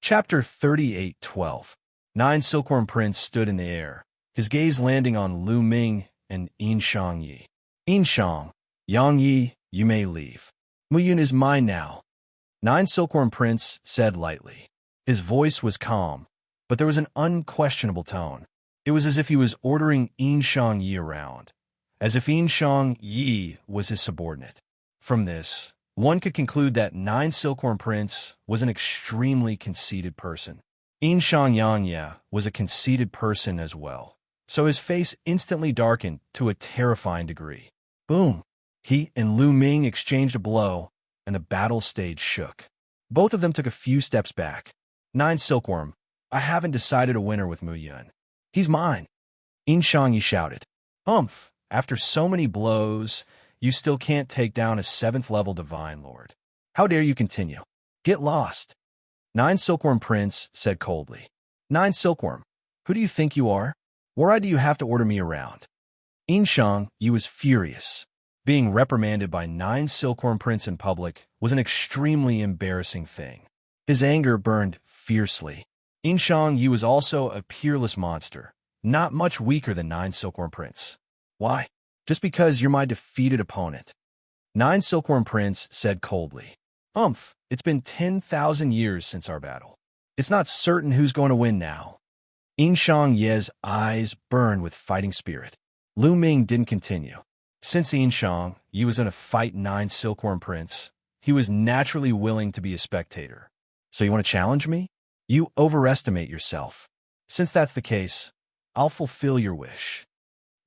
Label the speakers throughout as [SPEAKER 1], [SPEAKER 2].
[SPEAKER 1] Chapter 38:12. 9 Silkworm Prince stood in the air, his gaze landing on Lu Ming and Yin Shangyi. Yin Shang, Yang Yi, you may leave. Muyun is mine now. 9 Silkworm Prince said lightly. His voice was calm, but there was an unquestionable tone. It was as if he was ordering Yin Shangyi around, as if Yin Shangyi was his subordinate. From this, one could conclude that 9 Silkworm Prince was an extremely conceited person. Yin Xianxia was a conceited person as well, so his face instantly darkened to a terrifying degree. Boom! He and Lu Ming exchanged a blow, and the battle stage shook. Both of them took a few steps back. 9 Silkworm, I haven't decided a winner with Mu Yun. He's mine. Yin Shangyi shouted. Humph! After so many blows, you still can't take down a 7th-level Divine Lord. How dare you continue? Get lost. 9 Silkworm Prince said coldly. 9 Silkworm, who do you think you are? Why do you have to order me around? Yin Shangyi was furious. Being reprimanded by 9 Silkworm Prince in public was an extremely embarrassing thing. His anger burned fiercely. Yin Shangyi was also a peerless monster, not much weaker than 9 Silkworm Prince. Why? Just because you're my defeated opponent. 9 Silkworm Prince said coldly. Humph, it's been 10,000 years since our battle. It's not certain who's going to win now. Yin Shangyi's eyes burned with fighting spirit. Lu Ming didn't continue. Since Yin Shangyi was in a fight 9 Silkworm Prince, he was naturally willing to be a spectator. So you want to challenge me? You overestimate yourself. Since that's the case, I'll fulfill your wish.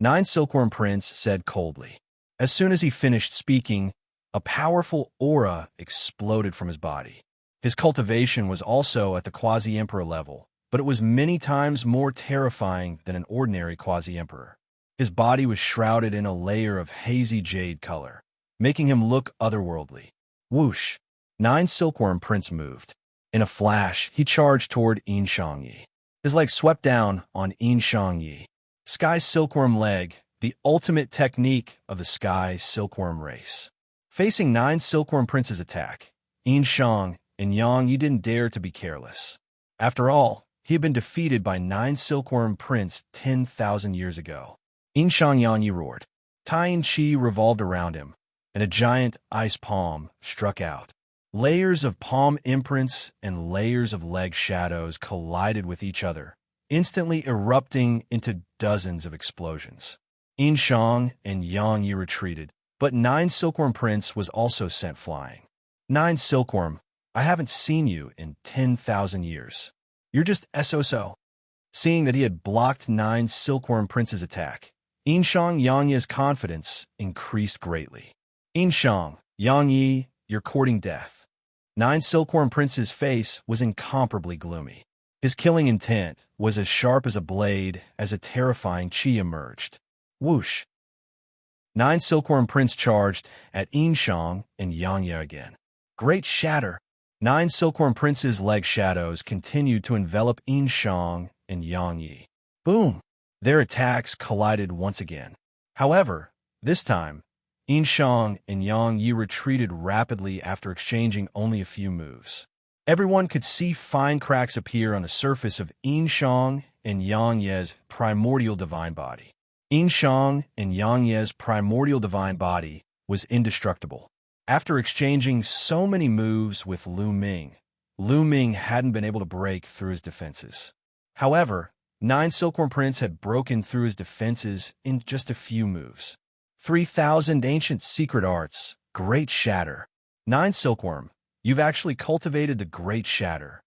[SPEAKER 1] 9 Silkworm Prince said coldly. As soon as he finished speaking, a powerful aura exploded from his body. His cultivation was also at the quasi-emperor level, but it was many times more terrifying than an ordinary quasi-emperor. His body was shrouded in a layer of hazy jade color, making him look otherworldly. Whoosh! 9 Silkworm Prince moved. In a flash, he charged toward Yin Shangyi. His leg swept down on Yin Shangyi. Sky Silkworm Leg, the ultimate technique of the Sky Silkworm race. Facing 9 Silkworm Prince's attack, Yin Shang and Yang Yi didn't dare to be careless. After all, he had been defeated by 9 Silkworm Prince 10,000 years ago. Yin Shangyi roared. Tai Chi revolved around him, and a giant ice palm struck out. Layers of palm imprints and layers of leg shadows collided with each other, instantly erupting into dozens of explosions. Yin Shang and Yang Yi retreated, but 9 Silkworm Prince was also sent flying. 9 Silkworm, I haven't seen you in 10,000 years. You're just SOSO. Seeing that he had blocked 9 Silkworm Prince's attack, Yin Shang Yangyi's confidence increased greatly. Yin Shang, Yang Yi, you're courting death. 9 Silkworm Prince's face was incomparably gloomy. His killing intent was as sharp as a blade as a terrifying chi emerged. Whoosh! 9 Silkworm Prince charged at Yin Shang and Yang Yi again. Great shatter! 9 Silkworm Prince's leg shadows continued to envelop Yin Shang and Yang Yi. Boom! Their attacks collided once again. However, this time, Yin Shang and Yang Yi retreated rapidly after exchanging only a few moves. Everyone could see fine cracks appear on the surface of Yin Shang and Yang Yi's primordial divine body. Yin Shang and Yang Yi's primordial divine body was indestructible. After exchanging so many moves with Lu Ming hadn't been able to break through his defenses. However, 9 Silkworm Prince had broken through his defenses in just a few moves. 3,000 ancient secret arts, Great Shatter. 9 Silkworm, you've actually cultivated the Great Shatter.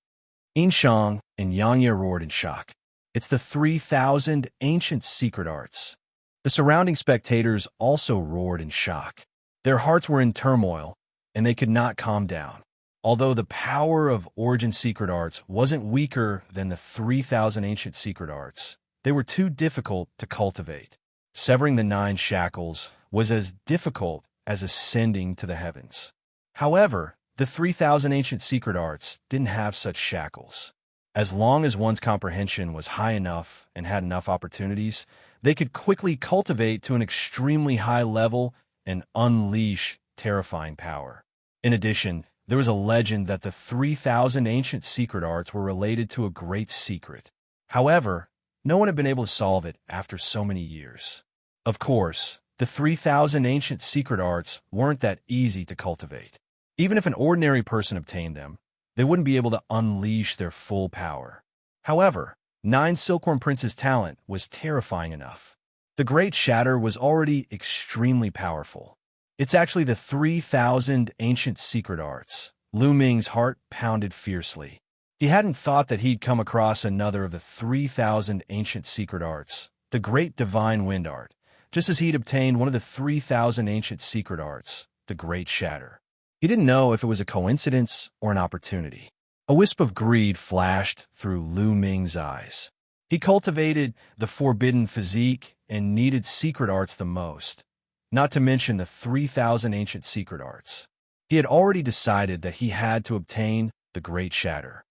[SPEAKER 1] Yin Shang and Yang Yi roared in shock. It's the 3,000 ancient secret arts. The surrounding spectators also roared in shock. Their hearts were in turmoil, and they could not calm down. Although the power of Origin Secret Arts wasn't weaker than the 3,000 ancient secret arts, they were too difficult to cultivate. Severing the 9 shackles was as difficult as ascending to the heavens. However, the 3,000 ancient secret arts didn't have such shackles. As long as one's comprehension was high enough and had enough opportunities, they could quickly cultivate to an extremely high level and unleash terrifying power. In addition, There was a legend that the 3,000 ancient secret arts were related to a great secret. However, no one had been able to solve it after so many years. Of course, the 3,000 ancient secret arts weren't that easy to cultivate. Even if an ordinary person obtained them, they wouldn't be able to unleash their full power. However, Nine Silkworm Prince's talent was terrifying enough. The Great Shatter was already extremely powerful. It's actually the 3,000 ancient secret arts. Lu Ming's heart pounded fiercely. He hadn't thought that he'd come across another of the 3,000 ancient secret arts, the Great Divine Wind Art, just as he'd obtained one of the 3,000 ancient secret arts, the Great Shatter. He didn't know if it was a coincidence or an opportunity. A wisp of greed flashed through Lu Ming's eyes. He cultivated the forbidden physique and needed secret arts the most, not to mention the 3,000 ancient secret arts. He had already decided that he had to obtain the Great Shatter.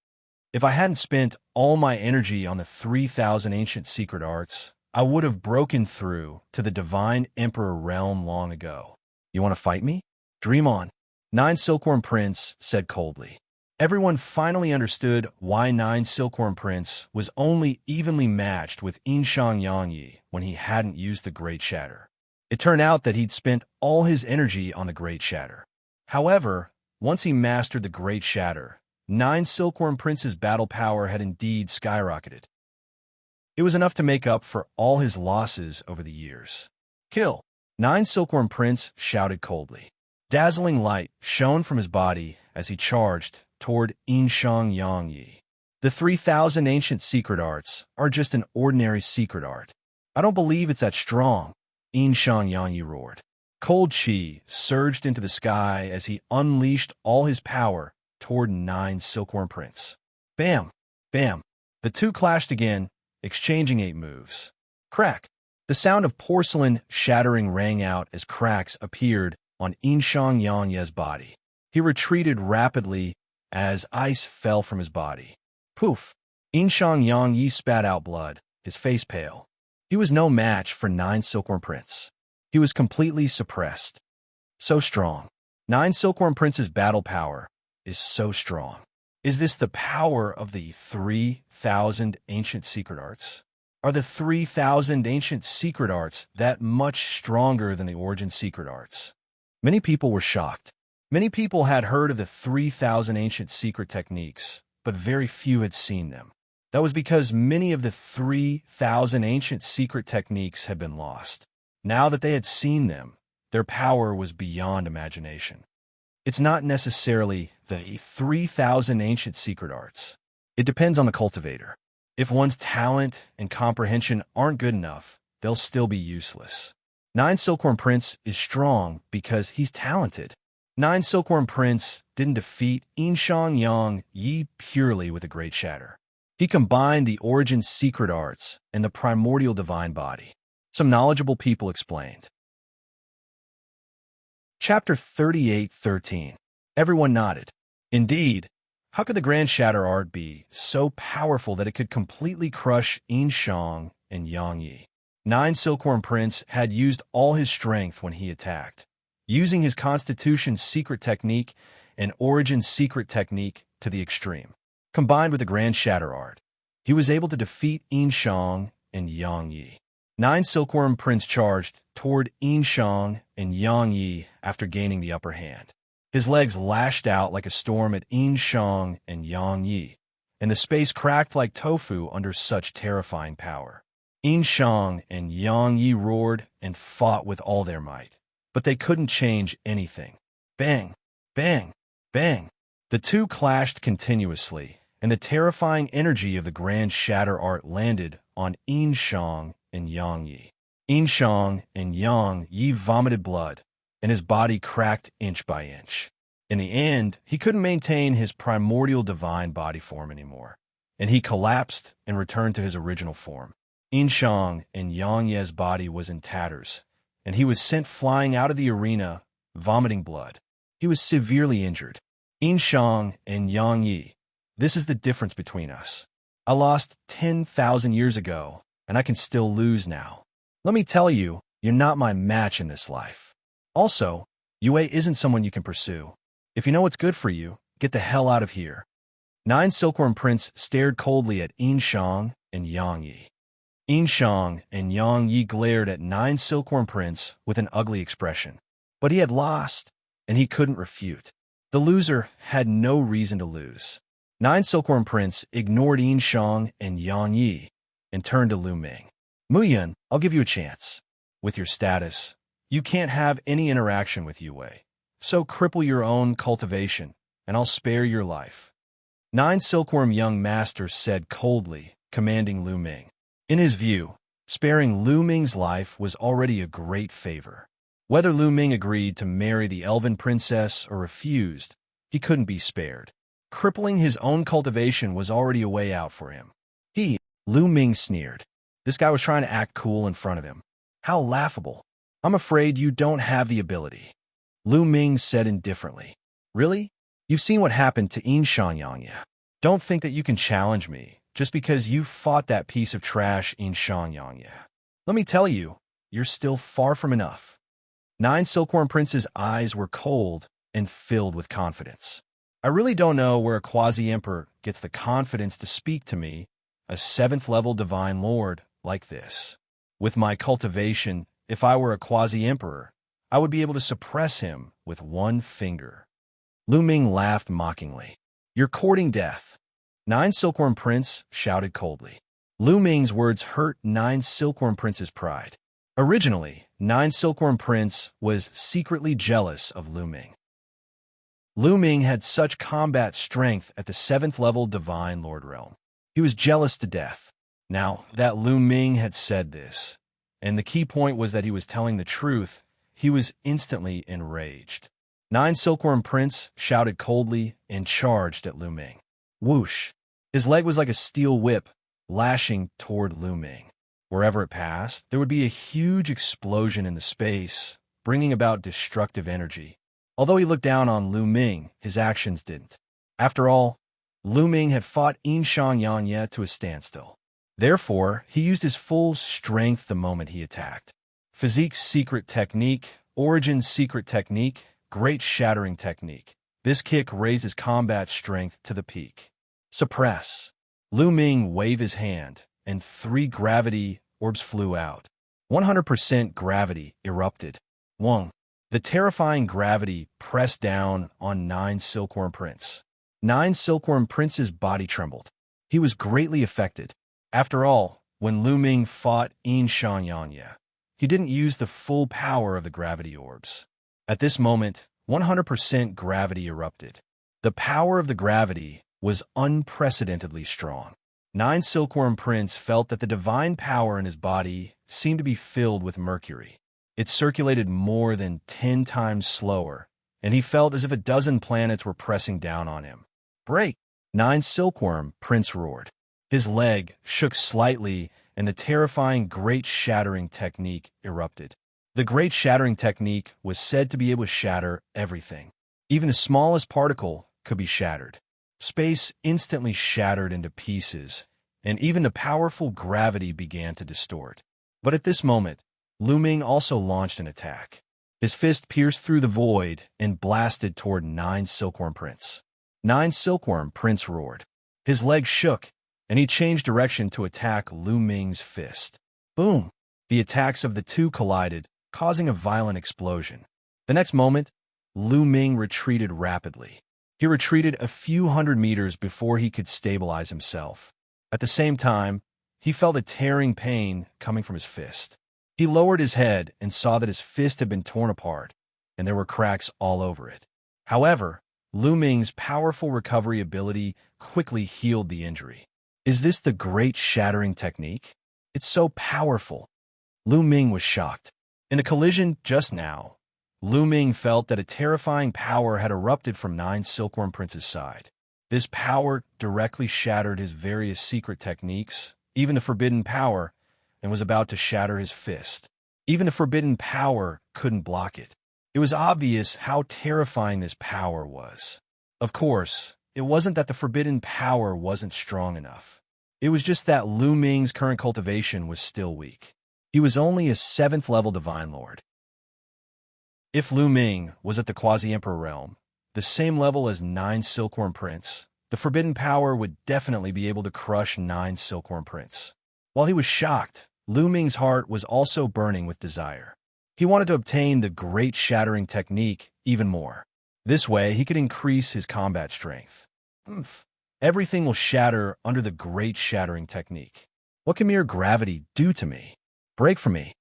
[SPEAKER 1] If I hadn't spent all my energy on the 3,000 ancient secret arts, I would have broken through to the Divine Emperor realm long ago. You want to fight me? Dream on. Nine Silkworm Prince said coldly. Everyone finally understood why Nine Silkworm Prince was only evenly matched with Xianxia when he hadn't used the Great Shatter. It turned out that he'd spent all his energy on the Great Shatter. However, once he mastered the Great Shatter, Nine Silkworm Prince's battle power had indeed skyrocketed. It was enough to make up for all his losses over the years. Kill! Nine Silkworm Prince shouted coldly. Dazzling light shone from his body as he charged toward Xianxia. The 3,000 ancient secret arts are just an ordinary secret art. I don't believe it's that strong, Xianxia roared. Cold chi surged into the sky as he unleashed all his power toward Nine Silkworm Prince. Bam! Bam! The two clashed again, exchanging 8 moves. Crack! The sound of porcelain shattering rang out as cracks appeared on Xianxia's body. He retreated rapidly as ice fell from his body. Poof! Xianxia spat out blood, his face pale. He was no match for Nine Silkworm Prince. He was completely suppressed. So strong. Nine Silkworm Prince's battle power is so strong. Is this the power of the 3,000 ancient secret arts? Are the 3,000 ancient secret arts that much stronger than the origin secret arts? Many people were shocked. Many people had heard of the 3,000 ancient secret techniques, but very few had seen them. That was because many of the 3,000 ancient secret techniques had been lost. Now that they had seen them, their power was beyond imagination. It's not necessarily the 3,000 ancient secret arts. It depends on the cultivator. If one's talent and comprehension aren't good enough, they'll still be useless. Nine Silkworm Prince is strong because he's talented. Nine Silkworm Prince didn't defeat Xianxia purely with a Great Shatter. He combined the origin secret arts and the primordial divine body. Some knowledgeable people explained. Chapter 38:13. Everyone nodded. Indeed, how could the Grand Shatter art be so powerful that it could completely crush Xianxia and Yang? Nine Silkworm Prince had used all his strength when he attacked, using his Constitution's secret technique and Origin's secret technique to the extreme. Combined with the Grand Shatter art, he was able to defeat Xianxia and Yang. Nine Silkworm Prince charged toward Xianxia and Yang after gaining the upper hand. His legs lashed out like a storm at Xianxia and Yang, and the space cracked like tofu under such terrifying power. Xianxia and Yang roared and fought with all their might, but they couldn't change anything. Bang! Bang! Bang! The two clashed continuously, and the terrifying energy of the Grand Shatter art landed on Xianxia and Yang. Xianxia and Yang vomited blood, and his body cracked inch by inch. In the end, he couldn't maintain his primordial divine body form anymore, and he collapsed and returned to his original form. Xianxia and Yang's body was in tatters, and he was sent flying out of the arena, vomiting blood. He was severely injured. Xianxia and Yang, this is the difference between us. I lost 10,000 years ago, and I can still lose now. Let me tell you, you're not my match in this life. Also, Yue isn't someone you can pursue. If you know what's good for you, get the hell out of here. 9 Silkworm Prince stared coldly at Xianxia and Yang Yi. Xianxia and Yang Yi glared at 9 Silkworm Prince with an ugly expression. But he had lost, and he couldn't refute. The loser had no reason to lose. 9 Silkworm Prince ignored Xianxia and Yang Yi and turned to Lu Ming. Muyun, I'll give you a chance. With your status, you can't have any interaction with Yue. So cripple your own cultivation, and I'll spare your life. 9 Silkworm Young Master said coldly, commanding Lu Ming. In his view, sparing Lu Ming's life was already a great favor. Whether Lu Ming agreed to marry the elven princess or refused, he couldn't be spared. Crippling his own cultivation was already a way out for him. Lu Ming sneered. This guy was trying to act cool in front of him. How laughable. I'm afraid you don't have the ability. Lu Ming said indifferently. Really? You've seen what happened to Xianxia. Don't think that you can challenge me just because you fought that piece of trash Xianxia. Let me tell you, you're still far from enough. 9 Silkworm Prince's eyes were cold and filled with confidence. I really don't know where a quasi-emperor gets the confidence to speak to me, a 7th-level divine lord, like this. With my cultivation, if I were a quasi-emperor, I would be able to suppress him with one finger. Lu Ming laughed mockingly. You're courting death. 9 Silkworm Prince shouted coldly. Lu Ming's words hurt 9 Silkworm Prince's pride. Originally, 9 Silkworm Prince was secretly jealous of Lu Ming. Lu Ming had such combat strength at the 7th-level Divine Lord realm. He was jealous to death. Now that Lu Ming had said this, and the key point was that he was telling the truth, he was instantly enraged. 9 Silkworm Prince shouted coldly and charged at Lu Ming. Whoosh! His leg was like a steel whip, lashing toward Lu Ming. Wherever it passed, there would be a huge explosion in the space, bringing about destructive energy. Although he looked down on Lu Ming, his actions didn't. After all, Lu Ming had fought Xianxia to a standstill. Therefore, he used his full strength the moment he attacked. Physique's secret technique, Origin's secret technique, Great Shattering technique. This kick raised his combat strength to the peak. Suppress. Lu Ming waved his hand, and 3 gravity orbs flew out. 100% gravity erupted. Wong. The terrifying gravity pressed down on 9 Silkworm Prince. 9 Silkworm Prince's body trembled. He was greatly affected. After all, when Lu Ming fought Xianxia, he didn't use the full power of the gravity orbs. At this moment, 100% gravity erupted. The power of the gravity was unprecedentedly strong. 9 Silkworm Prince felt that the divine power in his body seemed to be filled with mercury. It circulated more than 10 times slower, and he felt as if a dozen planets were pressing down on him. Break! 9 Silkworm Prince roared. His leg shook slightly, and the terrifying Great Shattering technique erupted. The Great Shattering technique was said to be able to shatter everything. Even the smallest particle could be shattered. Space instantly shattered into pieces, and even the powerful gravity began to distort. But at this moment, Lu Ming also launched an attack. His fist pierced through the void and blasted toward 9 Silkworm Prince. 9 Silkworm Prince roared. His leg shook, and he changed direction to attack Lu Ming's fist. Boom! The attacks of the two collided, causing a violent explosion. The next moment, Lu Ming retreated rapidly. He retreated a few hundred meters before he could stabilize himself. At the same time, he felt a tearing pain coming from his fist. He lowered his head and saw that his fist had been torn apart, and there were cracks all over it. However, Lu Ming's powerful recovery ability quickly healed the injury. Is this the Great Shattering technique? It's so powerful. Lu Ming was shocked. In a collision just now, Lu Ming felt that a terrifying power had erupted from 9 Silkworm Prince's side. This power directly shattered his various secret techniques, even the forbidden power, and was about to shatter his fist. Even the forbidden power couldn't block it. It was obvious how terrifying this power was. Of course, it wasn't that the forbidden power wasn't strong enough. It was just that Lu Ming's current cultivation was still weak. He was only a 7th level Divine Lord. If Lu Ming was at the Quasi-Emperor realm, the same level as 9 Silkworm Prince, the forbidden power would definitely be able to crush 9 Silkworm Prince. While he was shocked, Lu Ming's heart was also burning with desire. He wanted to obtain the Great Shattering Technique even more. This way, he could increase his combat strength. Everything will shatter under the Great Shattering Technique. What can mere gravity do to me? Break from me.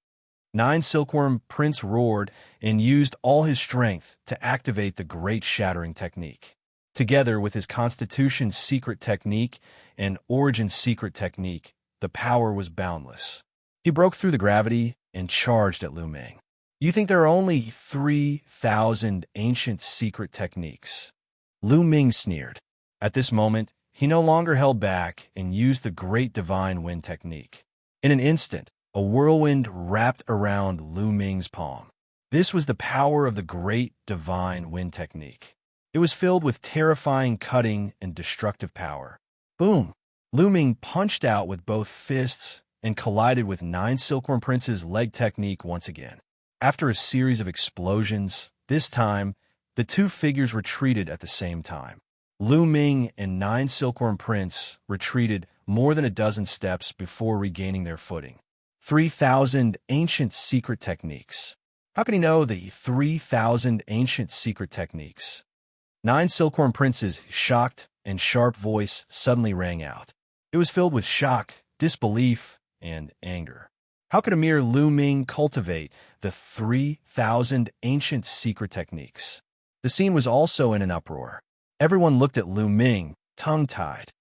[SPEAKER 1] 9 Silkworm Prince roared and used all his strength to activate the Great Shattering Technique. Together with his Constitution's Secret Technique and Origin's Secret Technique, the power was boundless. He broke through the gravity and charged at Lu Ming. You think there are only 3,000 ancient secret techniques? Lu Ming sneered. At this moment, he no longer held back and used the Great Divine Wind Technique. In an instant, a whirlwind wrapped around Lu Ming's palm. This was the power of the Great Divine Wind Technique. It was filled with terrifying cutting and destructive power. Boom! Lu Ming punched out with both fists and collided with 9 Silkworm Prince's leg technique once again. After a series of explosions, this time, the two figures retreated at the same time. Lu Ming and 9 Silkworm Prince retreated more than a dozen steps before regaining their footing. 3,000 ancient secret techniques. How can he know the 3,000 ancient secret techniques? 9 Silkworm Prince's shocked and sharp voice suddenly rang out. It was filled with shock, disbelief, and anger. How could a mere Lu Ming cultivate the 3,000 ancient secret techniques? The scene was also in an uproar. Everyone looked at Lu Ming, tongue-tied.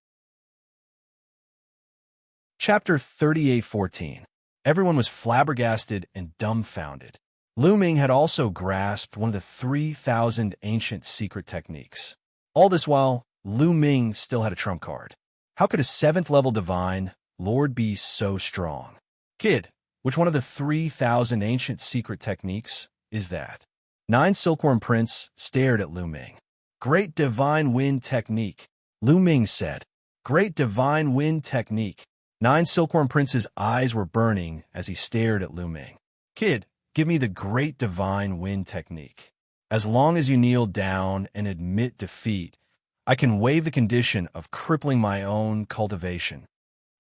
[SPEAKER 1] Chapter 38:14. Everyone was flabbergasted and dumbfounded. Lu Ming had also grasped one of the 3,000 ancient secret techniques. All this while, Lu Ming still had a trump card. How could a 7th-level divine lord be so strong? Kid, which one of the 3,000 ancient secret techniques is that? 9 Silkworm Prince stared at Lu Ming. Great Divine Wind Technique, Lu Ming said. Great Divine Wind Technique. 9 Silkworm Prince's eyes were burning as he stared at Lu Ming. Kid, give me the Great Divine Wind Technique. As long as you kneel down and admit defeat, I can waive the condition of crippling my own cultivation.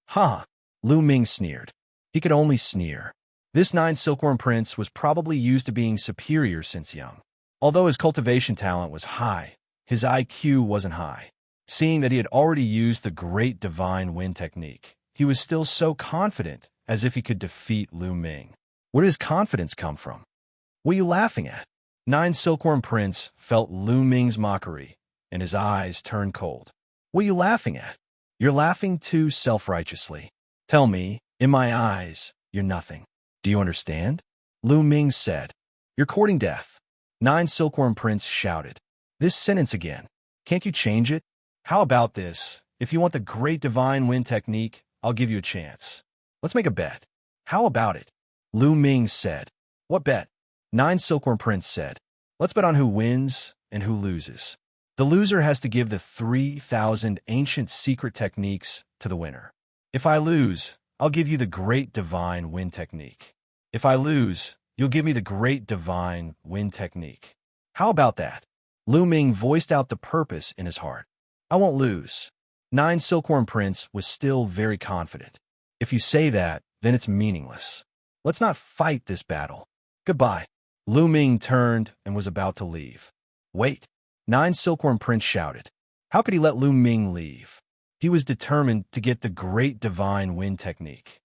[SPEAKER 1] Ha! Lu Ming sneered. He could only sneer. This 9 Silkworm Prince was probably used to being superior since young. Although his cultivation talent was high, his IQ wasn't high. Seeing that he had already used the Great Divine Wind Technique, he was still so confident, as if he could defeat Lu Ming. Where did his confidence come from? What are you laughing at? 9 Silkworm Prince felt Lu Ming's mockery, and his eyes turned cold. What are you laughing at? You're laughing too self-righteously. Tell me, in my eyes, you're nothing. Do you understand? Lu Ming said. You're courting death. 9 Silkworm Prince shouted. This sentence again. Can't you change it? How about this? If you want the Great Divine Wind Technique, I'll give you a chance. Let's make a bet. How about it? Lu Ming said. What bet? 9 Silkworm Prince said. Let's bet on who wins and who loses. The loser has to give the 3,000 ancient secret techniques to the winner. If I lose, I'll give you the Great Divine Wind Technique. If I lose, you'll give me the Great Divine Wind Technique. How about that? Lu Ming voiced out the purpose in his heart. I won't lose. 9 Silkworm Prince was still very confident. If you say that, then it's meaningless. Let's not fight this battle. Goodbye. Lu Ming turned and was about to leave. Wait. 9 Silkworm Prince shouted. How could he let Lu Ming leave? He was determined to get the Great Divine Wind Technique.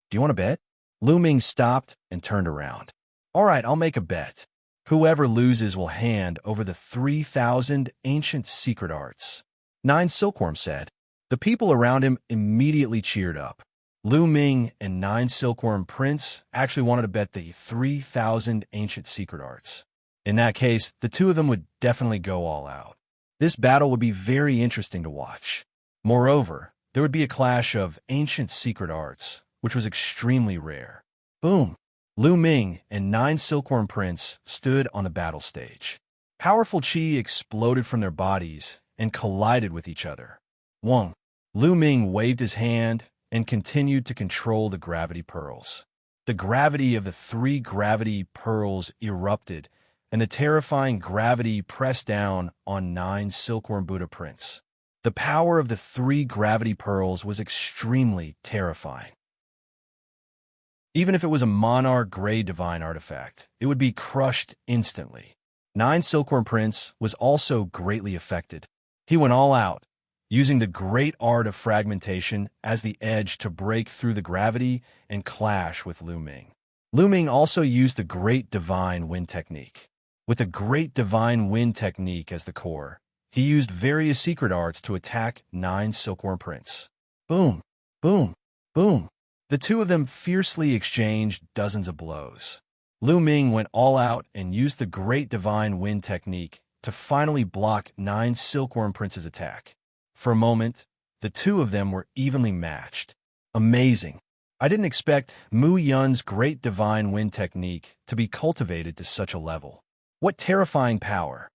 [SPEAKER 1] Do you want to bet? Lu Ming stopped and turned around. All right, I'll make a bet. Whoever loses will hand over the 3,000 ancient secret arts. 9 Silkworm said. The people around him immediately cheered up. Lu Ming and 9 Silkworm Prince actually wanted to bet the 3,000 ancient secret arts. In that case, the two of them would definitely go all out. This battle would be very interesting to watch. Moreover, there would be a clash of ancient secret arts, which was extremely rare. Boom! Lu Ming and 9 Silkworm Prince stood on the battle stage. Powerful chi exploded from their bodies and collided with each other. Wong. Lu Ming waved his hand and continued to control the gravity pearls. The gravity of the 3 gravity pearls erupted and the terrifying gravity pressed down on 9 silkworm Buddha prints. The power of the 3 gravity pearls was extremely terrifying. Even if it was a monarch gray divine artifact, it would be crushed instantly. 9 silkworm prince was also greatly affected. He went all out, using the great art of fragmentation as the edge to break through the gravity and clash with Lu Ming. Lu Ming also used the Great Divine Wind technique. With the Great Divine Wind technique as the core, he used various secret arts to attack 9 silkworm prince. Boom, boom, boom. The two of them fiercely exchanged dozens of blows. Lu Ming went all out and used the Great Divine Wind technique to finally block 9 silkworm prince's attack. For a moment, the two of them were evenly matched. Amazing. I didn't expect Mu Yun's Great Divine Wind technique to be cultivated to such a level. What terrifying power.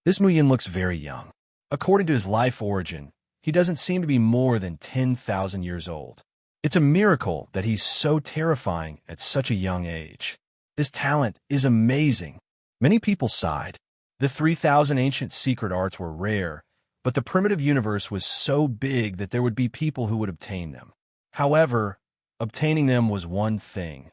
[SPEAKER 1] This Mu Yun looks very young. According to his life origin, he doesn't seem to be more than 10,000 years old. It's a miracle that he's so terrifying at such a young age. His talent is amazing. Many people sighed. The 3,000 ancient secret arts were rare, but the primitive universe was so big that there would be people who would obtain them. However, obtaining them was one thing,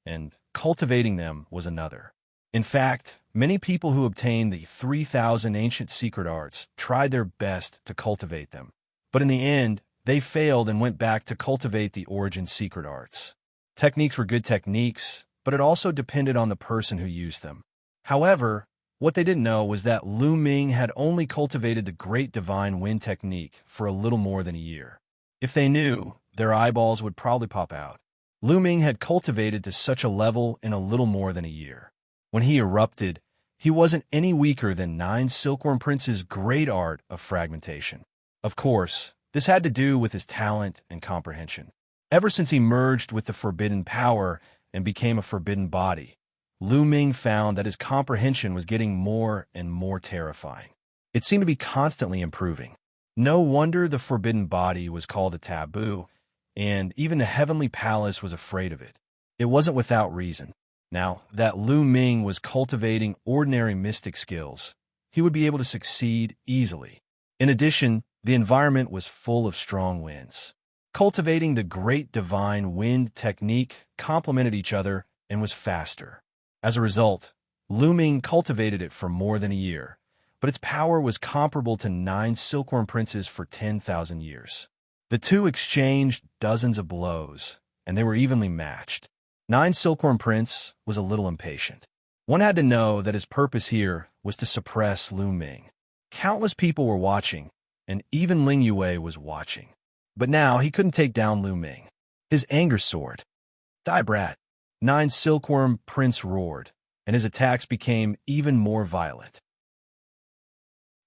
[SPEAKER 1] and cultivating them was another. In fact, many people who obtained the 3,000 ancient secret arts tried their best to cultivate them, but in the end, they failed and went back to cultivate the origin secret arts. Techniques were good techniques, but it also depended on the person who used them. However, what they didn't know was that Lu Ming had only cultivated the Great Divine Wind technique for a little more than a year. If they knew, their eyeballs would probably pop out. Lu Ming had cultivated to such a level in a little more than a year. When he erupted, he wasn't any weaker than 9 silkworm prince's great art of fragmentation. Of course, this had to do with his talent and comprehension. Ever since he merged with the forbidden power and became a forbidden body, Lu Ming found that his comprehension was getting more and more terrifying. It seemed to be constantly improving. No wonder the forbidden body was called a taboo, and even the heavenly palace was afraid of it. It wasn't without reason. Now that Lu Ming was cultivating ordinary mystic skills, he would be able to succeed easily. In addition, the environment was full of strong winds. Cultivating the Great Divine Wind technique complemented each other and was faster. As a result, Lu Ming cultivated it for more than a year, but its power was comparable to 9 silkworm princes for 10,000 years. The two exchanged dozens of blows, and they were evenly matched. 9 silkworm prince was a little impatient. One had to know that his purpose here was to suppress Lu Ming. Countless people were watching, and even Ling Yue was watching. But now he couldn't take down Lu Ming. His anger soared. Die, brat! 9 silkworm prince roared, and his attacks became even more violent.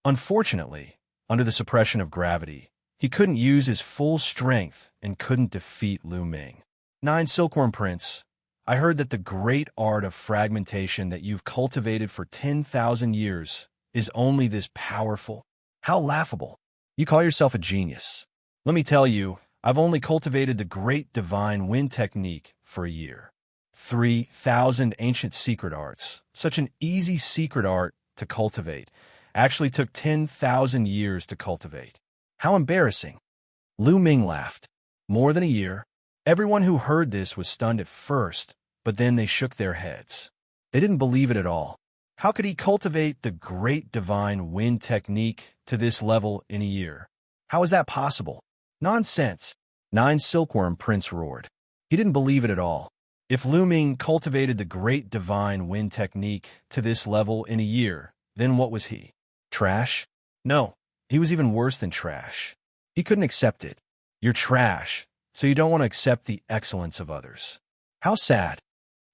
[SPEAKER 1] Unfortunately, under the suppression of gravity, he couldn't use his full strength and couldn't defeat Lu Ming. 9 silkworm prince, I heard that the great art of fragmentation that you've cultivated for 10,000 years is only this powerful. How laughable. You call yourself a genius. Let me tell you, I've only cultivated the Great Divine Wind technique for a year. 3,000 ancient secret arts, such an easy secret art to cultivate, actually took 10,000 years to cultivate. How embarrassing. Lu Ming laughed. More than a year. Everyone who heard this was stunned at first, but then they shook their heads. They didn't believe it at all. How could he cultivate the Great Divine Wind technique to this level in a year? How is that possible? Nonsense. 9 silkworm prince roared. He didn't believe it at all. If Lu Ming cultivated the Great Divine Wind technique to this level in a year, then what was he? Trash? No, he was even worse than trash. He couldn't accept it. You're trash, so you don't want to accept the excellence of others. How sad.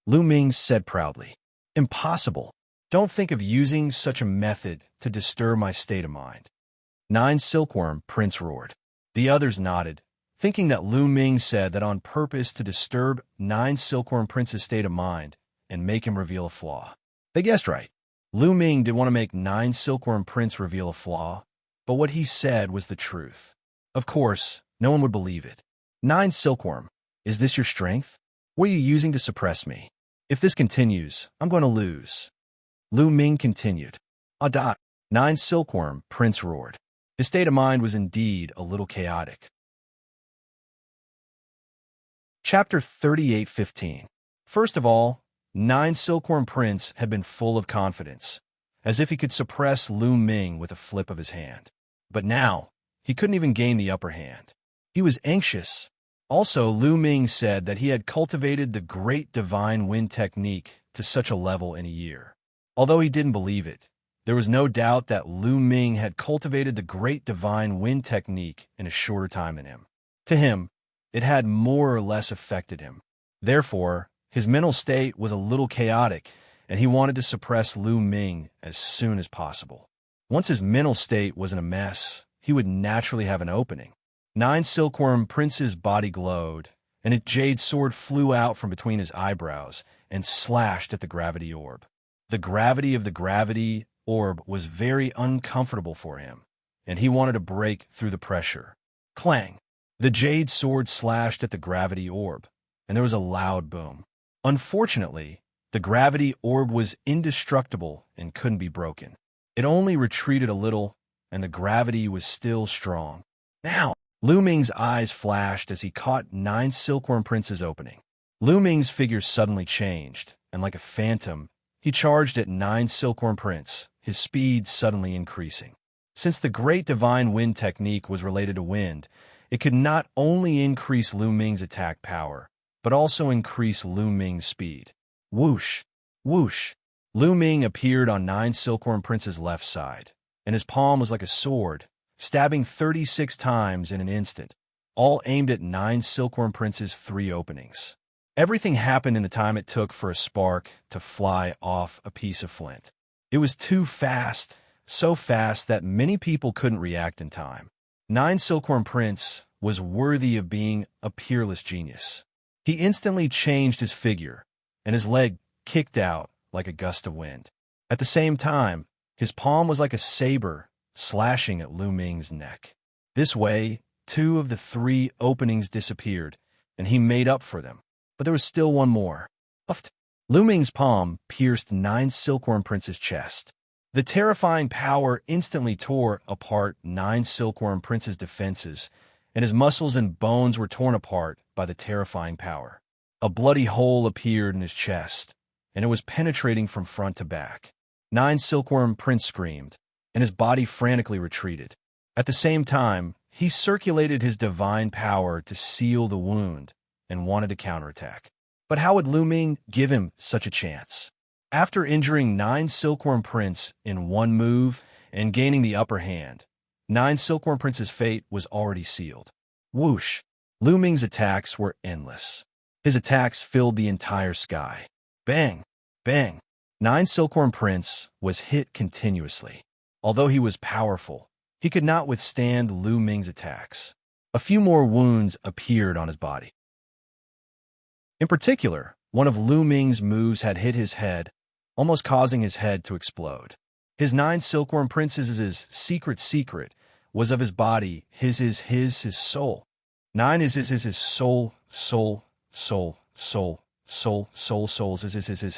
[SPEAKER 1] Lu Ming said proudly. Impossible. Don't think of using such a method to disturb my state of mind. 9 silkworm prince roared. The others nodded, thinking that Lu Ming said that on purpose to disturb 9 silkworm prince's state of mind and make him reveal a flaw. They guessed right. Lu Ming didn't want to make 9 silkworm prince reveal a flaw, but what he said was the truth. Of course, no one would believe it. 9 silkworm, is this your strength? What are you using to suppress me? If this continues, I'm going to lose. Lu Ming continued. "Ah, 9 Silkworm," Prince roared. His state of mind was indeed a little chaotic. Chapter 38:15. First of all, 9 Silkworm Prince had been full of confidence, as if he could suppress Lu Ming with a flip of his hand. But now, he couldn't even gain the upper hand. He was anxious. Also, Lu Ming said that he had cultivated the Great Divine Wind technique to such a level in a year. Although he didn't believe it, there was no doubt that Lu Ming had cultivated the Great Divine Wind technique in a shorter time than him. To him, it had more or less affected him. Therefore, his mental state was a little chaotic, and he wanted to suppress Lu Ming as soon as possible. Once his mental state was in a mess, he would naturally have an opening. 9 Silkworm Prince's body glowed, and a jade sword flew out from between his eyebrows and slashed at the gravity orb. The gravity of the gravity orb was very uncomfortable for him, and he wanted to break through the pressure. Clang! The jade sword slashed at the gravity orb, and there was a loud boom. Unfortunately, the gravity orb was indestructible and couldn't be broken. It only retreated a little, and the gravity was still strong. Now, Lu Ming's eyes flashed as he caught 9 Silkworm Prince's opening. Lu Ming's figure suddenly changed, and like a phantom, he charged at 9 Silkworm Prince, his speed suddenly increasing. Since the Great Divine Wind technique was related to wind, it could not only increase Lu Ming's attack power, but also increase Lu Ming's speed. Whoosh! Whoosh! Lu Ming appeared on 9 Silkworm Prince's left side, and his palm was like a sword, stabbing 36 times in an instant, all aimed at 9 Silkworm Prince's 3 openings. Everything happened in the time it took for a spark to fly off a piece of flint. It was too fast, so fast that many people couldn't react in time. 9 Silkworm Prince was worthy of being a peerless genius. He instantly changed his figure, and his leg kicked out like a gust of wind. At the same time, his palm was like a saber, slashing at Lu Ming's neck. This way, 2 of the 3 openings disappeared, and he made up for them. But there was still one more. Uft! Lu Ming's palm pierced 9 Silkworm Prince's chest. The terrifying power instantly tore apart 9 Silkworm Prince's defenses, and his muscles and bones were torn apart by the terrifying power. A bloody hole appeared in his chest, and it was penetrating from front to back. 9 Silkworm Prince screamed, and his body frantically retreated. At the same time, he circulated his divine power to seal the wound and wanted to counterattack. But how would Lu Ming give him such a chance? After injuring 9 Silkworm Prince in one move and gaining the upper hand, 9 Silkworm Prince's fate was already sealed. Whoosh! Lu Ming's attacks were endless. His attacks filled the entire sky. Bang! Bang! 9 Silkworm Prince was hit continuously. Although he was powerful, he could not withstand Lu Ming's attacks. A few more wounds appeared on his body. In particular, one of Lu Ming's moves had hit his head, almost causing his head to explode. His 9 Silkworm Prince's secret was of his body, his soul. 9 is his soul,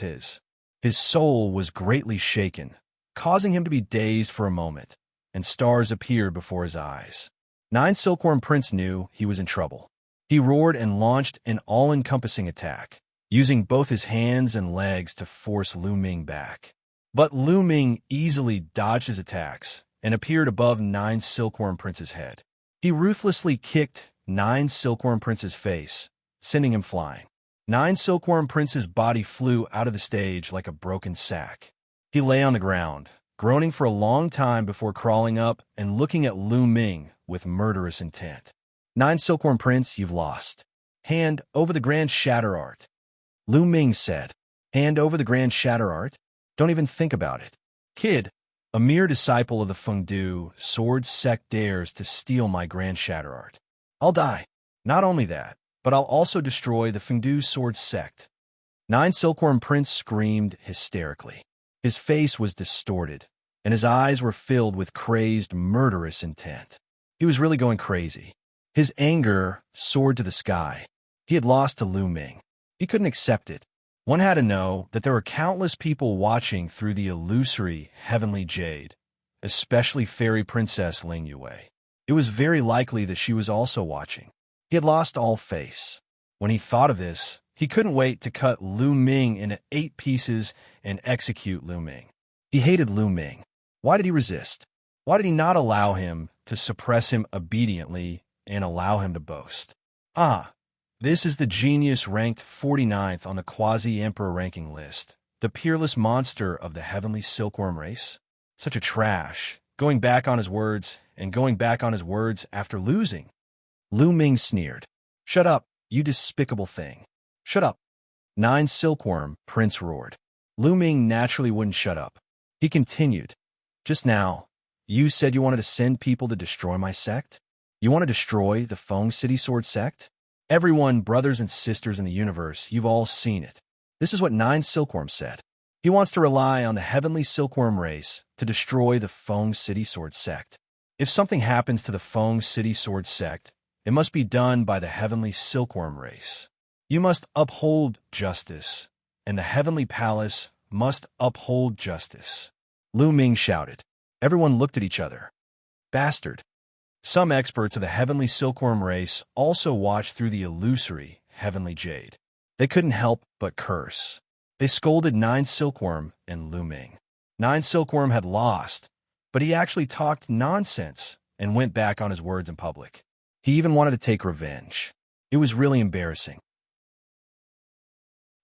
[SPEAKER 1] his. His soul was greatly shaken, causing him to be dazed for a moment, and stars appeared before his eyes. 9 Silkworm Prince knew he was in trouble. He roared and launched an all-encompassing attack, using both his hands and legs to force Lu Ming back. But Lu Ming easily dodged his attacks and appeared above 9 Silkworm Prince's head. He ruthlessly kicked 9 Silkworm Prince's face, sending him flying. 9 Silkworm Prince's body flew out of the stage like a broken sack. He lay on the ground, groaning for a long time before crawling up and looking at Lu Ming with murderous intent. 9 Silkworm Prince, you've lost. Hand over the Grand Shatter Art. Lu Ming said. Hand over the Grand Shatter Art? Don't even think about it. Kid, a mere disciple of the Fengdu sword sect dares to steal my Grand Shatter Art. I'll die. Not only that, but I'll also destroy the Fengdu sword sect. 9 Silkworm Prince screamed hysterically. His face was distorted, and his eyes were filled with crazed, murderous intent. He was really going crazy. His anger soared to the sky. He had lost to Lu Ming. He couldn't accept it. One had to know that there were countless people watching through the illusory heavenly jade, especially fairy princess Ling Yue. It was very likely that she was also watching. He had lost all face. When he thought of this, he couldn't wait to cut Lu Ming into 8 pieces and execute Lu Ming. He hated Lu Ming. Why did he resist? Why did he not allow him to suppress him obediently and allow him to boast? This is the genius ranked 49th on the quasi-emperor ranking list, the peerless monster of the heavenly silkworm race. Such a trash, going back on his words and going back on his words after losing. Lu Ming sneered. "Shut up, you despicable thing. Shut up." 9 Silkworm Prince roared. Lu Ming naturally wouldn't shut up. He continued. "Just now, you said you wanted to send people to destroy my sect? You want to destroy the Feng City Sword sect? Everyone, brothers and sisters in the universe, you've all seen it. This is what 9 Silkworm said. He wants to rely on the heavenly silkworm race to destroy the Feng City Sword sect. If something happens to the Feng City Sword sect, it must be done by the heavenly silkworm race. You must uphold justice, and the heavenly palace must uphold justice." Lu Ming shouted. Everyone looked at each other. Bastard. Some experts of the heavenly silkworm race also watched through the illusory heavenly jade. They couldn't help but curse. They scolded 9 Silkworm and Lu Ming. 9 Silkworm had lost, but he actually talked nonsense and went back on his words in public. He even wanted to take revenge. It was really embarrassing.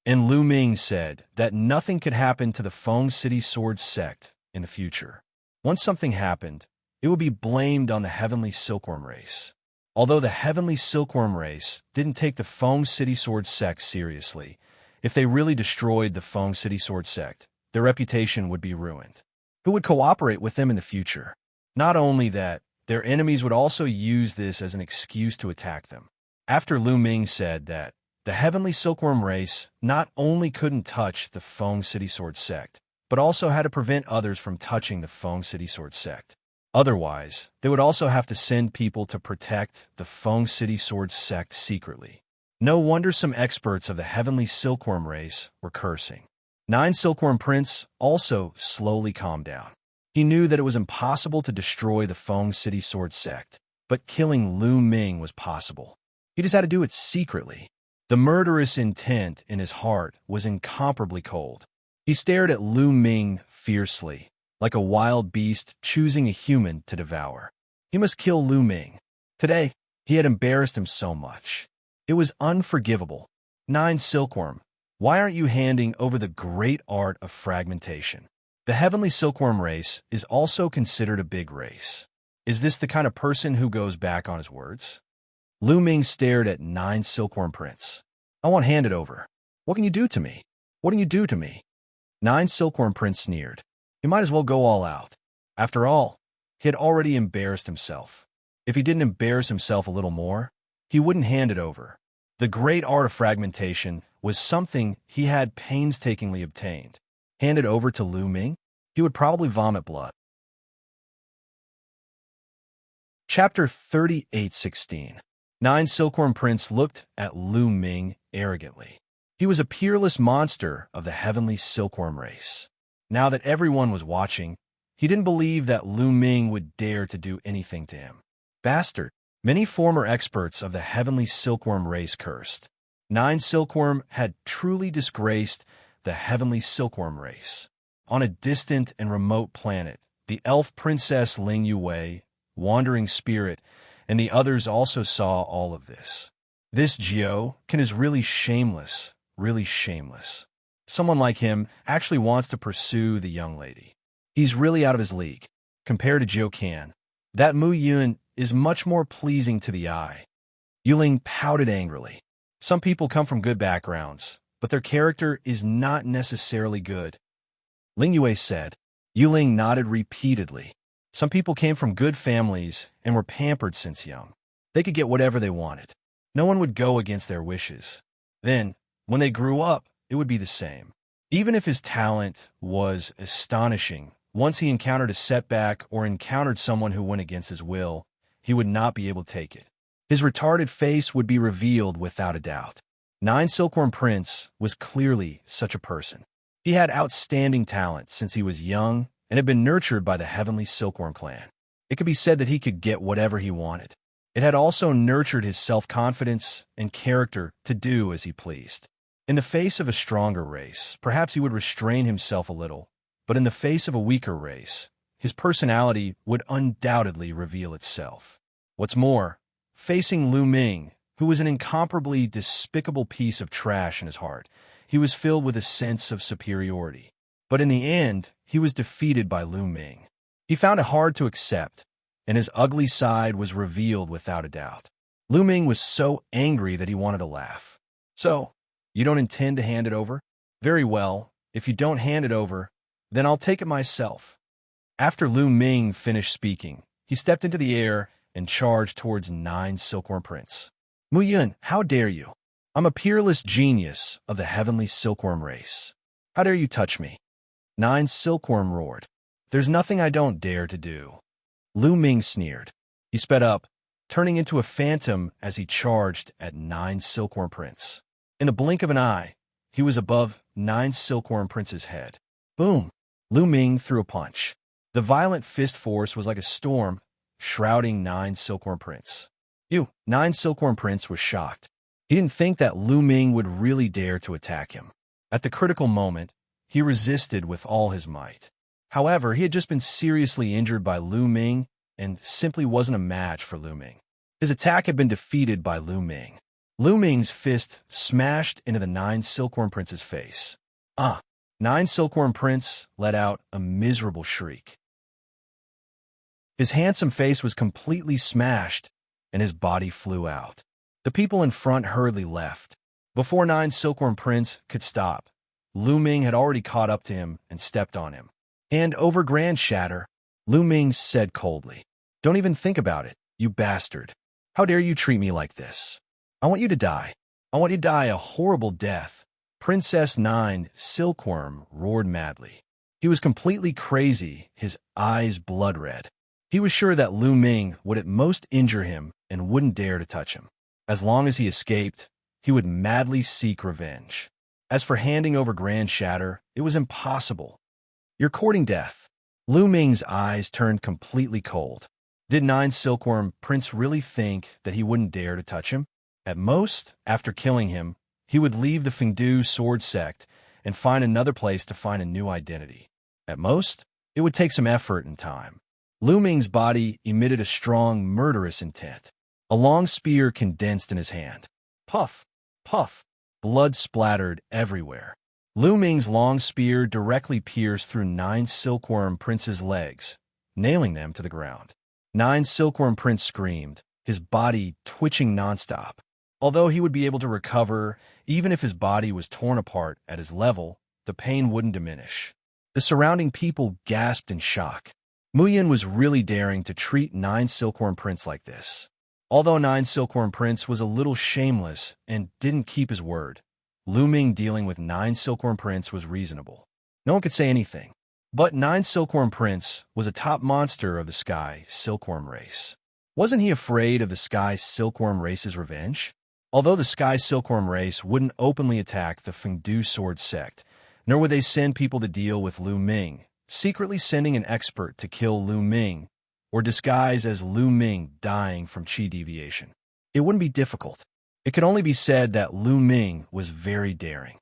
[SPEAKER 1] And Lu Ming said that nothing could happen to the Feng City Sword sect in the future. Once something happened, it would be blamed on the heavenly silkworm race. Although the heavenly silkworm race didn't take the Feng City Sword sect seriously, if they really destroyed the Feng City Sword sect, their reputation would be ruined. Who would cooperate with them in the future? Not only that, their enemies would also use this as an excuse to attack them. After Lu Ming said that the heavenly silkworm race not only couldn't touch the Feng City Sword sect, but also had to prevent others from touching the Feng City Sword sect. Otherwise, they would also have to send people to protect the Feng City Sword sect secretly. No wonder some experts of the heavenly silkworm race were cursing. 9 Silkworm Prince also slowly calmed down. He knew that it was impossible to destroy the Feng City Sword sect, but killing Lu Ming was possible. He just had to do it secretly. The murderous intent in his heart was incomparably cold. He stared at Lu Ming fiercely, like a wild beast choosing a human to devour. He must kill Lu Ming. Today, he had embarrassed him so much. It was unforgivable. 9 Silkworm, why aren't you handing over the great art of fragmentation? The heavenly silkworm race is also considered a big race. Is this the kind of person who goes back on his words? Lu Ming stared at 9 Silkworm Prince. "I won't hand it over. What can you do to me? What can you do to me?" 9 Silkworm Prince sneered. He might as well go all out. After all, he had already embarrassed himself. If he didn't embarrass himself a little more, he wouldn't hand it over. The great art of fragmentation was something he had painstakingly obtained. Hand it over to Lu Ming? He would probably vomit blood. Chapter 38:16. 9 Silkworm Prince looked at Lu Ming arrogantly. He was a peerless monster of the heavenly silkworm race. Now that everyone was watching, he didn't believe that Lu Ming would dare to do anything to him. Bastard. Many former experts of the heavenly silkworm race cursed. 9 Silkworm had truly disgraced the heavenly silkworm race. On a distant and remote planet, the elf princess Ling Yue, wandering spirit, and the others also saw all of this. This Jiao-Ken is really shameless, really shameless. Someone like him actually wants to pursue the young lady. He's really out of his league. Compared to Jiao-Ken, that Mu Yun is much more pleasing to the eye. Yuling pouted angrily. Some people come from good backgrounds, but their character is not necessarily good. Ling Yue said. Yuling nodded repeatedly. Some people came from good families and were pampered since young. They could get whatever they wanted. No one would go against their wishes. Then, when they grew up, it would be the same. Even if his talent was astonishing, once he encountered a setback or encountered someone who went against his will, he would not be able to take it. His retarded face would be revealed without a doubt. Nine Silkworm Prince was clearly such a person. He had outstanding talent since he was young and had been nurtured by the Heavenly Silkworm clan. It could be said that he could get whatever he wanted. It had also nurtured his self-confidence and character to do as he pleased. In the face of a stronger race, perhaps he would restrain himself a little, but in the face of a weaker race, his personality would undoubtedly reveal itself. What's more, facing Lu Ming, who was an incomparably despicable piece of trash in his heart, he was filled with a sense of superiority. But in the end, he was defeated by Lu Ming. He found it hard to accept, and his ugly side was revealed without a doubt. Lu Ming was so angry that he wanted to laugh. "So, you don't intend to hand it over? Very well, if you don't hand it over, then I'll take it myself." After Lu Ming finished speaking, he stepped into the air and charged towards Nine Silkworm Prince. "Mu Yun, how dare you? I'm a peerless genius of the Heavenly Silkworm race. How dare you touch me?" Nine Silkworm roared. "There's nothing I don't dare to do." Lu Ming sneered. He sped up, turning into a phantom as he charged at Nine Silkworm Prince. In the blink of an eye, he was above Nine Silkworm Prince's head. Boom! Lu Ming threw a punch. The violent fist force was like a storm, shrouding Nine Silkworm Prince. Nine Silkworm Prince was shocked. He didn't think that Lu Ming would really dare to attack him. At the critical moment, he resisted with all his might. However, he had just been seriously injured by Lu Ming and simply wasn't a match for Lu Ming. His attack had been defeated by Lu Ming. Lu Ming's fist smashed into the Nine Silkworm Prince's face. Nine Silkworm Prince let out a miserable shriek. His handsome face was completely smashed, and his body flew out. The people in front hurriedly left. Before Nine Silkworm Prince could stop, Lu Ming had already caught up to him and stepped on him. "And over Grand Shatter," Lu Ming said coldly. "Don't even think about it, you bastard. How dare you treat me like this? I want you to die. I want you to die a horrible death." Princess Nine Silkworm roared madly. He was completely crazy, his eyes blood red. He was sure that Lu Ming would at most injure him and wouldn't dare to touch him. As long as he escaped, he would madly seek revenge. As for handing over Grand Shatter, it was impossible. "You're courting death." Lu Ming's eyes turned completely cold. Did Nine Silkworm Prince really think that he wouldn't dare to touch him? At most, after killing him, he would leave the Fengdu sword sect and find another place to find a new identity. At most, it would take some effort and time. Lu Ming's body emitted a strong, murderous intent. A long spear condensed in his hand. Puff! Puff! Blood splattered everywhere. Lu Ming's long spear directly pierced through Nine Silkworm Prince's legs, nailing them to the ground. Nine Silkworm Prince screamed, his body twitching nonstop. Although he would be able to recover, even if his body was torn apart at his level, the pain wouldn't diminish. The surrounding people gasped in shock. Mu Yun was really daring to treat Nine Silkworm Prince like this. Although Nine Silkworm Prince was a little shameless and didn't keep his word, Lu Ming dealing with Nine Silkworm Prince was reasonable. No one could say anything. But Nine Silkworm Prince was a top monster of the Sky Silkworm race. Wasn't he afraid of the Sky Silkworm race's revenge? Although the Sky Silkworm race wouldn't openly attack the Fengdu sword sect, nor would they send people to deal with Lu Ming, secretly sending an expert to kill Lu Ming, or disguise as Lu Ming dying from qi deviation. It wouldn't be difficult. It could only be said that Lu Ming was very daring.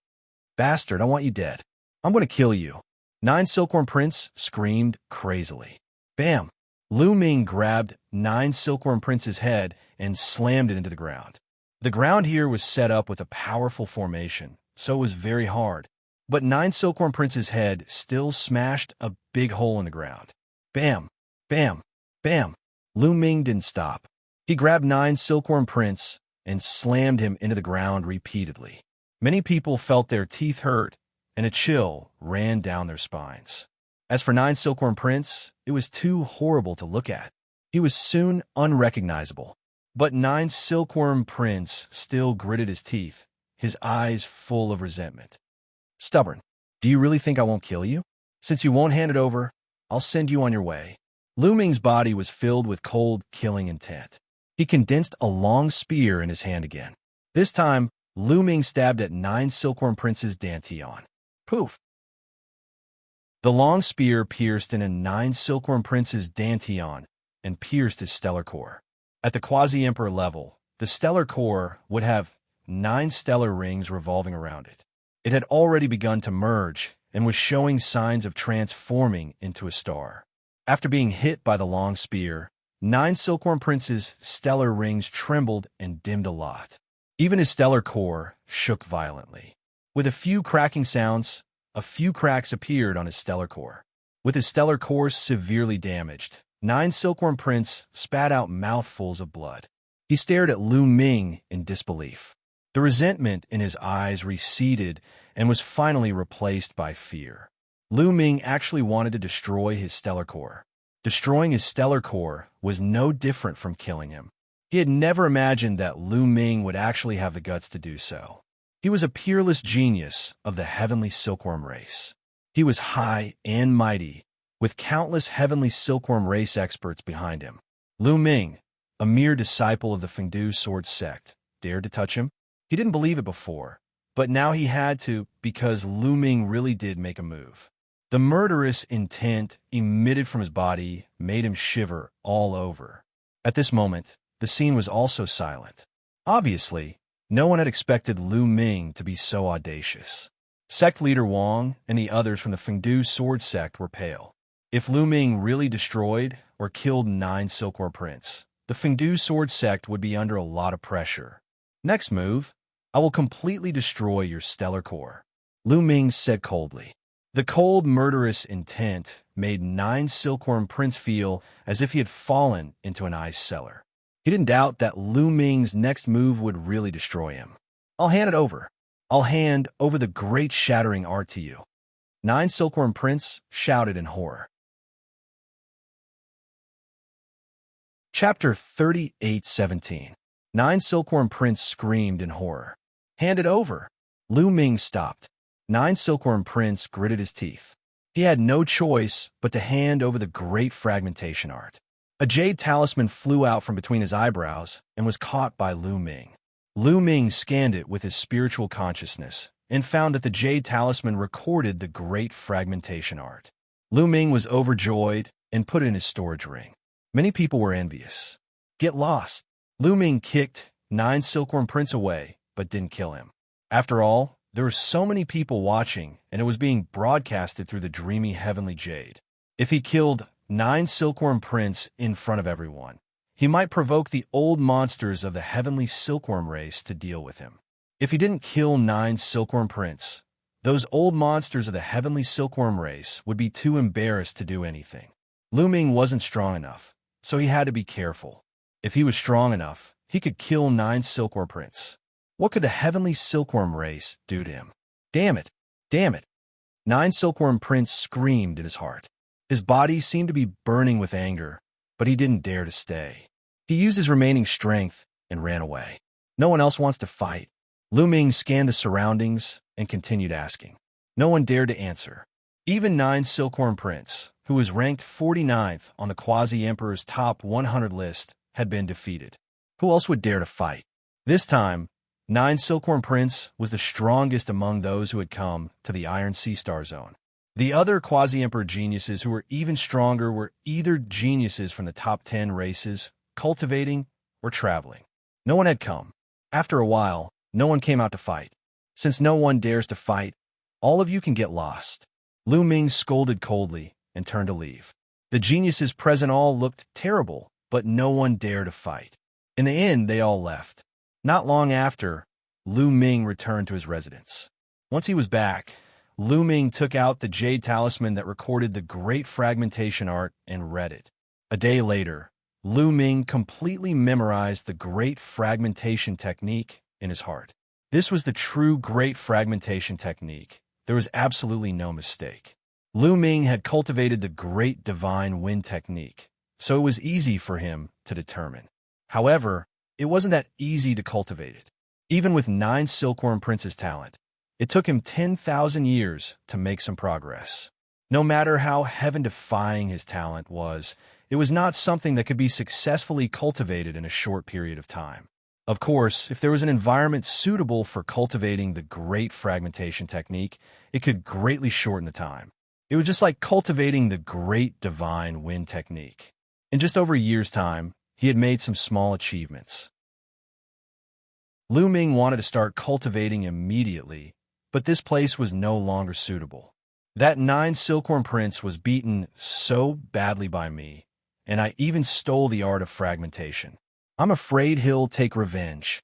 [SPEAKER 1] "Bastard, I want you dead. I'm going to kill you." Nine Silkworm Prince screamed crazily. Bam! Lu Ming grabbed Nine Silkworm Prince's head and slammed it into the ground. The ground here was set up with a powerful formation, so it was very hard. But Nine Silkworm Prince's head still smashed a big hole in the ground. Bam! Bam! Bam! Lu Ming didn't stop. He grabbed Nine Silkworm Prince and slammed him into the ground repeatedly. Many people felt their teeth hurt, and a chill ran down their spines. As for Nine Silkworm Prince, it was too horrible to look at. He was soon unrecognizable. But Nine Silkworm Prince still gritted his teeth, his eyes full of resentment. "Stubborn, do you really think I won't kill you? Since you won't hand it over, I'll send you on your way." Lu Ming's body was filled with cold, killing intent. He condensed a long spear in his hand again. This time, Lu Ming stabbed at 9 Silkworm Prince's Dantian. Poof! The long spear pierced in a 9 Silkworm Prince's Dantian and pierced his stellar core. At the Quasi-Emperor level, the stellar core would have 9 stellar rings revolving around it. It had already begun to merge and was showing signs of transforming into a star. After being hit by the long spear, 9 Silkworm Prince's stellar rings trembled and dimmed a lot. Even his stellar core shook violently. With a few cracking sounds, a few cracks appeared on his stellar core. With his stellar core severely damaged, 9 Silkworm Prince spat out mouthfuls of blood. He stared at Lu Ming in disbelief. The resentment in his eyes receded and was finally replaced by fear. Lu Ming actually wanted to destroy his stellar core. Destroying his stellar core was no different from killing him. He had never imagined that Lu Ming would actually have the guts to do so. He was a peerless genius of the heavenly silkworm race. He was high and mighty, with countless heavenly silkworm race experts behind him. Lu Ming, a mere disciple of the Fengdu sword sect, dared to touch him? He didn't believe it before, but now he had to because Lu Ming really did make a move. The murderous intent emitted from his body made him shiver all over. At this moment, the scene was also silent. Obviously, no one had expected Lu Ming to be so audacious. Sect leader Wang and the others from the Fengdu sword sect were pale. If Lu Ming really destroyed or killed 9 Silkworm Prince, the Fengdu sword sect would be under a lot of pressure. Next move, I will completely destroy your stellar core, Lu Ming said coldly. The cold, murderous intent made 9 Silkworm Prince feel as if he had fallen into an ice cellar. He didn't doubt that Lu Ming's next move would really destroy him. I'll hand it over. I'll hand over the great shattering art to you. 9 Silkworm Prince shouted in horror. Chapter 38:17. 9 Silkworm Prince screamed in horror. Hand it over. Lu Ming stopped. 9 Silkworm Prince gritted his teeth. He had no choice but to hand over the great fragmentation art. A jade talisman flew out from between his eyebrows and was caught by Lu Ming. Lu Ming scanned it with his spiritual consciousness and found that the jade talisman recorded the great fragmentation art. Lu Ming was overjoyed and put it in his storage ring. Many people were envious. Get lost. Lu Ming kicked 9 Silkworm Prince away, but didn't kill him. After all, there were so many people watching, and it was being broadcasted through the dreamy heavenly jade. If he killed 9 Silkworm Prince in front of everyone, he might provoke the old monsters of the heavenly silkworm race to deal with him. If he didn't kill 9 Silkworm Prince, those old monsters of the heavenly silkworm race would be too embarrassed to do anything. Lu Ming wasn't strong enough, so he had to be careful. If he was strong enough, he could kill 9 Silkworm Prince. What could the heavenly silkworm race do to him? Damn it! Damn it! 9 Silkworm Prince screamed in his heart. His body seemed to be burning with anger, but he didn't dare to stay. He used his remaining strength and ran away. No one else wants to fight. Lu Ming scanned the surroundings and continued asking. No one dared to answer. Even 9 Silkworm Prince, who was ranked 49th on the Quasi-Emperor's top 100 list, had been defeated. Who else would dare to fight? This time, 9 Silkworm Prince was the strongest among those who had come to the Iron Sea Star Zone. The other Quasi-Emperor geniuses who were even stronger were either geniuses from the top 10 races, cultivating, or traveling. No one had come. After a while, no one came out to fight. Since no one dares to fight, all of you can get lost. Lu Ming scolded coldly and turned to leave. The geniuses present all looked terrible, but no one dared to fight. In the end, they all left. Not long after, Lu Ming returned to his residence. Once he was back, Lu Ming took out the jade talisman that recorded the great fragmentation art and read it. A day later, Lu Ming completely memorized the great fragmentation technique in his heart. This was the true great fragmentation technique. There was absolutely no mistake. Lu Ming had cultivated the great divine wind technique, so it was easy for him to determine. However, it wasn't that easy to cultivate it. Even with 9 Silkworm Prince's talent, it took him 10,000 years to make some progress. No matter how heaven-defying his talent was, it was not something that could be successfully cultivated in a short period of time. Of course, if there was an environment suitable for cultivating the great fragmentation technique, it could greatly shorten the time. It was just like cultivating the great divine wind technique. In just over a year's time, he had made some small achievements. Lu Ming wanted to start cultivating immediately, but this place was no longer suitable. That 9 silkworm prince was beaten so badly by me, and I even stole the art of fragmentation. I'm afraid he'll take revenge.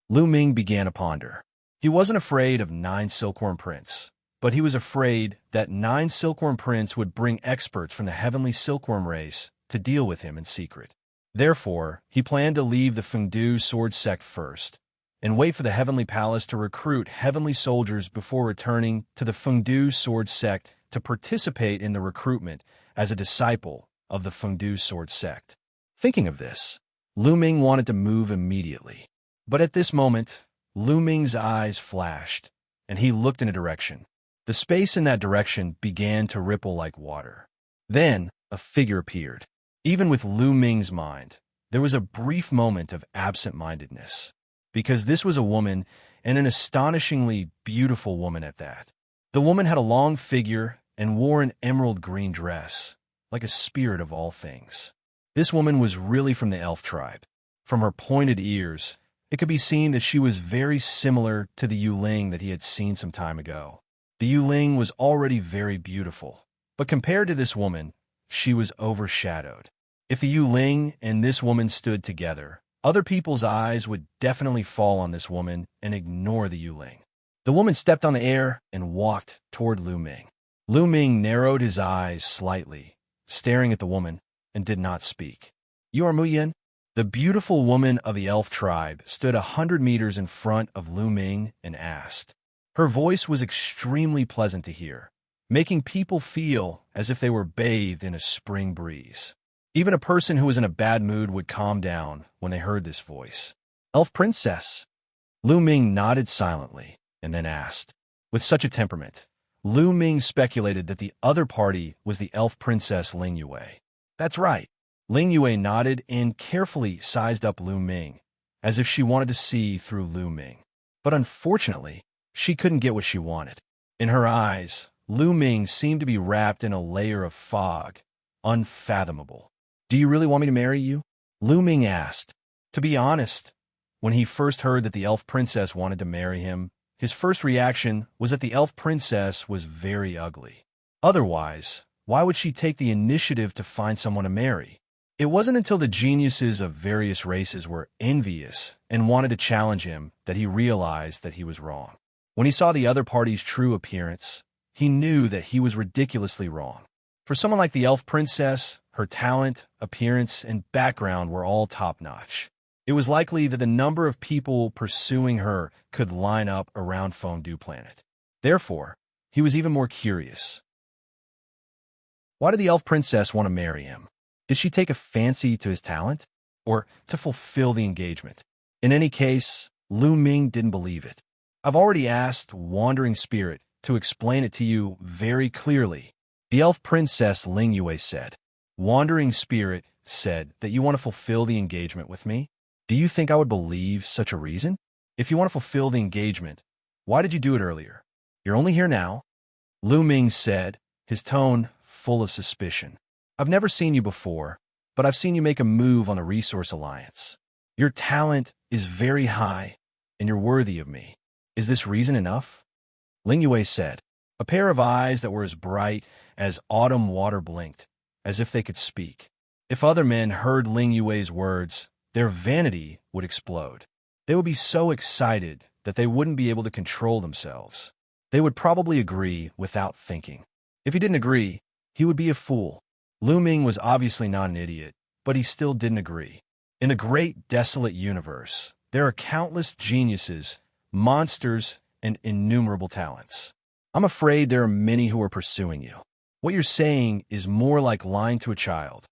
[SPEAKER 1] Lu Ming began to ponder. He wasn't afraid of 9 silkworm prince, but he was afraid that 9 silkworm prince would bring experts from the heavenly silkworm race to deal with him in secret. Therefore, he planned to leave the Fengdu sword sect first, and wait for the Heavenly Palace to recruit heavenly soldiers before returning to the Fengdu sword sect to participate in the recruitment as a disciple of the Fengdu sword sect. Thinking of this, Lu Ming wanted to move immediately. But at this moment, Lu Ming's eyes flashed, and he looked in a direction. The space in that direction began to ripple like water. Then, a figure appeared. Even with Lu Ming's mind, there was a brief moment of absent-mindedness, because this was a woman, and an astonishingly beautiful woman at that. The woman had a long figure and wore an emerald green dress, like a spirit of all things. This woman was really from the elf tribe. From her pointed ears, it could be seen that she was very similar to the Yuling that he had seen some time ago. The Yuling was already very beautiful, but compared to this woman, she was overshadowed. If the Yuling and this woman stood together, other people's eyes would definitely fall on this woman and ignore the Yuling. The woman stepped on the air and walked toward Lu Ming. Lu Ming narrowed his eyes slightly, staring at the woman, and did not speak. You are Mu Yin? The beautiful woman of the elf tribe stood 100 meters in front of Lu Ming and asked. Her voice was extremely pleasant to hear, making people feel as if they were bathed in a spring breeze. Even a person who was in a bad mood would calm down when they heard this voice. Elf Princess. Lu Ming nodded silently and then asked. With such a temperament, Lu Ming speculated that the other party was the elf princess Ling Yue. That's right. Ling Yue nodded and carefully sized up Lu Ming, as if she wanted to see through Lu Ming. But unfortunately, she couldn't get what she wanted. In her eyes, Lu Ming seemed to be wrapped in a layer of fog, unfathomable. Do you really want me to marry you? Lu Ming asked. To be honest, when he first heard that the elf princess wanted to marry him, his first reaction was that the elf princess was very ugly. Otherwise, why would she take the initiative to find someone to marry? It wasn't until the geniuses of various races were envious and wanted to challenge him that he realized that he was wrong. When he saw the other party's true appearance, he knew that he was ridiculously wrong. For someone like the elf princess, her talent, appearance, and background were all top-notch. It was likely that the number of people pursuing her could line up around Fondue Planet. Therefore, he was even more curious. Why did the elf princess want to marry him? Did she take a fancy to his talent? Or to fulfill the engagement? In any case, Lu Ming didn't believe it. I've already asked Wandering Spirit to explain it to you very clearly. The elf princess Ling Yue said. Wandering Spirit said that you want to fulfill the engagement with me? Do you think I would believe such a reason? If you want to fulfill the engagement, why did you do it earlier? You're only here now. Lu Ming said, his tone full of suspicion. I've never seen you before, but I've seen you make a move on the Resource Alliance. Your talent is very high, and you're worthy of me. Is this reason enough? Ling Yue said. A pair of eyes that were as bright as autumn water blinked, as if they could speak. If other men heard Ling Yue's words, their vanity would explode. They would be so excited that they wouldn't be able to control themselves. They would probably agree without thinking. If he didn't agree, he would be a fool. Lu Ming was obviously not an idiot, but he still didn't agree. In the great desolate universe, there are countless geniuses, monsters, and innumerable talents. I'm afraid there are many who are pursuing you. What you're saying is more like lying to a child.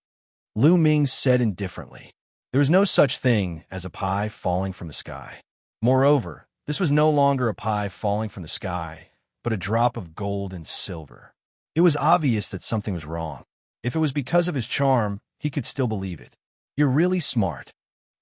[SPEAKER 1] Lu Ming said indifferently. There is no such thing as a pie falling from the sky. Moreover, this was no longer a pie falling from the sky, but a drop of gold and silver. It was obvious that something was wrong. If it was because of his charm, he could still believe it. You're really smart.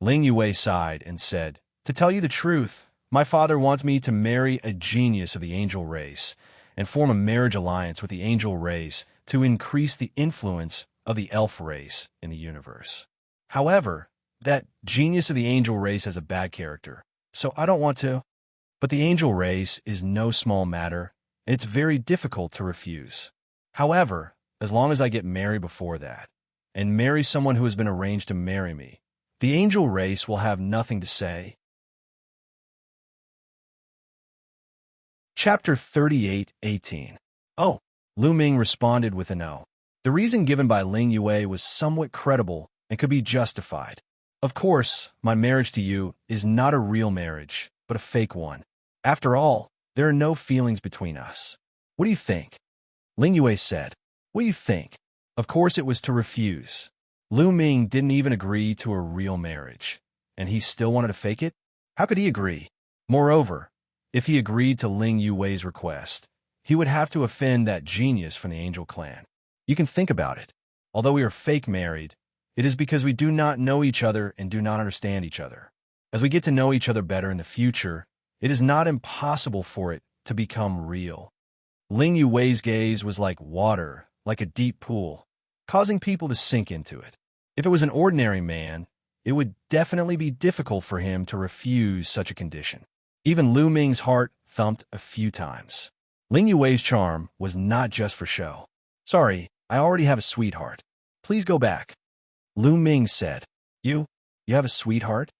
[SPEAKER 1] Ling Yue sighed and said, To tell you the truth, my father wants me to marry a genius of the angel race and form a marriage alliance with the angel race to increase the influence of the elf race in the universe. However, that genius of the angel race has a bad character, so I don't want to. But the angel race is no small matter, and it's very difficult to refuse. However, as long as I get married before that, and marry someone who has been arranged to marry me, the angel race will have nothing to say. Chapter 38:18. Oh, Lu Ming responded with a no. The reason given by Ling Yue was somewhat credible and could be justified. Of course, my marriage to you is not a real marriage, but a fake one. After all, there are no feelings between us. What do you think? Ling Yue said. What do you think? Of course it was to refuse. Lu Ming didn't even agree to a real marriage, and he still wanted to fake it? How could he agree? Moreover, if he agreed to Ling Yue's request, he would have to offend that genius from the angel clan. You can think about it. Although we are fake married, it is because we do not know each other and do not understand each other. As we get to know each other better in the future, it is not impossible for it to become real. Ling Yue's gaze was like water, like a deep pool, causing people to sink into it. If it was an ordinary man, it would definitely be difficult for him to refuse such a condition. Even Lu Ming's heart thumped a few times. Ling Yue's charm was not just for show. Sorry, I already have a sweetheart. Please go back. Lu Ming said. You have a sweetheart?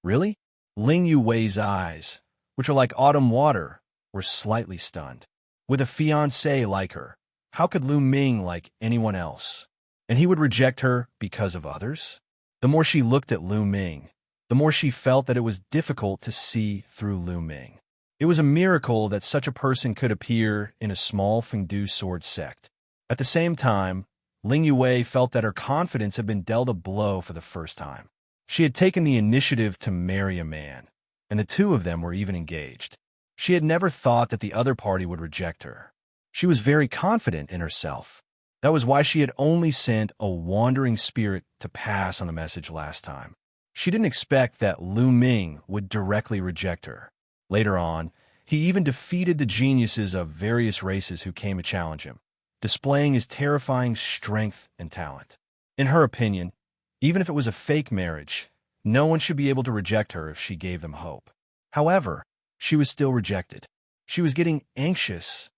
[SPEAKER 1] Really? Ling Yue's eyes, which are like autumn water, were slightly stunned. With a fiancé like her, how could Lu Ming like anyone else? And he would reject her because of others? The more she looked at Lu Ming, the more she felt that it was difficult to see through Lu Ming. It was a miracle that such a person could appear in a small Fengdu sword sect. At the same time, Ling Yue felt that her confidence had been dealt a blow for the first time. She had taken the initiative to marry a man, and the two of them were even engaged. She had never thought that the other party would reject her. She was very confident in herself. That was why she had only sent a wandering spirit to pass on the message last time. She didn't expect that Lu Ming would directly reject her. Later on, he even defeated the geniuses of various races who came to challenge him, displaying his terrifying strength and talent. In her opinion, even if it was a fake marriage, no one should be able to reject her if she gave them hope. However, she was still rejected. She was getting anxious.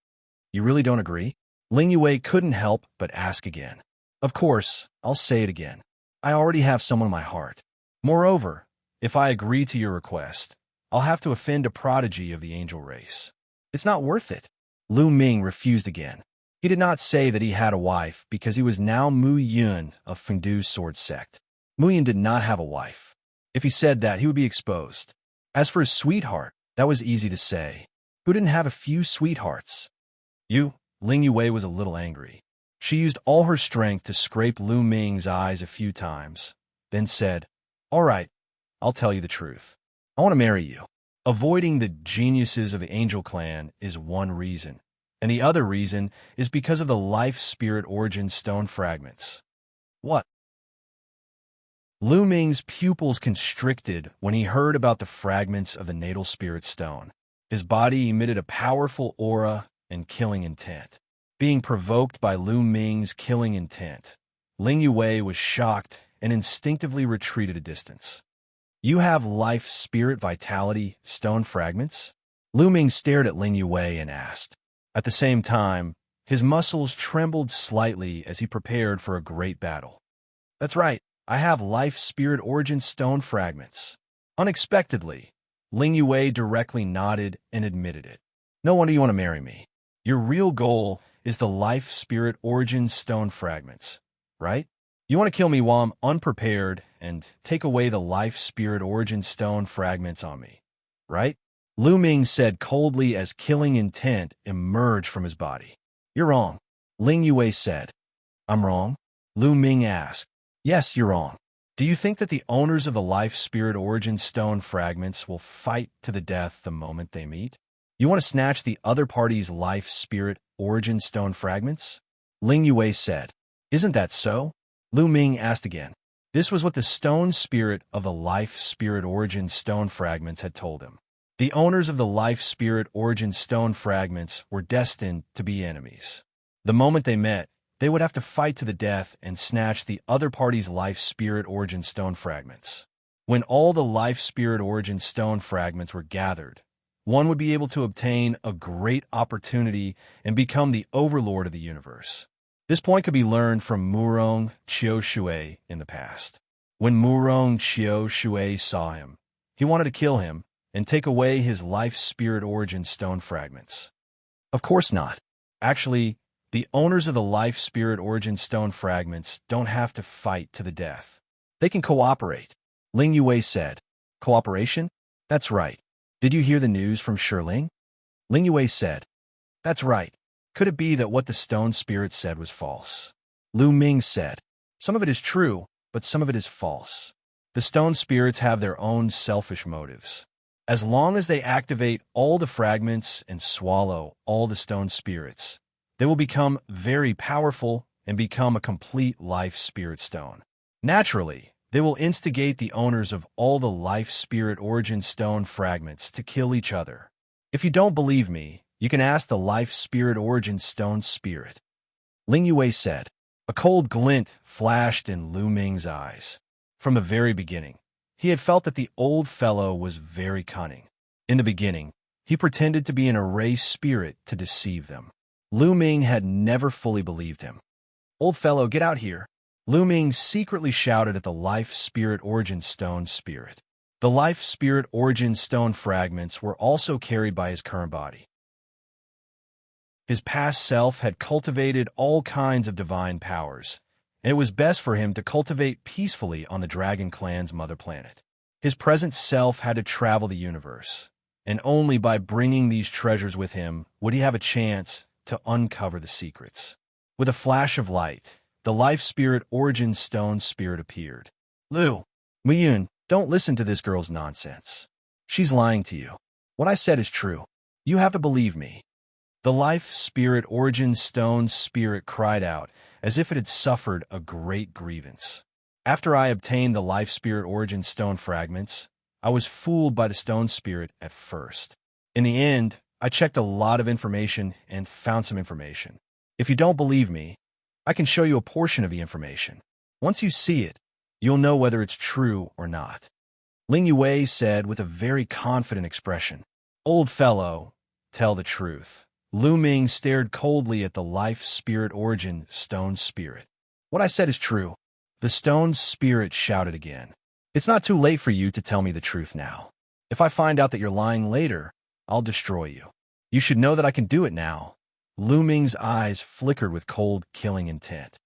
[SPEAKER 1] You really don't agree? Ling Yue couldn't help but ask again. Of course, I'll say it again. I already have someone in my heart. Moreover, if I agree to your request, I'll have to offend a prodigy of the angel race. It's not worth it. Lu Ming refused again. He did not say that he had a wife because he was now Mu Yun of Fengdu's sword sect. Mu Yun did not have a wife. If he said that, he would be exposed. As for his sweetheart, that was easy to say. Who didn't have a few sweethearts? You? Ling Yue was a little angry. She used all her strength to scrape Lu Ming's eyes a few times, then said, All right, I'll tell you the truth. I want to marry you. Avoiding the geniuses of the angel clan is one reason, and the other reason is because of the life spirit origin stone fragments. What? Lu Ming's pupils constricted when he heard about the fragments of the natal spirit stone. His body emitted a powerful aura and killing intent. Being provoked by Lu Ming's killing intent, Ling Yue was shocked and instinctively retreated a distance. You have life spirit vitality stone fragments? Lu Ming stared at Ling Yue and asked. At the same time, his muscles trembled slightly as he prepared for a great battle. That's right, I have life spirit origin stone fragments. Unexpectedly, Ling Yue directly nodded and admitted it. No wonder you want to marry me. Your real goal is the life spirit origin stone fragments, right? You want to kill me while I'm unprepared and take away the life spirit origin stone fragments on me, right? Lu Ming said coldly as killing intent emerged from his body. You're wrong, Ling Yue said. I'm wrong? Lu Ming asked. Yes, you're wrong. Do you think that the owners of the life spirit origin stone fragments will fight to the death the moment they meet? You want to snatch the other party's life spirit origin stone fragments? Ling Yue said. Isn't that so? Lu Ming asked again. This was what the stone spirit of the life spirit origin stone fragments had told him. The owners of the life spirit origin stone fragments were destined to be enemies. The moment they met, they would have to fight to the death and snatch the other party's life spirit origin stone fragments. When all the life spirit origin stone fragments were gathered, one would be able to obtain a great opportunity and become the overlord of the universe. This point could be learned from Murong Qiu Shui in the past. When Murong Qiu Shui saw him, he wanted to kill him and take away his life spirit origin stone fragments. Of course not. Actually, the owners of the life spirit origin stone fragments don't have to fight to the death. They can cooperate. Ling Yue said. Cooperation? That's right. Did you hear the news from Shiling? Ling Yue said. That's right. Could it be that what the stone spirit said was false? Lu Ming said. Some of it is true, but some of it is false. The stone spirits have their own selfish motives. As long as they activate all the fragments and swallow all the stone spirits, they will become very powerful and become a complete life spirit stone. Naturally, they will instigate the owners of all the life spirit origin stone fragments to kill each other. If you don't believe me, you can ask the life spirit origin stone spirit. Ling Yue said. A cold glint flashed in Lu Ming's eyes. From the very beginning, he had felt that the old fellow was very cunning. In the beginning, he pretended to be an erased spirit to deceive them. Lu Ming had never fully believed him. Old fellow, get out here. Lu Ming secretly shouted at the life spirit origin stone spirit. The life spirit origin stone fragments were also carried by his current body. His past self had cultivated all kinds of divine powers, and it was best for him to cultivate peacefully on the Dragon Clan's mother planet. His present self had to travel the universe, and only by bringing these treasures with him would he have a chance to uncover the secrets. With a flash of light, the life spirit origin stone spirit appeared. Lu Miyun, don't listen to this girl's nonsense. She's lying to you. What I said is true. You have to believe me. The life spirit origin stone spirit cried out as if it had suffered a great grievance. After I obtained the life spirit origin stone fragments, I was fooled by the stone spirit at first. In the end, I checked a lot of information and found some information. If you don't believe me, I can show you a portion of the information. Once you see it, you'll know whether it's true or not. Ling Yue said with a very confident expression. Old fellow, tell the truth. Lu Ming stared coldly at the life spirit origin stone spirit. What I said is true. The stone spirit shouted again. It's not too late for you to tell me the truth now. If I find out that you're lying later, I'll destroy you. You should know that I can do it now. Lu Ming's eyes flickered with cold, killing intent.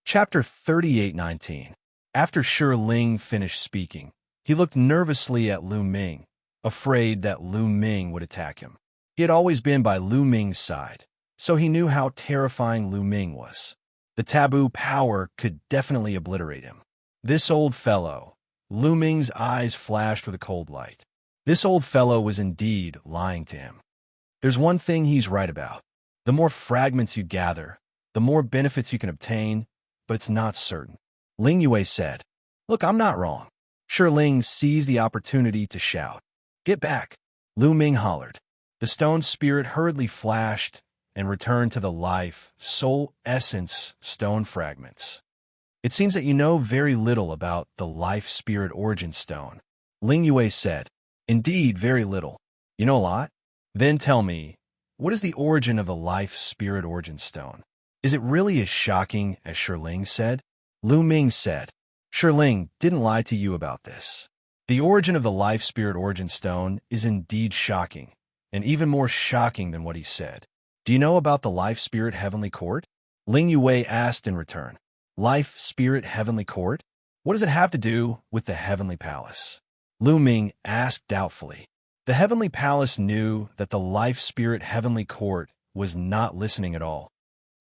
[SPEAKER 1] Chapter 38:19. After Shi Ling finished speaking, he looked nervously at Lu Ming, afraid that Lu Ming would attack him. He had always been by Lu Ming's side, so he knew how terrifying Lu Ming was. The taboo power could definitely obliterate him. This old fellow, Lu Ming's eyes flashed with a cold light. This old fellow was indeed lying to him. There's one thing he's right about. The more fragments you gather, the more benefits you can obtain, but it's not certain. Ling Yue said, Look, I'm not wrong. Shi Ling seized the opportunity to shout. Get back! Lu Ming hollered. The stone spirit hurriedly flashed and returned to the life, soul essence stone fragments. It seems that you know very little about the life spirit origin stone. Ling Yue said, Indeed, very little. You know a lot? Then tell me, what is the origin of the life spirit origin stone? Is it really as shocking as Shi Ling said? Lu Ming said, Shi Ling didn't lie to you about this. The origin of the life spirit origin stone is indeed shocking, and even more shocking than what he said. Do you know about the life spirit heavenly court? Ling Yue asked in return. Life spirit heavenly court? What does it have to do with the heavenly palace? Lu Ming asked doubtfully. The heavenly palace knew that the life spirit heavenly court was not listening at all.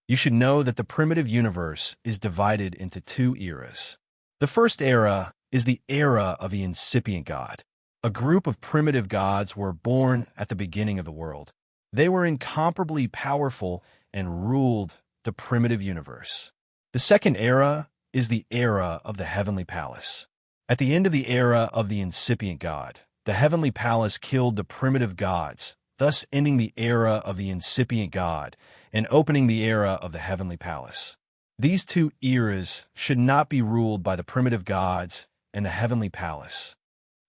[SPEAKER 1] You should know that the primitive universe is divided into two eras. The first era is the era of the incipient god. A group of primitive gods were born at the beginning of the world. They were incomparably powerful and ruled the primitive universe. The second era is the era of the Heavenly Palace. At the end of the era of the incipient god, the Heavenly Palace killed the primitive gods, thus ending the era of the incipient god and opening the era of the Heavenly Palace. These two eras should not be ruled by the primitive gods and the Heavenly Palace.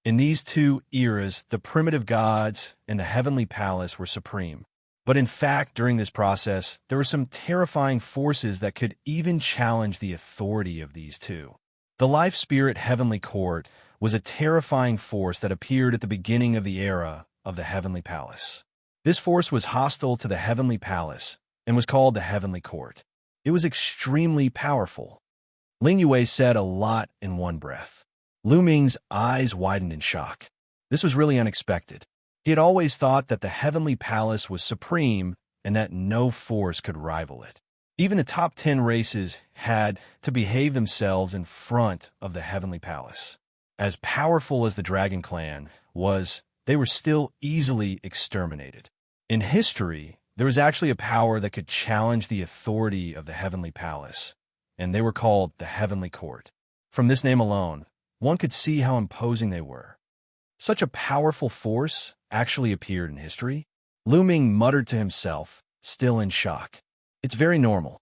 [SPEAKER 1] In these two eras, the primitive gods and the Heavenly Palace were supreme. But in fact, during this process, there were some terrifying forces that could even challenge the authority of these two. The Life Spirit Heavenly Court was a terrifying force that appeared at the beginning of the era of the Heavenly Palace. This force was hostile to the Heavenly Palace and was called the Heavenly Court. It was extremely powerful. Ling Yue said a lot in one breath. Lu Ming's eyes widened in shock. This was really unexpected. He had always thought that the Heavenly Palace was supreme and that no force could rival it. Even the top 10 races had to behave themselves in front of the Heavenly Palace. As powerful as the Dragon Clan was, they were still easily exterminated. In history, there was actually a power that could challenge the authority of the Heavenly Palace, and they were called the Heavenly Court. From this name alone, one could see how imposing they were. Such a powerful force actually appeared in history. Lu Ming muttered to himself, still in shock. It's very normal.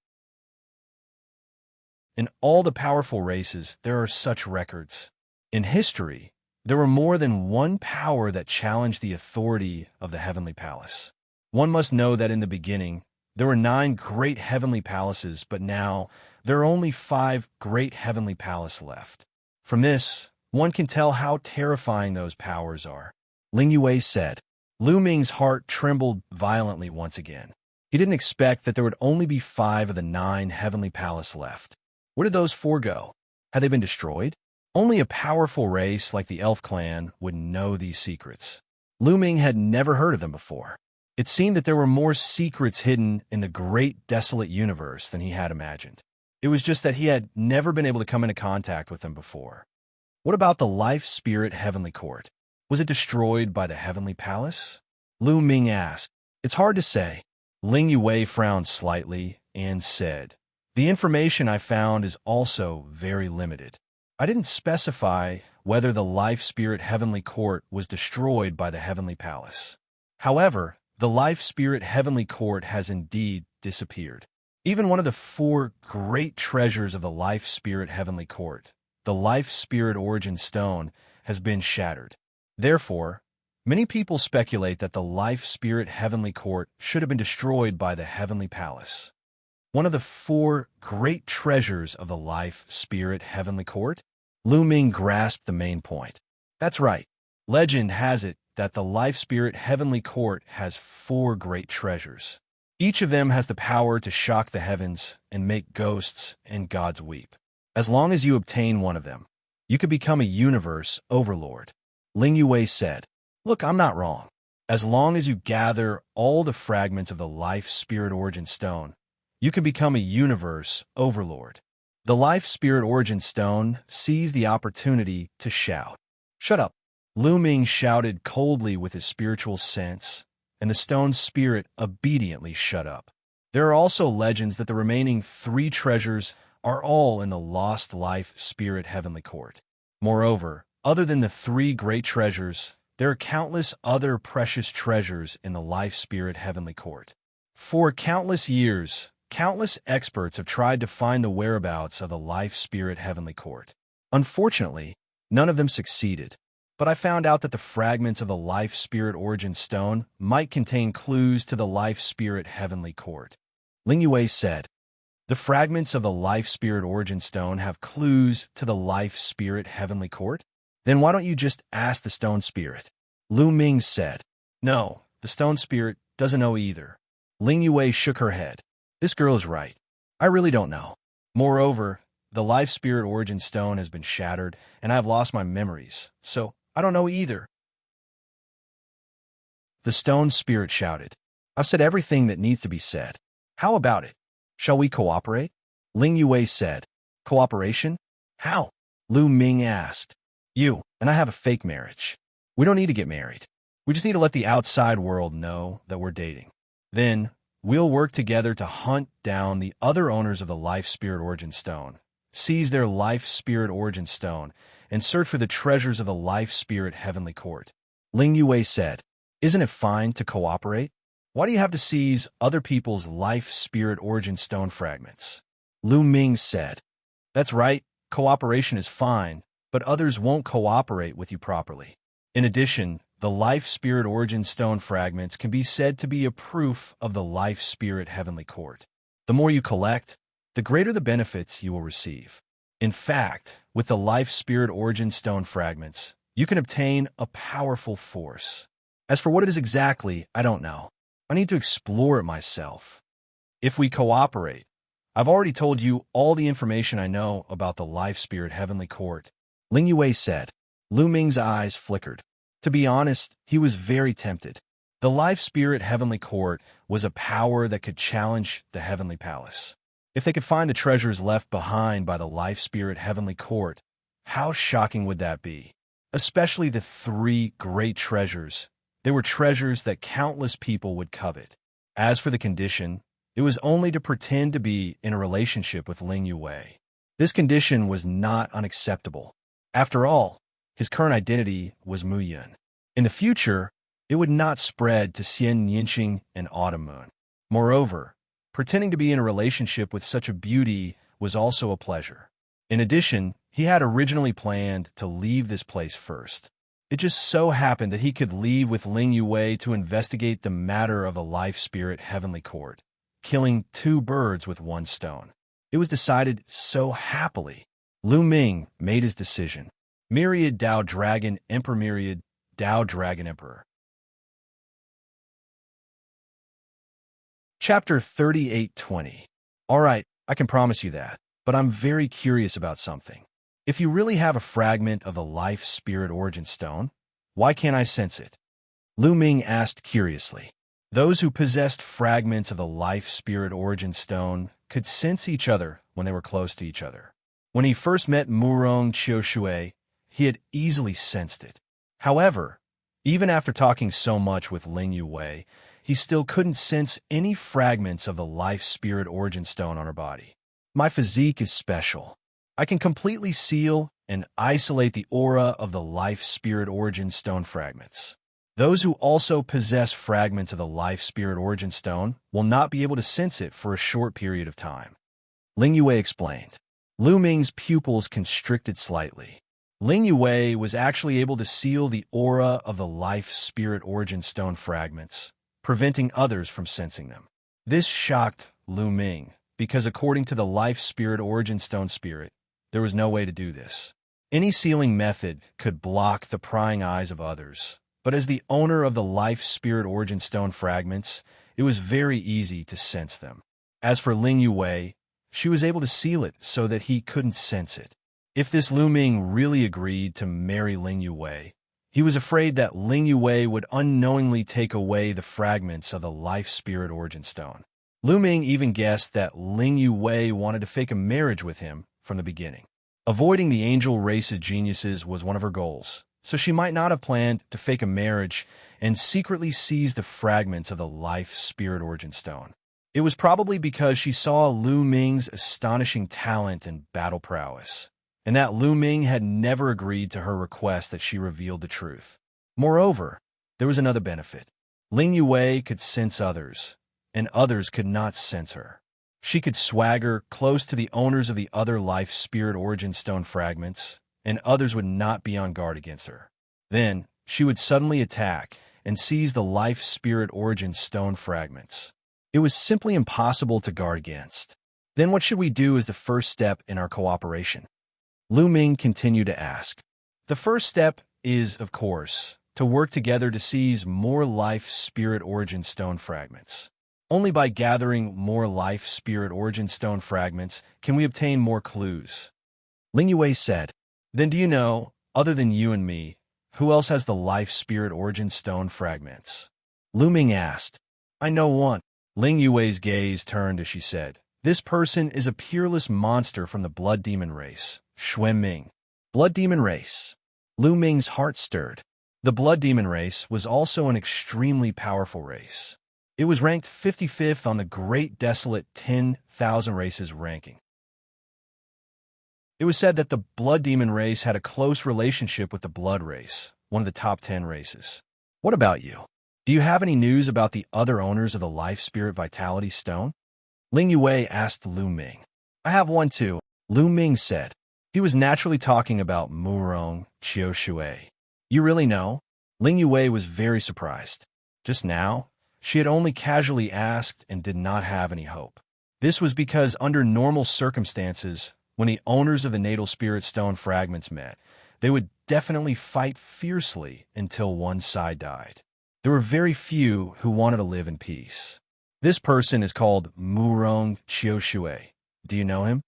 [SPEAKER 1] In all the powerful races, there are such records. In history, there were more than one power that challenged the authority of the Heavenly Palace. One must know that in the beginning, there were 9 great heavenly palaces, but now there are only 5 great heavenly palaces left. From this, one can tell how terrifying those powers are. Ling Yue said. Lu Ming's heart trembled violently once again. He didn't expect that there would only be 5 of the 9 heavenly palaces left. Where did those 4 go? Had they been destroyed? Only a powerful race like the Elf Clan would know these secrets. Lu Ming had never heard of them before. It seemed that there were more secrets hidden in the great desolate universe than he had imagined. It was just that he had never been able to come into contact with them before. What about the Life Spirit Heavenly Court? Was it destroyed by the Heavenly Palace? Lu Ming asked. It's hard to say. Ling Yue frowned slightly and said, the information I found is also very limited. I didn't specify whether the Life Spirit Heavenly Court was destroyed by the Heavenly Palace. However, the Life Spirit Heavenly Court has indeed disappeared. Even one of the 4 great treasures of the Life Spirit Heavenly Court, the Life Spirit Origin Stone, has been shattered. Therefore, many people speculate that the Life Spirit Heavenly Court should have been destroyed by the Heavenly Palace. One of the 4 great treasures of the Life Spirit Heavenly Court? Lu Ming grasped the main point. That's right. Legend has it that the Life Spirit Heavenly Court has 4 great treasures. Each of them has the power to shock the heavens and make ghosts and gods weep. As long as you obtain one of them, you could become a universe overlord. Ling Yue said, look, I'm not wrong. As long as you gather all the fragments of the Life Spirit Origin Stone, you can become a universe overlord. The Life Spirit Origin Stone sees the opportunity to shout. Shut up. Lu Ming shouted coldly with his spiritual sense, and the stone's spirit obediently shut up. There are also legends that the remaining 3 treasures are all in the lost Life Spirit Heavenly Court. Moreover, other than the 3 great treasures, there are countless other precious treasures in the Life Spirit Heavenly Court. For countless years, countless experts have tried to find the whereabouts of the Life Spirit Heavenly Court. Unfortunately, none of them succeeded. But I found out that the fragments of the Life Spirit Origin Stone might contain clues to the Life Spirit Heavenly Court. Ling Yue said, the fragments of the Life Spirit Origin Stone have clues to the Life Spirit Heavenly Court? Then why don't you just ask the Stone Spirit? Lu Ming said, no, the Stone Spirit doesn't know either. Ling Yue shook her head. This girl is right. I really don't know. Moreover, the Life Spirit Origin Stone has been shattered, and I have lost my memories, so I don't know either. The Stone Spirit shouted, I've said everything that needs to be said. How about it? Shall we cooperate? Ling Yue said, cooperation? How? Lu Ming asked. You and I have a fake marriage. We don't need to get married. We just need to let the outside world know that we're dating. Then, we'll work together to hunt down the other owners of the Life Spirit Origin Stone, seize their Life Spirit Origin Stone, and search for the treasures of the Life Spirit Heavenly Court. Ling Yue said, "Isn't it fine to cooperate? Why do you have to seize other people's Life Spirit Origin Stone fragments?" Lu Ming said, "That's right, cooperation is fine, but others won't cooperate with you properly. In addition, the Life Spirit Origin Stone fragments can be said to be a proof of the Life Spirit Heavenly Court. The more you collect, the greater the benefits you will receive. In fact, with the Life Spirit Origin Stone fragments, you can obtain a powerful force. As for what it is exactly, I don't know. I need to explore it myself. If we cooperate, I've already told you all the information I know about the Life Spirit Heavenly Court." Ling Yue said. Lu Ming's eyes flickered. To be honest, he was very tempted. The Life Spirit Heavenly Court was a power that could challenge the Heavenly Palace. If they could find the treasures left behind by the Life Spirit Heavenly Court, how shocking would that be? Especially the 3 great treasures. They were treasures that countless people would covet. As for the condition, it was only to pretend to be in a relationship with Ling Yue. This condition was not unacceptable. After all, his current identity was Muyun. In the future, it would not spread to Xianxia and Autumn Moon. Moreover, pretending to be in a relationship with such a beauty was also a pleasure. In addition, he had originally planned to leave this place first. It just so happened that he could leave with Ling Yue to investigate the matter of the Life Spirit Heavenly Court, killing 2 birds with 1 stone. It was decided so happily. Lu Ming made his decision. Myriad Dao Dragon Emperor. Myriad Dao Dragon Emperor. Chapter 38:20. All right, I can promise you that, but I'm very curious about something. If you really have a fragment of the Life Spirit Origin Stone, why can't I sense it? Lu Ming asked curiously. Those who possessed fragments of the Life Spirit Origin Stone could sense each other when they were close to each other. When he first met Murong Qiushui, he had easily sensed it. However, even after talking so much with Ling Yue, he still couldn't sense any fragments of the Life Spirit Origin Stone on her body. My physique is special. I can completely seal and isolate the aura of the Life Spirit Origin Stone fragments. Those who also possess fragments of the Life Spirit Origin Stone will not be able to sense it for a short period of time. Ling Yue explained. Lu Ming's pupils constricted slightly. Ling Yue was actually able to seal the aura of the Life Spirit Origin Stone fragments, preventing others from sensing them. This shocked Lu Ming, because according to the Life Spirit Origin Stone spirit, there was no way to do this. Any sealing method could block the prying eyes of others, but as the owner of the Life Spirit Origin Stone fragments, it was very easy to sense them. As for Ling Yue, she was able to seal it so that he couldn't sense it. If this Lu Ming really agreed to marry Ling Yue, he was afraid that Ling Yue would unknowingly take away the fragments of the Life Spirit Origin Stone. Lu Ming even guessed that Ling Yue wanted to fake a marriage with him from the beginning. Avoiding the angel race of geniuses was one of her goals, so she might not have planned to fake a marriage and secretly seize the fragments of the Life Spirit Origin Stone. It was probably because she saw Lu Ming's astonishing talent and battle prowess, and that Lu Ming had never agreed to her request that she revealed the truth. Moreover, there was another benefit. Ling Yue could sense others, and others could not sense her. She could swagger close to the owners of the other Life Spirit Origin Stone fragments, and others would not be on guard against her. Then, she would suddenly attack and seize the Life Spirit Origin Stone fragments. It was simply impossible to guard against. Then what should we do as the first step in our cooperation? Lu Ming continued to ask. The first step is, of course, to work together to seize more Life Spirit Origin Stone fragments. Only by gathering more Life Spirit Origin Stone fragments can we obtain more clues. Ling Yue said, Then do you know, other than you and me, who else has the Life Spirit Origin Stone fragments? Lu Ming asked. I know one. Ling Yue's gaze turned as she said, This person is a peerless monster from the Blood Demon race, Xuan Ming. Blood Demon race. Lu Ming's heart stirred. The Blood Demon race was also an extremely powerful race. It was ranked 55th on the Great Desolate 10,000 Races ranking. It was said that the Blood Demon race had a close relationship with the Blood race, one of the top 10 races. What about you? Do you have any news about the other owners of the Life Spirit Vitality Stone? Ling Yue asked Lu Ming. I have one too, Lu Ming said. He was naturally talking about Murong Qiushui. You really know? Ling Yue was very surprised. Just now, she had only casually asked and did not have any hope. This was because under normal circumstances, when the owners of the Natal Spirit Stone fragments met, they would definitely fight fiercely until one side died. There were very few who wanted to live in peace. This person is called Murong Qiushui. Do you know him?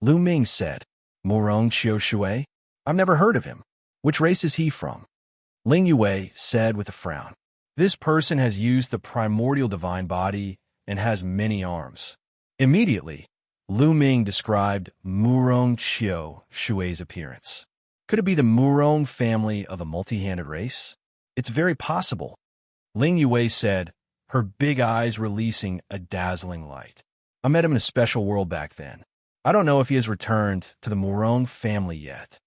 [SPEAKER 1] Lu Ming said. Murong Qiushui? I've never heard of him. Which race is he from? Ling Yue said with a frown. This person has used the primordial divine body and has many arms. Immediately, Lu Ming described Murong Qiushui's appearance. Could it be the Murong family of a multi-handed race? It's very possible. Ling Yue said, her big eyes releasing a dazzling light. I met him in a special world back then. I don't know if he has returned to the Murong family yet.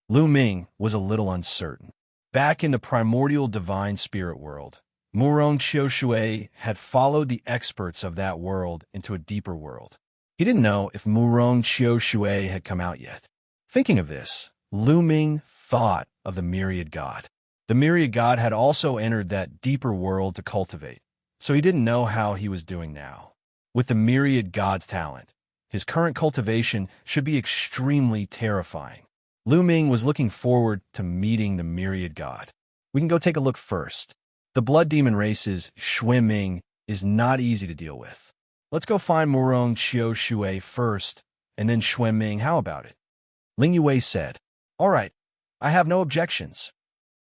[SPEAKER 1] Lu Ming was a little uncertain. Back in the primordial divine spirit world, Murong Qiushui had followed the experts of that world into a deeper world. He didn't know if Murong Qiushui had come out yet. Thinking of this, Lu Ming thought of the Myriad God. The Myriad God had also entered that deeper world to cultivate, so he didn't know how he was doing now. With the Myriad God's talent, his current cultivation should be extremely terrifying. Lu Ming was looking forward to meeting the Myriad God. We can go take a look first. The Blood Demon race's Shui Ming is not easy to deal with. Let's go find Murong Qiushui first, and then Shui Ming. How about it? Ling Yue said. All right, I have no objections.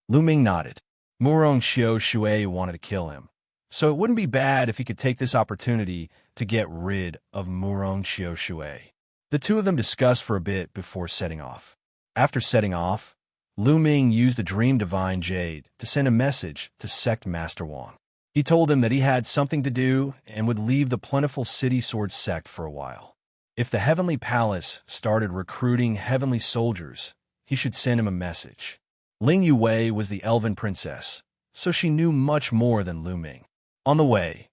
[SPEAKER 1] Lu Ming nodded. Murong Qiushui wanted to kill him, so it wouldn't be bad if he could take this opportunity to get rid of Murong Qiushui. The two of them discussed for a bit before setting off. After setting off, Lu Ming used the Dream Divine Jade to send a message to Sect Master Wang. He told him that he had something to do and would leave the Plentiful City Sword Sect for a while. If the Heavenly Palace started recruiting heavenly soldiers, he should send him a message. Ling Yue was the elven princess, so she knew much more than Lu Ming. On the way,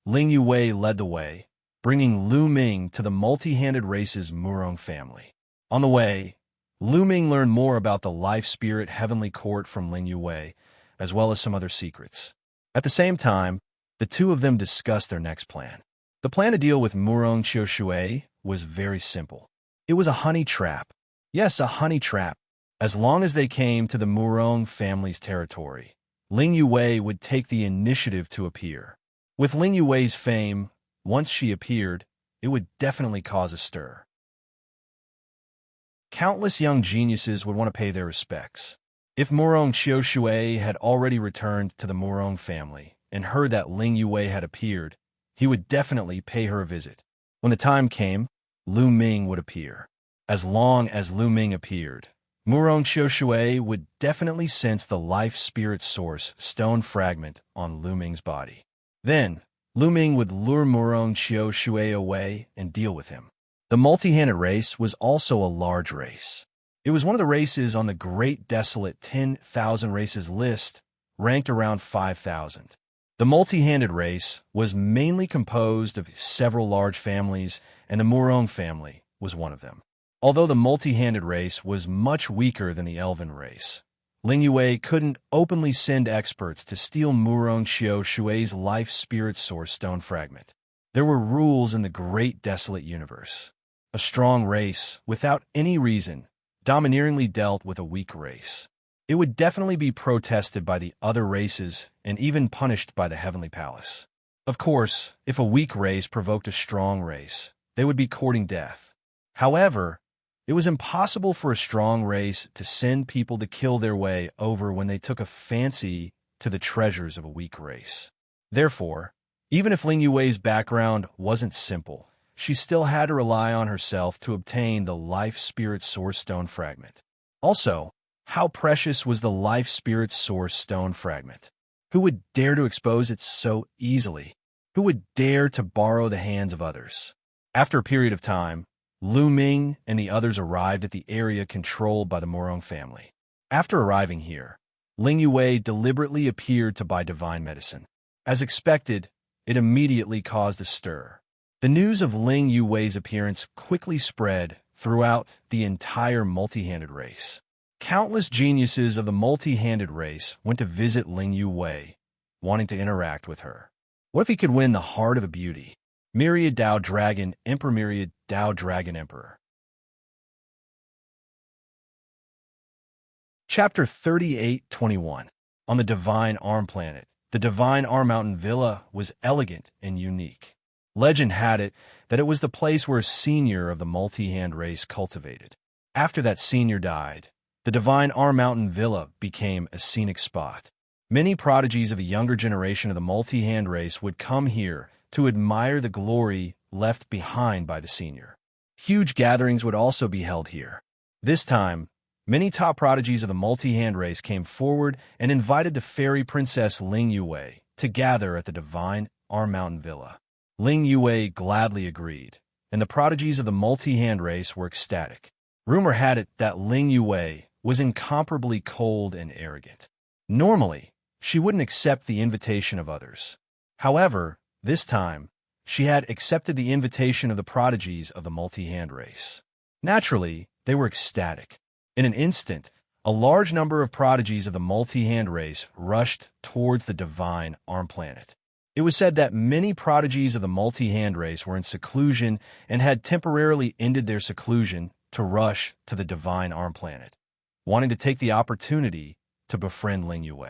[SPEAKER 1] Ling Yue led the way, bringing Lu Ming to the multi-handed race's Murong family. On the way, Lu Ming learned more about the Life Spirit Heavenly Court from Ling Yue, as well as some other secrets. At the same time, the two of them discussed their next plan. The plan to deal with Murong Qiushui was very simple. It was a honey trap. Yes, a honey trap. As long as they came to the Murong family's territory, Ling Yue would take the initiative to appear. With Ling Yue's fame, once she appeared, it would definitely cause a stir. Countless young geniuses would want to pay their respects. If Murong Qiushui had already returned to the Murong family and heard that Ling Yue had appeared, he would definitely pay her a visit. When the time came, Lu Ming would appear. As long as Lu Ming appeared, Murong Qiushui would definitely sense the life spirit source stone fragment on Lu Ming's body. Then, Lu Ming would lure Murong Qiushui away and deal with him. The multi-handed race was also a large race. It was one of the races on the Great Desolate 10,000 Races list, ranked around 5,000. The multi-handed race was mainly composed of several large families, and the Murong family was one of them. Although the multi-handed race was much weaker than the elven race, Ling Yue couldn't openly send experts to steal Murong Qiushui's life spirit source stone fragment. There were rules in the Great Desolate universe. A strong race, without any reason, domineeringly dealt with a weak race. It would definitely be protested by the other races and even punished by the Heavenly Palace. Of course, if a weak race provoked a strong race, they would be courting death. However, it was impossible for a strong race to send people to kill their way over when they took a fancy to the treasures of a weak race. Therefore, even if Ling Yue's background wasn't simple, she still had to rely on herself to obtain the Life Spirit Source Stone fragment. Also, how precious was the Life Spirit Source Stone fragment? Who would dare to expose it so easily? Who would dare to borrow the hands of others? After a period of time, Lu Ming and the others arrived at the area controlled by the Morong family. After arriving here, Ling Yue deliberately appeared to buy divine medicine. As expected, it immediately caused a stir. The news of Ling Yue's appearance quickly spread throughout the entire multi-handed race. Countless geniuses of the multi-handed race went to visit Ling Yue, wanting to interact with her. What if he could win the heart of a beauty? Myriad Dao Dragon Emperor. Myriad Dao Dragon Emperor. Chapter 38:21. On the Divine Arm Planet. The Divine Arm Mountain Villa was elegant and unique. Legend had it that it was the place where a senior of the multi-hand race cultivated. After that senior died, the Divine Arm Mountain Villa became a scenic spot. Many prodigies of a younger generation of the multi-hand race would come here to admire the glory left behind by the senior. Huge gatherings would also be held here. This time, many top prodigies of the multi-hand race came forward and invited the fairy princess Ling Yue to gather at the Divine Arm Mountain Villa. Ling Yue gladly agreed, and the prodigies of the multi-hand race were ecstatic. Rumor had it that Ling Yue was incomparably cold and arrogant. Normally, she wouldn't accept the invitation of others. However, this time, she had accepted the invitation of the prodigies of the multi-hand race. Naturally, they were ecstatic. In an instant, a large number of prodigies of the multi-hand race rushed towards the Divine Arm Planet. It was said that many prodigies of the multi-hand race were in seclusion and had temporarily ended their seclusion to rush to the Divine Arm Planet, wanting to take the opportunity to befriend Ling Yue.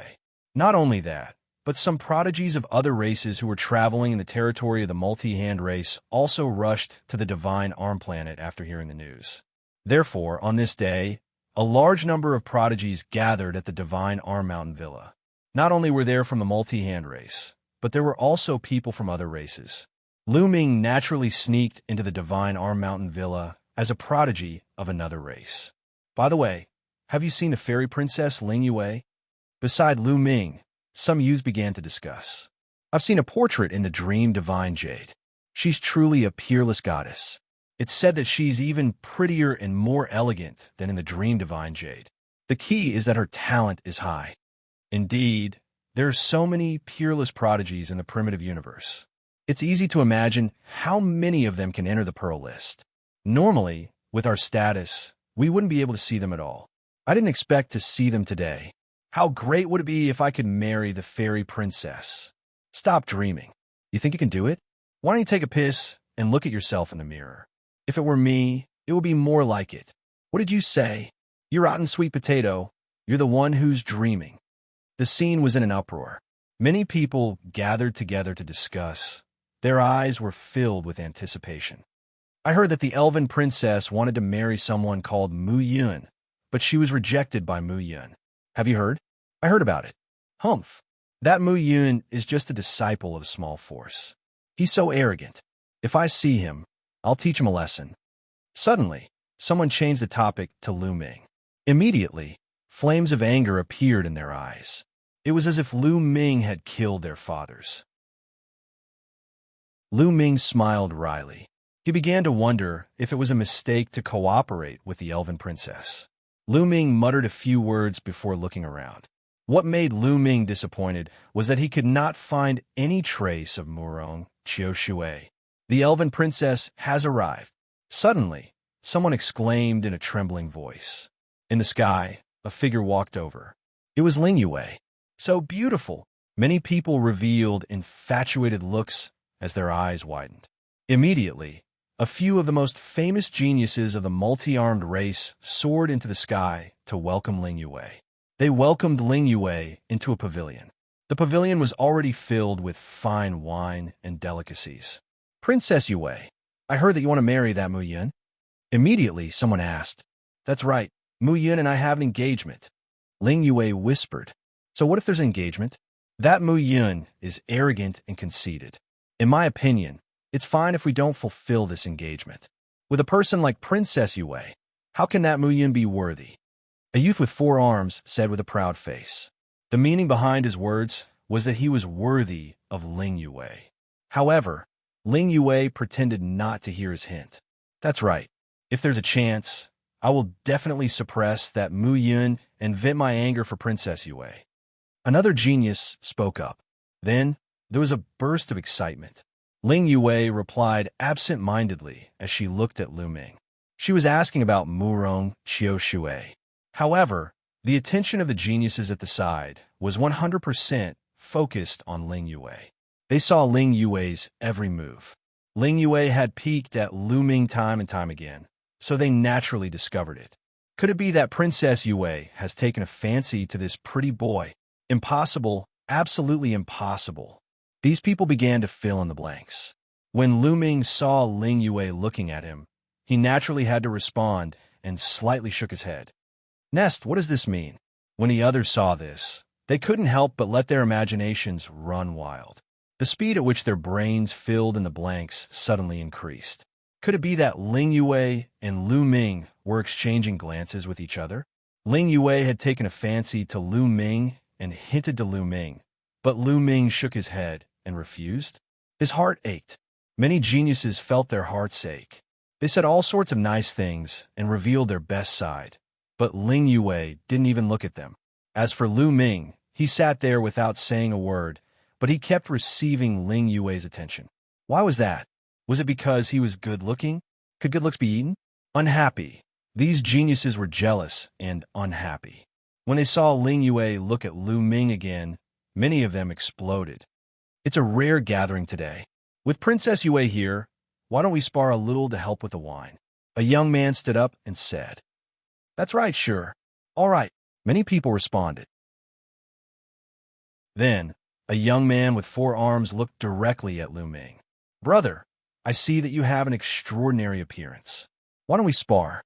[SPEAKER 1] Not only that, but some prodigies of other races who were traveling in the territory of the multi-hand race also rushed to the Divine Arm Planet after hearing the news. Therefore, on this day, a large number of prodigies gathered at the Divine Arm Mountain Villa. Not only were there from the multi-hand race, but there were also people from other races. Lu Ming naturally sneaked into the Divine Arm Mountain Villa as a prodigy of another race. By the way, have you seen the fairy princess Ling Yue? Beside Lu Ming, some youths began to discuss. I've seen a portrait in the Dream Divine Jade. She's truly a peerless goddess. It's said that she's even prettier and more elegant than in the Dream Divine Jade. The key is that her talent is high. Indeed, there are so many peerless prodigies in the primitive universe. It's easy to imagine how many of them can enter the Pearl list. Normally, with our status, we wouldn't be able to see them at all. I didn't expect to see them today. How great would it be if I could marry the fairy princess? Stop dreaming. You think you can do it? Why don't you take a piss and look at yourself in the mirror? If it were me, it would be more like it. What did you say? You rotten sweet potato. You're the one who's dreaming. The scene was in an uproar. Many people gathered together to discuss. Their eyes were filled with anticipation. I heard that the elven princess wanted to marry someone called Mu Yun, but she was rejected by Mu Yun. Have you heard? I heard about it. Humph. That Mu Yun is just a disciple of Small Force. He's so arrogant. If I see him, I'll teach him a lesson. Suddenly, someone changed the topic to Lu Ming. Immediately, flames of anger appeared in their eyes. It was as if Lu Ming had killed their fathers. Lu Ming smiled wryly. He began to wonder if it was a mistake to cooperate with the elven princess. Lu Ming muttered a few words before looking around. What made Lu Ming disappointed was that he could not find any trace of Murong Qiushui. The elven princess has arrived. Suddenly, someone exclaimed in a trembling voice. In the sky, a figure walked over. It was Ling Yue. So beautiful. Many people revealed infatuated looks as their eyes widened. Immediately, a few of the most famous geniuses of the multi-armed race soared into the sky to welcome Ling Yue. They welcomed Ling Yue into a pavilion. The pavilion was already filled with fine wine and delicacies. Princess Yue, I heard that you want to marry that Mu Yun. Immediately, someone asked. That's right, Mu Yun and I have an engagement. Ling Yue whispered. So what if there's an engagement? That Mu Yun is arrogant and conceited. In my opinion, it's fine if we don't fulfill this engagement. With a person like Princess Yue, how can that Mu Yun be worthy? A youth with 4 arms said with a proud face. The meaning behind his words was that he was worthy of Ling Yue. However, Ling Yue pretended not to hear his hint. That's right. If there's a chance, I will definitely suppress that Mu Yun and vent my anger for Princess Yue. Another genius spoke up. Then, there was a burst of excitement. Ling Yue replied absent-mindedly as she looked at Lu Ming. She was asking about Murong Qiu. However, the attention of the geniuses at the side was 100% focused on Ling Yue. They saw Ling Yue's every move. Ling Yue had peeked at Lu Ming time and time again, so they naturally discovered it. Could it be that Princess Yue has taken a fancy to this pretty boy? Impossible, absolutely impossible. These people began to fill in the blanks. When Lu Ming saw Ling Yue looking at him, he naturally had to respond and slightly shook his head. Nest, what does this mean? When the others saw this, they couldn't help but let their imaginations run wild. The speed at which their brains filled in the blanks suddenly increased. Could it be that Ling Yue and Lu Ming were exchanging glances with each other? Ling Yue had taken a fancy to Lu Ming and hinted to Lu Ming, but Lu Ming shook his head and refused. His heart ached. Many geniuses felt their hearts ache. They said all sorts of nice things and revealed their best side, but Ling Yue didn't even look at them. As for Lu Ming, he sat there without saying a word, but he kept receiving Ling Yue's attention. Why was that? Was it because he was good-looking? Could good looks be eaten? Unhappy. These geniuses were jealous and unhappy. When they saw Ling Yue look at Lu Ming again, many of them exploded. It's a rare gathering today. With Princess Yue here, why don't we spar a little to help with the wine? A young man stood up and said. That's right, sure. All right. Many people responded. Then, a young man with 4 arms looked directly at Lu Ming. Brother, I see that you have an extraordinary appearance. Why don't we spar?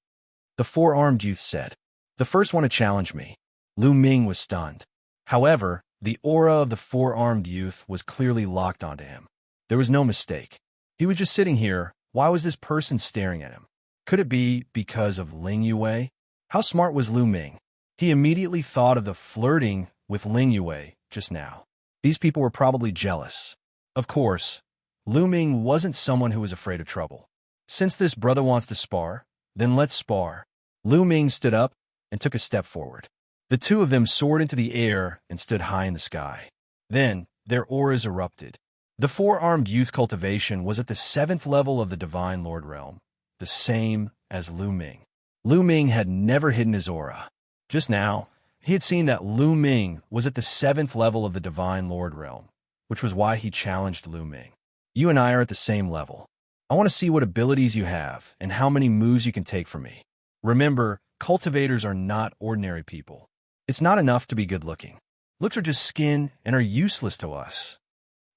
[SPEAKER 1] The 4-armed youth said. The first one to challenge me. Lu Ming was stunned. However, the aura of the 4-armed youth was clearly locked onto him. There was no mistake. He was just sitting here. Why was this person staring at him? Could it be because of Ling Yue? How smart was Lu Ming? He immediately thought of the flirting with Ling Yue just now. These people were probably jealous. Of course, Lu Ming wasn't someone who was afraid of trouble. Since this brother wants to spar, then let's spar. Lu Ming stood up and took a step forward. The two of them soared into the air and stood high in the sky. Then, their auras erupted. The 4-armed youth cultivation was at the 7th level of the Divine Lord realm, the same as Lu Ming. Lu Ming had never hidden his aura. Just now, he had seen that Lu Ming was at the 7th level of the Divine Lord realm, which was why he challenged Lu Ming. You and I are at the same level. I want to see what abilities you have and how many moves you can take from me. Remember, cultivators are not ordinary people. It's not enough to be good-looking. Looks are just skin and are useless to us.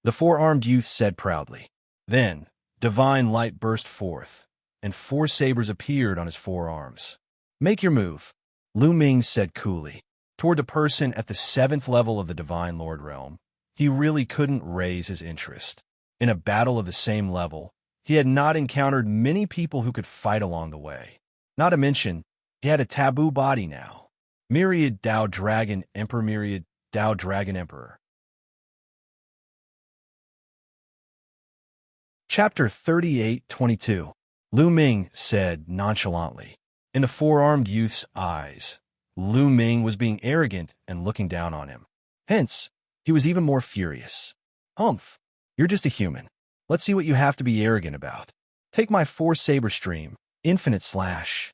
[SPEAKER 1] The 4-armed youth said proudly. Then, divine light burst forth, and 4 sabers appeared on his 4 arms. Make your move, Lu Ming said coolly. Toward the person at the 7th level of the Divine Lord realm, he really couldn't raise his interest. In a battle of the same level, he had not encountered many people who could fight along the way. Not to mention, he had a taboo body now. Myriad Dao Dragon Emperor. Myriad Dao Dragon Emperor. Chapter 38:22. Lu Ming said nonchalantly. In the 4-armed youth's eyes, Lu Ming was being arrogant and looking down on him. Hence, he was even more furious. Humph, you're just a human. Let's see what you have to be arrogant about. Take my 4-saber stream, infinite slash.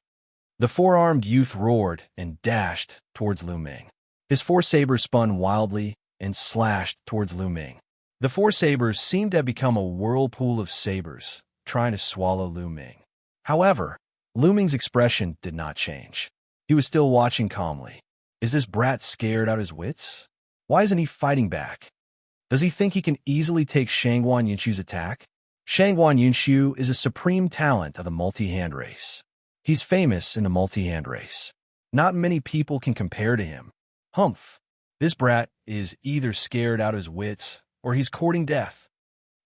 [SPEAKER 1] The 4-armed youth roared and dashed towards Lu Ming. His 4 sabers spun wildly and slashed towards Lu Ming. The 4 sabers seemed to have become a whirlpool of sabers, trying to swallow Lu Ming. However, Lu Ming's expression did not change. He was still watching calmly. Is this brat scared out of his wits? Why isn't he fighting back? Does he think he can easily take Shangguan Yunxiu's attack? Shangguan Yunxiu is a supreme talent of the multi-hand race. He's famous in the multi-hand race. Not many people can compare to him. Humph, this brat is either scared out of his wits or he's courting death.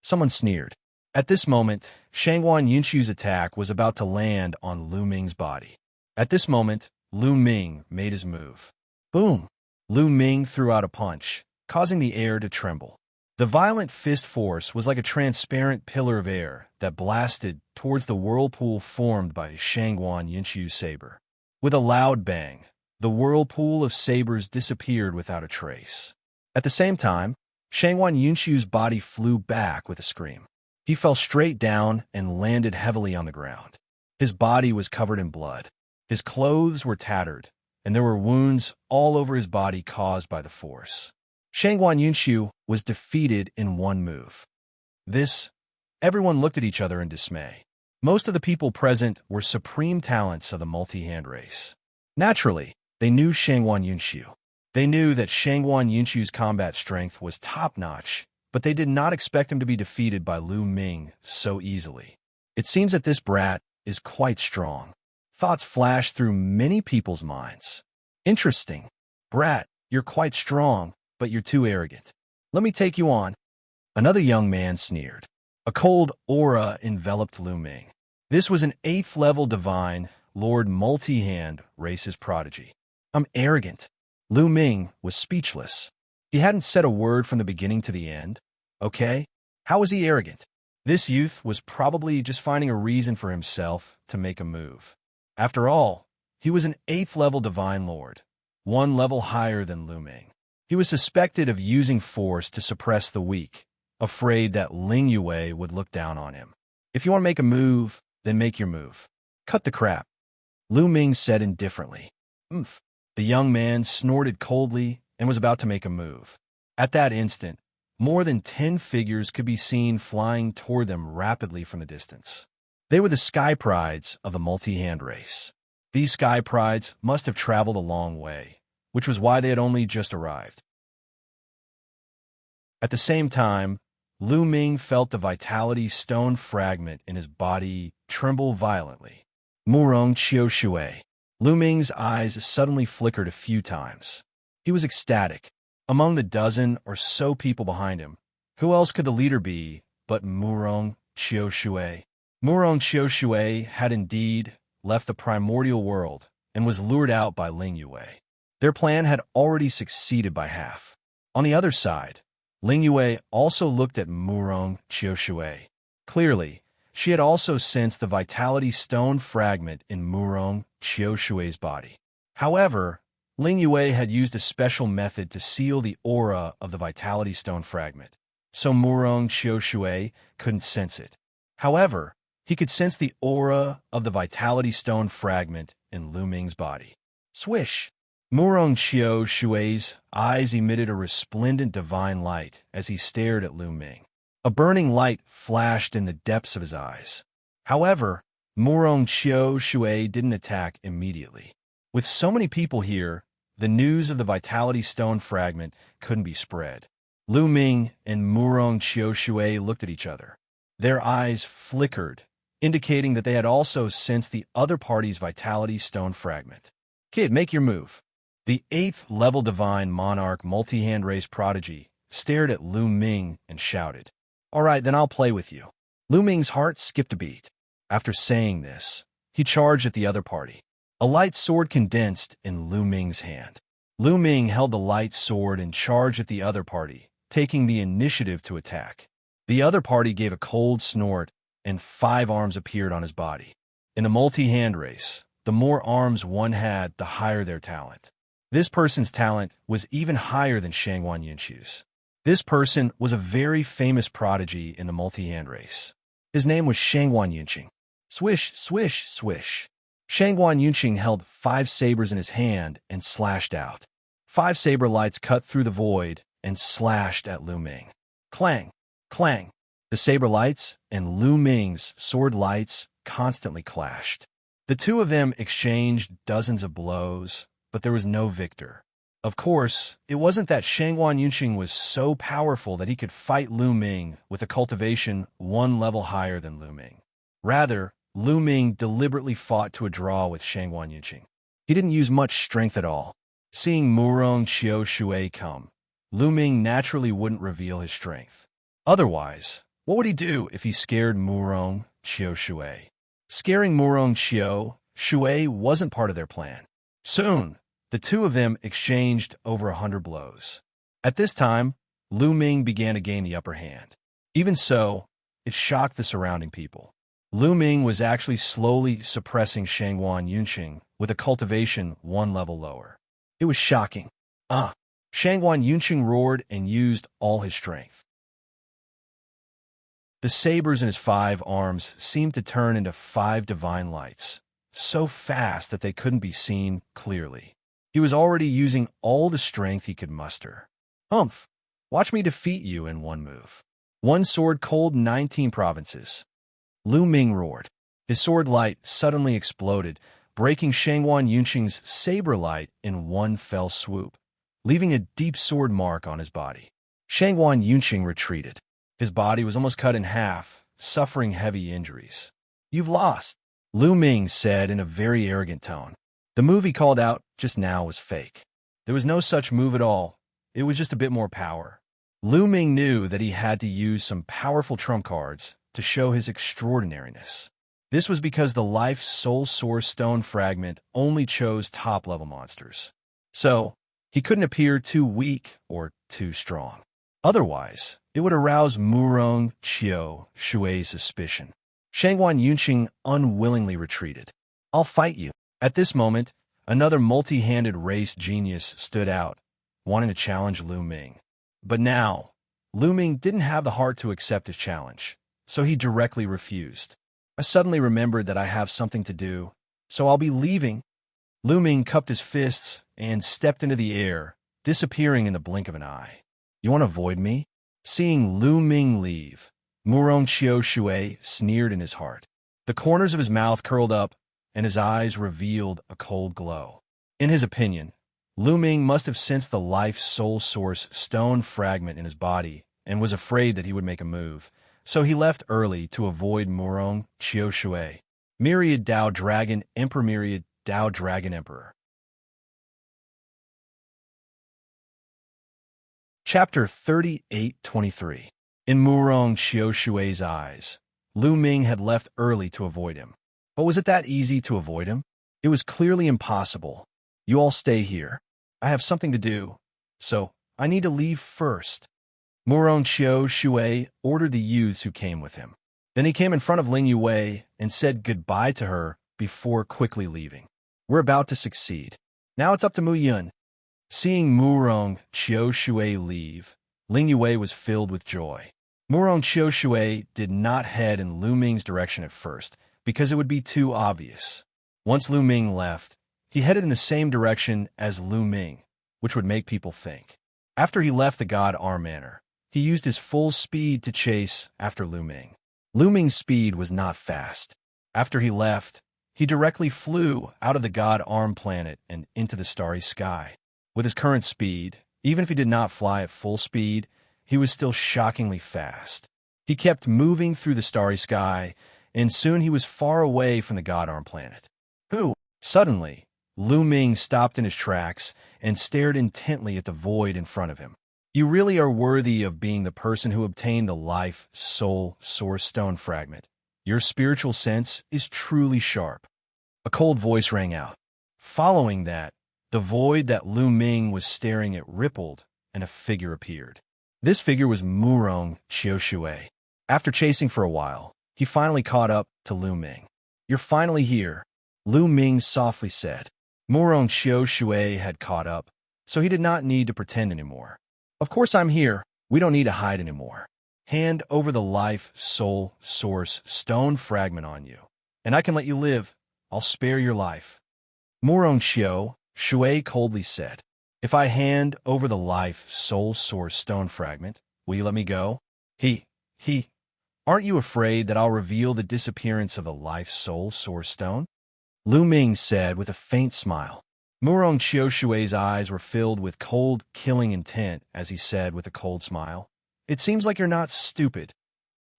[SPEAKER 1] Someone sneered. At this moment, Shangguan Yunxiu's attack was about to land on Lu Ming's body. At this moment, Lu Ming made his move. Boom! Lu Ming threw out a punch, causing the air to tremble. The violent fist force was like a transparent pillar of air that blasted towards the whirlpool formed by Xianxia Yunqiu's saber. With a loud bang, the whirlpool of sabers disappeared without a trace. At the same time, Xianxia Yunqiu's body flew back with a scream. He fell straight down and landed heavily on the ground. His body was covered in blood. His clothes were tattered, and there were wounds all over his body caused by the force. Xianxia Yunqiu was defeated in one move. Everyone looked at each other in dismay. Most of the people present were supreme talents of the multi-hand race. Naturally, they knew Xianxia Yunqiu. They knew that Xianxia Yunqiu's combat strength was top-notch, but they did not expect him to be defeated by Lu Ming so easily. It seems that this brat is quite strong. Thoughts flashed through many people's minds. Interesting. Brat, you're quite strong, but you're too arrogant. Let me take you on. Another young man sneered. A cold aura enveloped Lu Ming. This was an 8th-level divine, Lord Multi-Hand, race's prodigy. I'm arrogant. Lu Ming was speechless. He hadn't said a word from the beginning to the end. Okay? How was he arrogant? This youth was probably just finding a reason for himself to make a move. After all, he was an 8th-level divine lord, 1 level higher than Lu Ming. He was suspected of using force to suppress the weak, afraid that Ling Yue would look down on him. If you want to make a move, then make your move. Cut the crap. Lu Ming said indifferently. Oomph. The young man snorted coldly and was about to make a move. At that instant, more than 10 figures could be seen flying toward them rapidly from the distance. They were the Sky Prides of the multi-hand race. These Sky Prides must have traveled a long way, which was why they had only just arrived. At the same time, Lu Ming felt the vitality stone fragment in his body tremble violently. Murong Qiu Shui. Lu Ming's eyes suddenly flickered a few times. He was ecstatic. Among the dozen or so people behind him, who else could the leader be but Murong Qiu Shui? Murong Qiu Shui had indeed left the primordial world and was lured out by Ling Yue. Their plan had already succeeded by half. On the other side, Ling Yue also looked at Murong Qiu Shui. Clearly, she had also sensed the vitality stone fragment in Murong Qiu Shui's body. However, Ling Yue had used a special method to seal the aura of the vitality stone fragment, so Murong Qiu Shui couldn't sense it. However, he could sense the aura of the vitality stone fragment in Lu Ming's body. Swish! Murong Qiu Shui's eyes emitted a resplendent divine light as he stared at Lu Ming. A burning light flashed in the depths of his eyes. However, Murong Qiu Shui didn't attack immediately. With so many people here, the news of the vitality stone fragment couldn't be spread. Lu Ming and Murong Qiu Shui looked at each other. Their eyes flickered, indicating that they had also sensed the other party's vitality stone fragment. Kid, make your move. The 8th-level divine monarch multi-hand race prodigy stared at Lu Ming and shouted, All right, then I'll play with you. Lu Ming's heart skipped a beat. After saying this, he charged at the other party. A light sword condensed in Lu Ming's hand. Lu Ming held the light sword and charged at the other party, taking the initiative to attack. The other party gave a cold snort, and 5 arms appeared on his body. In a multi-hand race, the more arms one had, the higher their talent. This person's talent was even higher than Xianxia Yunqiu's. This person was a very famous prodigy in the multi-hand race. His name was Xianxia Yunqiu. Swish, swish, swish. Xianxia Yunqiu held 5 sabers in his hand and slashed out. 5 saber lights cut through the void and slashed at Lu Ming. Clang, clang. The saber lights and Lu Ming's sword lights constantly clashed. The two of them exchanged dozens of blows, but there was no victor. Of course, it wasn't that Xianxia Yunqiu was so powerful that he could fight Lu Ming with a cultivation 1 level higher than Lu Ming. Rather, Lu Ming deliberately fought to a draw with Xianxia Yunqiu. He didn't use much strength at all. Seeing Murong Qiu Shui come, Lu Ming naturally wouldn't reveal his strength. Otherwise, what would he do if he scared Murong Qiu Shui? Scaring Murong Qiu Shui wasn't part of their plan. Soon, the two of them exchanged over 100 blows. At this time, Lu Ming began to gain the upper hand. Even so, it shocked the surrounding people. Lu Ming was actually slowly suppressing Shangguan Yunqing with a cultivation 1 level lower. It was shocking. Shangguan Yunqing roared and used all his strength. The sabers in his 5 arms seemed to turn into 5 divine lights, so fast that they couldn't be seen clearly. He was already using all the strength he could muster. Humph! Watch me defeat you in one move. One sword cold 19 provinces. Lu Ming roared. His sword light suddenly exploded, breaking Shangguan Yunqing's saber light in one fell swoop, leaving a deep sword mark on his body. Shangguan Yunqing retreated. His body was almost cut in half, suffering heavy injuries. You've lost, Lu Ming said in a very arrogant tone. The move he called out just now was fake. There was no such move at all. It was just a bit more power. Lu Ming knew that he had to use some powerful trump cards to show his extraordinariness. This was because the Life Soul Source Stone fragment only chose top-level monsters. So, he couldn't appear too weak or too strong. Otherwise, it would arouse Murong Qiu Shui's suspicion. Shangguan Yunqing unwillingly retreated. I'll fight you. At this moment, another multi-handed race genius stood out, wanting to challenge Lu Ming. But now, Lu Ming didn't have the heart to accept his challenge, so he directly refused. I suddenly remembered that I have something to do, so I'll be leaving. Lu Ming cupped his fists and stepped into the air, disappearing in the blink of an eye. You want to avoid me? Seeing Lu Ming leave, Murong Qiu Shui sneered in his heart. The corners of his mouth curled up, and his eyes revealed a cold glow. In his opinion, Lu Ming must have sensed the Life Soul Source stone fragment in his body and was afraid that he would make a move, so he left early to avoid Murong Qiu Shui. Myriad Dao Dragon Emperor. Myriad Dao Dragon Emperor. Chapter 38-23. In Murong Qiu Shui's eyes, Lu Ming had left early to avoid him. But was it that easy to avoid him? It was clearly impossible. You all stay here. I have something to do, so I need to leave first. Murong Qiu Shui ordered the youths who came with him. Then he came in front of Ling Yue and said goodbye to her before quickly leaving. We're about to succeed. Now it's up to Mu Yun. Seeing Murong Qiu Shui leave, Ling Yue was filled with joy. Murong Qiu Shui did not head in Lu Ming's direction at first, because it would be too obvious. Once Lu Ming left, he headed in the same direction as Lu Ming, which would make people think. After he left the God Arm Manor, he used his full speed to chase after Lu Ming. Lu Ming's speed was not fast. After he left, he directly flew out of the God Arm planet and into the starry sky. With his current speed, even if he did not fly at full speed, he was still shockingly fast. He kept moving through the starry sky, and soon he was far away from the God Arm planet. Suddenly, Lu Ming stopped in his tracks and stared intently at the void in front of him. You really are worthy of being the person who obtained the Life Soul Source Stone fragment. Your spiritual sense is truly sharp. A cold voice rang out. Following that, the void that Lu Ming was staring at rippled, and a figure appeared. This figure was Murong Qiu Shui. After chasing for a while, he finally caught up to Lu Ming. You're finally here, Lu Ming softly said. Murong Qiu Shui had caught up, so he did not need to pretend anymore. Of course I'm here. We don't need to hide anymore. Hand over the Life Soul Source stone fragment on you, and I can let you live. I'll spare your life. Murong Qiu Shui coldly said, If I hand over the Life Soul Source stone fragment, will you let me go? Aren't you afraid that I'll reveal the disappearance of the Life Soul Source stone? Lu Ming said with a faint smile. Murong Qiu Shui's eyes were filled with cold, killing intent as he said with a cold smile, It seems like you're not stupid.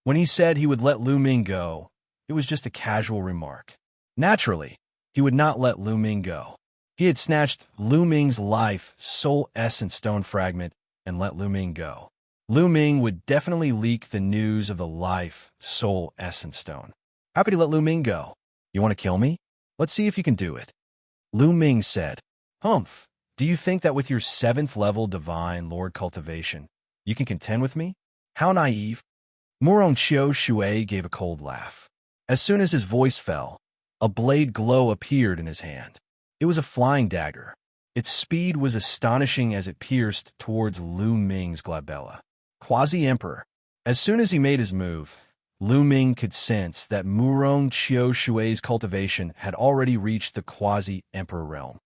[SPEAKER 1] When he said he would let Lu Ming go, it was just a casual remark. Naturally, he would not let Lu Ming go. He had snatched Lu Ming's Life Soul Essence stone fragment and let Lu Ming go. Lu Ming would definitely leak the news of the Life Soul Essence stone. How could he let Lu Ming go? You want to kill me? Let's see if you can do it. Lu Ming said, Humph, do you think that with your 7th level Divine Lord Cultivation, You can contend with me? How naive. Murong Qiu Shui gave a cold laugh. As soon as his voice fell, a blade glow appeared in his hand. It was a flying dagger. Its speed was astonishing as it pierced towards Lu Ming's glabella. Quasi-Emperor. As soon as he made his move, Lu Ming could sense that Murong Qiu Shui's cultivation had already reached the Quasi-Emperor realm.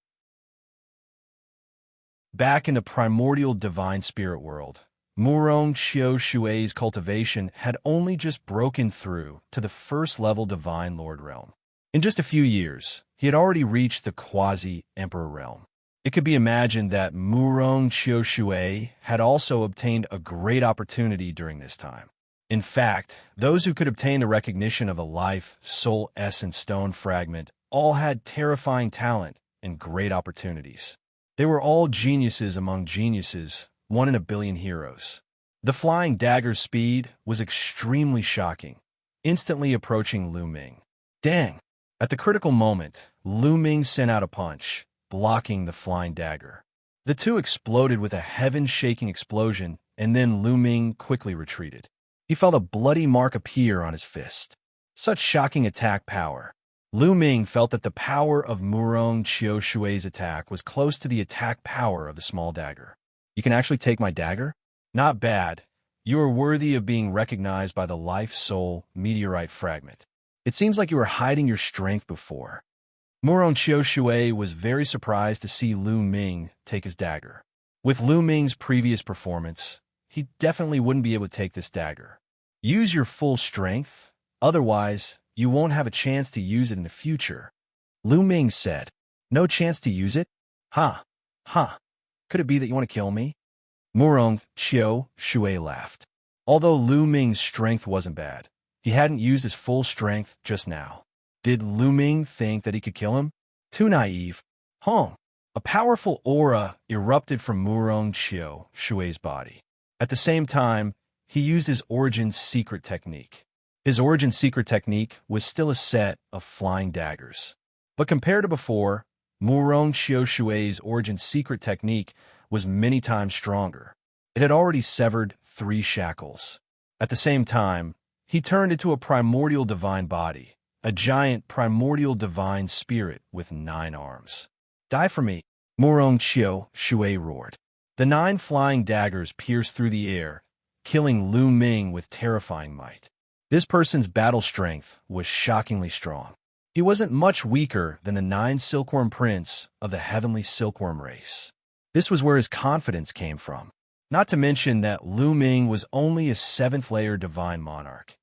[SPEAKER 1] Back in the primordial divine spirit world, Murong Qiu Shui's cultivation had only just broken through to the first-level divine lord realm. In just a few years, he had already reached the Quasi-Emperor realm. It could be imagined that Murong Qiu Shui had also obtained a great opportunity during this time. In fact, those who could obtain the recognition of a life, soul, essence, stone fragment all had terrifying talent and great opportunities. They were all geniuses among geniuses, one in a billion heroes. The flying dagger's speed was extremely shocking, instantly approaching Lu Ming. Dang! At the critical moment, Lu Ming sent out a punch, blocking the flying dagger. The two exploded with a heaven-shaking explosion, and then Lu Ming quickly retreated. He felt a bloody mark appear on his fist. Such shocking attack power. Lu Ming felt that the power of Murong Qiu Shui's attack was close to the attack power of the small dagger. You can actually take my dagger? Not bad. You are worthy of being recognized by the life-soul meteorite fragment. It seems like you were hiding your strength before. Murong Qiu Shui was very surprised to see Lu Ming take his dagger. With Lu Ming's previous performance, he definitely wouldn't be able to take this dagger. Use your full strength, otherwise you won't have a chance to use it in the future. Lu Ming said, No chance to use it? Ha! Ha! Could it be that you want to kill me? Murong Qiu Shui laughed. Although Lu Ming's strength wasn't bad, he hadn't used his full strength just now. Did Lu Ming think that he could kill him? Too naive. A powerful aura erupted from Murong Qiu Shui's body. At the same time, he used his origin secret technique. His origin secret technique was still a set of flying daggers. But compared to before, Murong Qiu Shui's origin secret technique was many times stronger. It had already severed 3 shackles. At the same time, he turned into a primordial divine body, a giant primordial divine spirit with 9 arms. Die for me, Murong Qiu Shui roared. The 9 flying daggers pierced through the air, killing Lu Ming with terrifying might. This person's battle strength was shockingly strong. He wasn't much weaker than the 9 silkworm prince of the heavenly silkworm race. This was where his confidence came from. Not to mention that Lu Ming was only a 7th-layer divine monarch.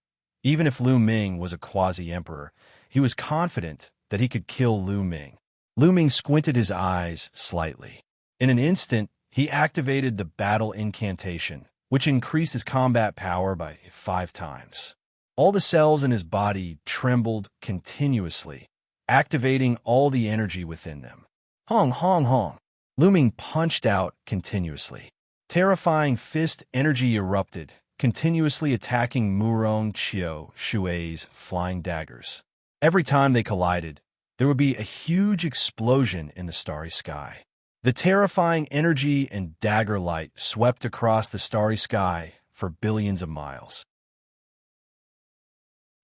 [SPEAKER 1] Even if Lu Ming was a quasi-emperor, he was confident that he could kill Lu Ming. Lu Ming squinted his eyes slightly. In an instant, he activated the battle incantation, which increased his combat power by 5 times. All the cells in his body trembled continuously, activating all the energy within them. Hong, hong, hong. Lu Ming punched out continuously. Terrifying fist energy erupted, continuously attacking Murong Qiu Shui's flying daggers. Every time they collided, there would be a huge explosion in the starry sky. The terrifying energy and dagger light swept across the starry sky for billions of miles.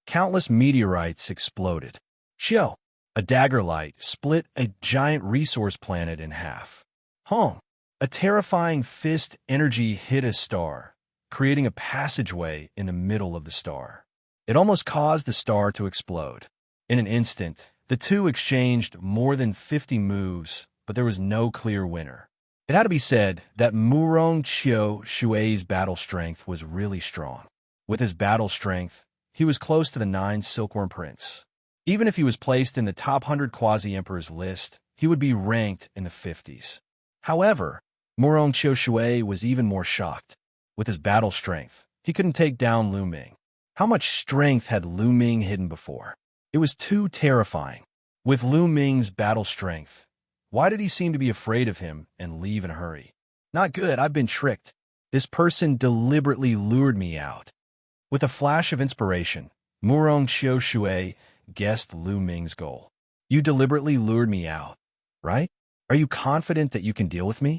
[SPEAKER 1] Countless meteorites exploded. Qiu, a dagger light, split a giant resource planet in half. Hong, a terrifying fist energy hit a star, creating a passageway in the middle of the star. It almost caused the star to explode. In an instant, the two exchanged more than 50 moves, but there was no clear winner. It had to be said that Murong Qiu Shui's battle strength was really strong. With his battle strength, he was close to the 9 Silkworm Prince. Even if he was placed in the top 100 quasi-emperors list, he would be ranked in the 50s. However, Murong Qiu Shui was even more shocked. With his battle strength, he couldn't take down Lu Ming. How much strength had Lu Ming hidden before? It was too terrifying. With Lu Ming's battle strength, why did he seem to be afraid of him and leave in a hurry? Not good, I've been tricked. This person deliberately lured me out. With a flash of inspiration, Murong Qiu Shui guessed Lu Ming's goal. You deliberately lured me out, right? Are you confident that you can deal with me?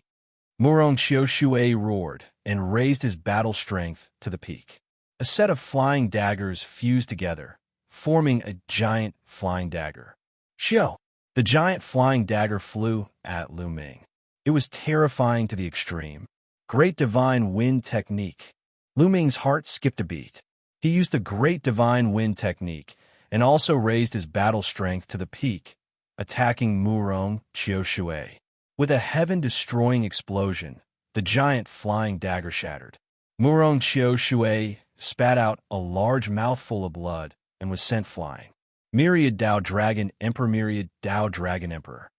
[SPEAKER 1] Murong Qiu Shui roared, and raised his battle strength to the peak. A set of flying daggers fused together, forming a giant flying dagger. Xiao! The giant flying dagger flew at Lu Ming. It was terrifying to the extreme. Great Divine Wind Technique. Lu Ming's heart skipped a beat. He used the Great Divine Wind Technique and also raised his battle strength to the peak, attacking Murong Qiushui. With a heaven-destroying explosion, the giant flying dagger shattered. Murong Qiushui spat out a large mouthful of blood and was sent flying. Myriad Dao Dragon Emperor. Myriad Dao Dragon Emperor.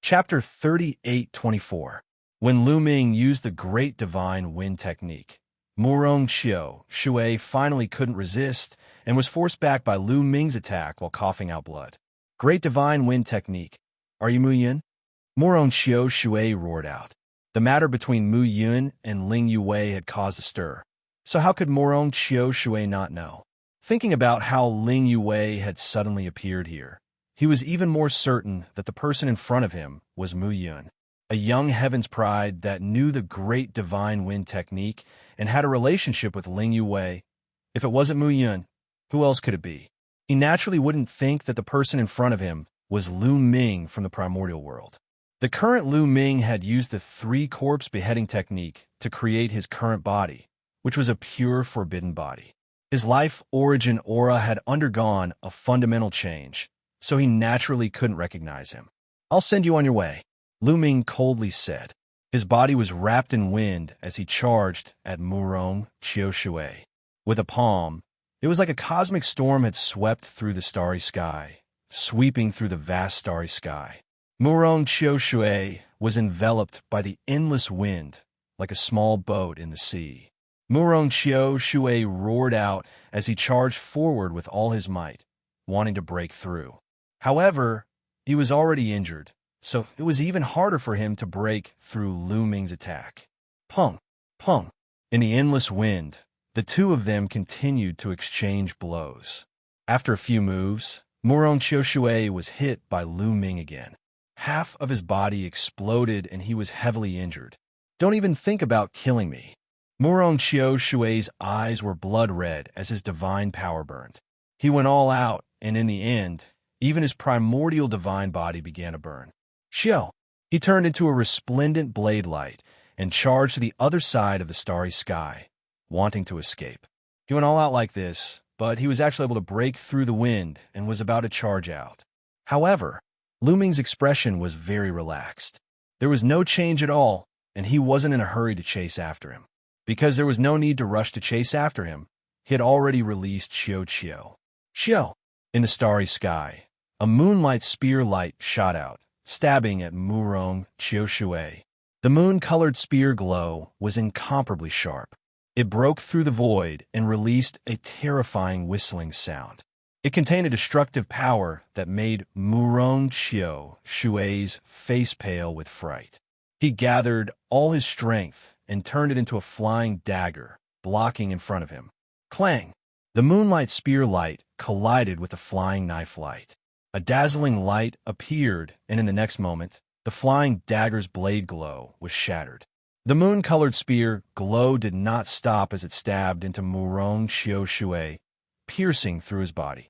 [SPEAKER 1] Chapter 38-24. When Lu Ming used the Great Divine Wind Technique, Murong Qiushui finally couldn't resist and was forced back by Lu Ming's attack while coughing out blood. Great Divine Wind Technique. Are you Mu Yun? Murong Qiushui roared out. The matter between Mu Yun and Ling Yue had caused a stir. So how could Murong Qiushui not know? Thinking about how Ling Yue had suddenly appeared here, he was even more certain that the person in front of him was Mu Yun, a young heaven's pride that knew the Great Divine Wind Technique and had a relationship with Ling Yue. If it wasn't Mu Yun, who else could it be? He naturally wouldn't think that the person in front of him was Lu Ming from the primordial world. The current Lu Ming had used the three-corpse beheading technique to create his current body, which was a pure forbidden body. His life origin aura had undergone a fundamental change, so he naturally couldn't recognize him. I'll send you on your way, Lu Ming coldly said. His body was wrapped in wind as he charged at Murong Qiushui. With a palm, it was like a cosmic storm had swept through the starry sky, sweeping through the vast starry sky. Murong Qiushui was enveloped by the endless wind like a small boat in the sea. Murong Qiushui roared out as he charged forward with all his might, wanting to break through. However, he was already injured, so it was even harder for him to break through Lu Ming's attack. Pung! Pung! In the endless wind, the two of them continued to exchange blows. After a few moves, Murong Qiushui was hit by Lu Ming again. Half of his body exploded and he was heavily injured. Don't even think about killing me. Murong Qiushui's eyes were blood red as his divine power burned. He went all out, and in the end, even his primordial divine body began to burn. Xiao! He turned into a resplendent blade light and charged to the other side of the starry sky, wanting to escape. He went all out like this, but he was actually able to break through the wind and was about to charge out. However, Lu Ming's expression was very relaxed. There was no change at all, and he wasn't in a hurry to chase after him. Because there was no need to rush to chase after him, he had already released Xiao. Xiao! In the starry sky, a moonlight spear light shot out, stabbing at Murong Qiushui. The moon-colored spear glow was incomparably sharp. It broke through the void and released a terrifying whistling sound. It contained a destructive power that made Murong Qiushui's face pale with fright. He gathered all his strength and turned it into a flying dagger, blocking in front of him. Clang! The moonlight spear light collided with the flying knife light. A dazzling light appeared, and in the next moment, the flying dagger's blade glow was shattered. The moon-colored spear glow did not stop as it stabbed into Murong Qiushui, piercing through his body.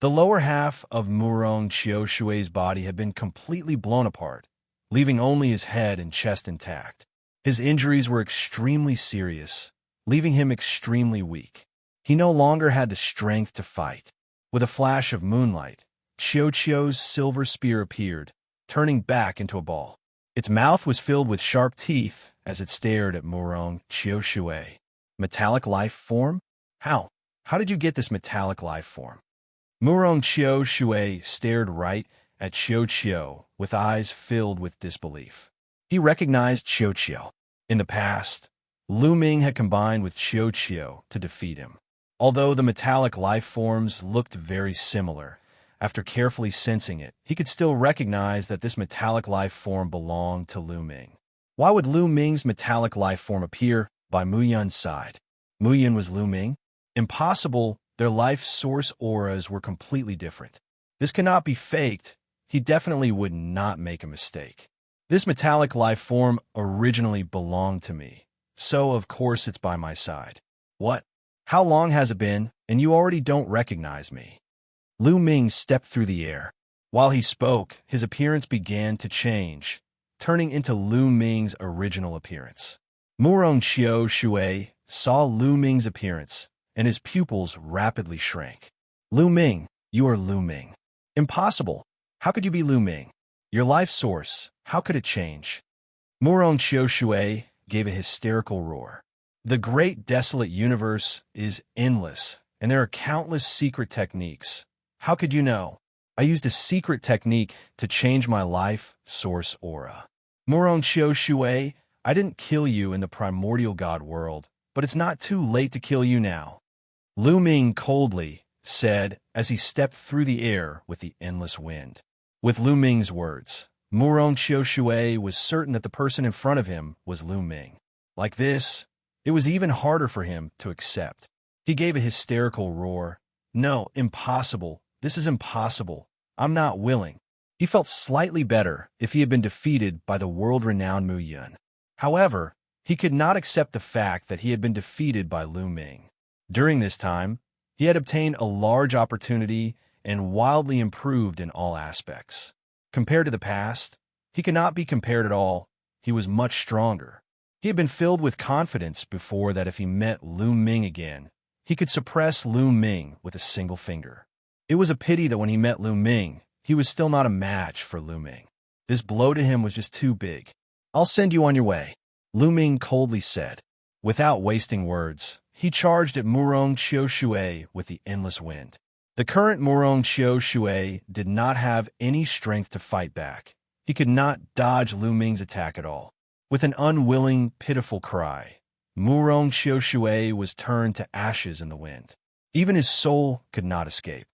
[SPEAKER 1] The lower half of Murong Qiushui's body had been completely blown apart, leaving only his head and chest intact. His injuries were extremely serious, leaving him extremely weak. He no longer had the strength to fight. With a flash of moonlight, Qiu's silver spear appeared, turning back into a ball. Its mouth was filled with sharp teeth as it stared at Murong Qiushui. Metallic life form? How? How did you get this metallic life form? Murong Qiushui stared right at Qiu with eyes filled with disbelief. He recognized Qiu. In the past, Lu Ming had combined with Qiu to defeat him. Although the metallic life forms looked very similar, after carefully sensing it, he could still recognize that this metallic life form belonged to Lu Ming. Why would Lu Ming's metallic life form appear by Mu Yun's side? Mu Yun was Lu Ming? Impossible, their life source auras were completely different. This cannot be faked, he definitely would not make a mistake. This metallic life form originally belonged to me, so of course it's by my side. What? How long has it been, and you already don't recognize me? Lu Ming stepped through the air. While he spoke, his appearance began to change, turning into Lu Ming's original appearance. Murong Xiao Shui saw Lu Ming's appearance, and his pupils rapidly shrank. Lu Ming, you are Lu Ming. Impossible. How could you be Lu Ming? Your life source, how could it change? Murong Xiao Shui gave a hysterical roar. The great desolate universe is endless, and there are countless secret techniques. How could you know? I used a secret technique to change my life source aura. Murong Xiao Shui, I didn't kill you in the primordial god world, but it's not too late to kill you now. Lu Ming coldly said as he stepped through the air with the endless wind. With Lu Ming's words, Murong Xiao Shui was certain that the person in front of him was Lu Ming. Like this, it was even harder for him to accept. He gave a hysterical roar. No, impossible. This is impossible. I'm not willing. He felt slightly better if he had been defeated by the world-renowned Mu Yun. However, he could not accept the fact that he had been defeated by Lu Ming. During this time, he had obtained a large opportunity and wildly improved in all aspects. Compared to the past, he could not be compared at all. He was much stronger. He had been filled with confidence before that if he met Lu Ming again, he could suppress Lu Ming with a single finger. It was a pity that when he met Lu Ming, he was still not a match for Lu Ming. This blow to him was just too big. I'll send you on your way, Lu Ming coldly said. Without wasting words, he charged at Murong Xiao Shui with the endless wind. The current Murong Xiao Shui did not have any strength to fight back. He could not dodge Lu Ming's attack at all. With an unwilling, pitiful cry, Murong Xiao Shui was turned to ashes in the wind. Even his soul could not escape.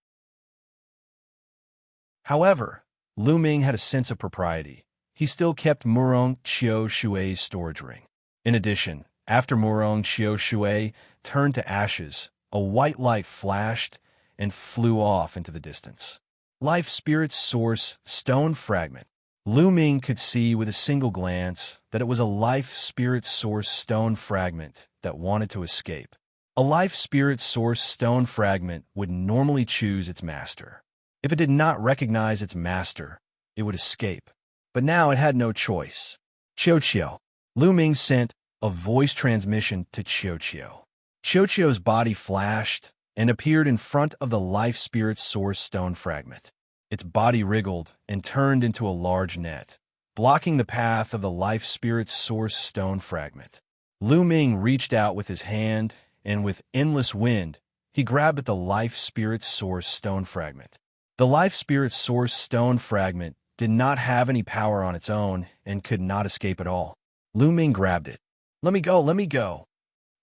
[SPEAKER 1] However, Lu Ming had a sense of propriety. He still kept Murong Xiao Shui's storage ring. In addition, after Murong Xiao Shui turned to ashes, a white light flashed and flew off into the distance. Life Spirit Source Stone Fragment. Lu Ming could see with a single glance that it was a Life Spirit Source Stone Fragment that wanted to escape. A Life Spirit Source Stone Fragment would normally choose its master. If it did not recognize its master, it would escape. But now it had no choice. Qiao. Lu Ming sent a voice transmission to Qiao. Qiao's body flashed and appeared in front of the Life Spirit Source Stone Fragment. Its body wriggled and turned into a large net, blocking the path of the Life Spirit Source Stone Fragment. Lu Ming reached out with his hand, and with endless wind, he grabbed at the Life Spirit Source Stone Fragment. The Life Spirit Source Stone Fragment did not have any power on its own and could not escape at all. Lu Ming grabbed it. Let me go, let me go.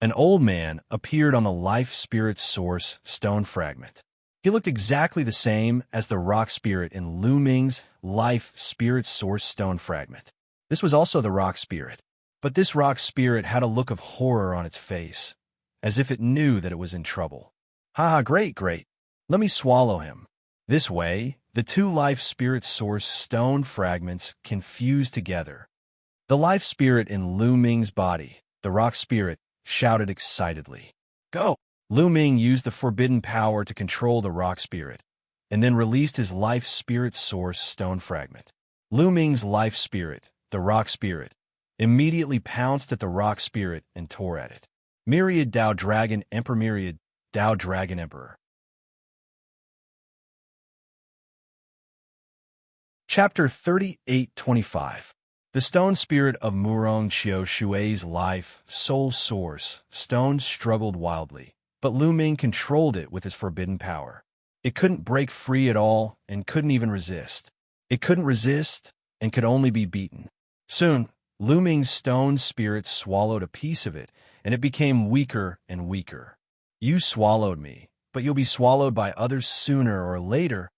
[SPEAKER 1] An old man appeared on the Life Spirit Source Stone Fragment. He looked exactly the same as the rock spirit in Lu Ming's Life Spirit Source Stone Fragment. This was also the rock spirit, but this rock spirit had a look of horror on its face, as if it knew that it was in trouble. Haha, great. Let me swallow him. This way, the two Life Spirit Source Stone Fragments can fuse together. The life spirit in Lu Ming's body, the rock spirit, shouted excitedly. Go! Lu Ming used the forbidden power to control the rock spirit, and then released his Life Spirit Source Stone Fragment. Lu Ming's life spirit, the rock spirit, immediately pounced at the rock spirit and tore at it. Myriad Dao Dragon Emperor. Myriad Dao Dragon Emperor. Chapter 38-25. The stone spirit of Murong Xiao Shui's life, soul source, stone struggled wildly, but Lu Ming controlled it with his forbidden power. It couldn't break free at all and couldn't even resist. It couldn't resist and could only be beaten. Soon, Lu Ming's stone spirit swallowed a piece of it, and it became weaker and weaker. You swallowed me, but you'll be swallowed by others sooner or later.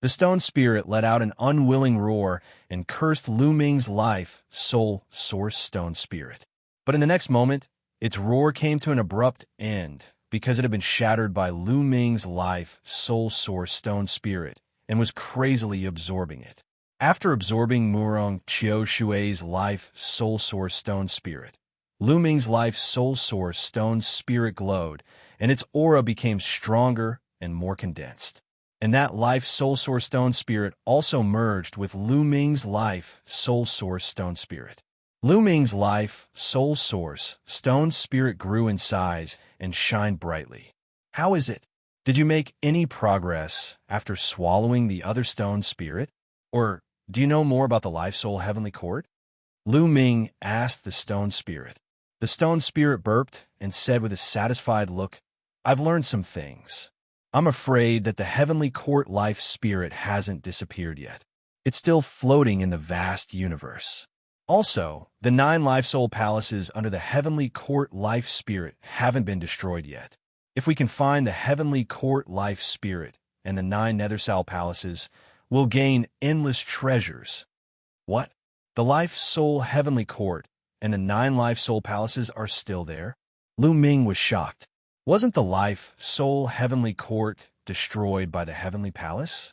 [SPEAKER 1] The stone spirit let out an unwilling roar and cursed Lu Ming's life, soul, source stone spirit. But in the next moment, its roar came to an abrupt end because it had been shattered by Lu Ming's life, soul, source stone spirit, and was crazily absorbing it. After absorbing Murong Qiu Shui's life soul source stone spirit, Lu Ming's life soul source stone spirit glowed, and its aura became stronger and more condensed. And that life soul source stone spirit also merged with Lu Ming's life soul source stone spirit. Lu Ming's life soul source stone spirit grew in size and shined brightly. How is it? Did you make any progress after swallowing the other stone spirit? Or do you know more about the life soul heavenly court? Lu Ming asked the stone spirit. The stone spirit burped and said with a satisfied look, I've learned some things. I'm afraid that the heavenly court life spirit hasn't disappeared yet. It's still floating in the vast universe. Also, the 9 life soul palaces under the heavenly court life spirit haven't been destroyed yet. If we can find the heavenly court life spirit and the 9 nether soul palaces, we'll gain endless treasures. What? The life soul heavenly court and the 9 life soul palaces are still there? Lu Ming was shocked. Wasn't the life soul heavenly court destroyed by the heavenly palace?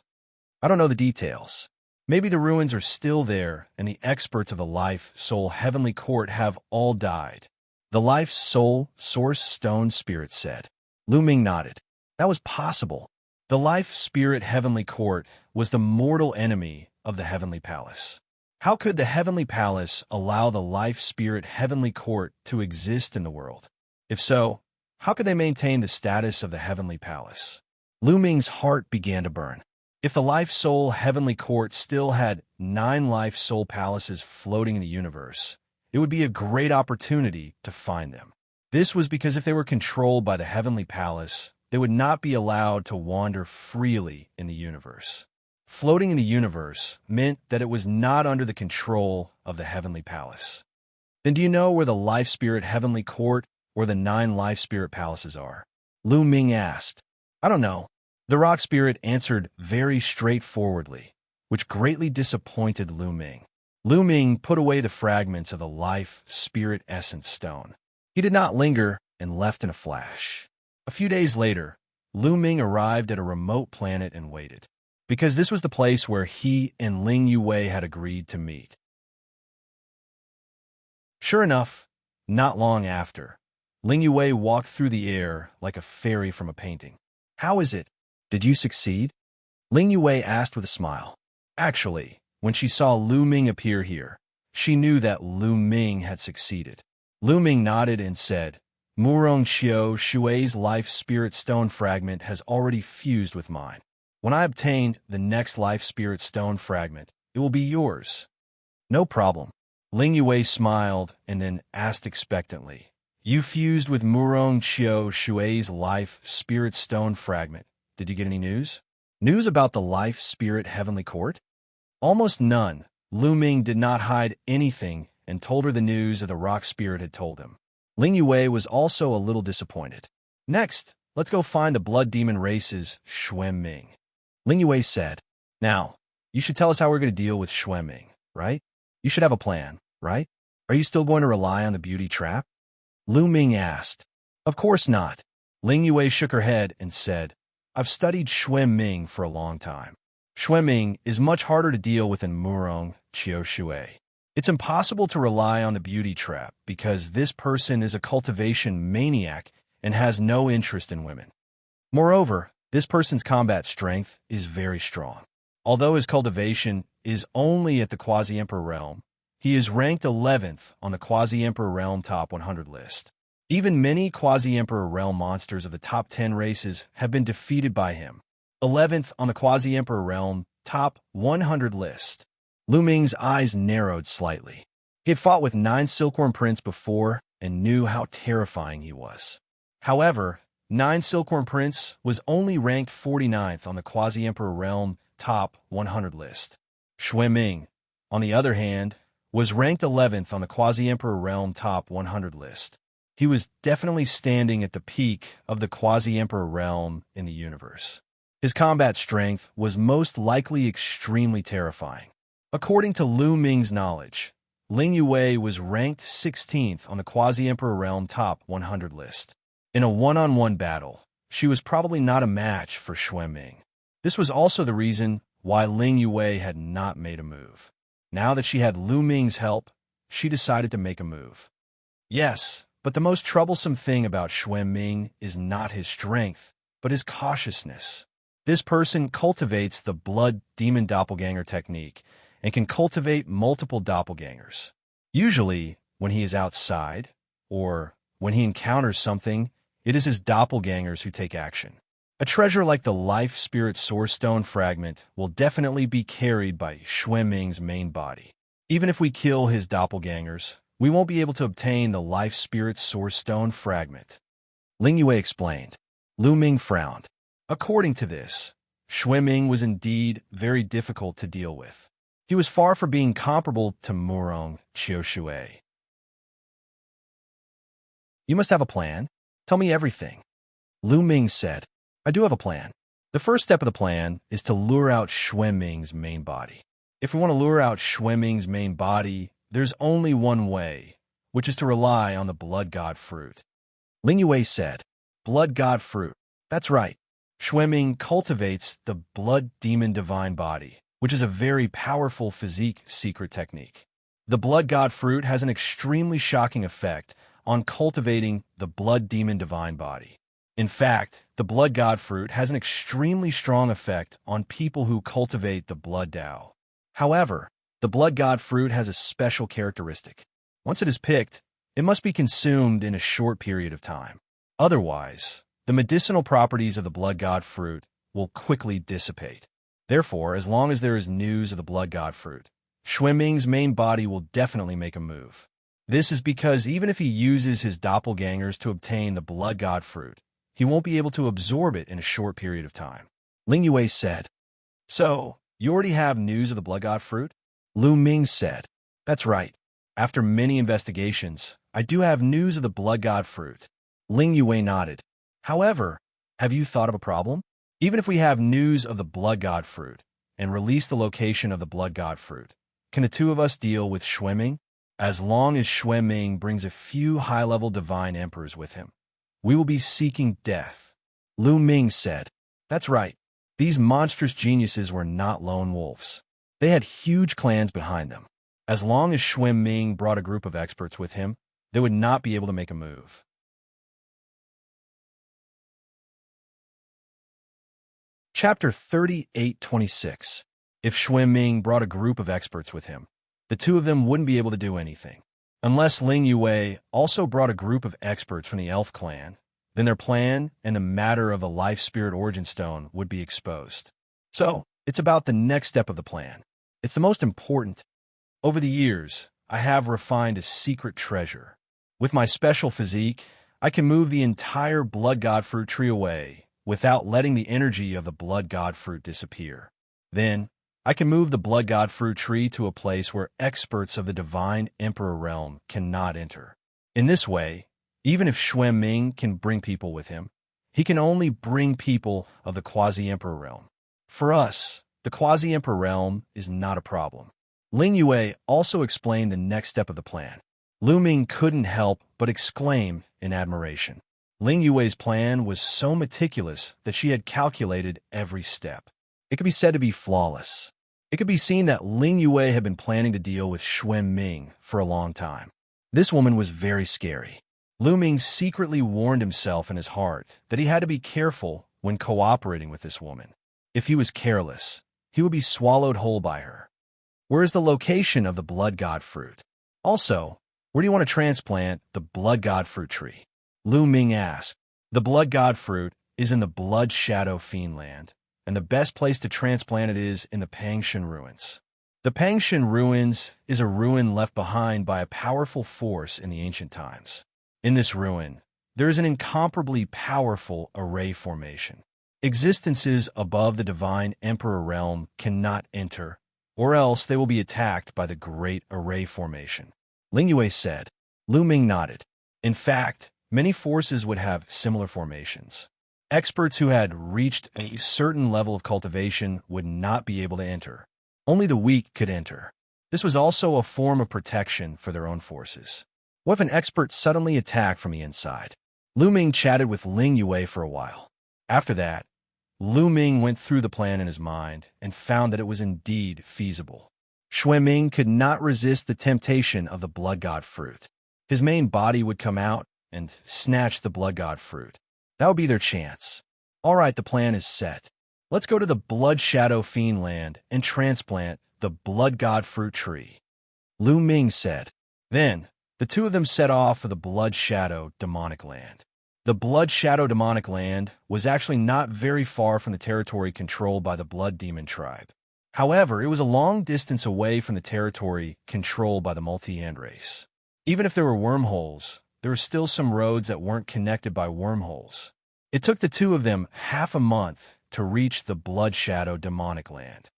[SPEAKER 1] I don't know the details. Maybe the ruins are still there and the experts of the life soul heavenly court have all died. The life soul source stone spirit said. Lu Ming nodded. That was possible. The life spirit heavenly court was the mortal enemy of the heavenly palace. How could the heavenly palace allow the life spirit heavenly court to exist in the world? If so, how could they maintain the status of the heavenly palace? Lu Ming's heart began to burn. If the life soul heavenly court still had 9 life soul palaces floating in the universe, it would be a great opportunity to find them. This was because if they were controlled by the heavenly palace, they would not be allowed to wander freely in the universe. Floating in the universe meant that it was not under the control of the heavenly palace. Then do you know where the life spirit heavenly court or the 9 life spirit palaces are? Lu Ming asked. I don't know. The rock spirit answered very straightforwardly, which greatly disappointed Lu Ming. Lu Ming put away the fragments of the life spirit essence stone. He did not linger and left in a flash. A few days later, Lu Ming arrived at a remote planet and waited, because this was the place where he and Ling Yue had agreed to meet. Sure enough, not long after, Ling Yue walked through the air like a fairy from a painting. How is it? Did you succeed? Ling Yue asked with a smile. Actually, when she saw Lu Ming appear here, she knew that Lu Ming had succeeded. Lu Ming nodded and said, Murong Qiu Shui's life spirit stone fragment has already fused with mine. When I obtain the next life spirit stone fragment, it will be yours. No problem. Ling Yue smiled and then asked expectantly, You fused with Murong Qiu Shui's life spirit stone fragment. Did you get any news? News about the life spirit heavenly court? Almost none. Lu Ming did not hide anything and told her the news of the rock spirit had told him. Ling Yue was also a little disappointed. Next, let's go find the blood demon race's Xuanming. Ling Yue said, Now, you should tell us how we're going to deal with Xuanming, right? You should have a plan, right? Are you still going to rely on the beauty trap? Lu Ming asked. Of course not. Ling Yue shook her head and said, I've studied Xuanming for a long time. Xuanming is much harder to deal with than Murong Qiu Shui. It's impossible to rely on the beauty trap because this person is a cultivation maniac and has no interest in women. Moreover, this person's combat strength is very strong. Although his cultivation is only at the Quasi-Emperor realm, he is ranked 11th on the Quasi-Emperor realm top 100 list. Even many Quasi-Emperor realm monsters of the top 10 races have been defeated by him. 11th on the Quasi-Emperor realm top 100 list. Lu Ming's eyes narrowed slightly. He had fought with 9 Silkworm Prince before and knew how terrifying he was. However, 9 Silkworm Prince was only ranked 49th on the Quasi-Emperor realm top 100 list. Xuanming, on the other hand, was ranked 11th on the Quasi-Emperor realm top 100 list. He was definitely standing at the peak of the Quasi-Emperor realm in the universe. His combat strength was most likely extremely terrifying. According to Lu Ming's knowledge, Ling Yue was ranked 16th on the Quasi-Emperor realm top 100 list. In a one-on-one battle, she was probably not a match for Xuanming. This was also the reason why Ling Yue had not made a move. Now that she had Lu Ming's help, she decided to make a move. Yes, but the most troublesome thing about Xuan Ming is not his strength, but his cautiousness. This person cultivates the blood demon doppelganger technique and can cultivate multiple doppelgangers. Usually, when he is outside, or when he encounters something, it is his doppelgangers who take action. A treasure like the Life Spirit Source Stone fragment will definitely be carried by Xuan Ming's main body. Even if we kill his doppelgangers, we won't be able to obtain the Life Spirit Source Stone fragment. Ling Yue explained. Lu Ming frowned. According to this, Xuan Ming was indeed very difficult to deal with. He was far from being comparable to Murong Qiushui. You must have a plan. Tell me everything. Lu Ming said. I do have a plan. The first step of the plan is to lure out Xuan Ming's main body. If we want to lure out Xuan Ming's main body, there's only one way, which is to rely on the Blood God Fruit. Ling Yue said. Blood God Fruit. That's right. Xuan Ming cultivates the Blood Demon Divine Body, which is a very powerful physique secret technique. The Blood God Fruit has an extremely shocking effect on cultivating the Blood Demon Divine Body. In fact, the Blood God Fruit has an extremely strong effect on people who cultivate the Blood Dao. However, the Blood God Fruit has a special characteristic. Once it is picked, it must be consumed in a short period of time. Otherwise, the medicinal properties of the Blood God Fruit will quickly dissipate. Therefore, as long as there is news of the Blood God Fruit, Xuan Ming's main body will definitely make a move. This is because even if he uses his doppelgangers to obtain the Blood God Fruit, he won't be able to absorb it in a short period of time. Ling Yue said. So, you already have news of the Blood God Fruit? Lu Ming said. That's right. After many investigations, I do have news of the Blood God Fruit. Ling Yue nodded. However, have you thought of a problem? Even if we have news of the Blood God Fruit and release the location of the Blood God Fruit, can the two of us deal with Xuan Ming? As long as Xuan Ming brings a few high-level divine emperors with him, we will be seeking death. Lu Ming said. That's right. These monstrous geniuses were not lone wolves. They had huge clans behind them. As long as Xuan Ming brought a group of experts with him, they would not be able to make a move. Chapter 38:26. If Xuan Ming brought a group of experts with him, the two of them wouldn't be able to do anything. Unless Ling Yue also brought a group of experts from the Elf clan, then their plan and the matter of the Life Spirit Origin Stone would be exposed. So, it's about the next step of the plan. It's the most important. Over the years, I have refined a secret treasure. With my special physique, I can move the entire Blood God Fruit tree away without letting the energy of the Blood God Fruit disappear. Then, I can move the Blood God Fruit tree to a place where experts of the Divine Emperor realm cannot enter. In this way, even if Xuan Ming can bring people with him, he can only bring people of the Quasi-Emperor realm. For us, the Quasi-Emperor realm is not a problem. Ling Yue also explained the next step of the plan. Lu Ming couldn't help but exclaim in admiration. Ling Yue's plan was so meticulous that she had calculated every step. It could be said to be flawless. It could be seen that Ling Yue had been planning to deal with Xuan Ming for a long time. This woman was very scary. Lu Ming secretly warned himself in his heart that he had to be careful when cooperating with this woman. If he was careless, he would be swallowed whole by her. Where is the location of the Blood God Fruit? Also, where do you want to transplant the Blood God Fruit tree? Lu Ming asked. The Blood God Fruit is in the Blood Shadow Fiendland, and the best place to transplant it is in the Pangshan Ruins. The Pangshan Ruins is a ruin left behind by a powerful force in the ancient times. In this ruin, there is an incomparably powerful array formation. Existences above the Divine Emperor realm cannot enter, or else they will be attacked by the Great Array Formation. Ling Yue said. Lu Ming nodded. In fact, many forces would have similar formations. Experts who had reached a certain level of cultivation would not be able to enter. Only the weak could enter. This was also a form of protection for their own forces. What if an expert suddenly attacked from the inside? Lu Ming chatted with Ling Yue for a while. After that, Lu Ming went through the plan in his mind and found that it was indeed feasible. Shui Ming could not resist the temptation of the blood god fruit. His main body would come out and snatch the blood god fruit. That would be their chance. All right, the plan is set. Let's go to the Blood Shadow Fiend land and transplant the blood god fruit tree, Lu Ming said. Then, the two of them set off for the Blood Shadow demonic land. The Blood Shadow demonic land was actually not very far from the territory controlled by the Blood Demon tribe. However, it was a long distance away from the territory controlled by the multi-hand race. Even if there were wormholes, there were still some roads that weren't connected by wormholes. It took the two of them half a month to reach the Blood Shadow demonic land.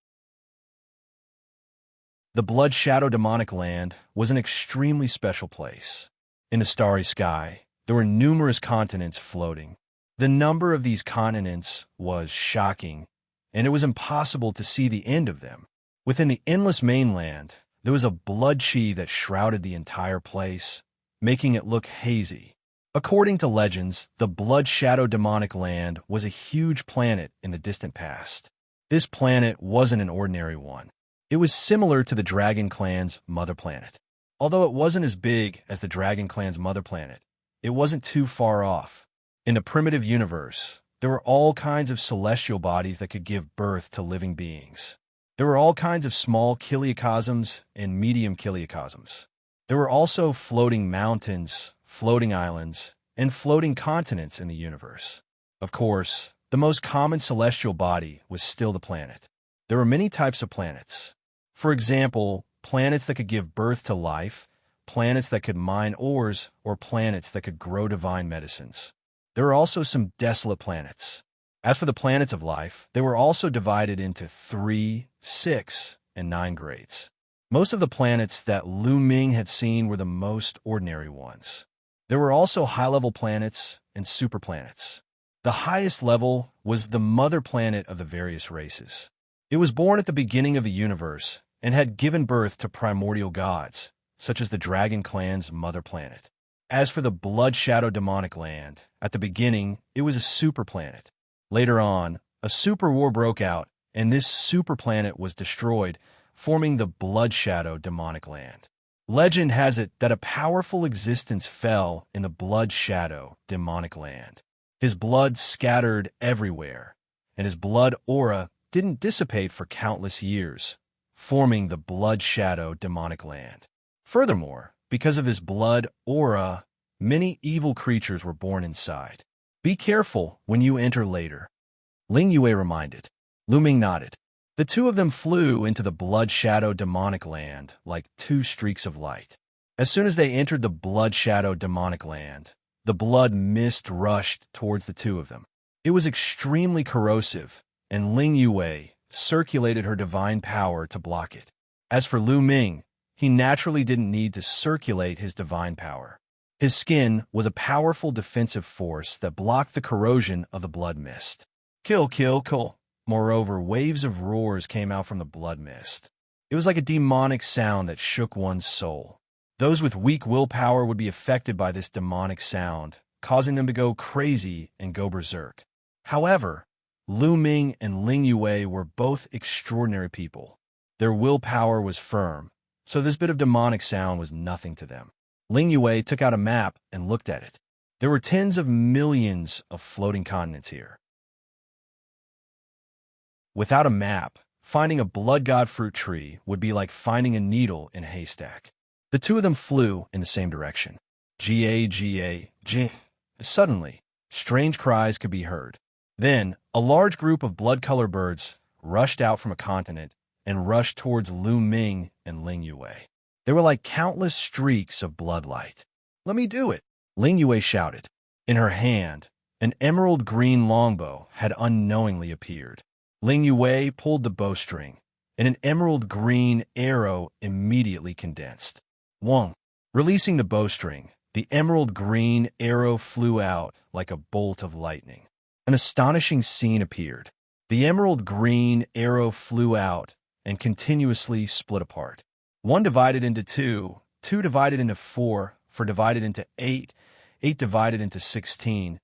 [SPEAKER 1] The Blood Shadow demonic land was an extremely special place. In the starry sky, there were numerous continents floating. The number of these continents was shocking, and it was impossible to see the end of them. Within the endless mainland, there was a blood chi that shrouded the entire place, making it look hazy. According to legends, the Blood Shadow demonic land was a huge planet in the distant past. This planet wasn't an ordinary one. It was similar to the Dragon Clan's mother planet. Although it wasn't as big as the Dragon Clan's mother planet, it wasn't too far off. In the primitive universe, there were all kinds of celestial bodies that could give birth to living beings. There were all kinds of small kiliocosms and medium kiliocosms. There were also floating mountains, floating islands, and floating continents in the universe. Of course, the most common celestial body was still the planet. There were many types of planets. For example, planets that could give birth to life, planets that could mine ores, or planets that could grow divine medicines. There were also some desolate planets. As for the planets of life, they were also divided into 3, 6, and 9 grades. Most of the planets that Lu Ming had seen were the most ordinary ones. There were also high-level planets and superplanets. The highest level was the mother planet of the various races. It was born at the beginning of the universe and had given birth to primordial gods, such as the Dragon Clan's mother planet. As for the Blood Shadow demonic land, at the beginning, it was a superplanet. Later on, a super war broke out, and this superplanet was destroyed, forming the Blood Shadow demonic land. Legend has it that a powerful existence fell in the Blood Shadow demonic land. His blood scattered everywhere, and his blood aura didn't dissipate for countless years, forming the Blood Shadow demonic land. Furthermore, because of his blood aura, many evil creatures were born inside. Be careful when you enter later, Ling Yue reminded. Lu Ming nodded. The two of them flew into the Blood Shadow demonic land like two streaks of light. As soon as they entered the Blood Shadow demonic land, the blood mist rushed towards the two of them. It was extremely corrosive, and Ling Yue circulated her divine power to block it. As for Lu Ming, he naturally didn't need to circulate his divine power. His skin was a powerful defensive force that blocked the corrosion of the blood mist. Kill, kill, kill. Moreover, waves of roars came out from the blood mist. It was like a demonic sound that shook one's soul. Those with weak willpower would be affected by this demonic sound, causing them to go crazy and go berserk. However, Lu Ming and Ling Yue were both extraordinary people. Their willpower was firm, so this bit of demonic sound was nothing to them. Ling Yue took out a map and looked at it. There were tens of millions of floating continents here. Without a map, finding a blood god fruit tree would be like finding a needle in a haystack. The two of them flew in the same direction. G. Suddenly, strange cries could be heard. Then, a large group of blood-colored birds rushed out from a continent and rushed towards Lu Ming and Ling Yue. They were like countless streaks of bloodlight. "Let me do it," Ling Yue shouted. In her hand, an emerald green longbow had unknowingly appeared. Ling Yue pulled the bowstring, and an emerald green arrow immediately condensed. Wong. Releasing the bowstring, the emerald green arrow flew out like a bolt of lightning. An astonishing scene appeared. The emerald green arrow flew out and continuously split apart. 1 divided into 2, 2 divided into 4, 4 divided into 8, 8 divided into 16.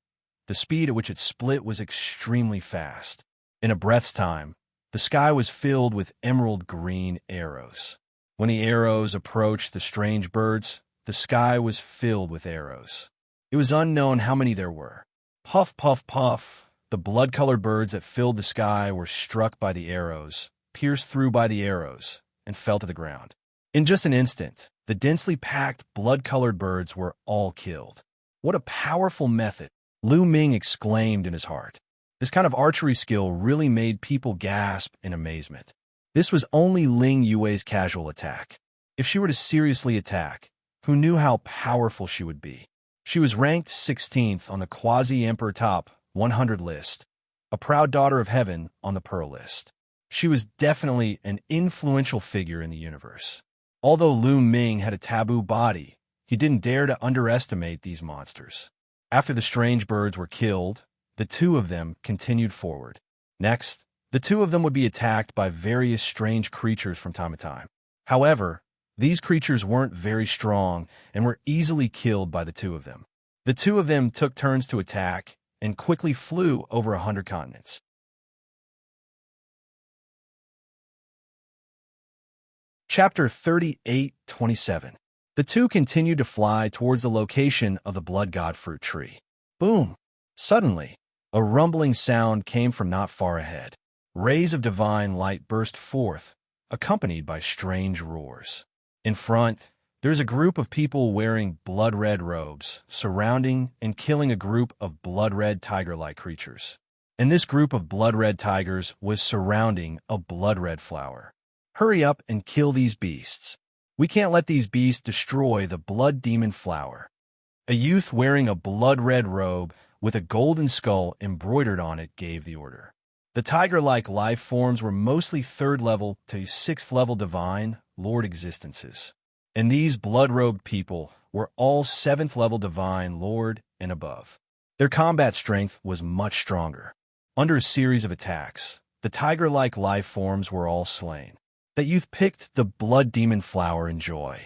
[SPEAKER 1] The speed at which it split was extremely fast. In a breath's time, the sky was filled with emerald green arrows. When the arrows approached the strange birds, the sky was filled with arrows. It was unknown how many there were. Puff, puff, puff. The blood-colored birds that filled the sky were struck by the arrows, pierced through by the arrows, and fell to the ground. In just an instant, the densely packed, blood-colored birds were all killed. What a powerful method, Lu Ming exclaimed in his heart. This kind of archery skill really made people gasp in amazement. This was only Ling Yue's casual attack. If she were to seriously attack, who knew how powerful she would be? She was ranked 16th on the Quasi-Emperor Top 100 list, a proud daughter of heaven on the Pearl list. She was definitely an influential figure in the universe. Although Lu Ming had a taboo body, he didn't dare to underestimate these monsters. After the strange birds were killed, the two of them continued forward. Next, the two of them would be attacked by various strange creatures from time to time. However, these creatures weren't very strong and were easily killed by the two of them. The two of them took turns to attack and quickly flew over 100 continents. Chapter 38:27. The two continued to fly towards the location of the blood god fruit tree. Boom! Suddenly, a rumbling sound came from not far ahead. Rays of divine light burst forth, accompanied by strange roars. In front, there's a group of people wearing blood-red robes, surrounding and killing a group of blood-red tiger-like creatures. And this group of blood-red tigers was surrounding a blood-red flower. Hurry up and kill these beasts. We can't let these beasts destroy the blood demon flower. A youth wearing a blood-red robe with a golden skull embroidered on it gave the order. The tiger-like life forms were mostly 3rd level to 6th level divine Lord existences. And these blood-robed people were all 7th level divine Lord and above. Their combat strength was much stronger. Under a series of attacks, the tiger-like life forms were all slain. That youth picked the blood demon flower in joy.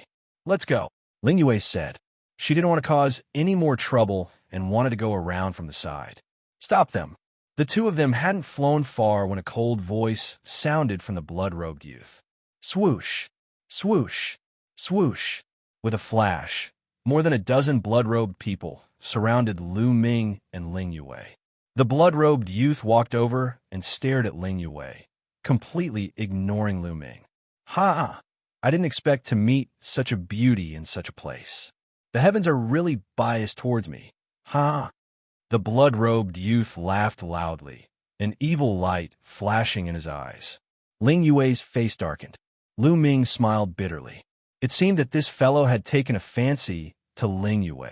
[SPEAKER 1] Let's go, Ling Yue said. She didn't want to cause any more trouble and wanted to go around from the side. Stop them. The two of them hadn't flown far when a cold voice sounded from the blood-robed youth. Swoosh, swoosh, swoosh. With a flash, more than a dozen blood-robed people surrounded Lu Ming and Ling Yue. The blood-robed youth walked over and stared at Ling Yue, completely ignoring Lu Ming. Ha! I didn't expect to meet such a beauty in such a place. The heavens are really biased towards me. Ha! The blood-robed youth laughed loudly, an evil light flashing in his eyes. Ling Yue's face darkened. Lu Ming smiled bitterly. It seemed that this fellow had taken a fancy to Ling Yue.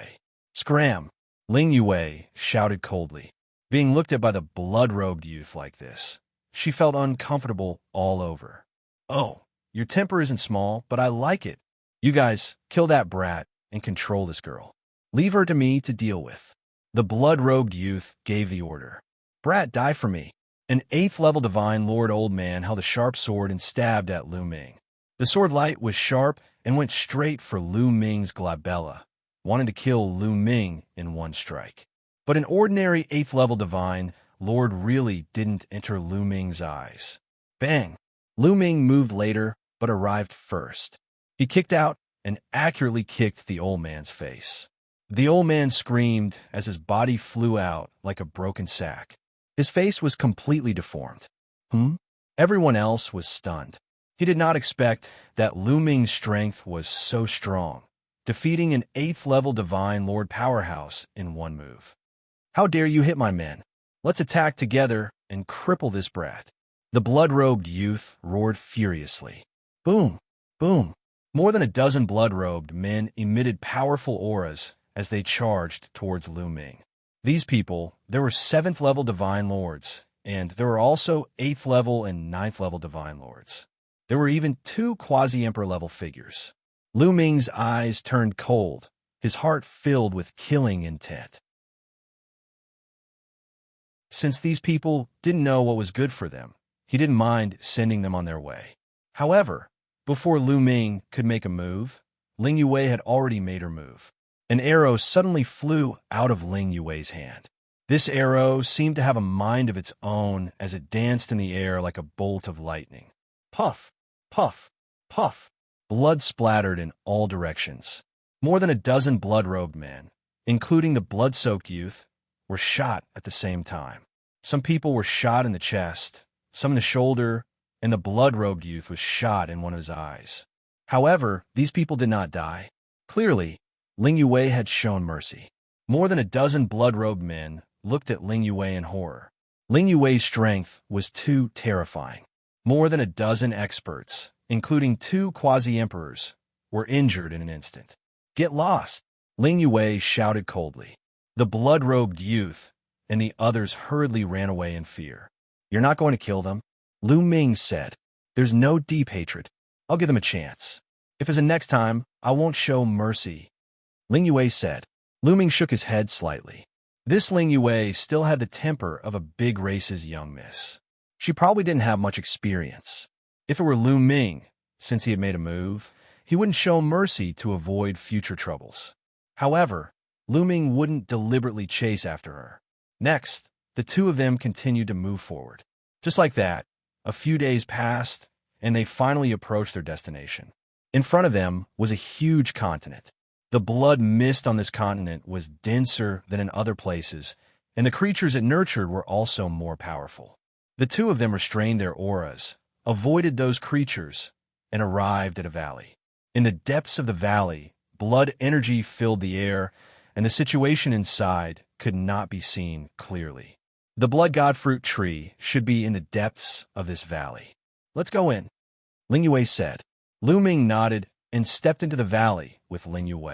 [SPEAKER 1] Scram! Ling Yue shouted coldly. Being looked at by the blood-robed youth like this, she felt uncomfortable all over. Oh, your temper isn't small, but I like it. You guys, kill that brat and control this girl. Leave her to me to deal with. The blood-robed youth gave the order. Brat, die for me. An 8th level divine Lord Old Man held a sharp sword and stabbed at Lu Ming. The sword light was sharp and went straight for Lu Ming's glabella, wanting to kill Lu Ming in one strike. But an ordinary 8th level divine Lord really didn't enter Lu Ming's eyes. Bang! Lu Ming moved later, but arrived first. He kicked out and accurately kicked the old man's face. The old man screamed as his body flew out like a broken sack. His face was completely deformed. Everyone else was stunned. He did not expect that Lu Ming's strength was so strong, defeating an 8th level divine Lord powerhouse in one move. How dare you hit my men? Let's attack together and cripple this brat. The blood-robed youth roared furiously. Boom! Boom! More than a dozen blood-robed men emitted powerful auras as they charged towards Lu Ming. These people, there were 7th level divine lords, and there were also 8th level and 9th level divine lords. There were even 2 quasi-emperor level figures. Lu Ming's eyes turned cold, his heart filled with killing intent. Since these people didn't know what was good for them, he didn't mind sending them on their way. However, before Lu Ming could make a move, Ling Yue had already made her move. An arrow suddenly flew out of Ling Yue's hand. This arrow seemed to have a mind of its own as it danced in the air like a bolt of lightning. Puff, puff, puff. Blood splattered in all directions. More than a dozen blood-robed men, including the blood-soaked youth, were shot at the same time. Some people were shot in the chest, some in the shoulder, and the blood-robed youth was shot in one of his eyes. However, these people did not die. Clearly, Ling Yue had shown mercy. More than a dozen blood-robed men looked at Ling Yue in horror. Ling Yue's strength was too terrifying. More than a dozen experts, including 2 quasi-emperors, were injured in an instant. Get lost, Ling Yue shouted coldly. The blood-robed youth and the others hurriedly ran away in fear. You're not going to kill them? Lu Ming said. There's no deep hatred. I'll give them a chance. If it's a next time, I won't show mercy. Ling Yue said. Lu Ming shook his head slightly. This Ling Yue still had the temper of a big race's young miss. She probably didn't have much experience. If it were Lu Ming, since he had made a move, he wouldn't show mercy to avoid future troubles. However, Lu Ming wouldn't deliberately chase after her. Next, the 2 of them continued to move forward. Just like that, a few days passed, and they finally approached their destination. In front of them was a huge continent. The blood mist on this continent was denser than in other places, and the creatures it nurtured were also more powerful. The 2 of them restrained their auras, avoided those creatures, and arrived at a valley. In the depths of the valley, blood energy filled the air, and the situation inside could not be seen clearly. The blood god fruit tree should be in the depths of this valley. Let's go in, Ling Yue said. Lu Ming nodded and stepped into the valley with Ling Yue.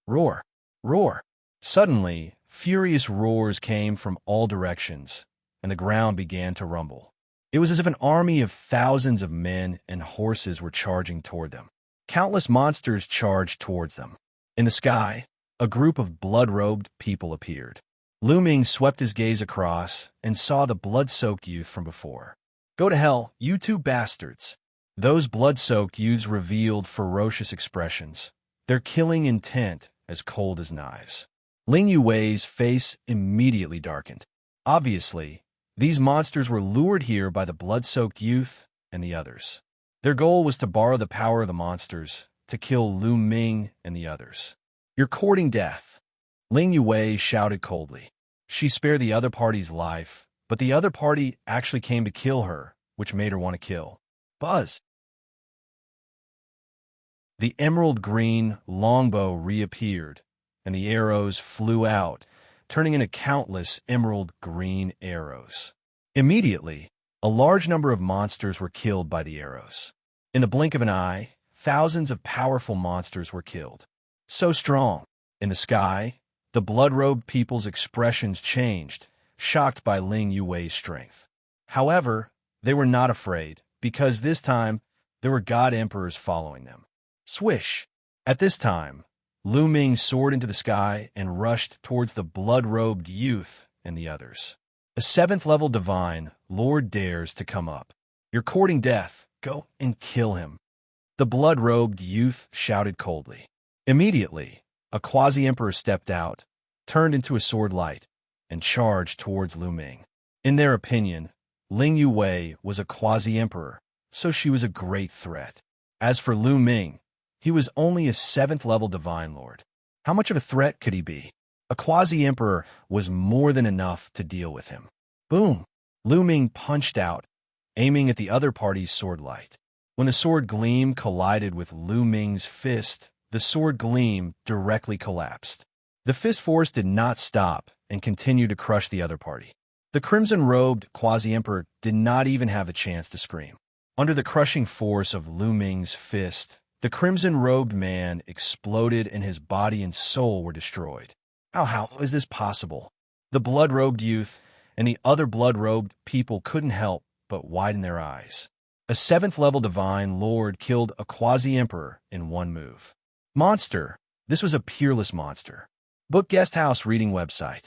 [SPEAKER 1] Roar, roar. Suddenly, furious roars came from all directions, and the ground began to rumble. It was as if an army of thousands of men and horses were charging toward them. Countless monsters charged towards them. In the sky, a group of blood-robed people appeared. Lu Ming swept his gaze across and saw the blood-soaked youth from before. Go to hell, you 2 bastards. Those blood-soaked youths revealed ferocious expressions, their killing intent as cold as knives. Ling Yue's face immediately darkened. Obviously, these monsters were lured here by the blood-soaked youth and the others. Their goal was to borrow the power of the monsters to kill Lu Ming and the others. You're courting death, Ling Yue shouted coldly. She spared the other party's life, but the other party actually came to kill her, which made her want to kill. Buzz! The emerald green longbow reappeared, and the arrows flew out, turning into countless emerald green arrows. Immediately, a large number of monsters were killed by the arrows. In the blink of an eye, thousands of powerful monsters were killed. So strong. In the sky, the blood-robed people's expressions changed, shocked by Ling Yue's strength. However, they were not afraid, because this time, there were god emperors following them. Swish! At this time, Lu Ming soared into the sky and rushed towards the blood-robed youth and the others. A 7th-level divine, Lord dares to come up. You're courting death. Go and kill him. The blood-robed youth shouted coldly. Immediately, a quasi-emperor stepped out, turned into a sword light, and charged towards Lu Ming. In their opinion, Ling Yue was a quasi-emperor, so she was a great threat. As for Lu Ming, he was only a 7th-level divine lord. How much of a threat could he be? A quasi-emperor was more than enough to deal with him. Boom! Lu Ming punched out, aiming at the other party's sword light. When the sword gleam collided with Lu Ming's fist, the sword gleam directly collapsed. The fist force did not stop and continued to crush the other party. The crimson-robed quasi-emperor did not even have a chance to scream. Under the crushing force of Lu Ming's fist, the crimson-robed man exploded and his body and soul were destroyed. How is this possible? The blood-robed youth and the other blood-robed people couldn't help but widen their eyes. A 7th-level divine lord killed a quasi-emperor in one move. Monster! This was a peerless monster. Book Guesthouse Reading Website.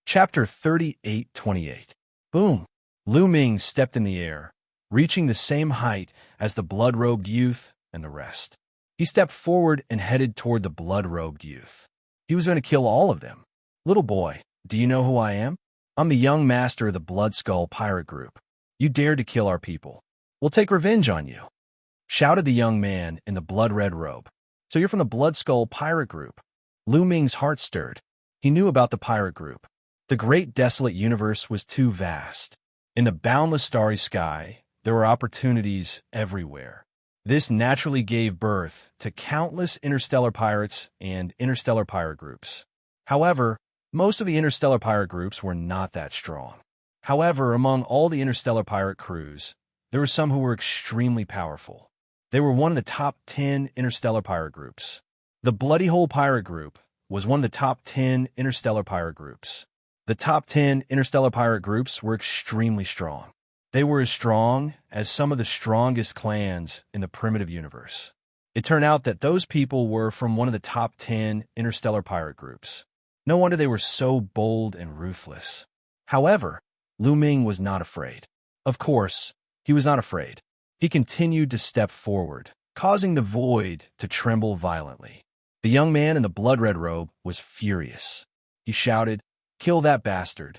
[SPEAKER 1] Chapter 3828. Boom! Lu Ming stepped in the air, reaching the same height as the blood-robed youth and the rest. He stepped forward and headed toward the blood-robed youth. He was going to kill all of them. "Little boy, do you know who I am? I'm the young master of the Blood Skull pirate group. You dared to kill our people. We'll take revenge on you," shouted the young man in the blood-red robe. "So you're from the Blood Skull pirate group?" Lu Ming's heart stirred. He knew about the pirate group. The great desolate universe was too vast. In the boundless starry sky, there were opportunities everywhere. This naturally gave birth to countless interstellar pirates and interstellar pirate groups. However, most of the interstellar pirate groups were not that strong. However, among all the interstellar pirate crews, there were some who were extremely powerful. They were one of the top 10 interstellar pirate groups. The Bloody Hole Pirate Group was one of the top 10 interstellar pirate groups. The top 10 interstellar pirate groups were extremely strong. They were as strong as some of the strongest clans in the primitive universe. It turned out that those people were from one of the top 10 interstellar pirate groups. No wonder they were so bold and ruthless. However, Lu Ming was not afraid. Of course, he was not afraid. He continued to step forward, causing the void to tremble violently. The young man in the blood-red robe was furious. He shouted, "Kill that bastard."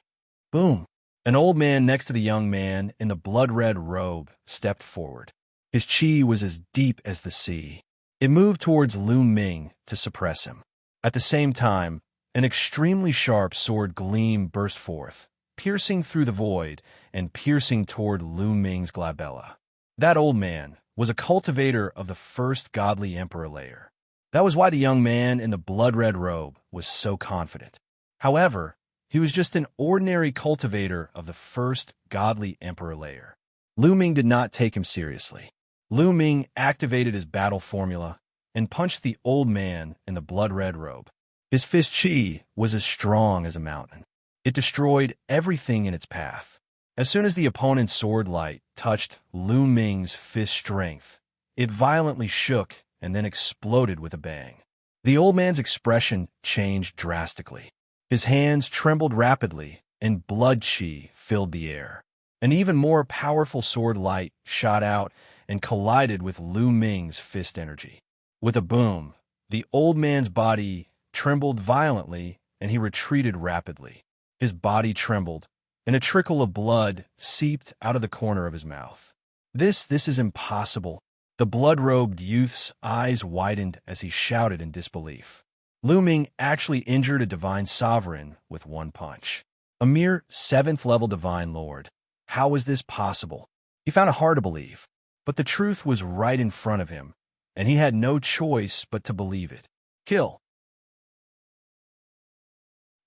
[SPEAKER 1] Boom! An old man next to the young man in the blood-red robe stepped forward. His chi was as deep as the sea. It moved towards Lu Ming to suppress him. At the same time, an extremely sharp sword gleam burst forth, piercing through the void and piercing toward Lu Ming's glabella. That old man was a cultivator of the first godly emperor layer. That was why the young man in the blood-red robe was so confident. However, he was just an ordinary cultivator of the first godly emperor layer. Lu Ming did not take him seriously. Lu Ming activated his battle formula and punched the old man in the blood-red robe. His fist chi was as strong as a mountain. It destroyed everything in its path. As soon as the opponent's sword light touched Lu Ming's fist strength, it violently shook and then exploded with a bang. The old man's expression changed drastically. His hands trembled rapidly, and blood chi filled the air. An even more powerful sword light shot out and collided with Lu Ming's fist energy. With a boom, the old man's body trembled violently, and he retreated rapidly. His body trembled, and a trickle of blood seeped out of the corner of his mouth. This is impossible." The blood-robed youth's eyes widened as he shouted in disbelief. Lu Ming actually injured a divine sovereign with one punch. A mere 7th-level divine lord. How was this possible? He found it hard to believe, but the truth was right in front of him, and he had no choice but to believe it. "Kill!"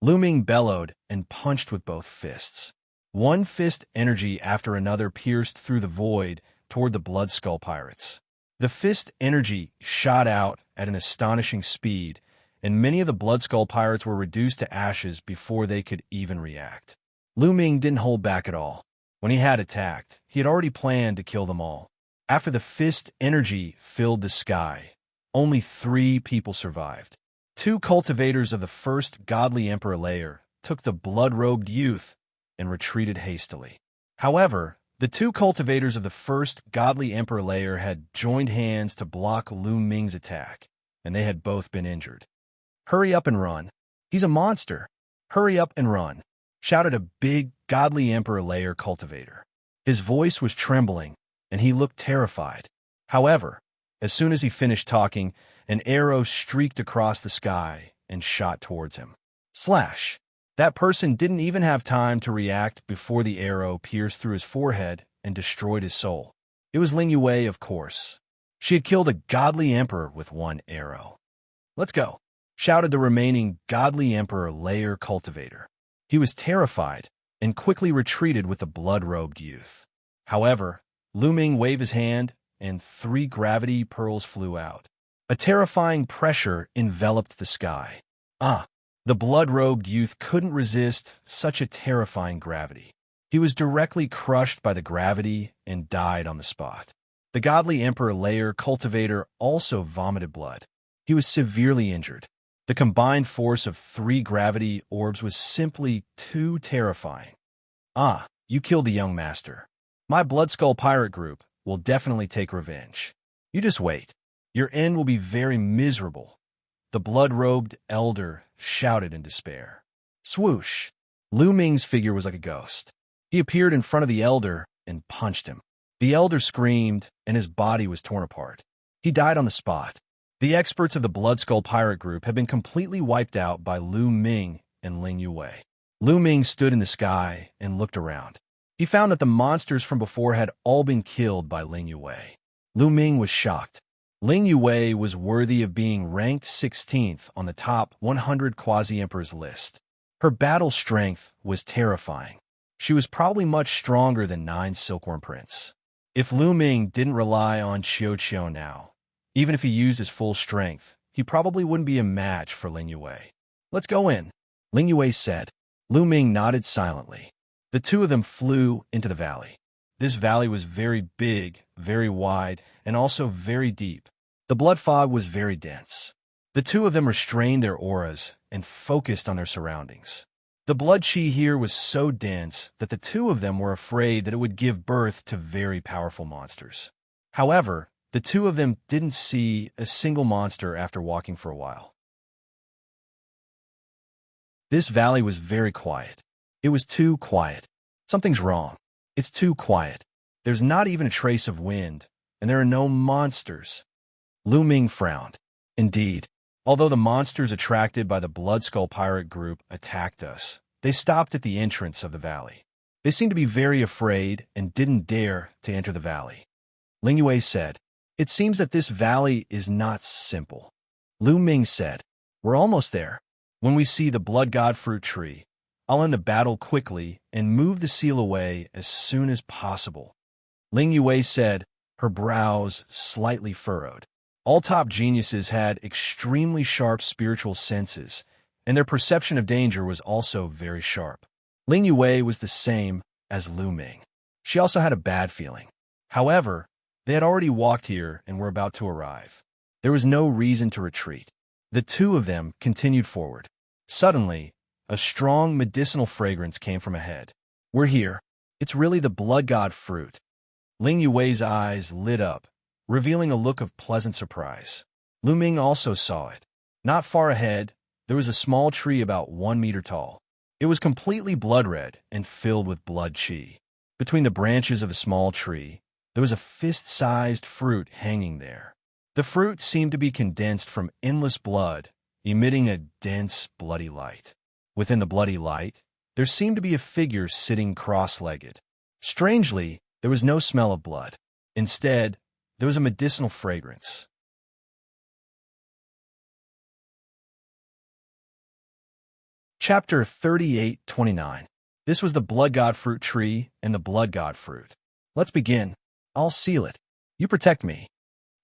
[SPEAKER 1] Lu Ming bellowed and punched with both fists. One fist energy after another pierced through the void toward the Blood Skull pirates. The fist energy shot out at an astonishing speed, and many of the Blood Skull pirates were reduced to ashes before they could even react. Lu Ming didn't hold back at all. When he had attacked, he had already planned to kill them all. After the fist energy filled the sky, only 3 people survived. 2 cultivators of the first godly emperor layer took the blood-robed youth and retreated hastily. However, the 2 cultivators of the first godly emperor layer had joined hands to block Lu Ming's attack, and they had both been injured. "Hurry up and run. He's a monster. Hurry up and run," shouted a big godly emperor layer cultivator. His voice was trembling, and he looked terrified. However, as soon as he finished talking, an arrow streaked across the sky and shot towards him. Slash! That person didn't even have time to react before the arrow pierced through his forehead and destroyed his soul. It was Ling Yue, of course. She had killed a godly emperor with one arrow. "Let's go," shouted the remaining godly emperor layer cultivator. He was terrified and quickly retreated with the blood-robed youth. However, Lu Ming waved his hand, and 3 gravity pearls flew out. A terrifying pressure enveloped the sky. The blood-robed youth couldn't resist such a terrifying gravity. He was directly crushed by the gravity and died on the spot. The godly emperor layer cultivator also vomited blood. He was severely injured. The combined force of 3 gravity orbs was simply too terrifying. You killed the young master. My Blood Skull pirate group will definitely take revenge. You just wait. Your end will be very miserable. The blood-robed elder shouted in despair. Swoosh! Lu Ming's figure was like a ghost. He appeared in front of the elder and punched him. The elder screamed, and his body was torn apart. He died on the spot. The experts of the Blood Skull pirate group had been completely wiped out by Lu Ming and Ling Yue. Lu Ming stood in the sky and looked around. He found that the monsters from before had all been killed by Ling Yue. Lu Ming was shocked. Ling Yue was worthy of being ranked 16th on the top 100 quasi-emperors list. Her battle strength was terrifying. She was probably much stronger than 9 Silkworm Prince. If Lu Ming didn't rely on Xianxia now, even if he used his full strength, he probably wouldn't be a match for Ling Yue. Let's go in, Ling Yue said. Lu Ming nodded silently. The two of them flew into the valley. This valley was very big, very wide, and also very deep. The blood fog was very dense. The two of them restrained their auras and focused on their surroundings. The blood chi here was so dense that the two of them were afraid that it would give birth to very powerful monsters. However, the two of them didn't see a single monster after walking for a while. This valley was very quiet. It was too quiet. Something's wrong. It's too quiet. There's not even a trace of wind, and there are no monsters. Lu Ming frowned. Indeed, although the monsters attracted by the Blood Skull pirate group attacked us, they stopped at the entrance of the valley. They seemed to be very afraid and didn't dare to enter the valley. Ling Yue said, "It seems that this valley is not simple." Lu Ming said, "We're almost there. When we see the Blood God fruit tree, I'll end the battle quickly and move the seal away as soon as possible." Ling Yue said, her brows slightly furrowed. All top geniuses had extremely sharp spiritual senses, and their perception of danger was also very sharp. Ling Yue was the same as Lu Ming. She also had a bad feeling. However, they had already walked here and were about to arrive. There was no reason to retreat. The two of them continued forward. Suddenly, a strong medicinal fragrance came from ahead. "We're here. It's really the Blood God fruit." Ling Yue's eyes lit up, revealing a look of pleasant surprise. Lu Ming also saw it. Not far ahead, there was a small tree about 1 meter tall. It was completely blood red and filled with blood chi. Between the branches of the small tree, there was a fist-sized fruit hanging there. The fruit seemed to be condensed from endless blood, emitting a dense, bloody light. Within the bloody light, there seemed to be a figure sitting cross-legged. Strangely, there was no smell of blood. Instead, there was a medicinal fragrance. Chapter 38:29. This was the Blood God fruit tree and the Blood God fruit. "Let's begin. I'll seal it. You protect me,"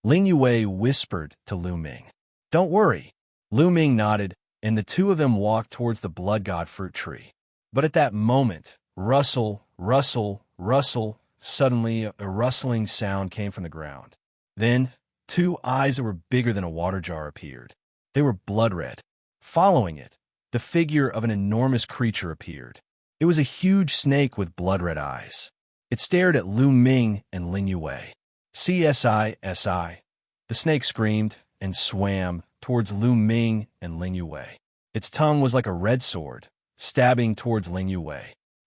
[SPEAKER 1] Ling Yue whispered to Lu Ming. "Don't worry." Lu Ming nodded, and the two of them walked towards the Blood God fruit tree. But at that moment, rustle, rustle, rustle, suddenly a rustling sound came from the ground. Then, 2 eyes that were bigger than a water jar appeared. They were blood red. Following it, the figure of an enormous creature appeared. It was a huge snake with blood red eyes. It stared at Lu Ming and Ling Yue. "CSI." The snake screamed and swam towards Lu Ming and Ling Yue. Its tongue was like a red sword, stabbing towards Ling Yue.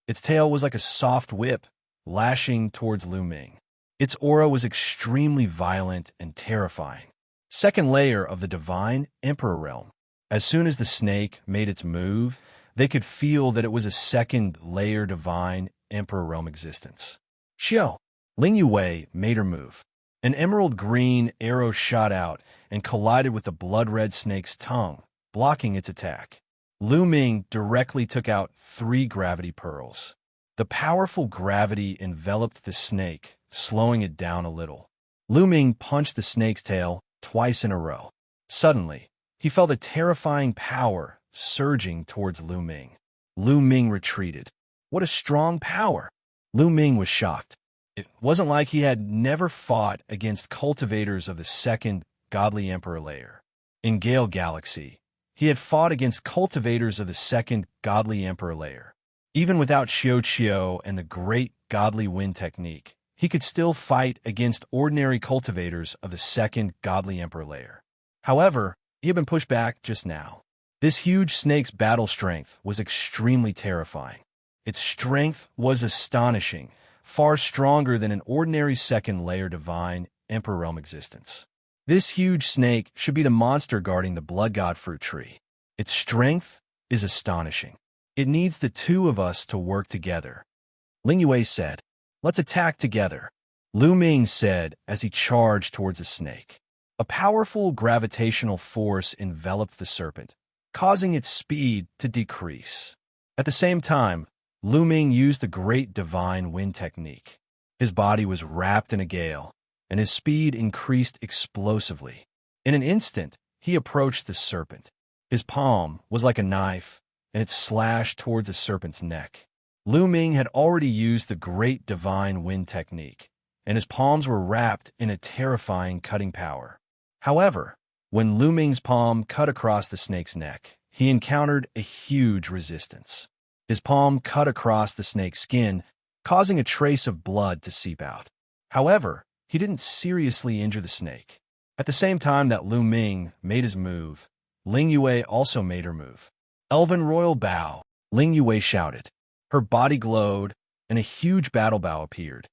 [SPEAKER 1] Its tail was like a soft whip, lashing towards Lu Ming. Its aura was extremely violent and terrifying. Second layer of the Divine Emperor realm. As soon as the snake made its move, they could feel that it was a second layer Divine Emperor realm existence. "Xiao!" Ling Yue made her move. An emerald green arrow shot out and collided with the blood-red snake's tongue, blocking its attack. Lu Ming directly took out 3 gravity pearls. The powerful gravity enveloped the snake, slowing it down a little. Lu Ming punched the snake's tail twice in a row. Suddenly, he felt a terrifying power surging towards Lu Ming. Lu Ming retreated. What a strong power! Lu Ming was shocked. It wasn't like he had never fought against cultivators of the second godly emperor layer. In Gale Galaxy, he had fought against cultivators of the second godly emperor layer. Even without Xiao and the great godly wind technique, he could still fight against ordinary cultivators of the second godly emperor layer. However, he had been pushed back just now. This huge snake's battle strength was extremely terrifying. Its strength was astonishing, far stronger than an ordinary second-layer divine emperor realm existence. This huge snake should be the monster guarding the blood god fruit tree. Its strength is astonishing. It needs the two of us to work together. Ling Yue said, "Let's attack together," Lu Ming said as he charged towards the snake. A powerful gravitational force enveloped the serpent, causing its speed to decrease. At the same time, Lu Ming used the great divine wind technique. His body was wrapped in a gale, and his speed increased explosively. In an instant, he approached the serpent. His palm was like a knife, and it slashed towards the serpent's neck. Lu Ming had already used the great divine wind technique, and his palms were wrapped in a terrifying cutting power. However, when Lu Ming's palm cut across the snake's neck, he encountered a huge resistance. His palm cut across the snake's skin, causing a trace of blood to seep out. However, he didn't seriously injure the snake. At the same time that Lu Ming made his move, Ling Yue also made her move. "Elven Royal Bow," Ling Yue shouted. Her body glowed, and a huge battle bow appeared.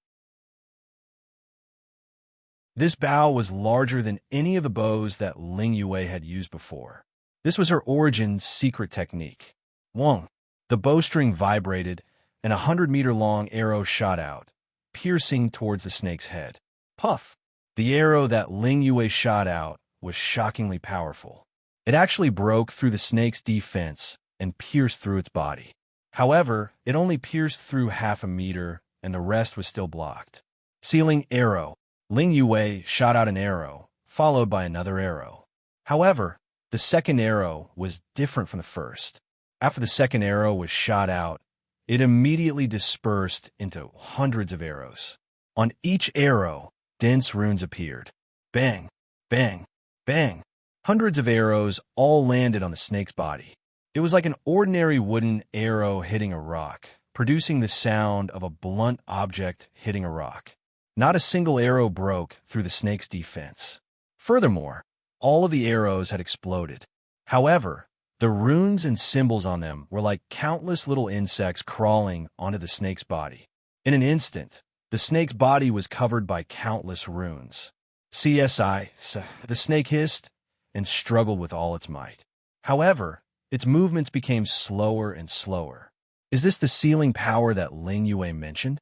[SPEAKER 1] This bow was larger than any of the bows that Ling Yue had used before. This was her origin's secret technique. Wong. The bowstring vibrated, and 100-meter-long arrow shot out, piercing towards the snake's head. Puff! The arrow that Ling Yue shot out was shockingly powerful. It actually broke through the snake's defense and pierced through its body. However, it only pierced through half a meter, and the rest was still blocked. Sealing arrow. Ling Yue shot out an arrow, followed by another arrow. However, the second arrow was different from the first. After the second arrow was shot out, it immediately dispersed into hundreds of arrows. On each arrow, dense runes appeared. Bang, bang, bang. Hundreds of arrows all landed on the snake's body. It was like an ordinary wooden arrow hitting a rock, producing the sound of a blunt object hitting a rock. Not a single arrow broke through the snake's defense. Furthermore, all of the arrows had exploded. However, the runes and symbols on them were like countless little insects crawling onto the snake's body. In an instant, the snake's body was covered by countless runes. "CSI," the snake hissed and struggled with all its might. However, its movements became slower and slower. Is this the sealing power that Ling Yue mentioned?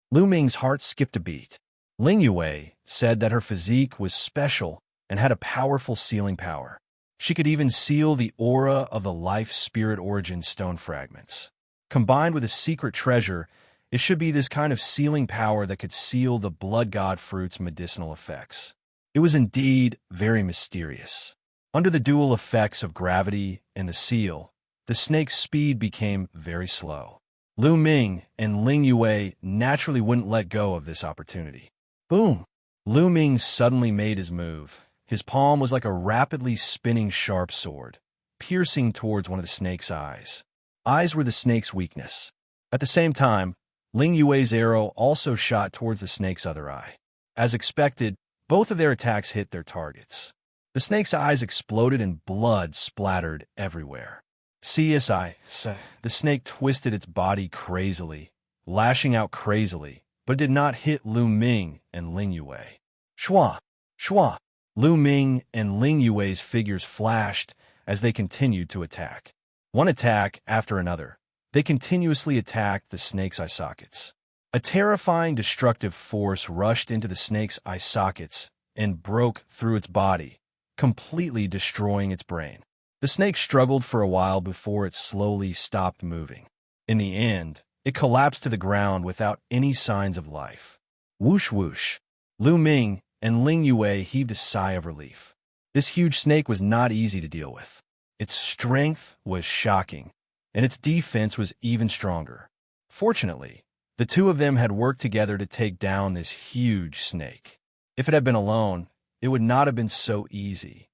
[SPEAKER 1] Lu Ming's heart skipped a beat. Ling Yue said that her physique was special and had a powerful sealing power. She could even seal the aura of the life spirit origin stone fragments. Combined with a secret treasure, it should be this kind of sealing power that could seal the blood god fruit's medicinal effects. It was indeed very mysterious. Under the dual effects of gravity and the seal, the snake's speed became very slow. Lu Ming and Ling Yue naturally wouldn't let go of this opportunity. Boom! Lu Ming suddenly made his move. His palm was like a rapidly spinning sharp sword, piercing towards one of the snake's eyes. Eyes were the snake's weakness. At the same time, Ling Yue's arrow also shot towards the snake's other eye. As expected, both of their attacks hit their targets. The snake's eyes exploded and blood splattered everywhere. CSI, the snake twisted its body crazily, lashing out crazily, but it did not hit Lu Ming and Ling Yue. Shua! Shua! Lu Ming and Ling Yue's figures flashed as they continued to attack. One attack after another, they continuously attacked the snake's eye sockets. A terrifying destructive force rushed into the snake's eye sockets and broke through its body, completely destroying its brain. The snake struggled for a while before it slowly stopped moving. In the end, it collapsed to the ground without any signs of life. Whoosh whoosh. Lu Ming and Ling Yue heaved a sigh of relief. This huge snake was not easy to deal with. Its strength was shocking, and its defense was even stronger. Fortunately, the two of them had worked together to take down this huge snake. If it had been alone, it would not have been so easy.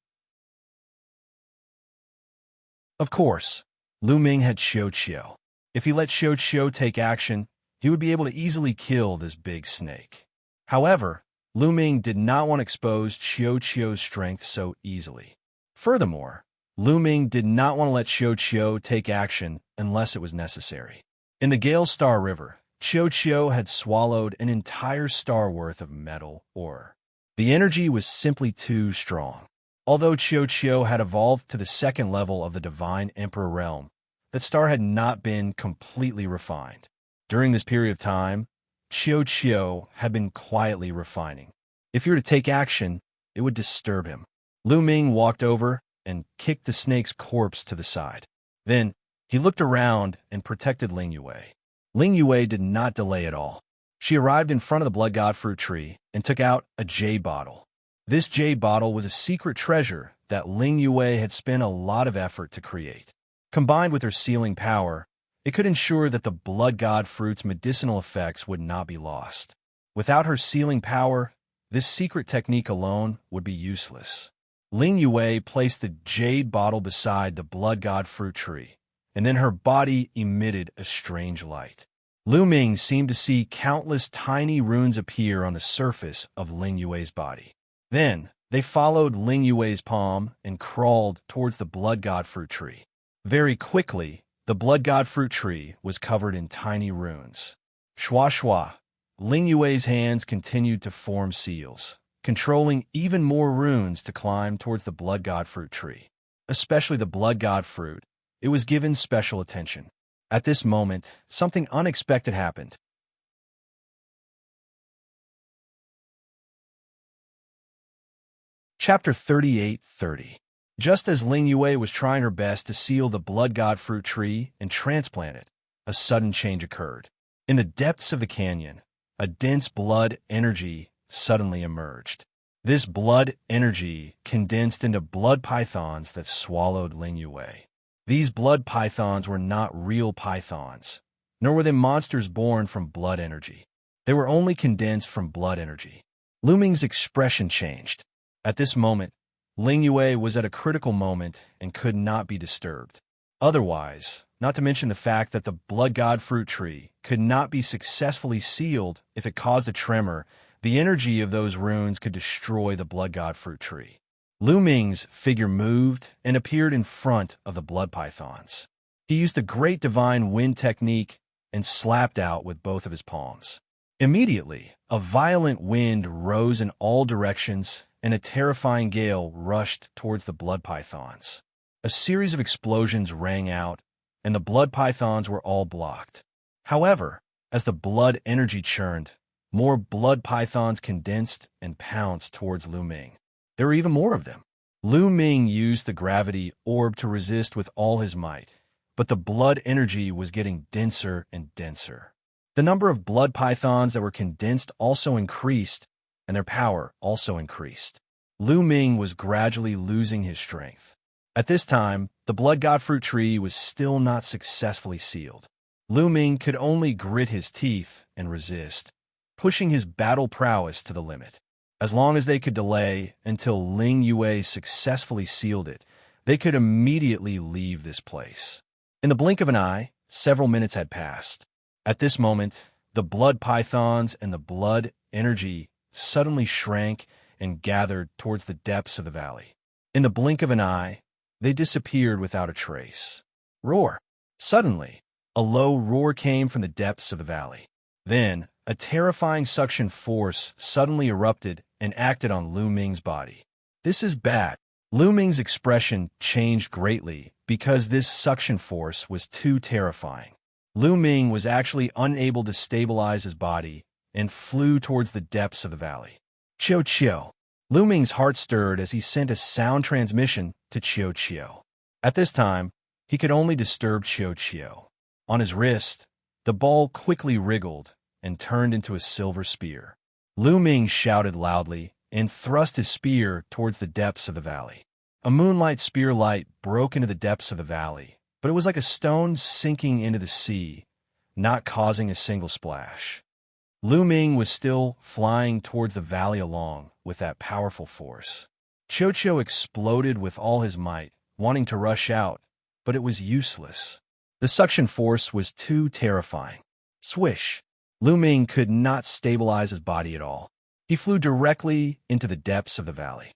[SPEAKER 1] Of course, Lu Ming had Xianxia. If he let Xianxia take action, he would be able to easily kill this big snake. However, Lu Ming did not want to expose Xiao's strength so easily. Furthermore, Lu Ming did not want to let Xiao take action unless it was necessary. In the Gale Star River, Xiao had swallowed an entire star worth of metal ore. The energy was simply too strong. Although Xiao had evolved to the second level of the Divine Emperor realm, that star had not been completely refined. During this period of time, Xiao had been quietly refining. If he were to take action, it would disturb him. Lu Ming walked over and kicked the snake's corpse to the side. Then, he looked around and protected Ling Yue. Ling Yue did not delay at all. She arrived in front of the Blood God fruit tree and took out a jade bottle. This jade bottle was a secret treasure that Ling Yue had spent a lot of effort to create. Combined with her sealing power, it could ensure that the Blood God fruit's medicinal effects would not be lost. Without her sealing power, this secret technique alone would be useless. Ling Yue placed the jade bottle beside the Blood God fruit tree, and then her body emitted a strange light. Lu Ming seemed to see countless tiny runes appear on the surface of Ling Yue's body. Then, they followed Ling Yue's palm and crawled towards the Blood God fruit tree. Very quickly, the Blood God fruit tree was covered in tiny runes. Shwa shwa, Ling Yue's hands continued to form seals, controlling even more runes to climb towards the Blood God fruit tree. Especially the Blood God fruit, it was given special attention. At this moment, something unexpected happened. Chapter 38:30. Just as Ling Yue was trying her best to seal the Blood God fruit tree and transplant it, a sudden change occurred. In the depths of the canyon, a dense blood energy suddenly emerged. This blood energy condensed into blood pythons that swallowed Ling Yue. These blood pythons were not real pythons, nor were they monsters born from blood energy. They were only condensed from blood energy. Lu Ming's expression changed. At this moment, Ling Yue was at a critical moment and could not be disturbed. Otherwise, not to mention the fact that the Blood God fruit tree could not be successfully sealed if it caused a tremor, the energy of those runes could destroy the Blood God fruit tree. Lu Ming's figure moved and appeared in front of the blood pythons. He used the Great Divine Wind technique and slapped out with both of his palms. Immediately, a violent wind rose in all directions and a terrifying gale rushed towards the blood pythons. A series of explosions rang out, and the blood pythons were all blocked. However, as the blood energy churned, more blood pythons condensed and pounced towards Lu Ming. There were even more of them. Lu Ming used the gravity orb to resist with all his might, but the blood energy was getting denser and denser. The number of blood pythons that were condensed also increased, and their power also increased. Lu Ming was gradually losing his strength. At this time, the Blood God fruit tree was still not successfully sealed. Lu Ming could only grit his teeth and resist, pushing his battle prowess to the limit. As long as they could delay until Ling Yue successfully sealed it, they could immediately leave this place. In the blink of an eye, several minutes had passed. At this moment, the blood pythons and the blood energy suddenly shrank and gathered towards the depths of the valley. In the blink of an eye, they disappeared without a trace. Roar! Suddenly, a low roar came from the depths of the valley. Then, a terrifying suction force suddenly erupted and acted on Lu Ming's body. This is bad. Lu Ming's expression changed greatly because this suction force was too terrifying. Lu Ming was actually unable to stabilize his body and flew towards the depths of the valley. Qiao. Lu Ming's heart stirred as he sent a sound transmission to Qiao. At this time, he could only disturb Qiao. On his wrist, the ball quickly wriggled and turned into a silver spear. Lu Ming shouted loudly and thrust his spear towards the depths of the valley. A moonlight spear light broke into the depths of the valley, but it was like a stone sinking into the sea, not causing a single splash. Lu Ming was still flying towards the valley along with that powerful force. Qiao exploded with all his might, wanting to rush out, but it was useless. The suction force was too terrifying. Swish! Lu Ming could not stabilize his body at all. He flew directly into the depths of the valley.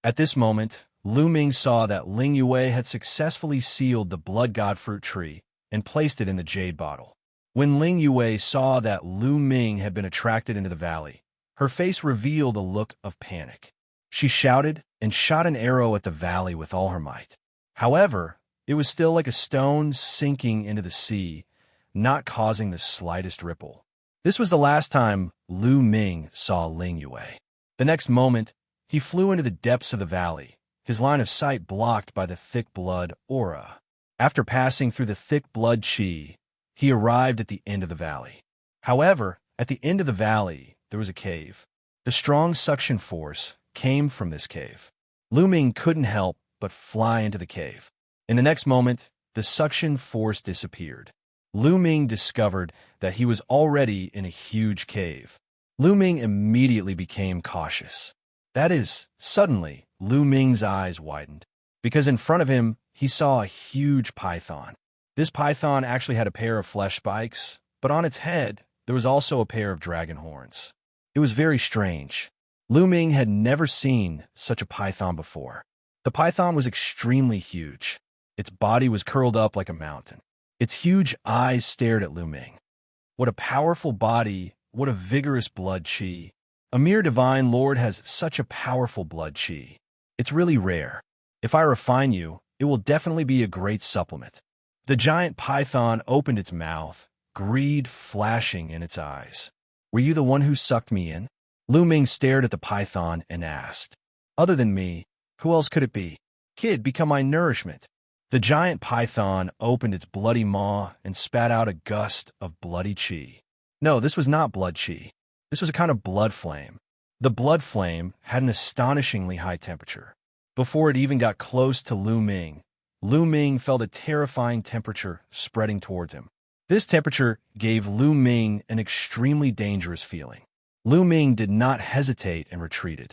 [SPEAKER 1] At this moment, Lu Ming saw that Ling Yue had successfully sealed the blood god fruit tree and placed it in the jade bottle. When Ling Yue saw that Lu Ming had been attracted into the valley, her face revealed a look of panic. She shouted and shot an arrow at the valley with all her might. However, it was still like a stone sinking into the sea, not causing the slightest ripple. This was the last time Lu Ming saw Ling Yue. The next moment, he flew into the depths of the valley, his line of sight blocked by the thick blood aura. After passing through the thick blood qi, he arrived at the end of the valley. However, at the end of the valley, there was a cave. The strong suction force came from this cave. Lu Ming couldn't help but fly into the cave. In the next moment, the suction force disappeared. Lu Ming discovered that he was already in a huge cave. Lu Ming immediately became cautious. That is, suddenly, Lu Ming's eyes widened, because in front of him, he saw a huge python. This python actually had a pair of flesh spikes, but on its head, there was also a pair of dragon horns. It was very strange. Lu Ming had never seen such a python before. The python was extremely huge. Its body was curled up like a mountain. Its huge eyes stared at Lu Ming. What a powerful body, what a vigorous blood qi. A mere divine lord has such a powerful blood qi. It's really rare. If I refine you, it will definitely be a great supplement. The giant python opened its mouth, greed flashing in its eyes. Were you the one who sucked me in? Lu Ming stared at the python and asked. Other than me, who else could it be? Kid, become my nourishment. The giant python opened its bloody maw and spat out a gust of bloody qi. No, this was not blood qi. This was a kind of blood flame. The blood flame had an astonishingly high temperature. Before it even got close to Lu Ming felt a terrifying temperature spreading towards him. This temperature gave Lu Ming an extremely dangerous feeling. Lu Ming did not hesitate and retreated.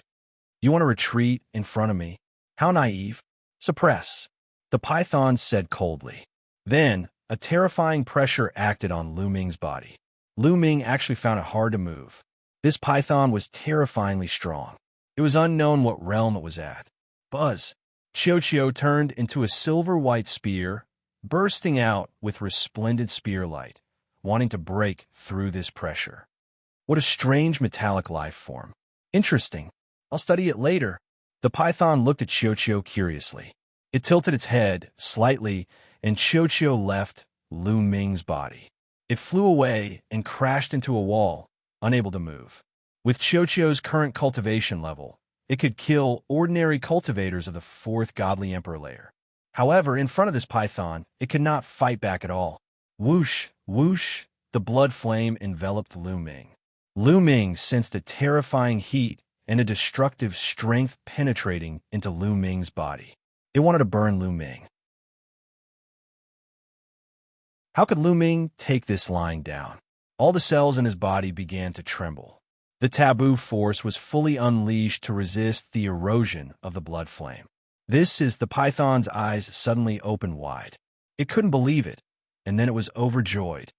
[SPEAKER 1] You want to retreat in front of me? How naive. Suppress. The python said coldly. Then, a terrifying pressure acted on Lu Ming's body. Lu Ming actually found it hard to move. This python was terrifyingly strong. It was unknown what realm it was at. Buzz. Xianxia turned into a silver-white spear, bursting out with resplendent spear light, wanting to break through this pressure. What a strange metallic life form. Interesting. I'll study it later. The python looked at Xianxia curiously. It tilted its head slightly, and Xianxia left Lu Ming's body. It flew away and crashed into a wall, unable to move. With Xianxia's current cultivation level, it could kill ordinary cultivators of the 4th godly emperor layer. However, in front of this python, it could not fight back at all. Whoosh, whoosh, the blood flame enveloped Lu Ming. Lu Ming sensed a terrifying heat and a destructive strength penetrating into Lu Ming's body. It wanted to burn Lu Ming. How could Lu Ming take this lying down? All the cells in his body began to tremble. The taboo force was fully unleashed to resist the erosion of the blood flame. The python's eyes suddenly opened wide. It couldn't believe it, and then it was overjoyed.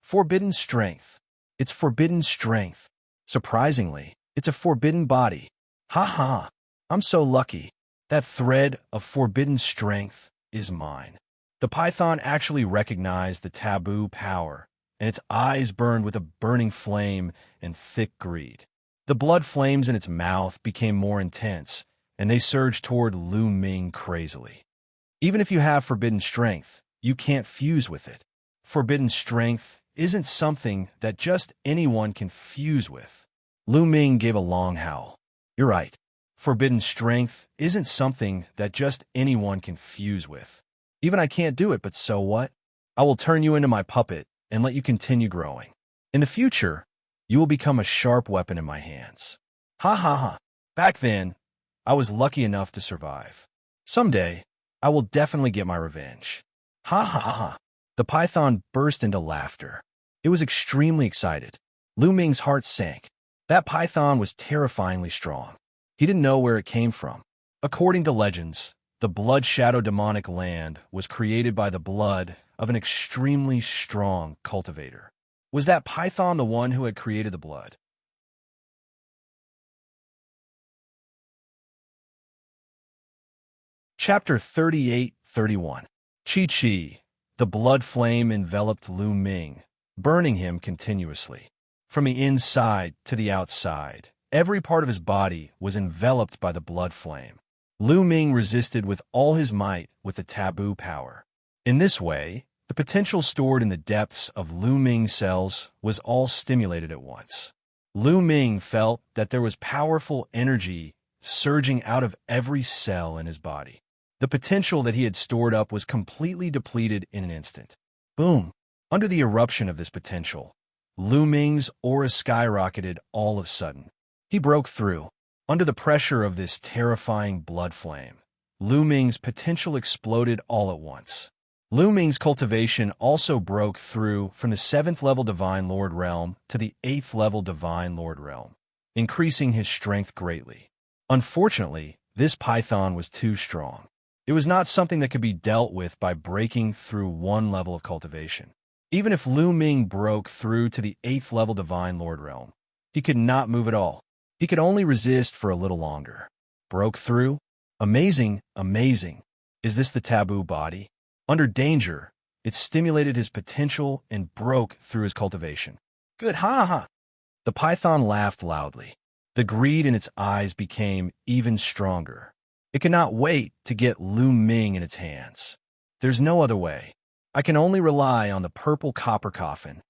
[SPEAKER 1] Forbidden strength. It's forbidden strength. Surprisingly, it's a forbidden body. Ha ha, I'm so lucky. That thread of forbidden strength is mine. The python actually recognized the taboo power, and its eyes burned with a burning flame and thick greed. The blood flames in its mouth became more intense, and they surged toward Lu Ming crazily. Even if you have forbidden strength, you can't fuse with it. Forbidden strength isn't something that just anyone can fuse with. Lu Ming gave a long howl. You're right. Forbidden strength isn't something that just anyone can fuse with. Even I can't do it, but so what? I will turn you into my puppet and let you continue growing. In the future, you will become a sharp weapon in my hands. Ha ha ha. Back then, I was lucky enough to survive. Someday, I will definitely get my revenge. Ha ha ha. The python burst into laughter. It was extremely excited. Lu Ming's heart sank. That python was terrifyingly strong. He didn't know where it came from. According to legends, the Blood Shadow demonic land was created by the blood of an extremely strong cultivator. Was that python the one who had created the blood? Chapter 38-31. Chi-Chi. The blood flame enveloped Lu Ming, burning him continuously. From the inside to the outside, every part of his body was enveloped by the blood flame. Lu Ming resisted with all his might with the taboo power. In this way, the potential stored in the depths of Lu Ming's cells was all stimulated at once. Lu Ming felt that there was powerful energy surging out of every cell in his body. The potential that he had stored up was completely depleted in an instant. Boom! Under the eruption of this potential, Lu Ming's aura skyrocketed all of a sudden. He broke through. Under the pressure of this terrifying blood flame, Lu Ming's potential exploded all at once. Lu Ming's cultivation also broke through from the 7th level Divine Lord Realm to the 8th level Divine Lord Realm, increasing his strength greatly. Unfortunately, this python was too strong. It was not something that could be dealt with by breaking through one level of cultivation. Even if Lu Ming broke through to the 8th level Divine Lord Realm, he could not move at all. He could only resist for a little longer. Broke through? Amazing, amazing. Is this the taboo body? Under danger, it stimulated his potential and broke through his cultivation. Good, ha ha! The python laughed loudly. The greed in its eyes became even stronger. It could not wait to get Lu Ming in its hands. There's no other way. I can only rely on the purple copper coffin.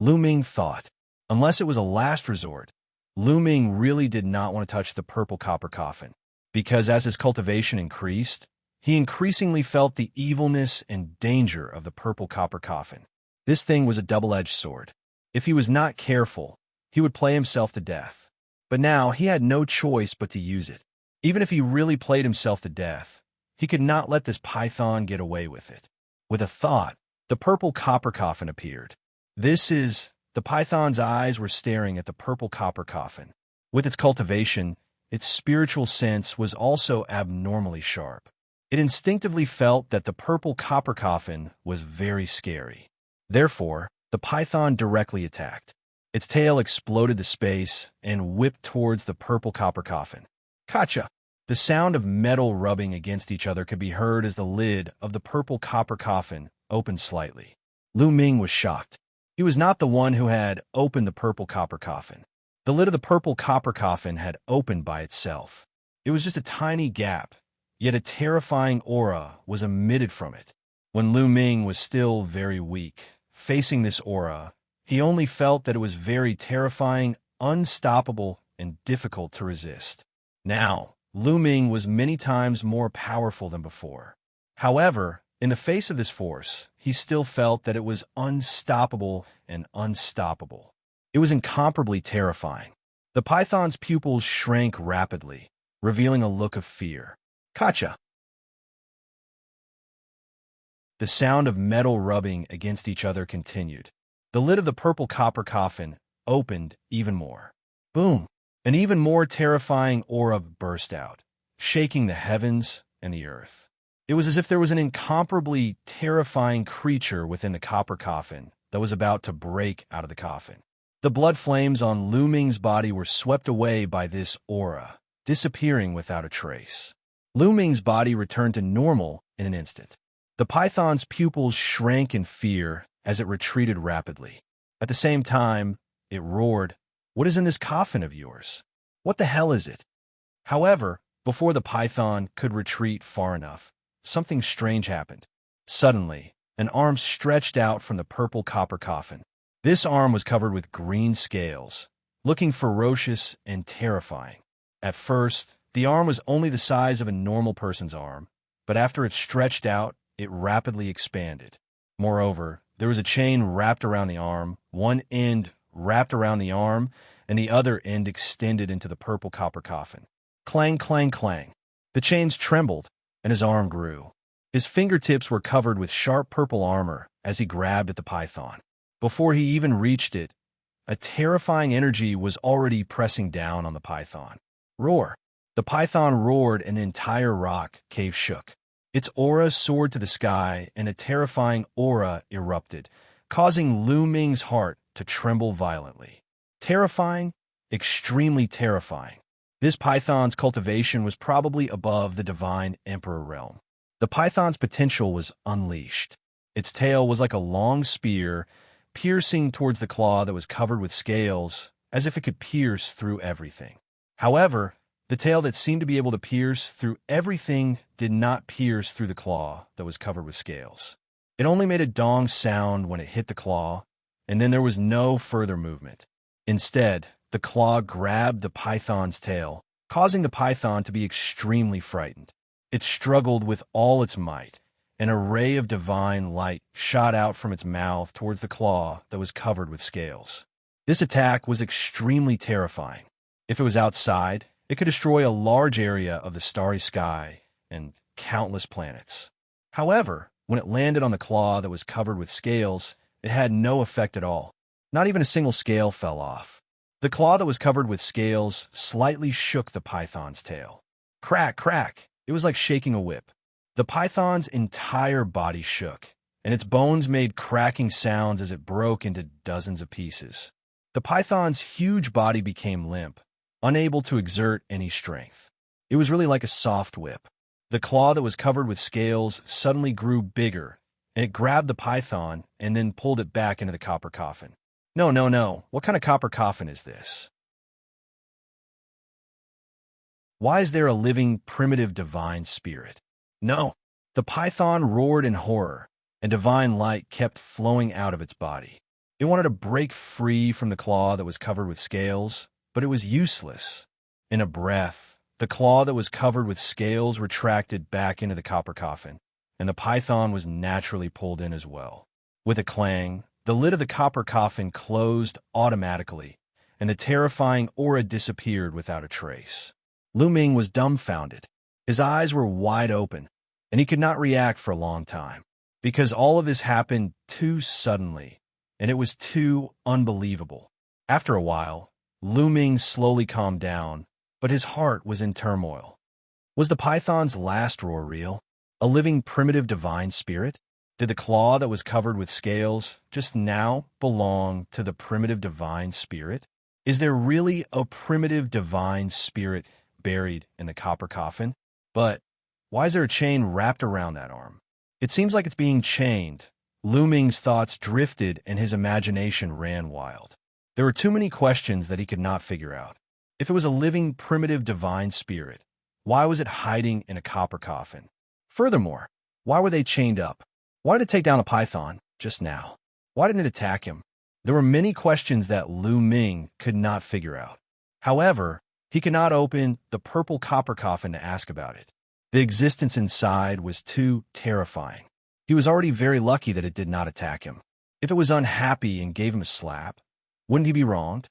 [SPEAKER 1] Lu Ming thought. Unless it was a last resort, Lu Ming really did not want to touch the purple copper coffin, because as his cultivation increased, he increasingly felt the evilness and danger of the purple copper coffin. This thing was a double-edged sword. If he was not careful, he would play himself to death. But now he had no choice but to use it. Even if he really played himself to death, he could not let this python get away with it. With a thought, the purple copper coffin appeared. The python's eyes were staring at the purple copper coffin. With its cultivation, its spiritual sense was also abnormally sharp. It instinctively felt that the purple copper coffin was very scary. Therefore, the python directly attacked. Its tail exploded the space and whipped towards the purple copper coffin. Gotcha! The sound of metal rubbing against each other could be heard as the lid of the purple copper coffin opened slightly. Lu Ming was shocked. He was not the one who had opened the purple copper coffin. The lid of the purple copper coffin had opened by itself. It was just a tiny gap, yet a terrifying aura was emitted from it. When Lu Ming was still very weak, facing this aura, he only felt that it was very terrifying, unstoppable, and difficult to resist. Now, Lu Ming was many times more powerful than before. However, in the face of this force, he still felt that it was unstoppable and unstoppable. It was incomparably terrifying. The python's pupils shrank rapidly, revealing a look of fear. Gotcha! The sound of metal rubbing against each other continued. The lid of the purple copper coffin opened even more. Boom! An even more terrifying aura burst out, shaking the heavens and the earth. It was as if there was an incomparably terrifying creature within the copper coffin that was about to break out of the coffin. The blood flames on Lu Ming's body were swept away by this aura, disappearing without a trace. Lu Ming's body returned to normal in an instant. The python's pupils shrank in fear as it retreated rapidly. At the same time, it roared, "What is in this coffin of yours? What the hell is it?" However, before the python could retreat far enough, something strange happened. Suddenly, an arm stretched out from the purple copper coffin. This arm was covered with green scales, looking ferocious and terrifying. At first, the arm was only the size of a normal person's arm, but after it stretched out, it rapidly expanded. Moreover, there was a chain wrapped around the arm, one end wrapped around the arm, and the other end extended into the purple copper coffin. Clang, clang, clang. The chains trembled, and his arm grew. His fingertips were covered with sharp purple armor as he grabbed at the python. Before he even reached it, a terrifying energy was already pressing down on the python. Roar! The python roared and the entire rock cave shook. Its aura soared to the sky and a terrifying aura erupted, causing Lu Ming's heart to tremble violently. Terrifying, extremely terrifying. This python's cultivation was probably above the divine emperor realm. The python's potential was unleashed. Its tail was like a long spear, piercing towards the claw that was covered with scales, as if it could pierce through everything. However, the tail that seemed to be able to pierce through everything did not pierce through the claw that was covered with scales. It only made a dong sound when it hit the claw, and then there was no further movement. Instead, the claw grabbed the python's tail, causing the python to be extremely frightened. It struggled with all its might. An ray of divine light shot out from its mouth towards the claw that was covered with scales. This attack was extremely terrifying. If it was outside, it could destroy a large area of the starry sky and countless planets. However, when it landed on the claw that was covered with scales, it had no effect at all. Not even a single scale fell off. The claw that was covered with scales slightly shook the python's tail. Crack, crack! It was like shaking a whip. The python's entire body shook, and its bones made cracking sounds as it broke into dozens of pieces. The python's huge body became limp, unable to exert any strength. It was really like a soft whip. The claw that was covered with scales suddenly grew bigger, and it grabbed the python and then pulled it back into the copper coffin. No, no, no. What kind of copper coffin is this? Why is there a living, primitive divine spirit? No. The python roared in horror, and divine light kept flowing out of its body. It wanted to break free from the claw that was covered with scales, but it was useless. In a breath, the claw that was covered with scales retracted back into the copper coffin, and the python was naturally pulled in as well. With a clang, the lid of the copper coffin closed automatically, and the terrifying aura disappeared without a trace. Lu Ming was dumbfounded. His eyes were wide open, and he could not react for a long time, because all of this happened too suddenly, and it was too unbelievable. After a while, Lu Ming slowly calmed down, but his heart was in turmoil. Was the python's last roar real? A living primitive divine spirit? Did the claw that was covered with scales just now belong to the primitive divine spirit? Is there really a primitive divine spirit buried in the copper coffin? But why is there a chain wrapped around that arm? It seems like it's being chained. Lu Ming's thoughts drifted and his imagination ran wild. There were too many questions that he could not figure out. If it was a living primitive divine spirit, why was it hiding in a copper coffin? Furthermore, why were they chained up? Why did it take down a python just now? Why didn't it attack him? There were many questions that Lu Ming could not figure out. However, he could not open the purple copper coffin to ask about it. The existence inside was too terrifying. He was already very lucky that it did not attack him. If it was unhappy and gave him a slap, wouldn't he be wronged?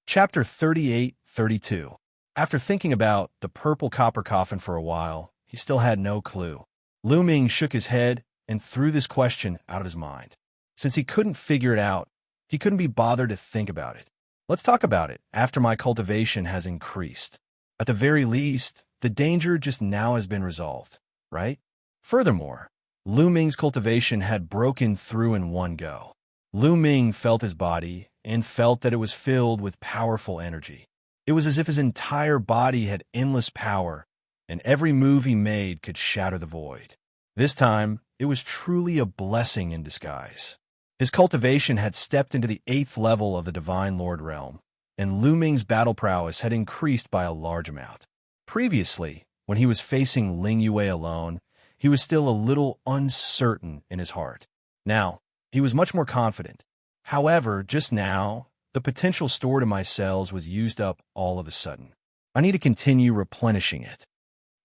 [SPEAKER 1] Chapter 38-32. After thinking about the purple copper coffin for a while, he still had no clue. Lu Ming shook his head and threw this question out of his mind. Since he couldn't figure it out, he couldn't be bothered to think about it. Let's talk about it after my cultivation has increased. At the very least, the danger just now has been resolved, right? Furthermore, Lu Ming's cultivation had broken through in one go. Lu Ming felt his body and felt that it was filled with powerful energy. It was as if his entire body had endless power, and every move he made could shatter the void. This time, it was truly a blessing in disguise. His cultivation had stepped into the 8th level of the Divine Lord realm, and Lu Ming's battle prowess had increased by a large amount. Previously, when he was facing Ling Yue alone, he was still a little uncertain in his heart. Now, he was much more confident. However, just now, the potential stored in my cells was used up all of a sudden. I need to continue replenishing it.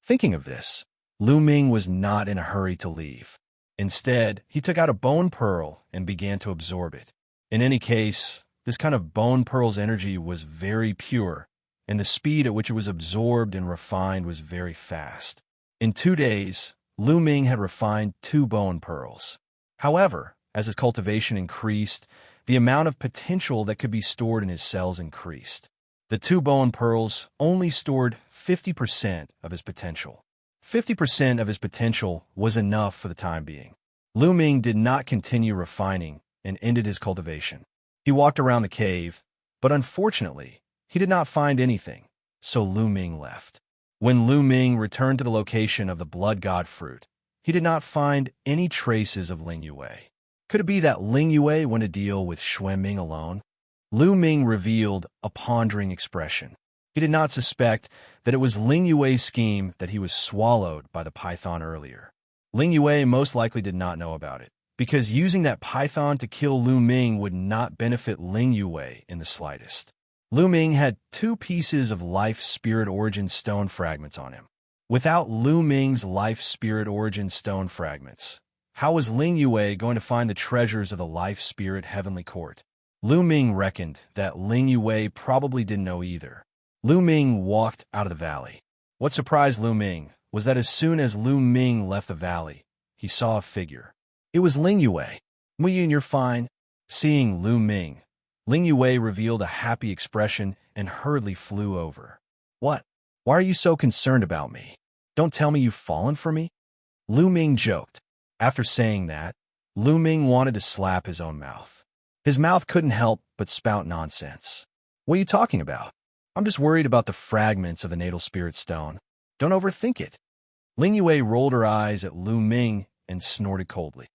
[SPEAKER 1] Thinking of this, Lu Ming was not in a hurry to leave. Instead, he took out a bone pearl and began to absorb it. In any case, this kind of bone pearl's energy was very pure, and the speed at which it was absorbed and refined was very fast. In 2 days, Lu Ming had refined 2 bone pearls. However, as his cultivation increased, the amount of potential that could be stored in his cells increased. The 2 bone pearls only stored 50% of his potential. 50% of his potential was enough for the time being. Lu Ming did not continue refining and ended his cultivation. He walked around the cave, but unfortunately, he did not find anything, so Lu Ming left. When Lu Ming returned to the location of the blood god fruit, he did not find any traces of Ling Yue. Could it be that Ling Yue went to deal with Xuan Ming alone? Lu Ming revealed a pondering expression. He did not suspect that it was Ling Yue's scheme that he was swallowed by the python earlier. Ling Yue most likely did not know about it, because using that python to kill Lu Ming would not benefit Ling Yue in the slightest. Lu Ming had 2 pieces of Life Spirit Origin Stone fragments on him. Without Lu Ming's Life Spirit Origin Stone fragments, how was Ling Yue going to find the treasures of the Life Spirit Heavenly Court? Lu Ming reckoned that Ling Yue probably didn't know either. Lu Ming walked out of the valley. What surprised Lu Ming was that as soon as Lu Ming left the valley, he saw a figure. It was Ling Yue. "Muyin, you're fine." Seeing Lu Ming, Ling Yue revealed a happy expression and hurriedly flew over. "What? Why are you so concerned about me? Don't tell me you've fallen for me?" Lu Ming joked. After saying that, Lu Ming wanted to slap his own mouth. His mouth couldn't help but spout nonsense. "What are you talking about? I'm just worried about the fragments of the natal spirit stone. Don't overthink it." Ling Yue rolled her eyes at Lu Ming and snorted coldly.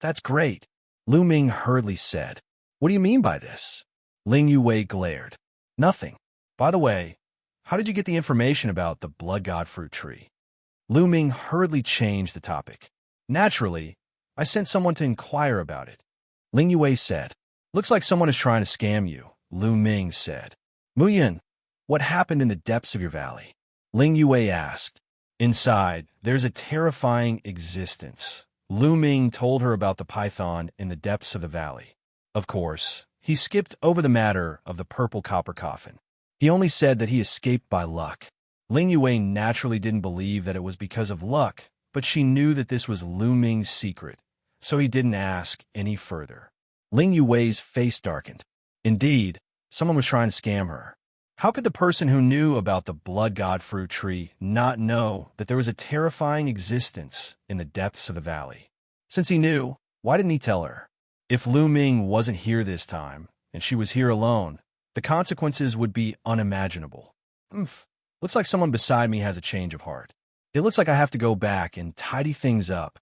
[SPEAKER 1] "That's great," Lu Ming hurriedly said. "What do you mean by this?" Ling Yue glared. "Nothing. By the way, how did you get the information about the blood god fruit tree?" Lu Ming hurriedly changed the topic. "Naturally, I sent someone to inquire about it," Ling Yue said. "Looks like someone is trying to scam you," Lu Ming said. "Muyin, what happened in the depths of your valley?" Ling Yue asked. "Inside, there's a terrifying existence." Lu Ming told her about the python in the depths of the valley. Of course, he skipped over the matter of the purple copper coffin. He only said that he escaped by luck. Ling Yue naturally didn't believe that it was because of luck, but she knew that this was Lu Ming's secret, so he didn't ask any further. Ling Yue's face darkened. Indeed, someone was trying to scam her. How could the person who knew about the blood god fruit tree not know that there was a terrifying existence in the depths of the valley? Since he knew, why didn't he tell her? If Lu Ming wasn't here this time, and she was here alone, the consequences would be unimaginable. Looks like someone beside me has a change of heart. It looks like I have to go back and tidy things up,"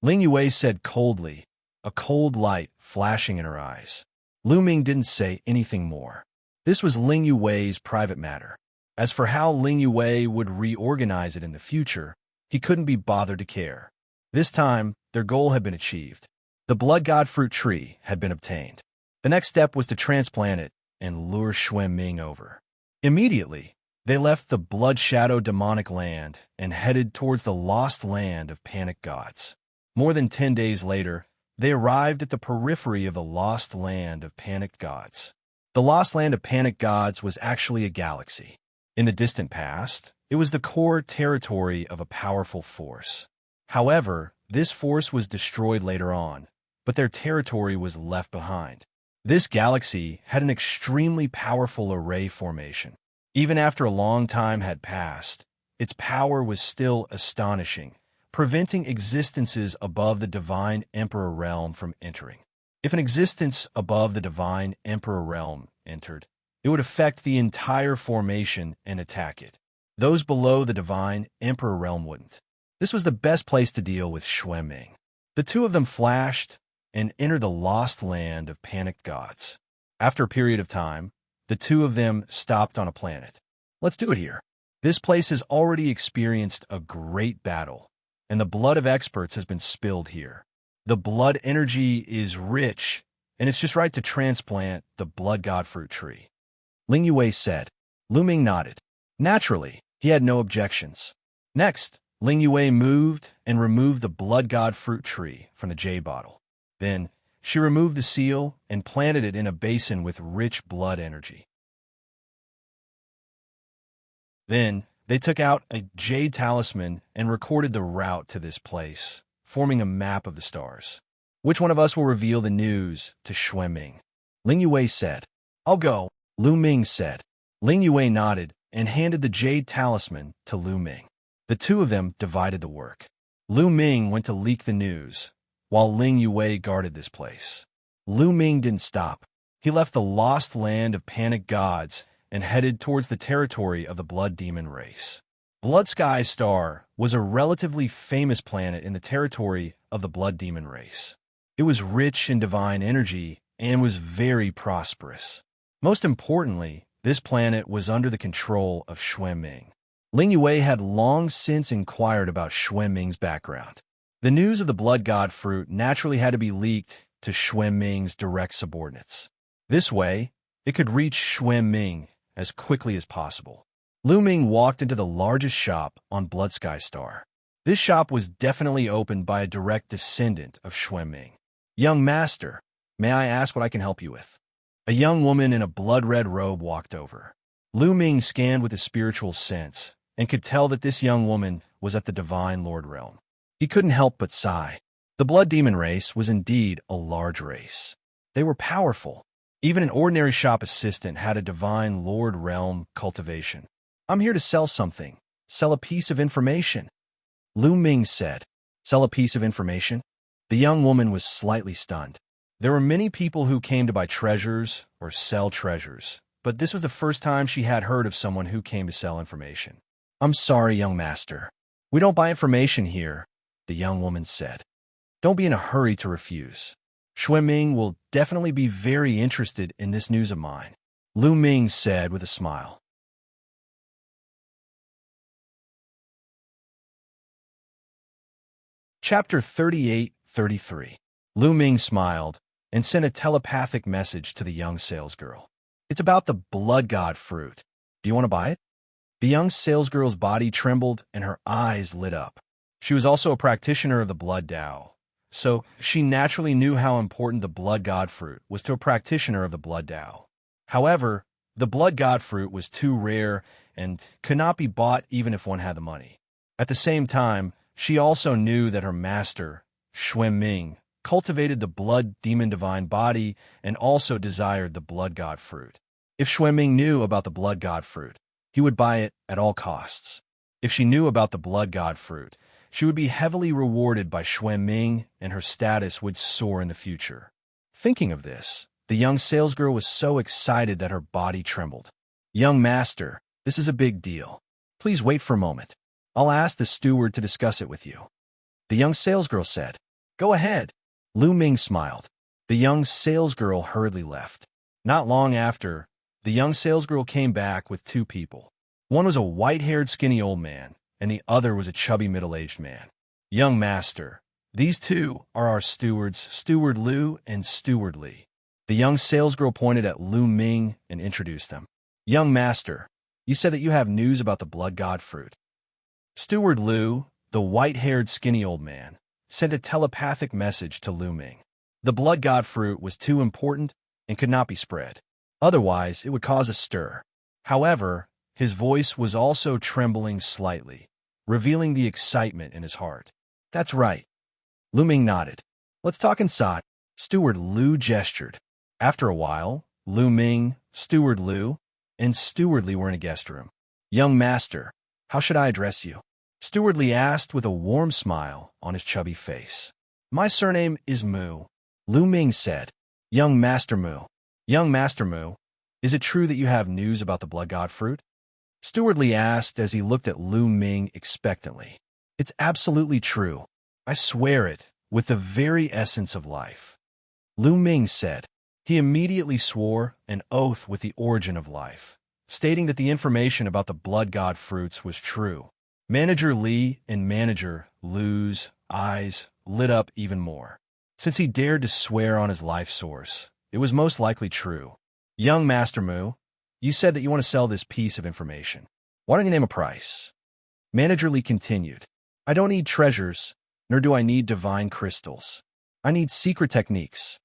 [SPEAKER 1] Ling Yue said coldly, a cold light flashing in her eyes. Lu Ming didn't say anything more. This was Ling Yue's private matter. As for how Ling Yue would reorganize it in the future, he couldn't be bothered to care. This time, their goal had been achieved. The blood god fruit tree had been obtained. The next step was to transplant it and lure Xuan Ming over. Immediately, they left the blood shadow demonic land and headed towards the lost land of panic gods. More than 10 days later, they arrived at the periphery of the lost land of panicked gods. The lost land of panicked gods was actually a galaxy. In the distant past, it was the core territory of a powerful force. However, this force was destroyed later on, but their territory was left behind. This galaxy had an extremely powerful array formation. Even after a long time had passed, its power was still astonishing, preventing existences above the Divine Emperor realm from entering. If an existence above the Divine Emperor realm entered, it would affect the entire formation and attack it. Those below the Divine Emperor realm wouldn't. This was the best place to deal with Xuan Ming. The two of them flashed and entered the lost land of panicked gods. After a period of time, the two of them stopped on a planet. "Let's do it here. This place has already experienced a great battle, and the blood of experts has been spilled here. The blood energy is rich, and it's just right to transplant the blood god fruit tree," Ling Yue said. Lu Ming nodded. Naturally, he had no objections. Next, Ling Yue moved and removed the blood god fruit tree from the jade bottle. Then, she removed the seal and planted it in a basin with rich blood energy. Then, they took out a jade talisman and recorded the route to this place, forming a map of the stars. "Which one of us will reveal the news to Xuan Ming?" Ling Yue said. "I'll go," Lu Ming said. Ling Yue nodded and handed the jade talisman to Lu Ming. The two of them divided the work. Lu Ming went to leak the news, while Ling Yue guarded this place. Lu Ming didn't stop. He left the lost land of panic gods and headed towards the territory of the blood demon race. Blood Sky Star was a relatively famous planet in the territory of the blood demon race. It was rich in divine energy and was very prosperous. Most importantly, this planet was under the control of Xuan Ming. Ling Yue had long since inquired about Xuan Ming's background. The news of the blood god fruit naturally had to be leaked to Xuan Ming's direct subordinates. This way, it could reach Xuan Ming as quickly as possible. Lu Ming walked into the largest shop on Blood Sky Star. This shop was definitely opened by a direct descendant of Xuan Ming. "Young master, may I ask what I can help you with?" A young woman in a blood-red robe walked over. Lu Ming scanned with a spiritual sense and could tell that this young woman was at the Divine Lord realm. He couldn't help but sigh. The blood demon race was indeed a large race. They were powerful. Even an ordinary shop assistant had a Divine Lord realm cultivation. "I'm here to sell something. Sell a piece of information," Lu Ming said. "Sell a piece of information?" The young woman was slightly stunned. There were many people who came to buy treasures or sell treasures, but this was the first time she had heard of someone who came to sell information. "I'm sorry, young master. We don't buy information here," the young woman said. "Don't be in a hurry to refuse. Xuan Ming will definitely be very interested in this news of mine," Lu Ming said with a smile. Chapter 38-33. Lu Ming smiled and sent a telepathic message to the young salesgirl. "It's about the blood god fruit. Do you want to buy it?" The young salesgirl's body trembled and her eyes lit up. She was also a practitioner of the blood Tao, so she naturally knew how important the blood god fruit was to a practitioner of the blood Tao. However, the blood god fruit was too rare and could not be bought even if one had the money. At the same time, she also knew that her master, Xuan Ming, cultivated the blood demon divine body and also desired the blood god fruit. If Xuan Ming knew about the blood god fruit, he would buy it at all costs. If she knew about the blood god fruit, she would be heavily rewarded by Xuan Ming and her status would soar in the future. Thinking of this, the young salesgirl was so excited that her body trembled. "Young master, this is a big deal. Please wait for a moment. I'll ask the steward to discuss it with you," the young salesgirl said. "Go ahead." Lu Ming smiled. The young salesgirl hurriedly left. Not long after, the young salesgirl came back with two people. One was a white-haired skinny old man, and the other was a chubby middle-aged man. "Young master, these two are our stewards, Steward Lu and Steward Li." The young salesgirl pointed at Lu Ming and introduced them. "Young master, you said that you have news about the blood god fruit." Steward Lu, the white-haired skinny old man, sent a telepathic message to Lu Ming. The blood god fruit was too important and could not be spread. Otherwise, it would cause a stir. However, his voice was also trembling slightly, revealing the excitement in his heart. "That's right." Lu Ming nodded. "Let's talk inside." Steward Lu gestured. After a while, Lu Ming, Steward Lu, and Steward Li were in a guest room. "Young master, how should I address you?" Steward Li asked with a warm smile on his chubby face. "My surname is Mu," Lu Ming said. "Young Master Mu. Young Master Mu, is it true that you have news about the blood god fruit?" Steward Li asked as he looked at Lu Ming expectantly. "It's absolutely true. I swear it, with the very essence of life," Lu Ming said. He immediately swore an oath with the origin of life, stating that the information about the blood god fruits was true. Manager Li and Manager Lu's eyes lit up even more. Since he dared to swear on his life source, it was most likely true. "Young Master Mu, you said that you want to sell this piece of information. Why don't you name a price?" Manager Li continued. "I don't need treasures, nor do I need divine crystals. I need secret techniques."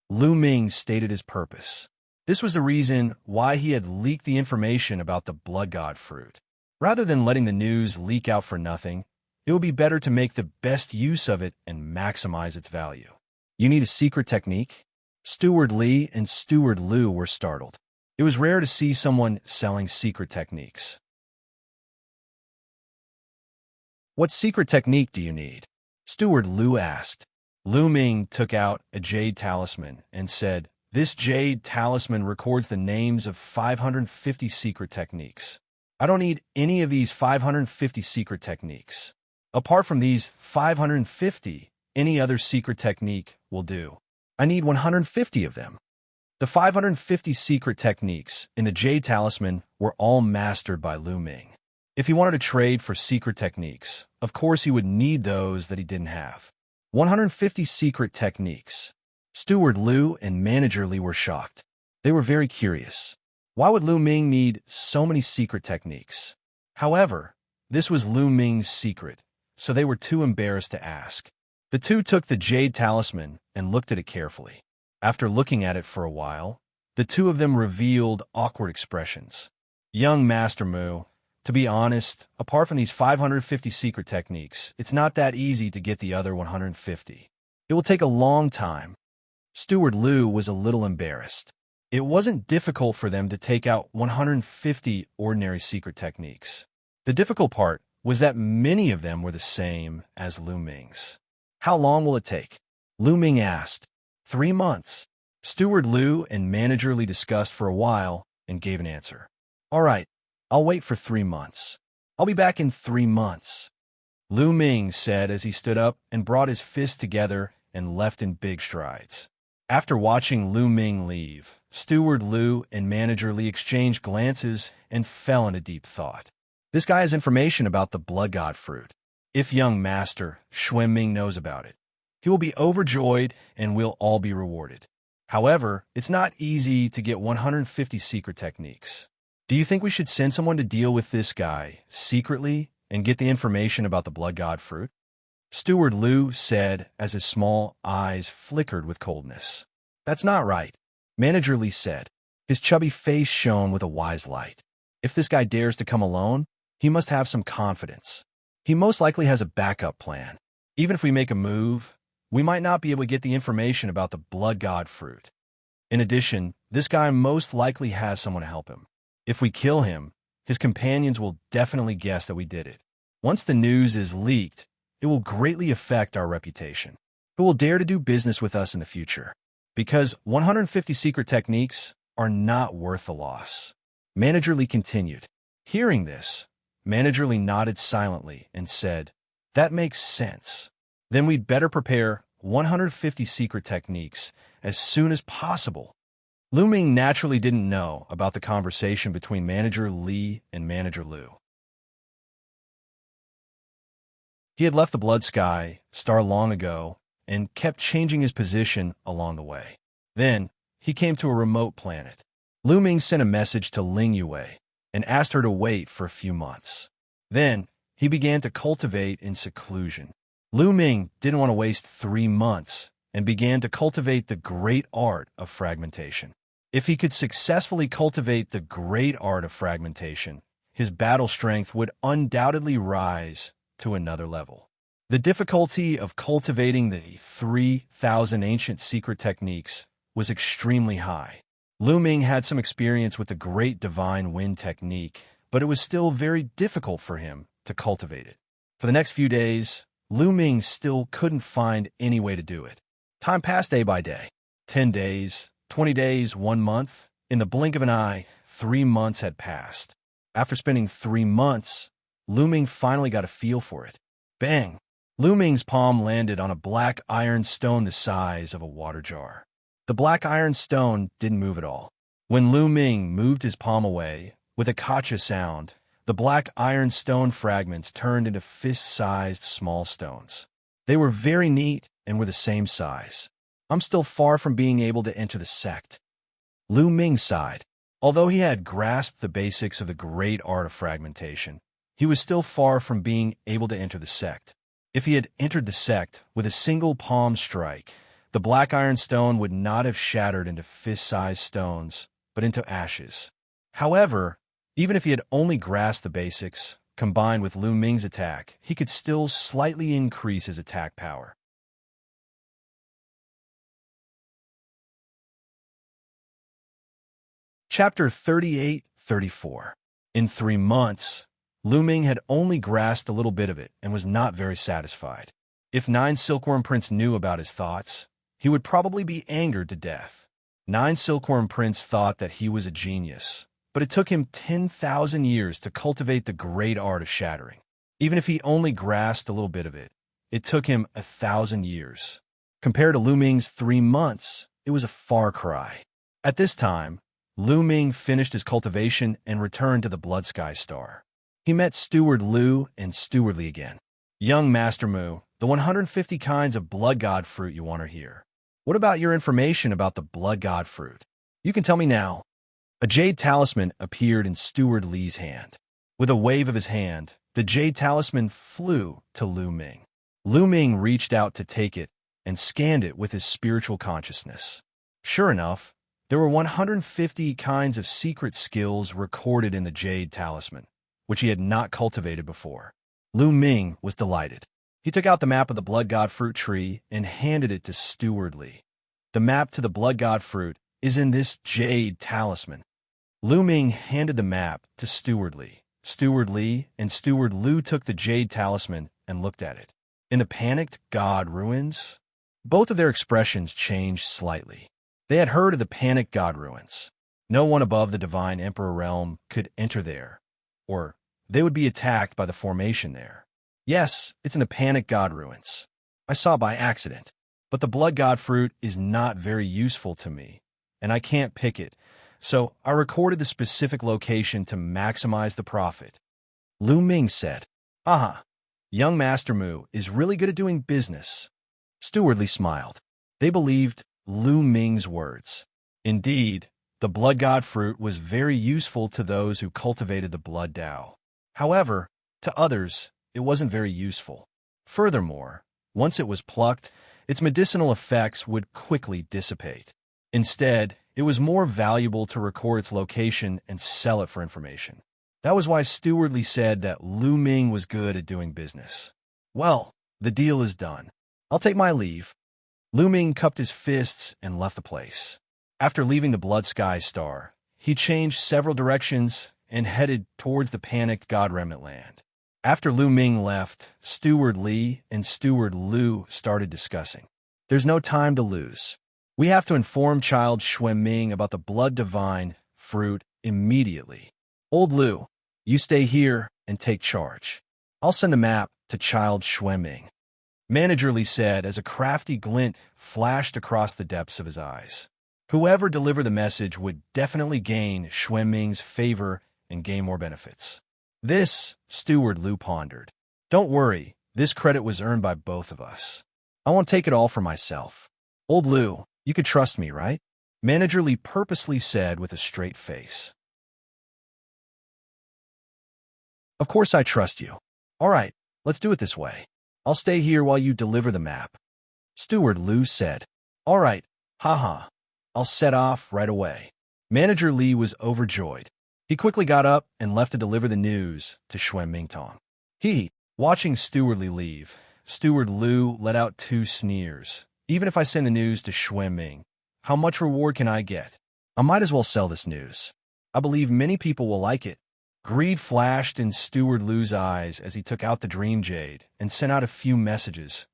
[SPEAKER 1] Lu Ming stated his purpose. This was the reason why he had leaked the information about the blood god fruit. Rather than letting the news leak out for nothing, it would be better to make the best use of it and maximize its value. "You need a secret technique?" Steward Li and Steward Lu were startled. It was rare to see someone selling secret techniques. What secret technique do you need? Steward Lu asked. Lu Ming took out a jade talisman and said, "This jade talisman records the names of 550 secret techniques. I don't need any of these 550 secret techniques. Apart from these 550, any other secret technique will do. I need 150 of them." The 550 secret techniques in the jade talisman were all mastered by Lu Ming. If he wanted to trade for secret techniques, of course he would need those that he didn't have. 150 secret techniques. Steward Lu and Manager Li were shocked. They were very curious. Why would Lu Ming need so many secret techniques? However, this was Lu Ming's secret, so they were too embarrassed to ask. The two took the jade talisman and looked at it carefully. After looking at it for a while, the two of them revealed awkward expressions. Young Master Mu, to be honest, apart from these 550 secret techniques, it's not that easy to get the other 150. It will take a long time. Steward Lu was a little embarrassed. It wasn't difficult for them to take out 150 ordinary secret techniques. The difficult part was that many of them were the same as Lu Ming's. How long will it take? Lu Ming asked. 3 months. Steward Lu and Manager Li discussed for a while and gave an answer. All right, I'll wait for 3 months. I'll be back in 3 months. Lu Ming said as he stood up and brought his fists together and left in big strides. After watching Lu Ming leave, Steward Lu and Manager Li exchanged glances and fell into deep thought. This guy has information about the Blood God fruit. If young Master Xuan Ming knows about it, he will be overjoyed and we'll all be rewarded. However, it's not easy to get 150 secret techniques. Do you think we should send someone to deal with this guy secretly and get the information about the Blood God fruit? Steward Lu said as his small eyes flickered with coldness. That's not right, Manager Li said. His chubby face shone with a wise light. If this guy dares to come alone, he must have some confidence. He most likely has a backup plan. Even if we make a move, we might not be able to get the information about the Blood God fruit. In addition, this guy most likely has someone to help him. If we kill him, his companions will definitely guess that we did it. Once the news is leaked, it will greatly affect our reputation. Who will dare to do business with us in the future? Because 150 secret techniques are not worth the loss. Manager Li continued. Hearing this, Manager Li nodded silently and said, "That makes sense. Then we'd better prepare 150 secret techniques as soon as possible." Lu Ming naturally didn't know about the conversation between Manager Li and Manager Lu. He had left the Blood Sky Star long ago and kept changing his position along the way. Then, he came to a remote planet. Lu Ming sent a message to Ling Yue and asked her to wait for a few months. Then, he began to cultivate in seclusion. Lu Ming didn't want to waste 3 months and began to cultivate the great art of fragmentation. If he could successfully cultivate the great art of fragmentation, his battle strength would undoubtedly rise to another level. The difficulty of cultivating the 3,000 ancient secret techniques was extremely high. Lu Ming had some experience with the Great Divine Wind technique, but it was still very difficult for him to cultivate it. For the next few days, Lu Ming still couldn't find any way to do it. Time passed day by day. 10 days, 20 days, 1 month. In the blink of an eye, 3 months had passed. After spending 3 months, Lu Ming finally got a feel for it. Bang! Lu Ming's palm landed on a black iron stone the size of a water jar. The black iron stone didn't move at all. When Lu Ming moved his palm away, with a kacha sound, the black iron stone fragments turned into fist-sized small stones. They were very neat and were the same size. I'm still far from being able to enter the sect. Lu Ming sighed. Although he had grasped the basics of the great art of fragmentation, he was still far from being able to enter the sect. If he had entered the sect with a single palm strike, the black iron stone would not have shattered into fist-sized stones, but into ashes. However, even if he had only grasped the basics, combined with Lu Ming's attack, he could still slightly increase his attack power. Chapter 38-34. In 3 months, Lu Ming had only grasped a little bit of it and was not very satisfied. If 9 Silkworm Prince knew about his thoughts, he would probably be angered to death. 9 Silkworm Prince thought that he was a genius, but it took him 10,000 years to cultivate the great art of shattering. Even if he only grasped a little bit of it, it took him 1,000 years. Compared to Lu Ming's 3 months, it was a far cry. At this time, Lu Ming finished his cultivation and returned to the Blood Sky Star. He met Steward Lu and Steward Li again. Young Master Mu, the 150 kinds of Blood God fruit you want to hear. What about your information about the Blood God fruit? You can tell me now. A jade talisman appeared in Steward Li's hand. With a wave of his hand, the jade talisman flew to Lu Ming. Lu Ming reached out to take it and scanned it with his spiritual consciousness. Sure enough, there were 150 kinds of secret skills recorded in the jade talisman, which he had not cultivated before. Lu Ming was delighted. He took out the map of the Blood God fruit tree and handed it to Steward Li. The map to the Blood God fruit is in this jade talisman. Lu Ming handed the map to Steward Li. Steward Li and Steward Lu took the jade talisman and looked at it. In the panicked God ruins, both of their expressions changed slightly. They had heard of the panicked God ruins. No one above the divine emperor realm could enter there, or they would be attacked by the formation there. Yes, it's in the panicked God ruins. I saw it by accident, but the Blood God fruit is not very useful to me, and I can't pick it, so I recorded the specific location to maximize the profit. Lu Ming said, "Aha, young Master Mu is really good at doing business." Steward Li smiled. They believed Lu Ming's words. Indeed, the Blood God fruit was very useful to those who cultivated the Blood Tao. However, to others, it wasn't very useful. Furthermore, once it was plucked, its medicinal effects would quickly dissipate. Instead, it was more valuable to record its location and sell it for information. That was why Steward Li said that Lu Ming was good at doing business. Well, the deal is done. I'll take my leave. Lu Ming cupped his fists and left the place. After leaving the Blood Sky Star, he changed several directions and headed towards the panicked God Remnant land. After Lu Ming left, Steward Li and Steward Lu started discussing. There's no time to lose. We have to inform Child Xuanming about the Blood Divine fruit immediately. Old Lu, you stay here and take charge. I'll send a map to Child Xuanming. Manager Li said as a crafty glint flashed across the depths of his eyes. Whoever delivered the message would definitely gain Xuanming's favor and gain more benefits. This, Steward Lu pondered. Don't worry, this credit was earned by both of us. I won't take it all for myself. Old Lu, you could trust me, right? Manager Li purposely said with a straight face. Of course I trust you. All right, let's do it this way. I'll stay here while you deliver the map. Steward Lu said. All right, haha. I'll set off right away. Manager Li was overjoyed. He quickly got up and left to deliver the news to Xuanming Tong. Watching Steward Li leave, Steward Lu let out 2 sneers. Even if I send the news to Xuanming, how much reward can I get? I might as well sell this news. I believe many people will like it. Greed flashed in Steward Lu's eyes as he took out the Dream Jade and sent out a few messages.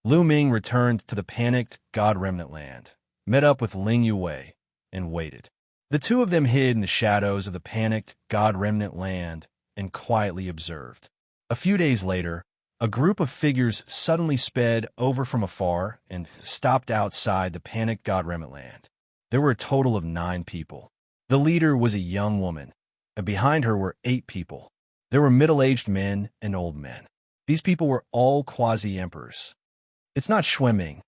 [SPEAKER 1] Lu Ming returned to the panicked God Remnant land, met up with Ling Yue, and waited. The two of them hid in the shadows of the panicked God Remnant land and quietly observed. A few days later, a group of figures suddenly sped over from afar and stopped outside the panicked God Remnant land. There were a total of 9 people. The leader was a young woman, and behind her were 8 people. There were middle-aged men and old men. These people were all quasi-emperors. It's not Xuanming,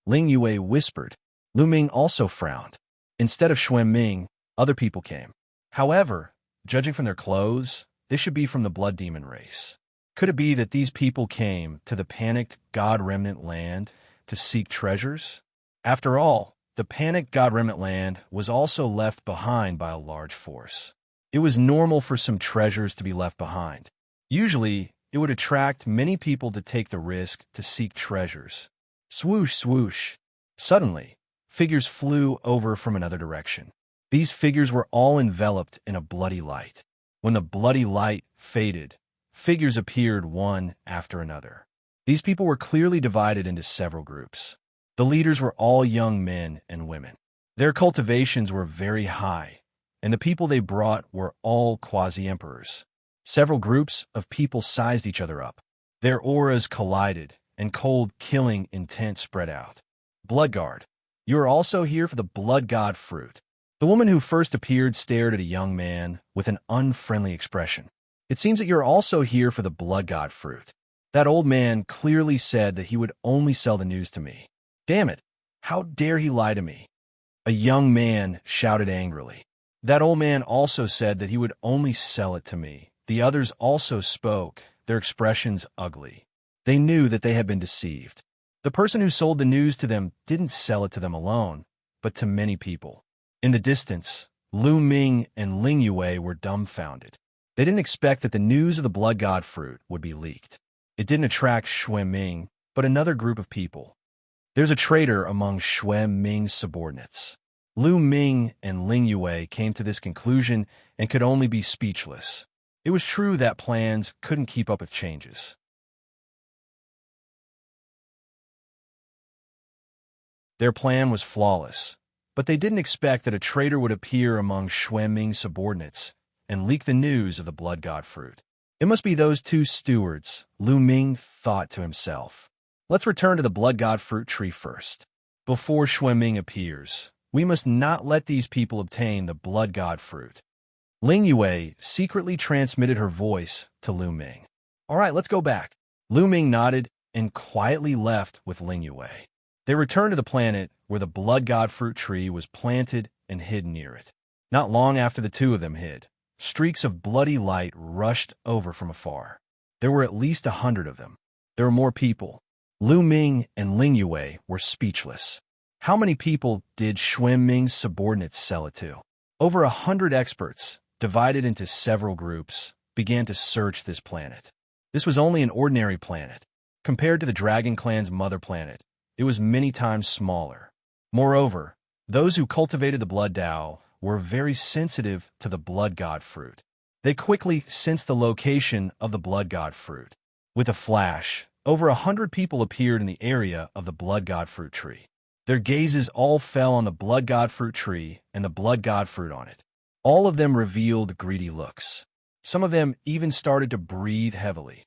[SPEAKER 1] Ling Yue whispered. Lu Ming also frowned. Instead of Xuanming, other people came. However, judging from their clothes, they should be from the Blood Demon race. Could it be that these people came to the panicked God Remnant land to seek treasures? After all, the panicked God Remnant land was also left behind by a large force. It was normal for some treasures to be left behind. Usually, it would attract many people to take the risk to seek treasures. Swoosh, swoosh. Suddenly, figures flew over from another direction. These figures were all enveloped in a bloody light. When the bloody light faded, figures appeared one after another. These people were clearly divided into several groups. The leaders were all young men and women. Their cultivations were very high, and the people they brought were all quasi-emperors. Several groups of people sized each other up. Their auras collided, and cold, killing intent spread out. Bloodguard, you are also here for the Blood God fruit. The woman who first appeared stared at a young man with an unfriendly expression. It seems that you're also here for the Blood God fruit. That old man clearly said that he would only sell the news to me. Damn it, how dare he lie to me? A young man shouted angrily. That old man also said that he would only sell it to me. The others also spoke, their expressions ugly. They knew that they had been deceived. The person who sold the news to them didn't sell it to them alone, but to many people. In the distance, Lu Ming and Ling Yue were dumbfounded. They didn't expect that the news of the Blood God fruit would be leaked. It didn't attract Xue Ming, but another group of people. There's a traitor among Xue Ming's subordinates. Lu Ming and Ling Yue came to this conclusion and could only be speechless. It was true that plans couldn't keep up with changes. Their plan was flawless, but they didn't expect that a traitor would appear among Xue Ming's subordinates and leak the news of the Blood God fruit. It must be those two stewards, Lu Ming thought to himself. Let's return to the Blood God fruit tree first. Before Xue Ming appears, we must not let these people obtain the Blood God fruit. Ling Yue secretly transmitted her voice to Lu Ming. All right, let's go back. Lu Ming nodded and quietly left with Ling Yue. They returned to the planet where the Blood God fruit tree was planted and hid near it. Not long after the two of them hid, streaks of bloody light rushed over from afar. There were at least 100 of them. There were more people. Lu Ming and Ling Yue were speechless. How many people did Xue Ming's subordinates sell it to? Over 100 experts, divided into several groups, began to search this planet. This was only an ordinary planet. Compared to the Dragon Clan's mother planet, it was many times smaller. Moreover, those who cultivated the Blood Dao were very sensitive to the Blood God fruit. They quickly sensed the location of the Blood God fruit. With a flash, over 100 people appeared in the area of the Blood God fruit tree. Their gazes all fell on the Blood God fruit tree and the Blood God fruit on it. All of them revealed greedy looks. Some of them even started to breathe heavily.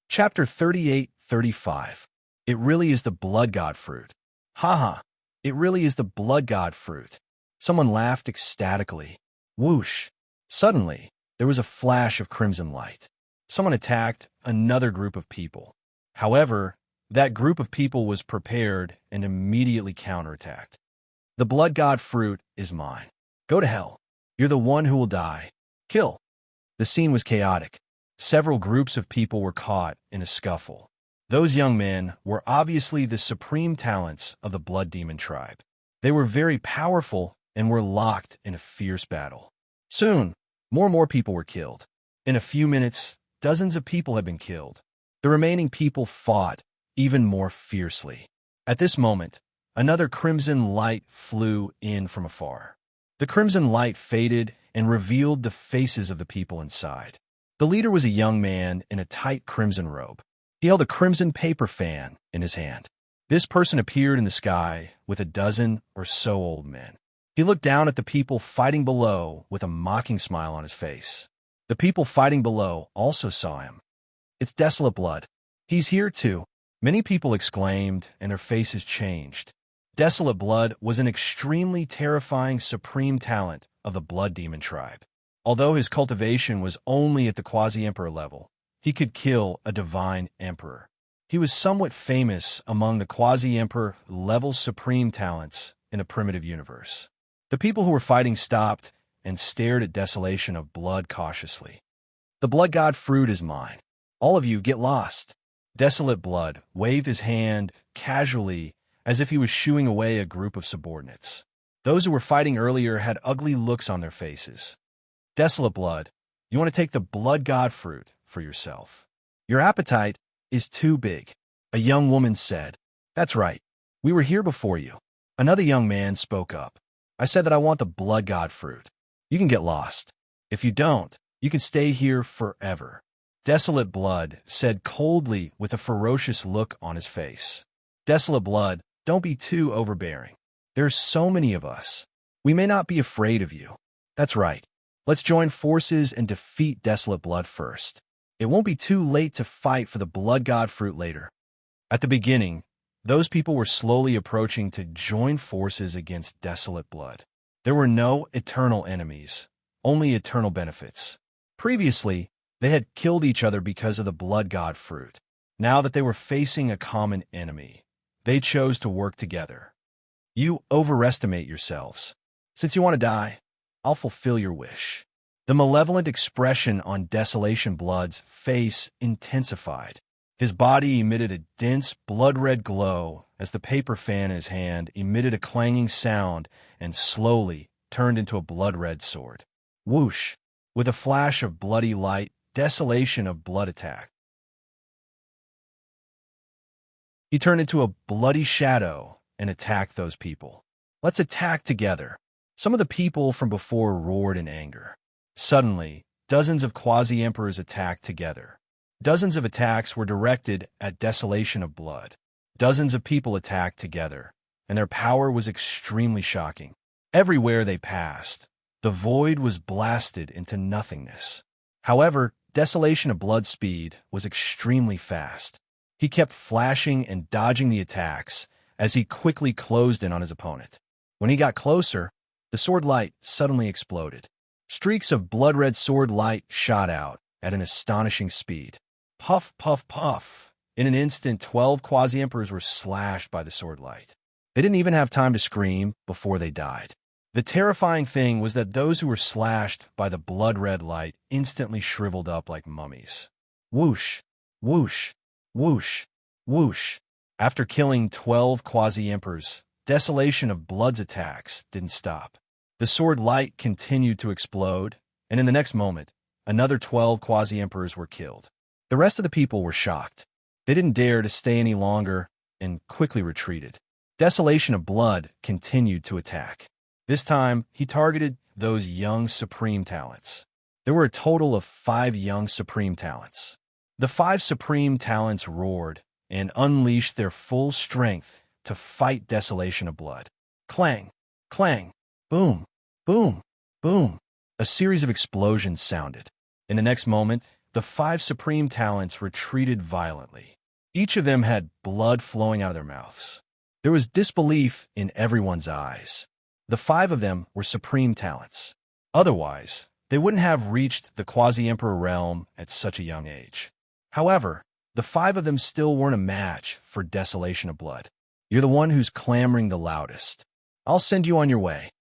[SPEAKER 1] Chapter 38-35. It really is the Blood God fruit. Haha, it really is the Blood God fruit. Someone laughed ecstatically. Whoosh! Suddenly, there was a flash of crimson light. Someone attacked another group of people. However, that group of people was prepared and immediately counterattacked. The Blood God fruit is mine. Go to hell. You're the one who will die. Kill. The scene was chaotic. Several groups of people were caught in a scuffle. Those young men were obviously the supreme talents of the Blood Demon tribe. They were very powerful and were locked in a fierce battle. Soon, more and more people were killed. In a few minutes, dozens of people had been killed. The remaining people fought even more fiercely. At this moment, another crimson light flew in from afar. The crimson light faded and revealed the faces of the people inside. The leader was a young man in a tight crimson robe. He held a crimson paper fan in his hand. This person appeared in the sky with a dozen or so old men. He looked down at the people fighting below with a mocking smile on his face. The people fighting below also saw him. It's Desolate Blood. He's here too. Many people exclaimed, and their faces changed. Desolate Blood was an extremely terrifying supreme talent of the Blood Demon tribe. Although his cultivation was only at the quasi-emperor level, he could kill a divine emperor. He was somewhat famous among the quasi-emperor level supreme talents in the primitive universe. The people who were fighting stopped and stared at Desolation of Blood cautiously. The Blood God fruit is mine. All of you get lost. Desolate Blood waved his hand casually as if he was shooing away a group of subordinates. Those who were fighting earlier had ugly looks on their faces. Desolate Blood, you want to take the Blood God fruit for yourself. Your appetite is too big. A young woman said, "That's right. We were here before you." Another young man spoke up. "I said that I want the blood god fruit. You can get lost. If you don't, you can stay here forever." Desolate Blood said coldly with a ferocious look on his face. "Desolate Blood, don't be too overbearing. There's so many of us. We may not be afraid of you. That's right. Let's join forces and defeat Desolate Blood first. It won't be too late to fight for the blood god fruit later." At the beginning, those people were slowly approaching to join forces against Desolate Blood. There were no eternal enemies, only eternal benefits. Previously, they had killed each other because of the blood god fruit. Now that they were facing a common enemy, they chose to work together. "You overestimate yourselves. Since you want to die, I'll fulfill your wish." The malevolent expression on Desolation Blood's face intensified. His body emitted a dense blood-red glow as the paper fan in his hand emitted a clanging sound and slowly turned into a blood-red sword. Whoosh! With a flash of bloody light, Desolation of Blood attacked. He turned into a bloody shadow and attacked those people. "Let's attack together." Some of the people from before roared in anger. Suddenly, dozens of quasi-emperors attacked together. Dozens of attacks were directed at Desolation of Blood. Dozens of people attacked together, and their power was extremely shocking. Everywhere they passed, the void was blasted into nothingness. However, Desolation of Blood's speed was extremely fast. He kept flashing and dodging the attacks as he quickly closed in on his opponent. When he got closer, the sword light suddenly exploded. Streaks of blood-red sword light shot out at an astonishing speed. Puff, puff, puff. In an instant, 12 quasi-emperors were slashed by the sword light. They didn't even have time to scream before they died. The terrifying thing was that those who were slashed by the blood-red light instantly shriveled up like mummies. Whoosh, whoosh, whoosh, whoosh. After killing 12 quasi-emperors, Desolation of Blood's attacks didn't stop. The sword light continued to explode, and in the next moment, another 12 quasi-emperors were killed. The rest of the people were shocked. They didn't dare to stay any longer and quickly retreated. Desolation of Blood continued to attack. This time, he targeted those young Supreme Talents. There were a total of 5 young Supreme Talents. The 5 Supreme Talents roared and unleashed their full strength to fight Desolation of Blood. Clang, clang, boom, boom, boom. A series of explosions sounded. In the next moment, the 5 Supreme Talents retreated violently. Each of them had blood flowing out of their mouths. There was disbelief in everyone's eyes. The 5 of them were Supreme Talents. Otherwise, they wouldn't have reached the Quasi-Emperor realm at such a young age. However, the 5 of them still weren't a match for Desolation of Blood. "You're the one who's clamoring the loudest. I'll send you on your way."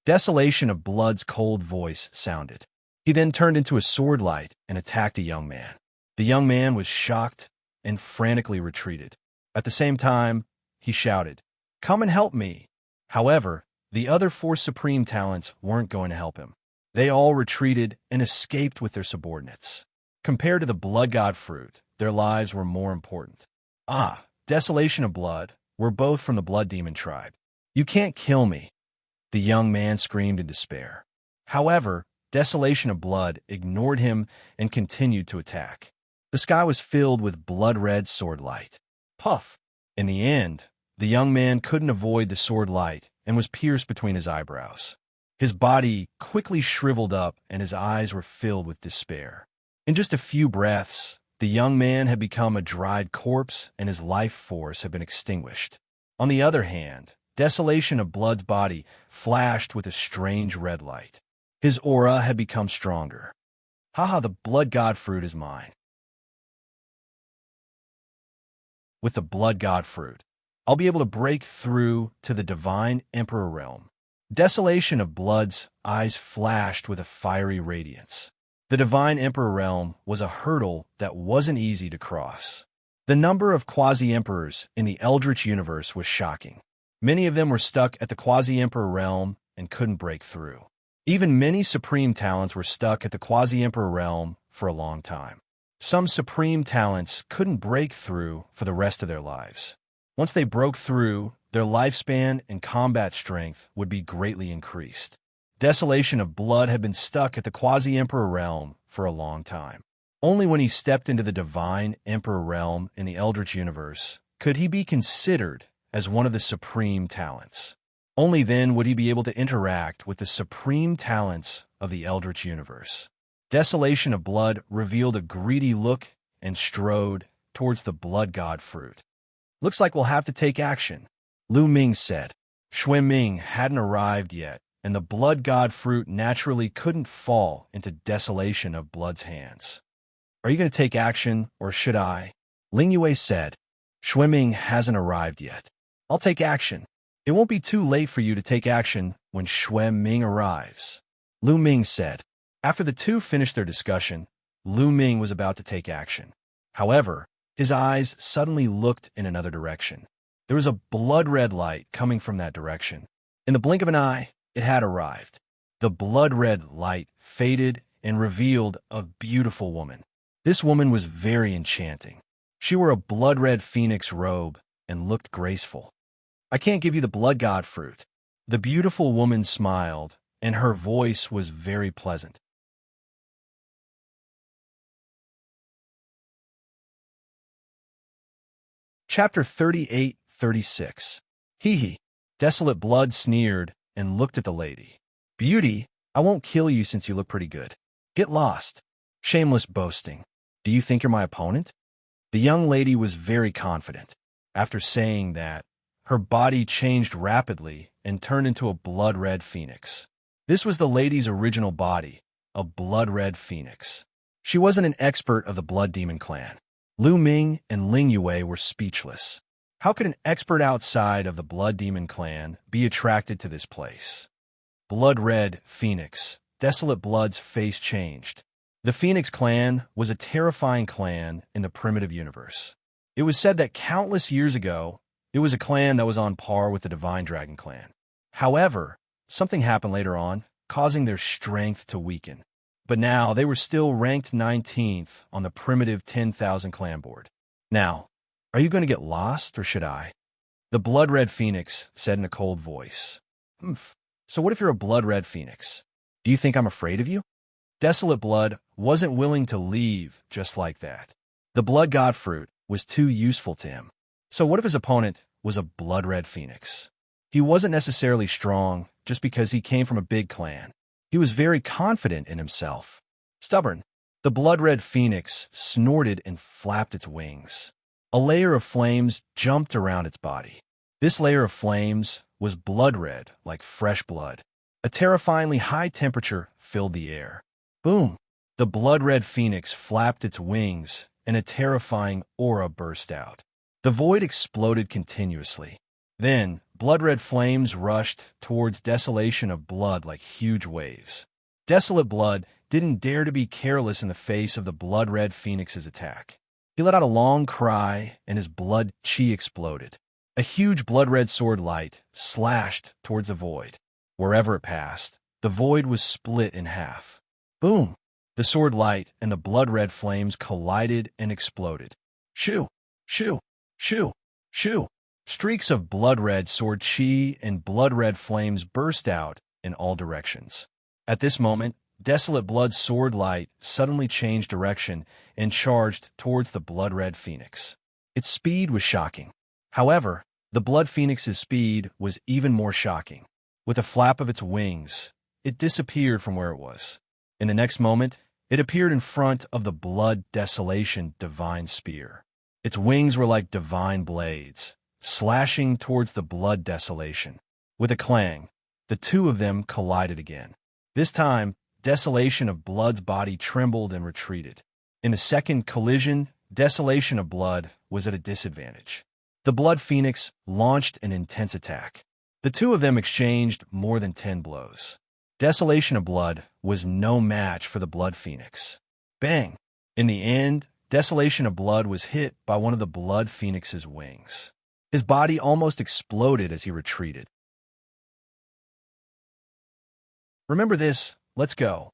[SPEAKER 1] Desolation of Blood's cold voice sounded. He then turned into a sword light and attacked a young man. The young man was shocked and frantically retreated. At the same time, he shouted, "Come and help me." However, the other 4 Supreme Talents weren't going to help him. They all retreated and escaped with their subordinates. Compared to the Blood God fruit, their lives were more important. Desolation of Blood were both from the Blood Demon tribe. "You can't kill me," the young man screamed in despair. However, Desolation of Blood ignored him and continued to attack. The sky was filled with blood-red sword light. Puff! In the end, the young man couldn't avoid the sword light and was pierced between his eyebrows. His body quickly shriveled up and his eyes were filled with despair. In just a few breaths, the young man had become a dried corpse and his life force had been extinguished. On the other hand, Desolation of Blood's body flashed with a strange red light. His aura had become stronger. "Haha, the blood god fruit is mine. With the blood god fruit, I'll be able to break through to the divine emperor realm." Desolation of Blood's eyes flashed with a fiery radiance. The divine emperor realm was a hurdle that wasn't easy to cross. The number of quasi-emperors in the Eldritch universe was shocking. Many of them were stuck at the quasi-emperor realm and couldn't break through. Even many Supreme Talents were stuck at the quasi-emperor realm for a long time. Some supreme talents couldn't break through for the rest of their lives. Once they broke through, their lifespan and combat strength would be greatly increased. Desolation of Blood had been stuck at the Quasi-Emperor realm for a long time. Only when he stepped into the Divine Emperor realm in the Eldritch universe could he be considered as one of the supreme talents. Only then would he be able to interact with the supreme talents of the Eldritch universe. Desolation of Blood revealed a greedy look and strode towards the Blood God fruit. "Looks like we'll have to take action," Lu Ming said. Xue Ming hadn't arrived yet, and the Blood God fruit naturally couldn't fall into Desolation of Blood's hands. "Are you going to take action, or should I?" Ling Yue said. "Xue Ming hasn't arrived yet. I'll take action. It won't be too late for you to take action when Xue Ming arrives," Lu Ming said. After the two finished their discussion, Lu Ming was about to take action. However, his eyes suddenly looked in another direction. There was a blood-red light coming from that direction. In the blink of an eye, it had arrived. The blood-red light faded and revealed a beautiful woman. This woman was very enchanting. She wore a blood-red phoenix robe and looked graceful. "I can't give you the Blood God fruit." The beautiful woman smiled, and her voice was very pleasant. Chapter 38-36. Hee. Desolate Blood sneered and looked at the lady. "Beauty, I won't kill you since you look pretty good. Get lost." Shameless boasting. "Do you think you're my opponent?" The young lady was very confident. After saying that, her body changed rapidly and turned into a blood-red phoenix. This was the lady's original body, a blood-red phoenix. She wasn't an expert of the Blood Demon clan. Lu Ming and Ling Yue were speechless. How could an expert outside of the Blood Demon clan be attracted to this place? Blood-red phoenix. Desolate Blood's face changed. The Phoenix clan was a terrifying clan in the primitive universe. It was said that countless years ago, it was a clan that was on par with the Divine Dragon clan. However, something happened later on, causing their strength to weaken. But now they were still ranked 19th on the primitive 10,000 clan board. "Now, are you going to get lost, or should I?" The blood-red phoenix said in a cold voice. "Humph. So what if you're a blood-red phoenix? Do you think I'm afraid of you?" Desolate Blood wasn't willing to leave just like that. The Blood God fruit was too useful to him. So what if his opponent was a blood-red phoenix? He wasn't necessarily strong just because he came from a big clan. He was very confident in himself. Stubborn. The blood-red phoenix snorted and flapped its wings. A layer of flames jumped around its body. This layer of flames was blood-red, like fresh blood. A terrifyingly high temperature filled the air. Boom! The blood-red phoenix flapped its wings, and a terrifying aura burst out. The void exploded continuously. Then, blood-red flames rushed towards Desolation of Blood like huge waves. Desolate Blood didn't dare to be careless in the face of the blood-red phoenix's attack. He let out a long cry, and his blood chi exploded. A huge blood-red sword light slashed towards the void. Wherever it passed, the void was split in half. Boom! The sword light and the blood-red flames collided and exploded. Shoo! Shoo! Shoo! Shoo! Streaks of blood-red sword chi and blood-red flames burst out in all directions. At this moment, Desolate Blood's sword light suddenly changed direction and charged towards the blood-red phoenix. Its speed was shocking. However, the blood phoenix's speed was even more shocking. With a flap of its wings, it disappeared from where it was. In the next moment, it appeared in front of the Blood Desolation divine spear. Its wings were like divine blades, slashing towards the Blood Desolation. With a clang, the two of them collided again. This time, Desolation of Blood's body trembled and retreated. In the second collision, Desolation of Blood was at a disadvantage. The Blood Phoenix launched an intense attack. The two of them exchanged more than 10 blows. Desolation of Blood was no match for the Blood Phoenix. Bang! In the end, Desolation of Blood was hit by one of the Blood Phoenix's wings. His body almost exploded as he retreated. "Remember this, let's go."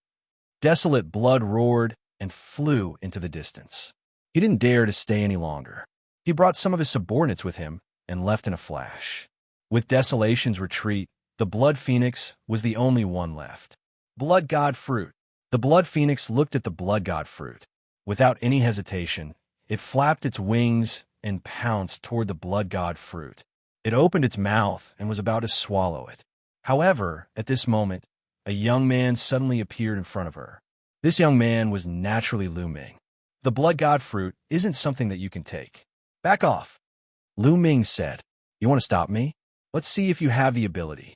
[SPEAKER 1] Desolate Blood roared and flew into the distance. He didn't dare to stay any longer. He brought some of his subordinates with him and left in a flash. With Desolation's retreat, the Blood Phoenix was the only one left. Blood God Fruit. The Blood Phoenix looked at the Blood God Fruit. Without any hesitation, it flapped its wings and pounced toward the Blood God Fruit. It opened its mouth and was about to swallow it. However, at this moment, a young man suddenly appeared in front of her. This young man was naturally Lu Ming. The Blood God Fruit isn't something that you can take. Back off, Lu Ming said. You want to stop me? Let's see if you have the ability.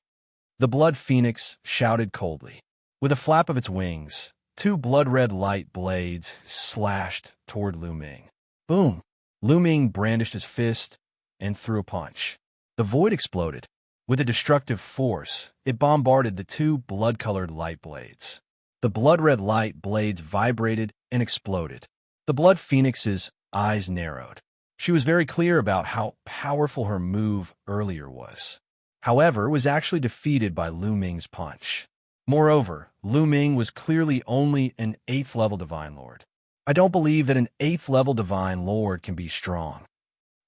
[SPEAKER 1] The Blood Phoenix shouted coldly. With a flap of its wings, two blood-red light blades slashed toward Lu Ming. Boom! Lu Ming brandished his fist and threw a punch. The void exploded. With a destructive force, it bombarded the two blood-colored light blades. The blood-red light blades vibrated and exploded. The Blood Phoenix's eyes narrowed. She was very clear about how powerful her move earlier was. However, it was actually defeated by Lu Ming's punch. Moreover, Lu Ming was clearly only an 8th-level Divine Lord. I don't believe that an 8th-level Divine Lord can be strong.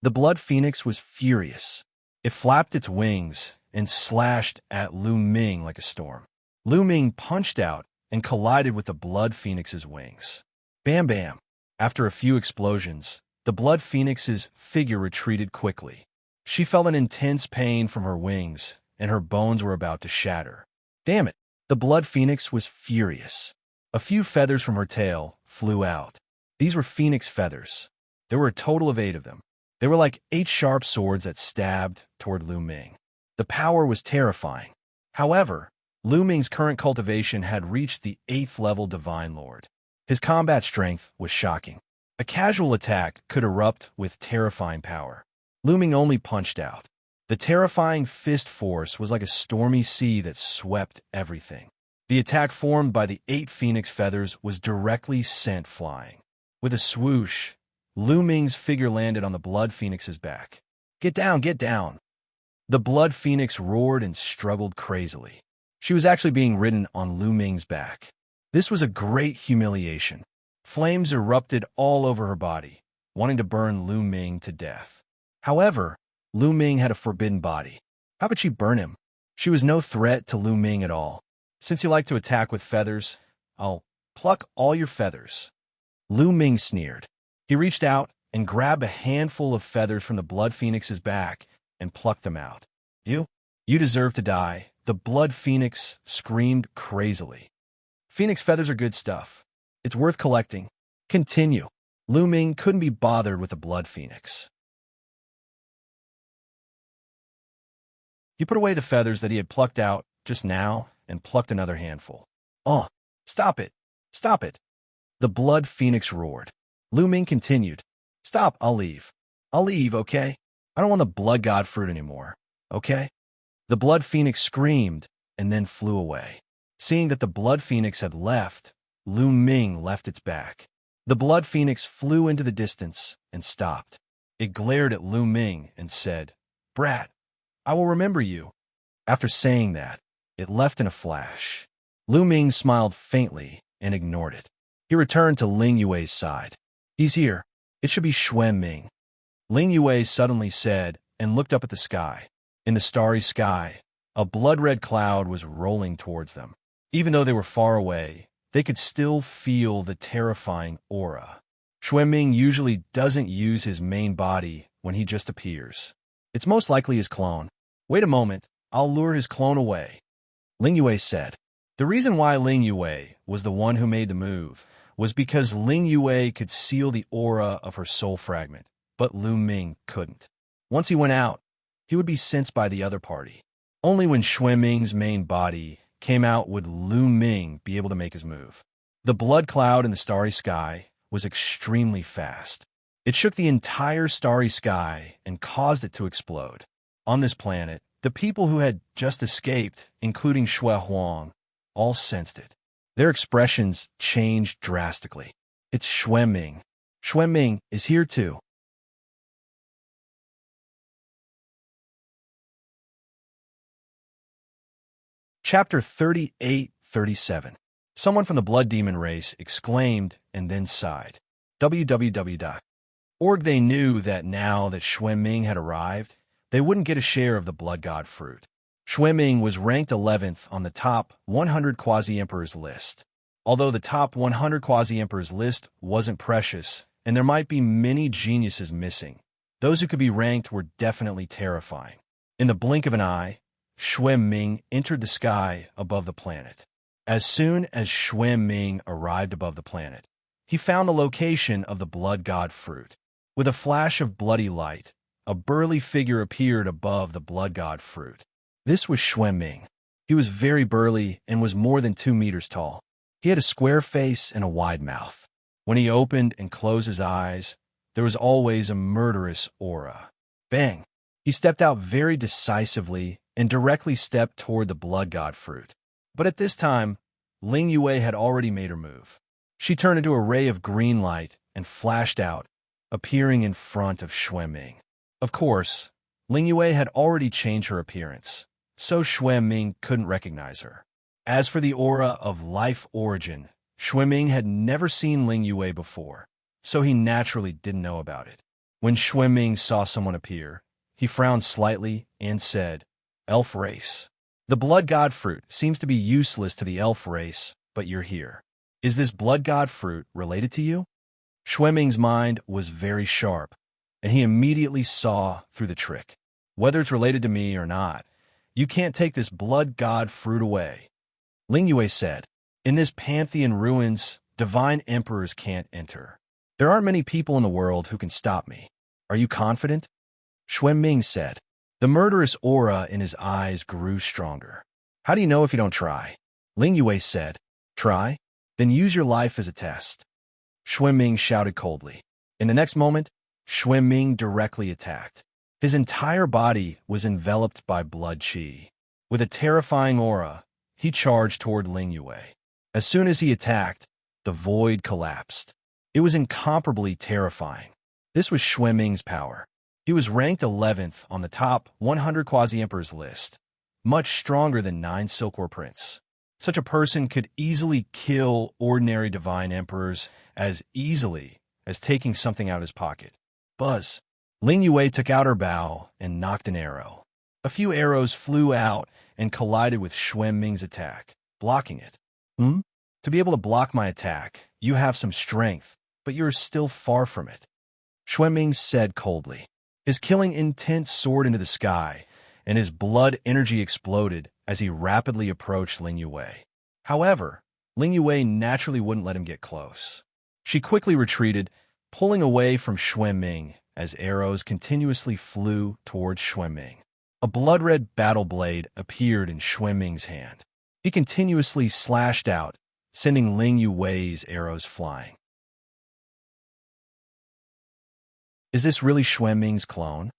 [SPEAKER 1] The Blood Phoenix was furious. It flapped its wings and slashed at Lu Ming like a storm. Lu Ming punched out and collided with the Blood Phoenix's wings. Bam bam! After a few explosions, the Blood Phoenix's figure retreated quickly. She felt an intense pain from her wings, and her bones were about to shatter. Damn it! The Blood Phoenix was furious. A few feathers from her tail flew out. These were phoenix feathers. There were a total of 8 of them. They were like 8 sharp swords that stabbed toward Lu Ming. The power was terrifying. However, Lu Ming's current cultivation had reached the 8th-level Divine Lord. His combat strength was shocking. A casual attack could erupt with terrifying power. Lu Ming only punched out. The terrifying fist force was like a stormy sea that swept everything. The attack formed by the 8 phoenix feathers was directly sent flying. With a swoosh, Lu Ming's figure landed on the Blood Phoenix's back. Get down, get down! The Blood Phoenix roared and struggled crazily. She was actually being ridden on Lu Ming's back. This was a great humiliation. Flames erupted all over her body, wanting to burn Lu Ming to death. However, Lu Ming had a forbidden body. How could she burn him? She was no threat to Lu Ming at all. Since you like to attack with feathers, I'll pluck all your feathers. Lu Ming sneered. He reached out and grabbed a handful of feathers from the Blood Phoenix's back and plucked them out. You deserve to die, the Blood Phoenix screamed crazily. Phoenix feathers are good stuff. It's worth collecting. Continue. Lu Ming couldn't be bothered with the Blood Phoenix. He put away the feathers that he had plucked out just now and plucked another handful. Oh, stop it! Stop it! The Blood Phoenix roared. Lu Ming continued. Stop, I'll leave. I'll leave, okay? I don't want the Blood God Fruit anymore, okay? The Blood Phoenix screamed and then flew away. Seeing that the Blood Phoenix had left, Lu Ming left its back. The Blood Phoenix flew into the distance and stopped. It glared at Lu Ming and said, Brat, I will remember you. After saying that, it left in a flash. Lu Ming smiled faintly and ignored it. He returned to Ling Yue's side. He's here. It should be Xuan Ming. Ling Yue suddenly said and looked up at the sky. In the starry sky, a blood-red cloud was rolling towards them. Even though they were far away, they could still feel the terrifying aura. Xuan Ming usually doesn't use his main body when he just appears. It's most likely his clone. Wait a moment, I'll lure his clone away. Ling Yue said. The reason why Ling Yue was the one who made the move was because Ling Yue could seal the aura of her soul fragment, but Lu Ming couldn't. Once he went out, he would be sensed by the other party. Only when Xuan Ming's main body came out would Lu Ming be able to make his move. The blood cloud in the starry sky was extremely fast. It shook the entire starry sky and caused it to explode. On this planet, the people who had just escaped, including Shui Huang, all sensed it. Their expressions changed drastically. It's Xuan Ming. Xuan Ming is here too. Chapter 38-37. Someone from the blood demon race exclaimed and then sighed. www.org. They knew that now that Xuanming had arrived, they wouldn't get a share of the blood god fruit. Xuanming was ranked 11th on the top 100 quasi-emperors list. Although the top 100 quasi-emperors list wasn't precious, and there might be many geniuses missing, those who could be ranked were definitely terrifying. In the blink of an eye, Xuanming entered the sky above the planet. As soon as Xuanming arrived above the planet, he found the location of the blood god fruit. With a flash of bloody light, a burly figure appeared above the blood god fruit. This was Xuanming. He was very burly and was more than 2 meters tall. He had a square face and a wide mouth. When he opened and closed his eyes, there was always a murderous aura. Bang! He stepped out very decisively and directly stepped toward the blood god fruit. But at this time, Ling Yue had already made her move. She turned into a ray of green light and flashed out, appearing in front of Xuanming. Of course, Ling Yue had already changed her appearance, so Xuanming couldn't recognize her. As for the aura of life origin, Xuanming had never seen Ling Yue before, so he naturally didn't know about it. When Xuanming saw someone appear, he frowned slightly and said, "Elf race. The blood god fruit seems to be useless to the elf race, but you're here. Is this blood god fruit related to you?" Xuanming's mind was very sharp, and he immediately saw through the trick. Whether it's related to me or not, you can't take this blood god fruit away. Ling Yue said, "In this pantheon ruins, divine emperors can't enter. There aren't many people in the world who can stop me. Are you confident?" Xuanming said. The murderous aura in his eyes grew stronger. "How do you know if you don't try?" Ling Yue said. "Try? Then use your life as a test." Xuanming shouted coldly. In the next moment, Xuanming directly attacked. His entire body was enveloped by blood qi. With a terrifying aura, he charged toward Ling Yue. As soon as he attacked, the void collapsed. It was incomparably terrifying. This was Xuanming's power. He was ranked 11th on the top 100 quasi-emperors list, much stronger than 9 Silkworm Prince. Such a person could easily kill ordinary divine emperors as easily as taking something out of his pocket. Buzz! Ling Yue took out her bow and knocked an arrow. A few arrows flew out and collided with Xuanming's attack, blocking it. To be able to block my attack, you have some strength, but you're still far from it," Xuanming said coldly. His killing intent soared into the sky, and his blood energy exploded as he rapidly approached Ling Yue. However, Ling Yue naturally wouldn't let him get close. She quickly retreated, pulling away from Xuanming as arrows continuously flew towards Xuanming. A blood-red battle blade appeared in Xuanming's hand. He continuously slashed out, sending Ling Yue's arrows flying. Is this really Xuanming's clone?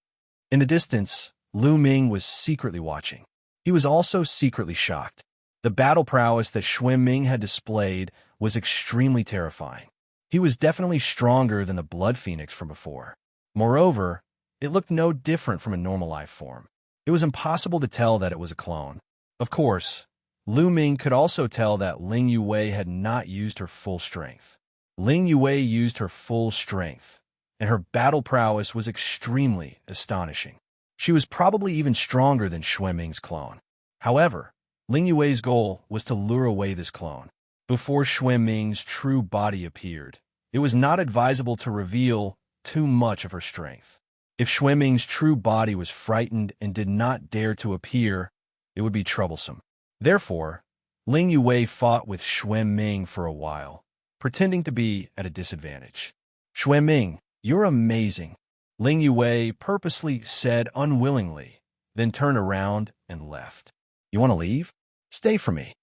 [SPEAKER 1] In the distance, Lu Ming was secretly watching. He was also secretly shocked. The battle prowess that Xuanming had displayed was extremely terrifying. He was definitely stronger than the Blood Phoenix from before. Moreover, it looked no different from a normal life form. It was impossible to tell that it was a clone. Of course, Lu Ming could also tell that Ling Yue had not used her full strength. Ling Yue used her full strength, and her battle prowess was extremely astonishing. She was probably even stronger than Xuanming's clone. However, Ling Yue's goal was to lure away this clone. Before Xuanming's true body appeared, it was not advisable to reveal too much of her strength. If Xuanming's true body was frightened and did not dare to appear, it would be troublesome. Therefore, Ling Yue fought with Xuanming for a while, pretending to be at a disadvantage. "Xuanming, you're amazing," Ling Yue purposely said unwillingly, then turned around and left. "You want to leave? Stay for me."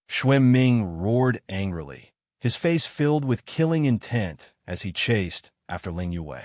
[SPEAKER 1] Xuanming roared angrily, his face filled with killing intent as he chased after Ling Yue.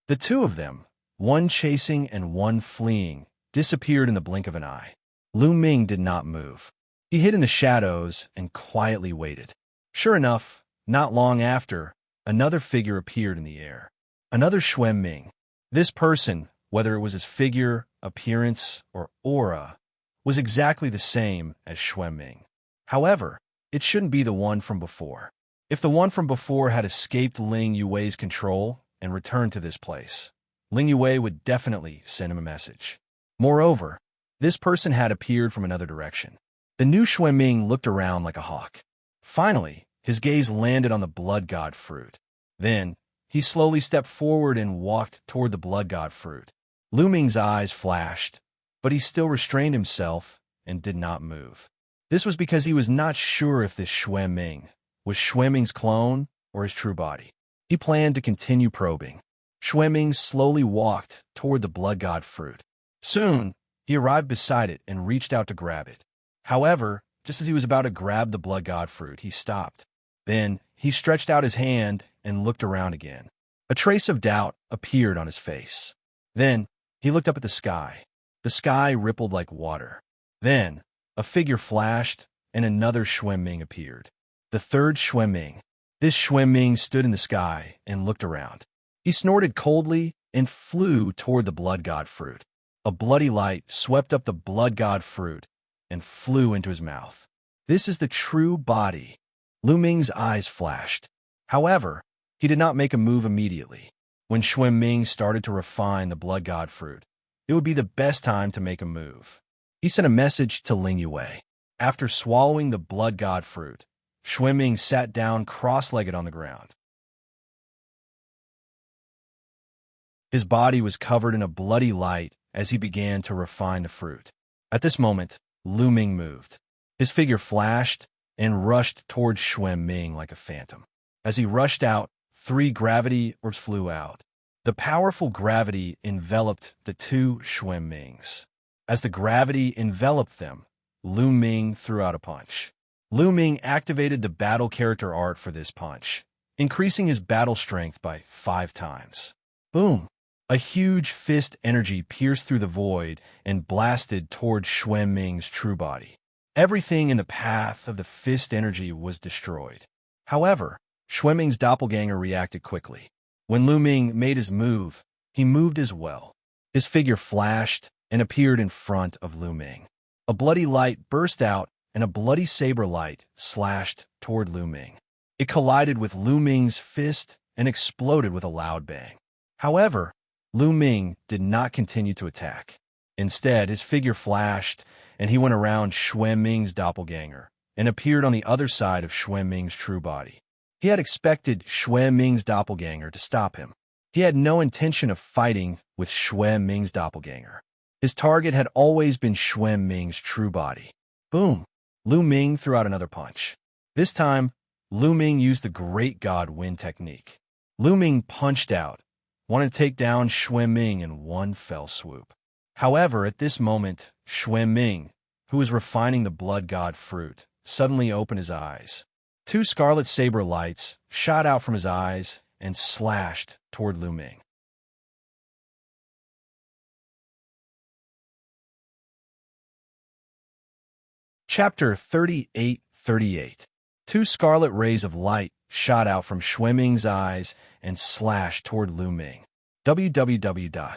[SPEAKER 1] The two of them, one chasing and one fleeing, disappeared in the blink of an eye. Lu Ming did not move. He hid in the shadows and quietly waited. Sure enough, not long after, another figure appeared in the air. Another Xuanming. This person, whether it was his figure, appearance, or aura, was exactly the same as Xuanming. However, it shouldn't be the one from before. If the one from before had escaped Ling Yue's control and returned to this place, Ling Yue would definitely send him a message. Moreover, this person had appeared from another direction. The new Xueming looked around like a hawk. Finally, his gaze landed on the blood god fruit. Then, he slowly stepped forward and walked toward the blood god fruit. Lu Ming's eyes flashed, but he still restrained himself and did not move. This was because he was not sure if this Xueming was Xueming's clone or his true body. He planned to continue probing. Xueming slowly walked toward the blood god fruit. Soon, he arrived beside it and reached out to grab it. However, just as he was about to grab the blood god fruit, he stopped. Then, he stretched out his hand and looked around again. A trace of doubt appeared on his face. Then, he looked up at the sky. The sky rippled like water. Then, a figure flashed, and another Xueming appeared. The third Xueming. This Xueming stood in the sky and looked around. He snorted coldly and flew toward the blood god fruit. A bloody light swept up the blood god fruit and flew into his mouth. This is the true body. Lu Ming's eyes flashed. However, he did not make a move immediately. When Xueming started to refine the blood god fruit, it would be the best time to make a move. He sent a message to Ling Yue. After swallowing the blood god fruit, Xueming sat down cross-legged on the ground. His body was covered in a bloody light as he began to refine the fruit. At this moment, Lu Ming moved. His figure flashed and rushed towards Xueming like a phantom. As he rushed out, 3 gravity orbs flew out. The powerful gravity enveloped the 2 Xuemings. As the gravity enveloped them, Lu Ming threw out a punch. Lu Ming activated the battle character art for this punch, increasing his battle strength by 5 times. Boom! A huge fist energy pierced through the void and blasted toward Xueming's true body. Everything in the path of the fist energy was destroyed. However, Xueming's doppelganger reacted quickly. When Lu Ming made his move, he moved as well. His figure flashed and appeared in front of Lu Ming. A bloody light burst out and a bloody saber light slashed toward Lu Ming. It collided with Lu Ming's fist and exploded with a loud bang. However, Lu Ming did not continue to attack. Instead, his figure flashed, and he went around Xueming's doppelganger and appeared on the other side of Xueming's true body. He had expected Xueming's doppelganger to stop him. He had no intention of fighting with Xueming's doppelganger. His target had always been Xueming's true body. Boom! Lu Ming threw out another punch. This time, Lu Ming used the Great God Wind technique. Lu Ming punched out, wanted to take down Xueming in one fell swoop. However, at this moment, Xueming, who was refining the blood god fruit, suddenly opened his eyes. 2 scarlet saber lights shot out from his eyes and slashed toward Lu Ming. Chapter 38:38. 2 scarlet rays of light shot out from Xueming's eyes and slashed toward Lu Ming. www.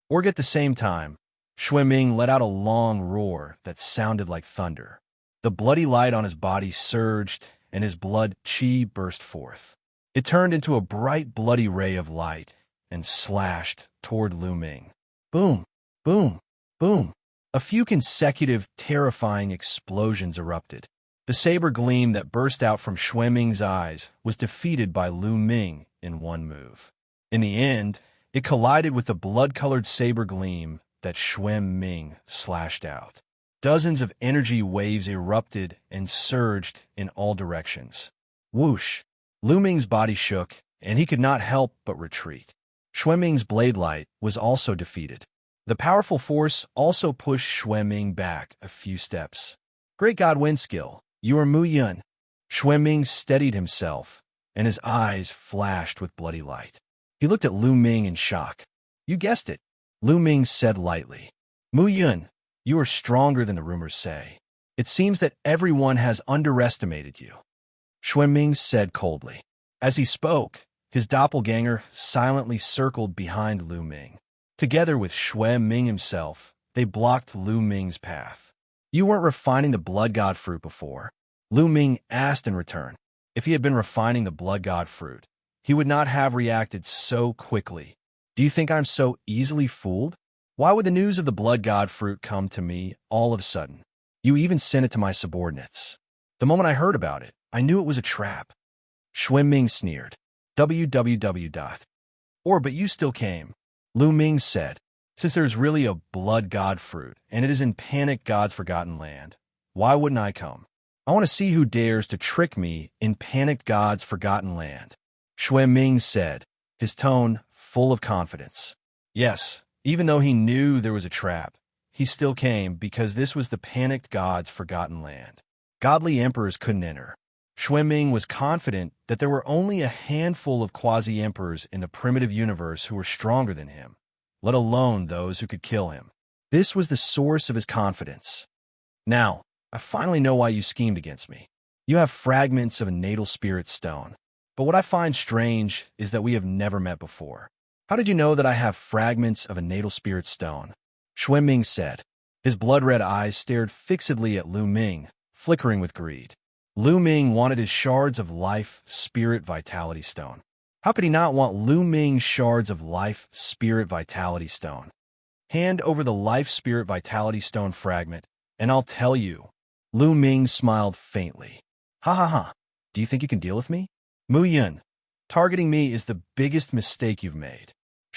[SPEAKER 1] Org at the same time, Xueming let out a long roar that sounded like thunder. The bloody light on his body surged, and his blood chi burst forth. It turned into a bright bloody ray of light and slashed toward Lu Ming. Boom! Boom! Boom! A few consecutive, terrifying explosions erupted. The saber gleam that burst out from Xueming's eyes was defeated by Lu Ming in one move. In the end, it collided with the blood-colored saber gleam that Xueming slashed out. Dozens of energy waves erupted and surged in all directions. Whoosh! Lu Ming's body shook, and he could not help but retreat. Xueming's blade light was also defeated. The powerful force also pushed Xueming back a few steps. Great God Wind skill, you are Mu Yun. Xueming steadied himself, and his eyes flashed with bloody light. He looked at Lu Ming in shock. You guessed it, Lu Ming said lightly. Mu Yun, you are stronger than the rumors say. It seems that everyone has underestimated you. Xueming said coldly. As he spoke, his doppelganger silently circled behind Lu Ming. Together with Xueming himself, they blocked Lu Ming's path. You weren't refining the blood god fruit before. Lu Ming asked in return. If he had been refining the blood god fruit, he would not have reacted so quickly. Do you think I'm so easily fooled? Why would the news of the blood god fruit come to me all of a sudden? You even sent it to my subordinates. The moment I heard about it, I knew it was a trap. Ming sneered. www. But you still came. Lu Ming said. Since there's really a blood god fruit, and it is in Panic God's forgotten land, why wouldn't I come? I want to see who dares to trick me in Panic God's forgotten land. Ming said, his tone full of confidence. Yes, even though he knew there was a trap, he still came because this was the Panicked God's forgotten land. Godly emperors couldn't enter. Ming was confident that there were only a handful of quasi-emperors in the primitive universe who were stronger than him, let alone those who could kill him. This was the source of his confidence. Now, I finally know why you schemed against me. You have fragments of a natal spirit stone. But what I find strange is that we have never met before. How did you know that I have fragments of a natal spirit stone? Ming said. His blood-red eyes stared fixedly at Lu Ming, flickering with greed. Lu Ming wanted his shards of life, spirit, vitality stone. How could he not want Lu Ming's shards of life, spirit, vitality stone? Hand over the life, spirit, vitality stone fragment, and I'll tell you. Lu Ming smiled faintly. Ha ha ha. Do you think you can deal with me? Mu Yun, targeting me is the biggest mistake you've made.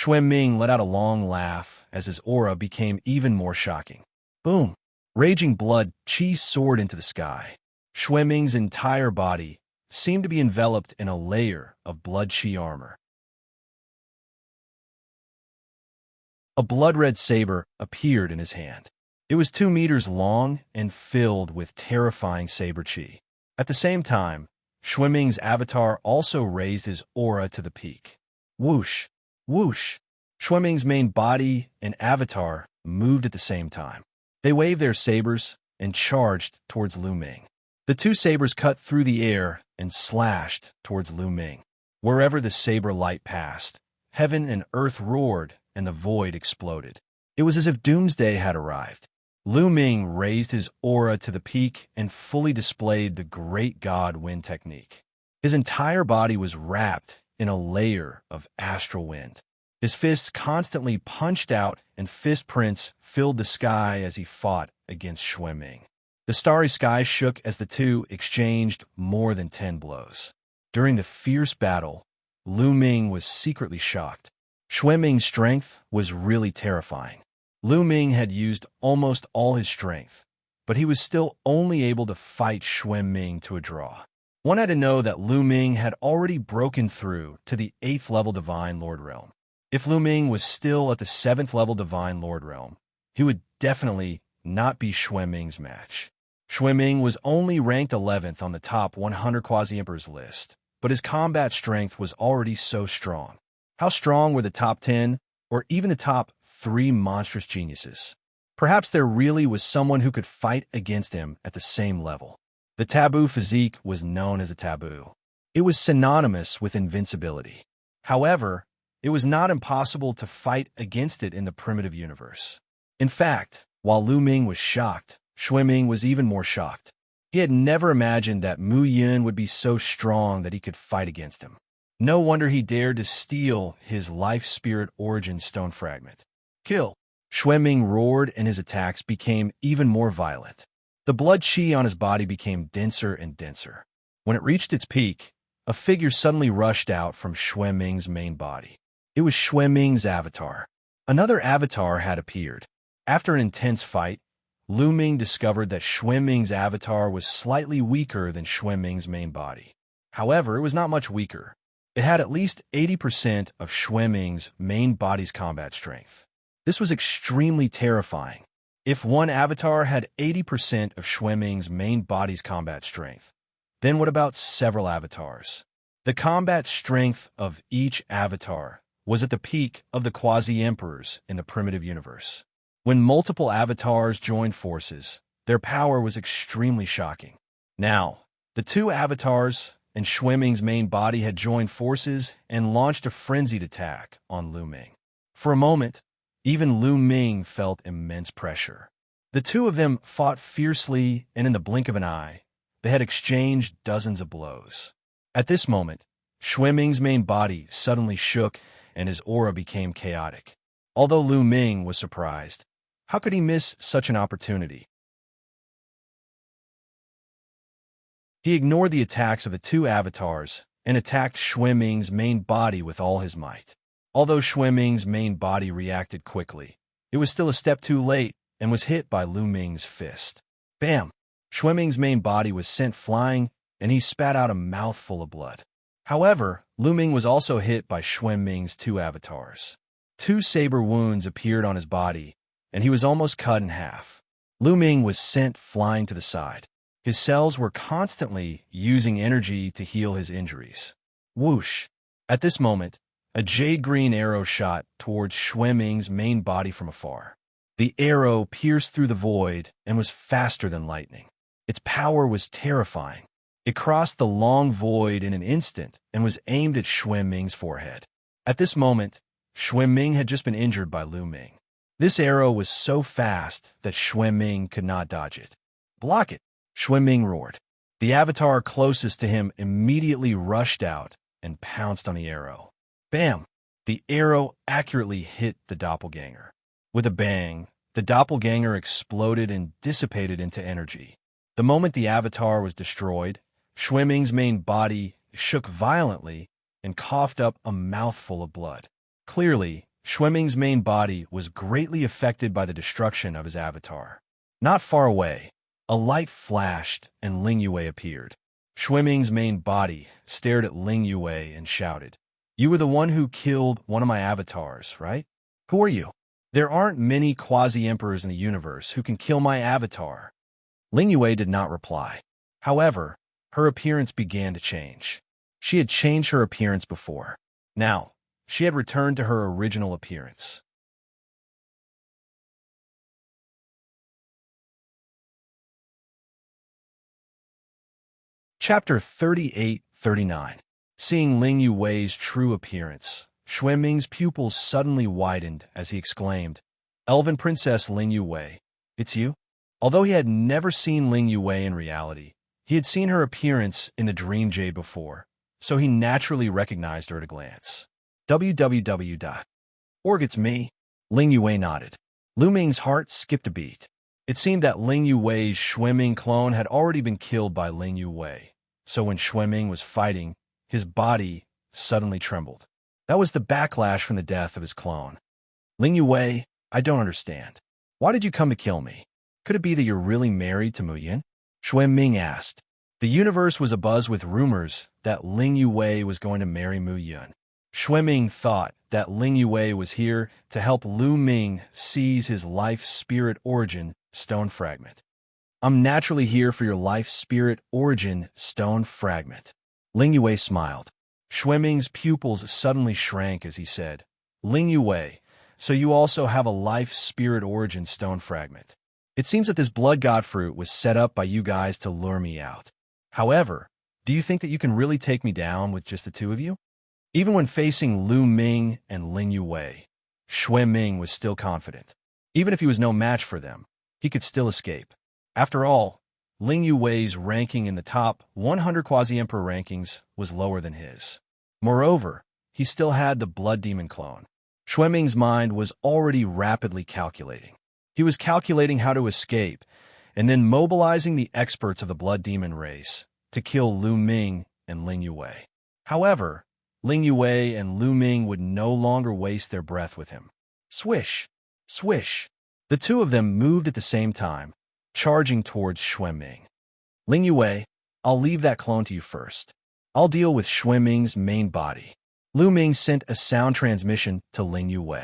[SPEAKER 1] Ming let out a long laugh as his aura became even more shocking. Boom. Raging blood chi soared into the sky. Ming's entire body seemed to be enveloped in a layer of blood chi armor. A blood-red saber appeared in his hand. It was 2 meters long and filled with terrifying saber chi. At the same time, Ming's avatar also raised his aura to the peak. Whoosh! Whoosh! Ming's main body and avatar moved at the same time. They waved their sabers and charged towards Lu Ming. The 2 sabers cut through the air and slashed towards Lu Ming. Wherever the saber light passed, heaven and earth roared and the void exploded. It was as if doomsday had arrived. Lu Ming raised his aura to the peak and fully displayed the great god wind technique. His entire body was wrapped in a layer of astral wind. His fists constantly punched out and fist prints filled the sky as he fought against Ming. The starry sky shook as the two exchanged more than 10 blows. During the fierce battle, Lu Ming was secretly shocked. Ming's strength was really terrifying. Lu Ming had used almost all his strength, but he was still only able to fight Ming to a draw. One had to know that Lu Ming had already broken through to the 8th level Divine Lord Realm. If Lu Ming was still at the 7th level Divine Lord Realm, he would definitely not be Ming's match. Ming was only ranked 11th on the top 100 Quasi-Emperors list, but his combat strength was already so strong. How strong were the top 10, or even the top 3 monstrous geniuses? Perhaps there really was someone who could fight against him at the same level. The taboo physique was known as a taboo. It was synonymous with invincibility. However, it was not impossible to fight against it in the primitive universe. In fact, while Lu Ming was shocked, Ming was even more shocked. He had never imagined that Mu Yun would be so strong that he could fight against him. No wonder he dared to steal his life spirit origin stone fragment. Kill! Ming roared and his attacks became even more violent. The blood chi on his body became denser and denser. When it reached its peak, a figure suddenly rushed out from Ming's main body. It was Ming's avatar. Another avatar had appeared. After an intense fight, Lu Ming discovered that Ming's avatar was slightly weaker than Ming's main body. However, it was not much weaker. It had at least 80% of Ming's main body's combat strength. This was extremely terrifying. If one avatar had 80% of Ming's main body's combat strength, then what about several avatars? The combat strength of each avatar was at the peak of the quasi-emperors in the primitive universe. When multiple avatars joined forces, their power was extremely shocking. Now, the 2 avatars and Ming's main body had joined forces and launched a frenzied attack on Lu Ming. For a moment, even Lu Ming felt immense pressure. The 2 of them fought fiercely, and in the blink of an eye, They had exchanged dozens of blows. At this moment, Xue Ming's main body suddenly shook and his aura became chaotic. Although Lu Ming was surprised, how could he miss such an opportunity? He ignored the attacks of the two avatars and attacked Xue Ming's main body with all his might. Although Xue Ming's main body reacted quickly, it was still a step too late and was hit by Lu Ming's fist. Bam! Xue Ming's main body was sent flying and he spat out a mouthful of blood. However, Lu Ming was also hit by Xue Ming's two avatars. Two saber wounds appeared on his body, and he was almost cut in half. Lu Ming was sent flying to the side. His cells were constantly using energy to heal his injuries. Whoosh! At this moment, a jade-green arrow shot towards Xue Ming's main body from afar. The arrow pierced through the void and was faster than lightning. Its power was terrifying. It crossed the long void in an instant and was aimed at Xue Ming's forehead. At this moment, Xue Ming had just been injured by Lu Ming. This arrow was so fast that Xue Ming could not dodge it. Block it! Xue Ming roared. The avatar closest to him immediately rushed out and pounced on the arrow. Bam! The arrow accurately hit the doppelganger. With a bang, the doppelganger exploded and dissipated into energy. The moment the avatar was destroyed, Xue Ming's main body shook violently and coughed up a mouthful of blood. Clearly, Xue Ming's main body was greatly affected by the destruction of his avatar. Not far away, a light flashed and Ling Yue appeared. Xue Ming's main body stared at Ling Yue and shouted, "You were the one who killed one of my avatars, right? Who are you? There aren't many quasi-emperors in the universe who can kill my avatar." Ling Yue did not reply. However, her appearance began to change. She had changed her appearance before. Now, she had returned to her original appearance. Chapter 38-39. Seeing Ling Yue's true appearance, Xue Ming's pupils suddenly widened as he exclaimed, "Elven Princess Ling Yue, it's you?" Although he had never seen Ling Yue in reality, he had seen her appearance in the Dream Jade before, so he naturally recognized her at a glance. "Org, it's me." Ling Yue nodded. Lu Ming's heart skipped a beat. It seemed that Ling Yue's Xue Ming clone had already been killed by Ling Yue, so when Xue Ming was fighting, his body suddenly trembled. That was the backlash from the death of his clone. "Ling Yue, I don't understand. Why did you come to kill me? Could it be that you're really married to Mu Yin?" Xue Ming asked. The universe was abuzz with rumors that Ling Yue was going to marry Mu Yin. Xue Ming thought that Ling Yue was here to help Lu Ming seize his life spirit origin stone fragment. "I'm naturally here for your life spirit origin stone fragment." Ling Yue smiled. Xue Ming's pupils suddenly shrank as he said, "Ling Yue, so you also have a life spirit origin stone fragment. It seems that this blood god fruit was set up by you guys to lure me out. However, do you think that you can really take me down with just the two of you?" Even when facing Lu Ming and Ling Yue, Xue Ming was still confident. Even if he was no match for them, he could still escape. After all, Ling Yue's ranking in the top 100 quasi-emperor rankings was lower than his. Moreover, he still had the blood demon clone. Xue Ming's mind was already rapidly calculating. He was calculating how to escape, and then mobilizing the experts of the blood demon race to kill Lu Ming and Ling Yue. However, Ling Yue and Lu Ming would no longer waste their breath with him. Swish! Swish! The two of them moved at the same time, charging towards Xue Ming. "Ling Yue, I'll leave that clone to you first. I'll deal with Xue Ming's main body." Lu Ming sent a sound transmission to Ling Yue.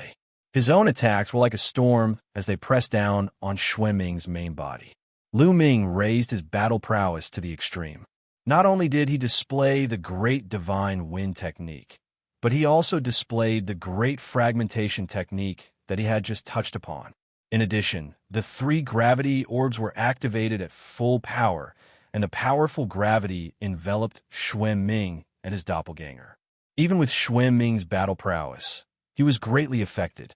[SPEAKER 1] His own attacks were like a storm as they pressed down on Xue Ming's main body. Lu Ming raised his battle prowess to the extreme. Not only did he display the great divine wind technique, but he also displayed the great fragmentation technique that he had just touched upon. In addition, the 3 gravity orbs were activated at full power, and the powerful gravity enveloped Xue Ming and his doppelganger. Even with Xue Ming's battle prowess, he was greatly affected.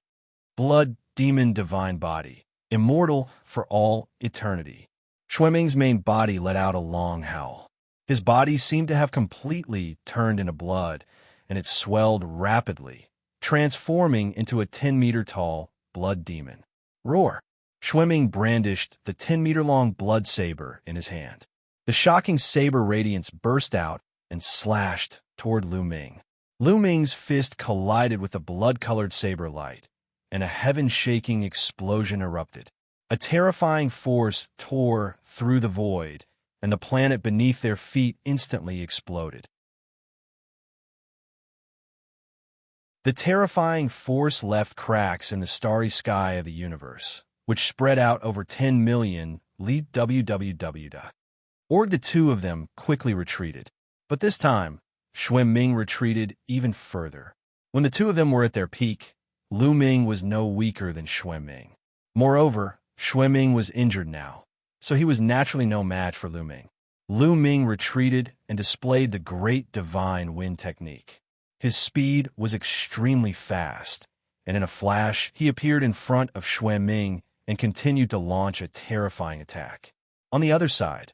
[SPEAKER 1] Blood, demon, divine body, immortal for all eternity. Xueming's main body let out a long howl. His body seemed to have completely turned into blood, and it swelled rapidly, transforming into a 10-meter-tall blood demon. Roar! Xueming brandished the 10-meter-long blood saber in his hand. The shocking saber radiance burst out and slashed toward Lu Ming. Lu Ming's fist collided with the blood-colored saber light, and a heaven-shaking explosion erupted. A terrifying force tore through the void, and the planet beneath their feet instantly exploded. The terrifying force left cracks in the starry sky of the universe, which spread out over 10 million li www. Or the two of them quickly retreated. But this time, Xueming retreated even further. When the two of them were at their peak, Lu Ming was no weaker than Xueming. Moreover, Xueming was injured now, so he was naturally no match for Lu Ming. Lu Ming retreated and displayed the great divine wind technique. His speed was extremely fast, and in a flash, he appeared in front of Xueming and continued to launch a terrifying attack. On the other side,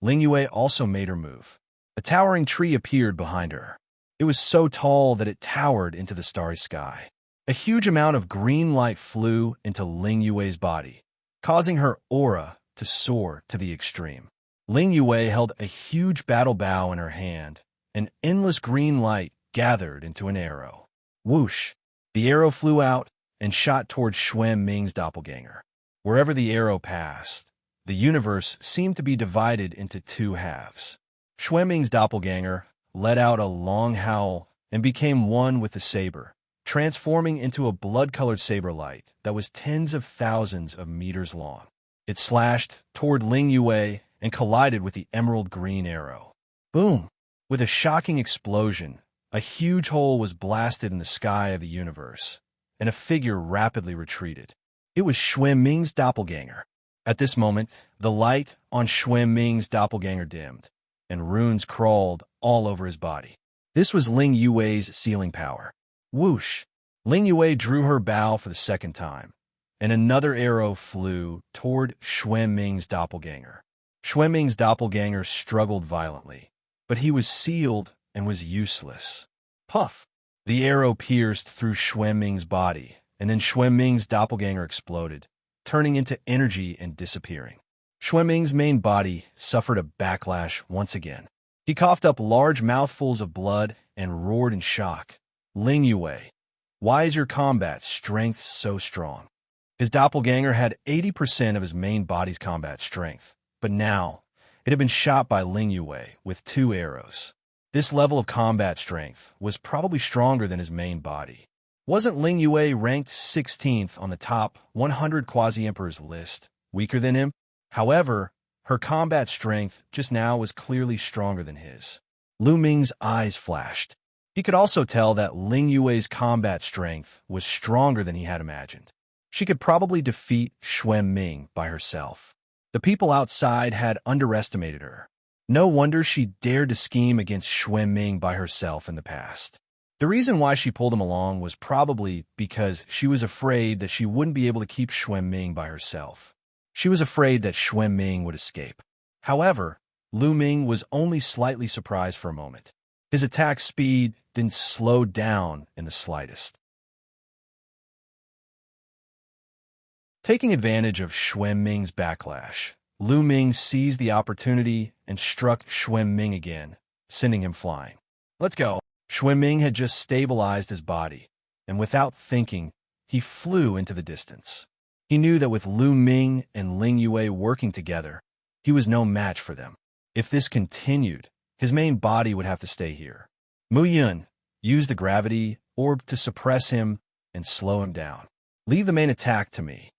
[SPEAKER 1] Ling Yue also made her move. A towering tree appeared behind her. It was so tall that it towered into the starry sky. A huge amount of green light flew into Ling Yue's body, causing her aura to soar to the extreme. Ling Yue held a huge battle bow in her hand. An endless green light gathered into an arrow. Whoosh! The arrow flew out and shot towards Xueming's doppelganger. Wherever the arrow passed, the universe seemed to be divided into two halves. Xueming's doppelganger let out a long howl and became one with the saber, transforming into a blood-colored saber light that was tens of thousands of meters long. It slashed toward Ling Yue and collided with the emerald green arrow. Boom! With a shocking explosion, a huge hole was blasted in the sky of the universe, and a figure rapidly retreated. It was Xueming's doppelganger. At this moment, the light on Xueming's doppelganger dimmed, and runes crawled all over his body. This was Ling Yue's sealing power. Whoosh! Ling Yue drew her bow for the second time, and another arrow flew toward Xueming's doppelganger. Xueming's doppelganger struggled violently, but he was sealed and was useless. Puff! The arrow pierced through Xueming's body, and then Xueming's doppelganger exploded, turning into energy and disappearing. Xueming's main body suffered a backlash once again. He coughed up large mouthfuls of blood and roared in shock. Ling Yue, why is your combat strength so strong? His doppelganger had 80% of his main body's combat strength, but now it had been shot by Ling Yue with 2 arrows. This level of combat strength was probably stronger than his main body. Wasn't Ling Yue ranked 16th on the top 100 Quasi-Emperors list, weaker than him? However, her combat strength just now was clearly stronger than his. Lu Ming's eyes flashed. He could also tell that Ling Yue's combat strength was stronger than he had imagined. She could probably defeat Xueming by herself. The people outside had underestimated her. No wonder she dared to scheme against Xueming by herself in the past. The reason why she pulled him along was probably because she was afraid that she wouldn't be able to keep Xueming by herself. She was afraid that Xueming would escape. However, Lu Ming was only slightly surprised for a moment. His attack speed didn't slow down in the slightest. Taking advantage of Xueming's backlash, Lu Ming seized the opportunity and struck Xueming again, sending him flying. Let's go. Xueming had just stabilized his body, and without thinking, he flew into the distance. He knew that with Lu Ming and Ling Yue working together, he was no match for them. If this continued, his main body would have to stay here. Mu Yun used the gravity orb to suppress him and slow him down. Leave the main attack to me.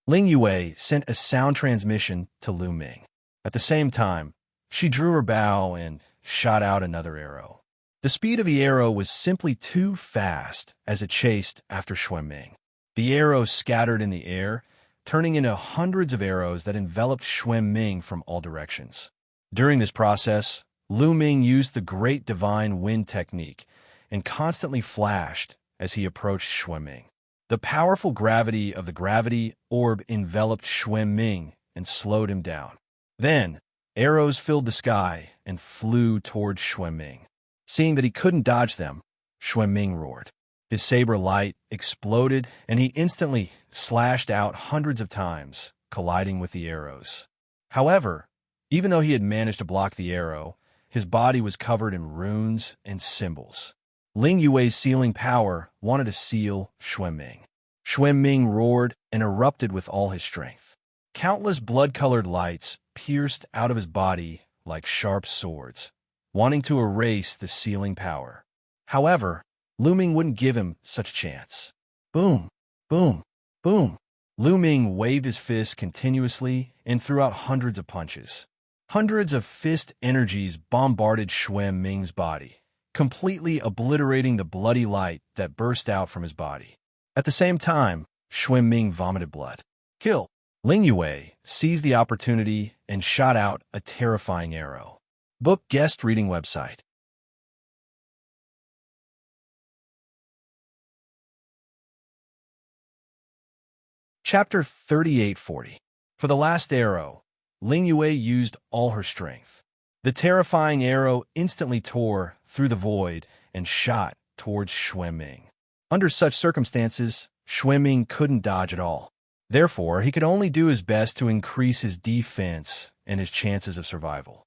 [SPEAKER 1] Ling Yue sent a sound transmission to Lu Ming. At the same time, she drew her bow and shot out another arrow. The speed of the arrow was simply too fast as it chased after Xueming. The arrow scattered in the air, turning into hundreds of arrows that enveloped Xueming from all directions. During this process, Lu Ming used the great divine wind technique and constantly flashed as he approached Xueming. The powerful gravity of the gravity orb enveloped Xueming and slowed him down. Then, arrows filled the sky and flew toward Xuanming. Seeing that he couldn't dodge them, Xuanming roared. His saber light exploded, and he instantly slashed out hundreds of times, colliding with the arrows. However, even though he had managed to block the arrow, his body was covered in runes and symbols. Ling Yue's sealing power wanted to seal Xuanming. Xuanming roared and erupted with all his strength. Countless blood-colored lights pierced out of his body like sharp swords, wanting to erase the sealing power. However, Lu Ming wouldn't give him such a chance. Boom, boom, boom. Lu Ming waved his fists continuously and threw out hundreds of punches. Hundreds of fist energies bombarded Xuanming's body, completely obliterating the bloody light that burst out from his body. At the same time, Xuanming vomited blood. Kill! Ling Yue seized the opportunity and shot out a terrifying arrow. Book guest reading website. Chapter 3840. For the last arrow, Ling Yue used all her strength. The terrifying arrow instantly tore through the void and shot towards Xuanming. Under such circumstances, Xuanming couldn't dodge at all. Therefore, he could only do his best to increase his defense and his chances of survival.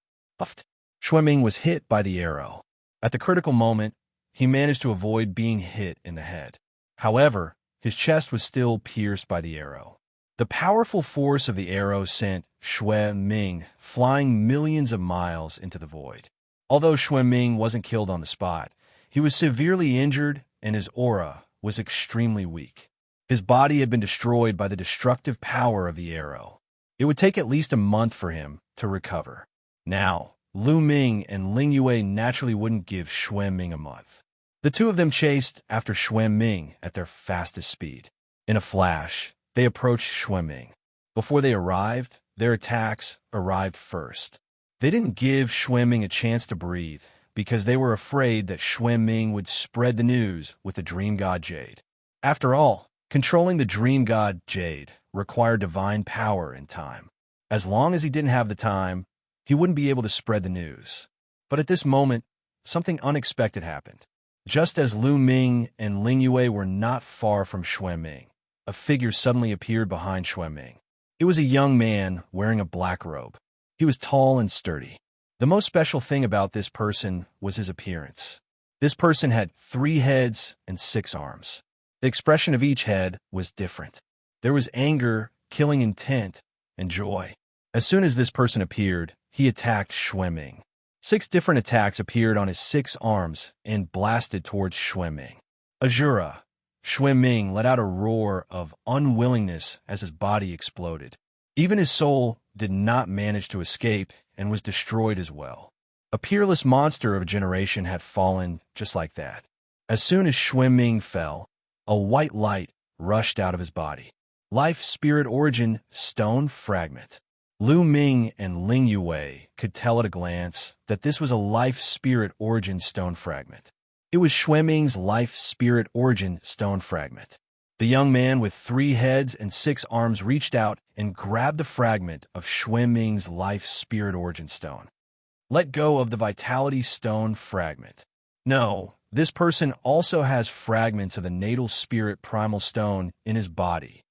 [SPEAKER 1] Xuanming was hit by the arrow. At the critical moment, he managed to avoid being hit in the head. However, his chest was still pierced by the arrow. The powerful force of the arrow sent Xuanming flying millions of miles into the void. Although Xuanming wasn't killed on the spot, he was severely injured and his aura was extremely weak. His body had been destroyed by the destructive power of the arrow. It would take at least a month for him to recover. Now, Lu Ming and Ling Yue naturally wouldn't give Xuanming a month. The two of them chased after Xuanming at their fastest speed. In a flash, they approached Xuanming. Before they arrived, their attacks arrived first. They didn't give Xuanming a chance to breathe because they were afraid that Xuanming would spread the news with the Dream God Jade. After all, controlling the Dream God Jade required divine power and time. As long as he didn't have the time, he wouldn't be able to spread the news. But at this moment, something unexpected happened. Just as Lu Ming and Ling Yue were not far from Xuanming, a figure suddenly appeared behind Xuanming. It was a young man wearing a black robe. He was tall and sturdy. The most special thing about this person was his appearance. This person had 3 heads and 6 arms. The expression of each head was different. There was anger, killing intent, and joy. As soon as this person appeared, he attacked Xuanming. 6 different attacks appeared on his 6 arms and blasted towards Xuanming. Azura, Xuanming let out a roar of unwillingness as his body exploded. Even his soul did not manage to escape and was destroyed as well. A peerless monster of a generation had fallen just like that. As soon as Xuanming fell, a white light rushed out of his body. Life Spirit Origin Stone Fragment. Lu Ming and Ling Yue could tell at a glance that this was a Life Spirit Origin Stone Fragment. It was Xuanming's Life Spirit Origin Stone Fragment. The young man with 3 heads and 6 arms reached out and grabbed the fragment of Xuanming's Life Spirit Origin Stone. Let go of the Vitality Stone Fragment. No, this person also has fragments of the Natal Spirit Primal Stone in his body.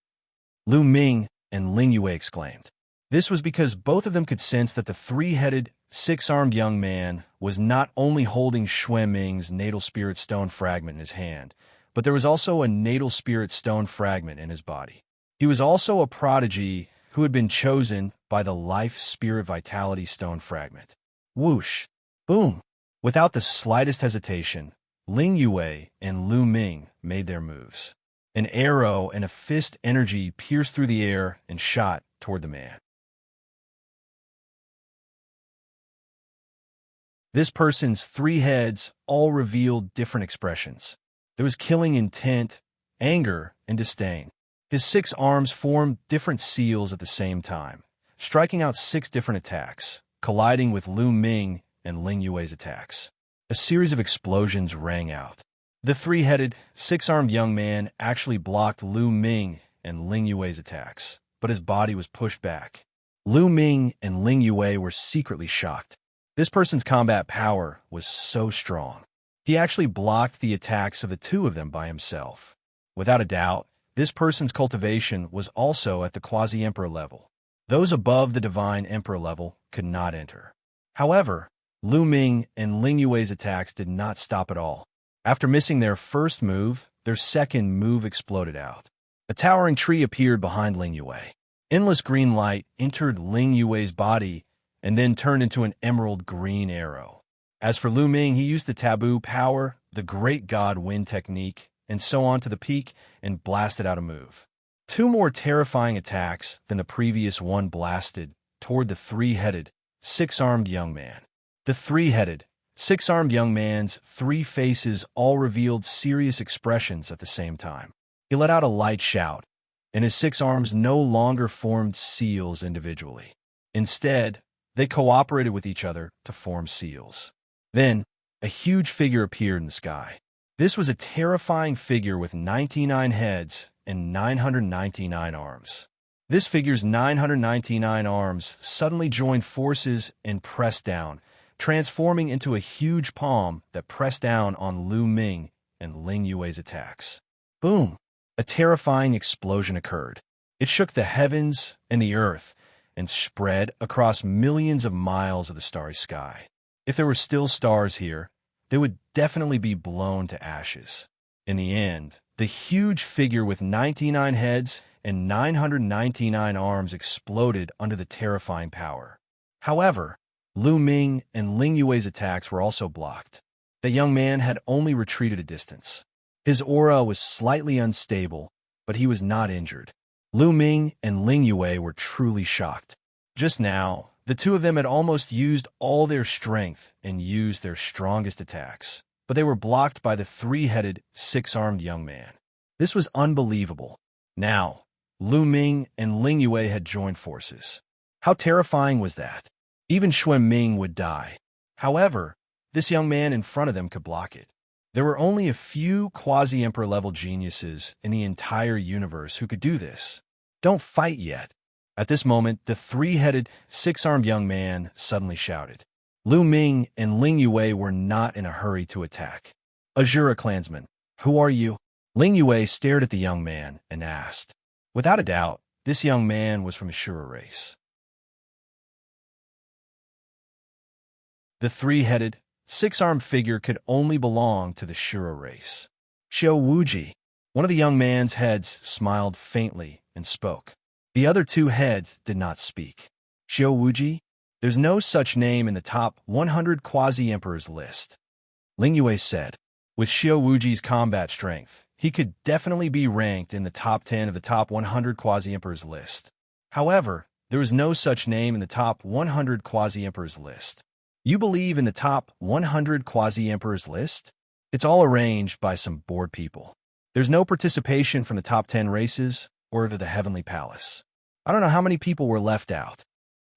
[SPEAKER 1] Lu Ming and Ling Yue exclaimed. This was because both of them could sense that the 3-headed, 6-armed young man was not only holding Xuanming's Natal Spirit Stone Fragment in his hand, but there was also a Natal Spirit Stone Fragment in his body. He was also a prodigy who had been chosen by the Life Spirit Vitality Stone Fragment. Whoosh! Boom! Without the slightest hesitation, Ling Yue and Lu Ming made their moves. An arrow and a fist energy pierced through the air and shot toward the man. This person's 3 heads all revealed different expressions. There was killing intent, anger, and disdain. His 6 arms formed different seals at the same time, striking out 6 different attacks, colliding with Lu Ming and Ling Yue's attacks. A series of explosions rang out. The 3-headed, 6-armed young man actually blocked Lu Ming and Ling Yue's attacks, but his body was pushed back. Lu Ming and Ling Yue were secretly shocked. This person's combat power was so strong. He actually blocked the attacks of the two of them by himself. Without a doubt, this person's cultivation was also at the quasi-emperor level. Those above the divine emperor level could not enter. However, Lu Ming and Ling Yue's attacks did not stop at all. After missing their first move, their second move exploded out. A towering tree appeared behind Ling Yue. Endless green light entered Ling Yue's body and then turned into an emerald green arrow. As for Lu Ming, he used the taboo power, the great god wind technique, and so on to the peak and blasted out a move. Two more terrifying attacks than the previous one blasted toward the three-headed, six-armed young man. The three-headed, six-armed young man's three faces all revealed serious expressions at the same time. He let out a light shout, and his six arms no longer formed seals individually. Instead, they cooperated with each other to form seals. Then, a huge figure appeared in the sky. This was a terrifying figure with 99 heads and 999 arms. This figure's 999 arms suddenly joined forces and pressed down, transforming into a huge palm that pressed down on Lu Ming and Ling Yue's attacks. Boom! A terrifying explosion occurred. It shook the heavens and the earth and spread across millions of miles of the starry sky. If there were still stars here, they would definitely be blown to ashes. In the end, the huge figure with 99 heads and 999 arms exploded under the terrifying power. However, Lu Ming and Ling Yue's attacks were also blocked. The young man had only retreated a distance. His aura was slightly unstable, but he was not injured. Lu Ming and Ling Yue were truly shocked. Just now, the two of them had almost used all their strength and used their strongest attacks, but they were blocked by the three-headed, six-armed young man. This was unbelievable. Now, Lu Ming and Ling Yue had joined forces. How terrifying was that? Even Xuan Ming would die. However, this young man in front of them could block it. There were only a few quasi-emperor level geniuses in the entire universe who could do this. Don't fight yet. At this moment, the three-headed, six-armed young man suddenly shouted. Lu Ming and Ling Yue were not in a hurry to attack. Azura clansman, who are you? Ling Yue stared at the young man and asked. Without a doubt, this young man was from the Shura race. The three-headed, six-armed figure could only belong to the Shura race. Xiao Wuji, one of the young man's heads, smiled faintly and spoke. The other two heads did not speak. Xiao Wuji, there's no such name in the top 100 quasi-emperors list. Ling Yue said. With Xiao Wuji's combat strength, he could definitely be ranked in the top 10 of the top 100 quasi-emperors list. However, there is no such name in the top 100 quasi-emperors list. You believe in the top 100 quasi-emperors list? It's all arranged by some bored people. There's no participation from the top 10 races or of the Heavenly Palace. I don't know how many people were left out.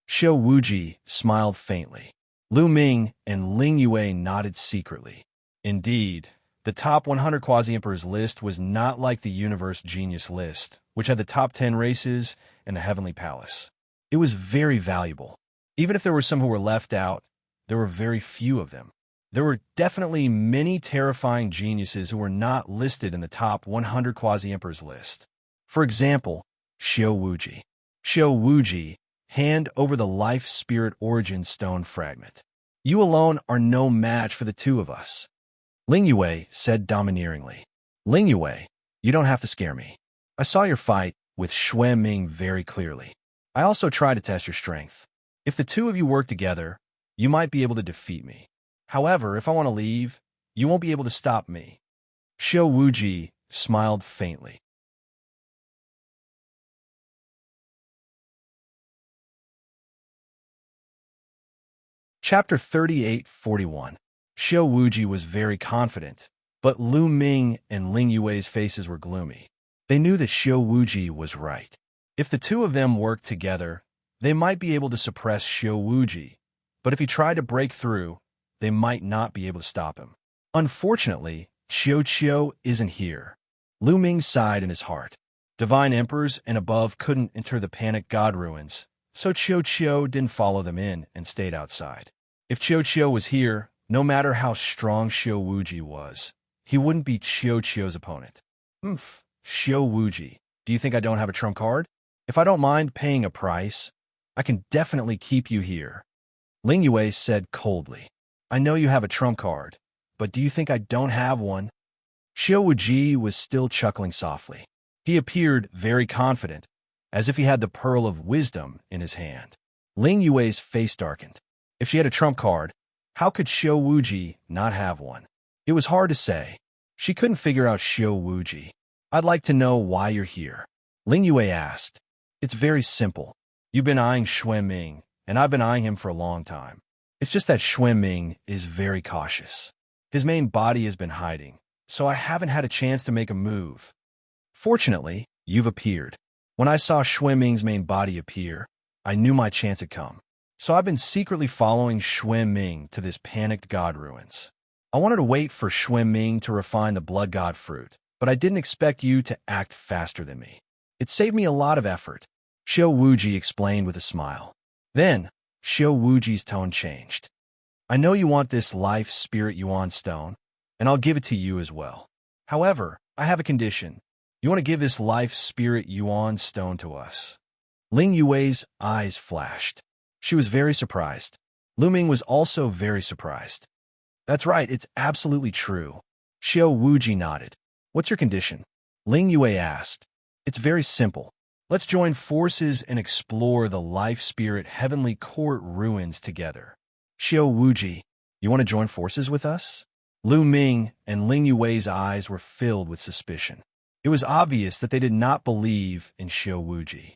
[SPEAKER 1] Xiao Wuji smiled faintly. Lu Ming and Ling Yue nodded secretly. Indeed, the top 100 quasi-emperors list was not like the Universe Genius list, which had the top 10 races and the Heavenly Palace. It was very valuable. Even if there were some who were left out, there were very few of them. There were definitely many terrifying geniuses who were not listed in the top 100 quasi-emperors list. For example, Xiao Wuji. Xiao Wuji, hand over the life spirit origin stone fragment. You alone are no match for the two of us. Ling Yue said domineeringly. Ling Yue, you don't have to scare me. I saw your fight with Xuan Ming very clearly. I also tried to test your strength. If the two of you work together, you might be able to defeat me. However, if I want to leave, you won't be able to stop me. Xiao Wuji smiled faintly. Chapter 38:41. Xiao Wuji was very confident, but Lu Ming and Ling Yue's faces were gloomy. They knew that Xiao Wuji was right. If the two of them worked together, they might be able to suppress Xiao Wuji, but if he tried to break through, they might not be able to stop him. Unfortunately, Xiao isn't here. Lu Ming sighed in his heart. Divine emperors and above couldn't enter the panic god ruins, so Xiao didn't follow them in and stayed outside. If Xiao was here, no matter how strong Xiao Wuji was, he wouldn't be Xiao's opponent. Xiao Wuji, do you think I don't have a trump card? If I don't mind paying a price, I can definitely keep you here. Ling Yue said coldly. I know you have a trump card, but do you think I don't have one? Xiao Wuji was still chuckling softly. He appeared very confident, as if he had the pearl of wisdom in his hand. Ling Yue's face darkened. If she had a trump card, how could Xiao Wuji not have one? It was hard to say. She couldn't figure out Xiao Wuji. I'd like to know why you're here. Ling Yue asked. It's very simple. You've been eyeing Xuanming, and I've been eyeing him for a long time. It's just that Xuanming is very cautious. His main body has been hiding, so I haven't had a chance to make a move. Fortunately, you've appeared. When I saw Xuanming's main body appear, I knew my chance had come. So I've been secretly following Xuanming to this panicked god ruins. I wanted to wait for Xuanming to refine the blood god fruit, but I didn't expect you to act faster than me. It saved me a lot of effort, Xiao Wuji explained with a smile. Then, Xiao Wuji's tone changed. I know you want this life spirit yuan stone, and I'll give it to you as well. However, I have a condition. You want to give this life spirit yuan stone to us. Ling Yue's eyes flashed. She was very surprised. Lu Ming was also very surprised. That's right, it's absolutely true. Xiao Wuji nodded. What's your condition? Ling Yue asked. It's very simple. Let's join forces and explore the life spirit heavenly court ruins together. Xiao Wuji, you want to join forces with us? Lu Ming and Ling Yue's eyes were filled with suspicion. It was obvious that they did not believe in Xiao Wuji.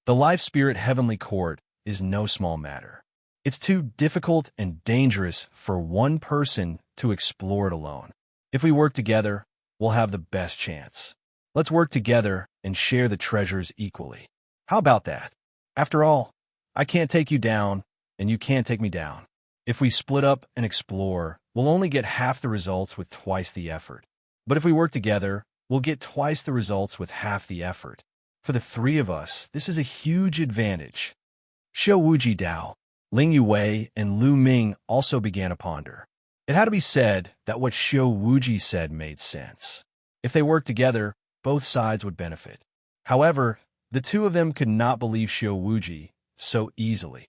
[SPEAKER 1] The life spirit heavenly court is no small matter. It's too difficult and dangerous for one person to explore it alone. If we work together, we'll have the best chance. Let's work together and share the treasures equally. How about that? After all, I can't take you down, and you can't take me down. If we split up and explore, we'll only get half the results with twice the effort. But if we work together, we'll get twice the results with half the effort. For the three of us, this is a huge advantage. Xiao Wuji Dao, Ling Yue, and Lu Ming also began to ponder. It had to be said that what Xiao Wuji said made sense. If they worked together, both sides would benefit. However, the two of them could not believe Xiao Wuji so easily.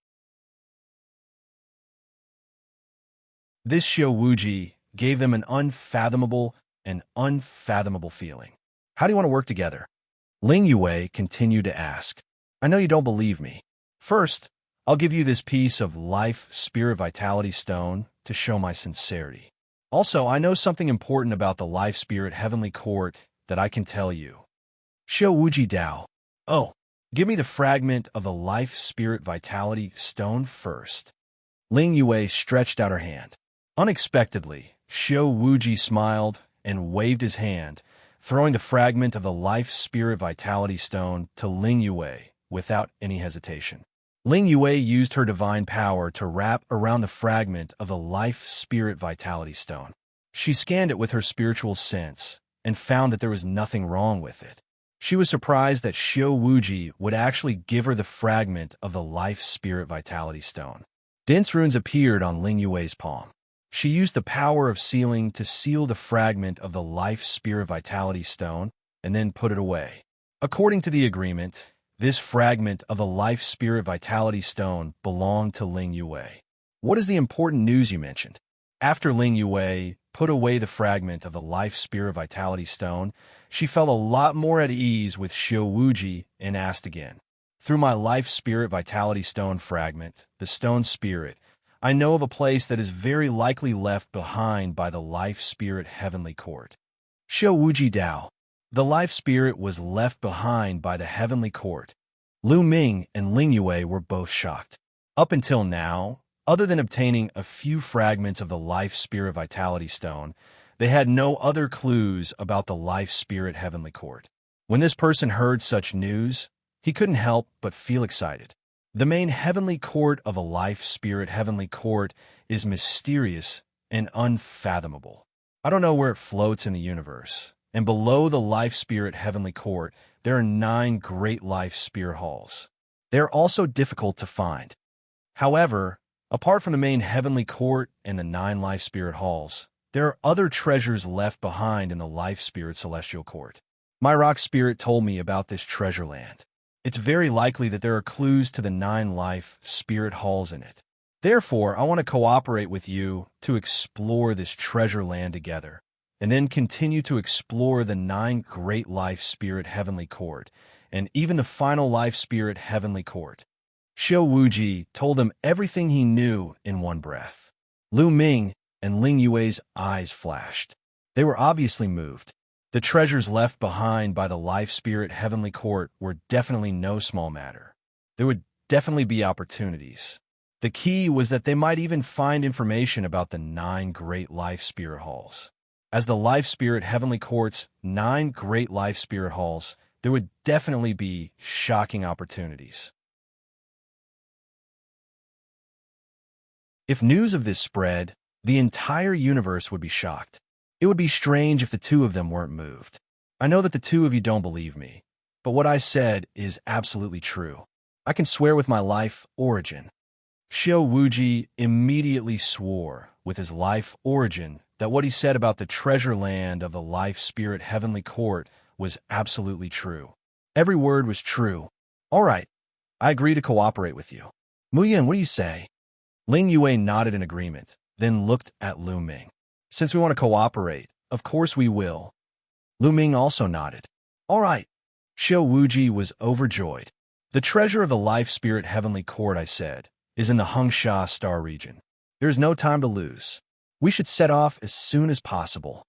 [SPEAKER 1] This Xiao Wuji gave them an unfathomable feeling. How do you want to work together? Ling Yue continued to ask. I know you don't believe me. First, I'll give you this piece of life spirit vitality stone to show my sincerity. Also, I know something important about the life spirit heavenly court that I can tell you. Xiao Wuji Dao. Oh, give me the fragment of the life spirit vitality stone first. Ling Yue stretched out her hand. Unexpectedly, Xiao Wuji smiled and waved his hand, throwing the fragment of the life spirit vitality stone to Ling Yue without any hesitation. Ling Yue used her divine power to wrap around the fragment of the life spirit vitality stone. She scanned it with her spiritual sense and found that there was nothing wrong with it. She was surprised that Xiao Wuji would actually give her the fragment of the life spirit vitality stone. Dense runes appeared on Ling Yue's palm. She used the power of sealing to seal the fragment of the life spirit vitality stone and then put it away. According to the agreement, this fragment of the life spirit vitality stone belonged to Ling Yue. What is the important news you mentioned? After Ling Yue put away the fragment of the life spirit vitality stone, she felt a lot more at ease with Xiao Wuji and asked again. Through my life spirit vitality stone fragment, the stone spirit, I know of a place that is very likely left behind by the life spirit heavenly court. Xiao Wuji Dao. The life spirit was left behind by the heavenly court. Lu Ming and Ling Yue were both shocked. Up until now, other than obtaining a few fragments of the life spirit vitality stone, they had no other clues about the life spirit heavenly court. When this person heard such news, he couldn't help but feel excited. The main heavenly court of a life spirit heavenly court is mysterious and unfathomable. I don't know where it floats in the universe. And below the life spirit heavenly court, there are 9 great life spirit halls. They are also difficult to find. However, apart from the main heavenly court and the 9 life spirit halls, there are other treasures left behind in the life spirit celestial court. My rock spirit told me about this treasure land. It's very likely that there are clues to the 9 life spirit halls in it. Therefore, I want to cooperate with you to explore this treasure land together, and then continue to explore the 9 great life spirit heavenly court, and even the final life spirit heavenly court. Xiao Wuji told them everything he knew in one breath. Lu Ming and Ling Yue's eyes flashed. They were obviously moved. The treasures left behind by the life spirit heavenly court were definitely no small matter. There would definitely be opportunities. The key was that they might even find information about the 9 great life spirit halls. As the life spirit heavenly court's 9 great life spirit halls, there would definitely be shocking opportunities. If news of this spread, the entire universe would be shocked. It would be strange if the 2 of them weren't moved. I know that the 2 of you don't believe me, but what I said is absolutely true. I can swear with my life origin. Xiao Wuji immediately swore with his life origin that what he said about the treasure land of the life spirit heavenly court was absolutely true. Every word was true. All right, I agree to cooperate with you. Muyan, what do you say? Ling Yue nodded in agreement, then looked at Lu Ming. Since we want to cooperate, of course we will. Lu Ming also nodded. All right. Xiao Wuji was overjoyed. The treasure of the life spirit heavenly court, I said, is in the Xianxia star region. There is no time to lose. We should set off as soon as possible.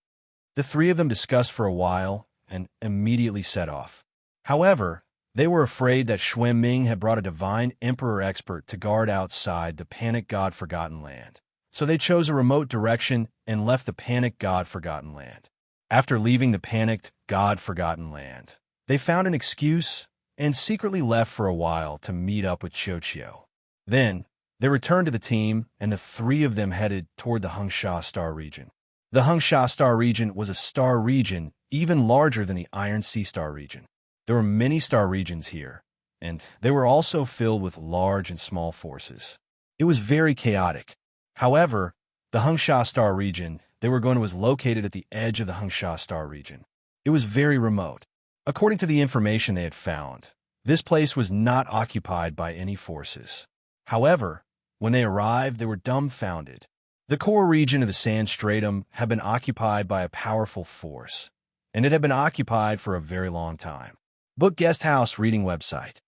[SPEAKER 1] The 3 of them discussed for a while and immediately set off. However, they were afraid that Xuan Ming had brought a divine emperor expert to guard outside the panic god-forgotten land. So they chose a remote direction and left the panic god-forgotten land. After leaving the panicked god-forgotten land, they found an excuse and secretly left for a while to meet up with Xianxia. Then, they returned to the team, and the 3 of them headed toward the Xianxia star region. The Xianxia star region was a star region even larger than the Iron Sea star region. There were many star regions here, and they were also filled with large and small forces. It was very chaotic. However, the Xianxia star region they were going to was located at the edge of the Xianxia star region. It was very remote. According to the information they had found, this place was not occupied by any forces. However, when they arrived, they were dumbfounded. The core region of the sand stratum had been occupied by a powerful force, and it had been occupied for a very long time. Book Guest House Reading Website.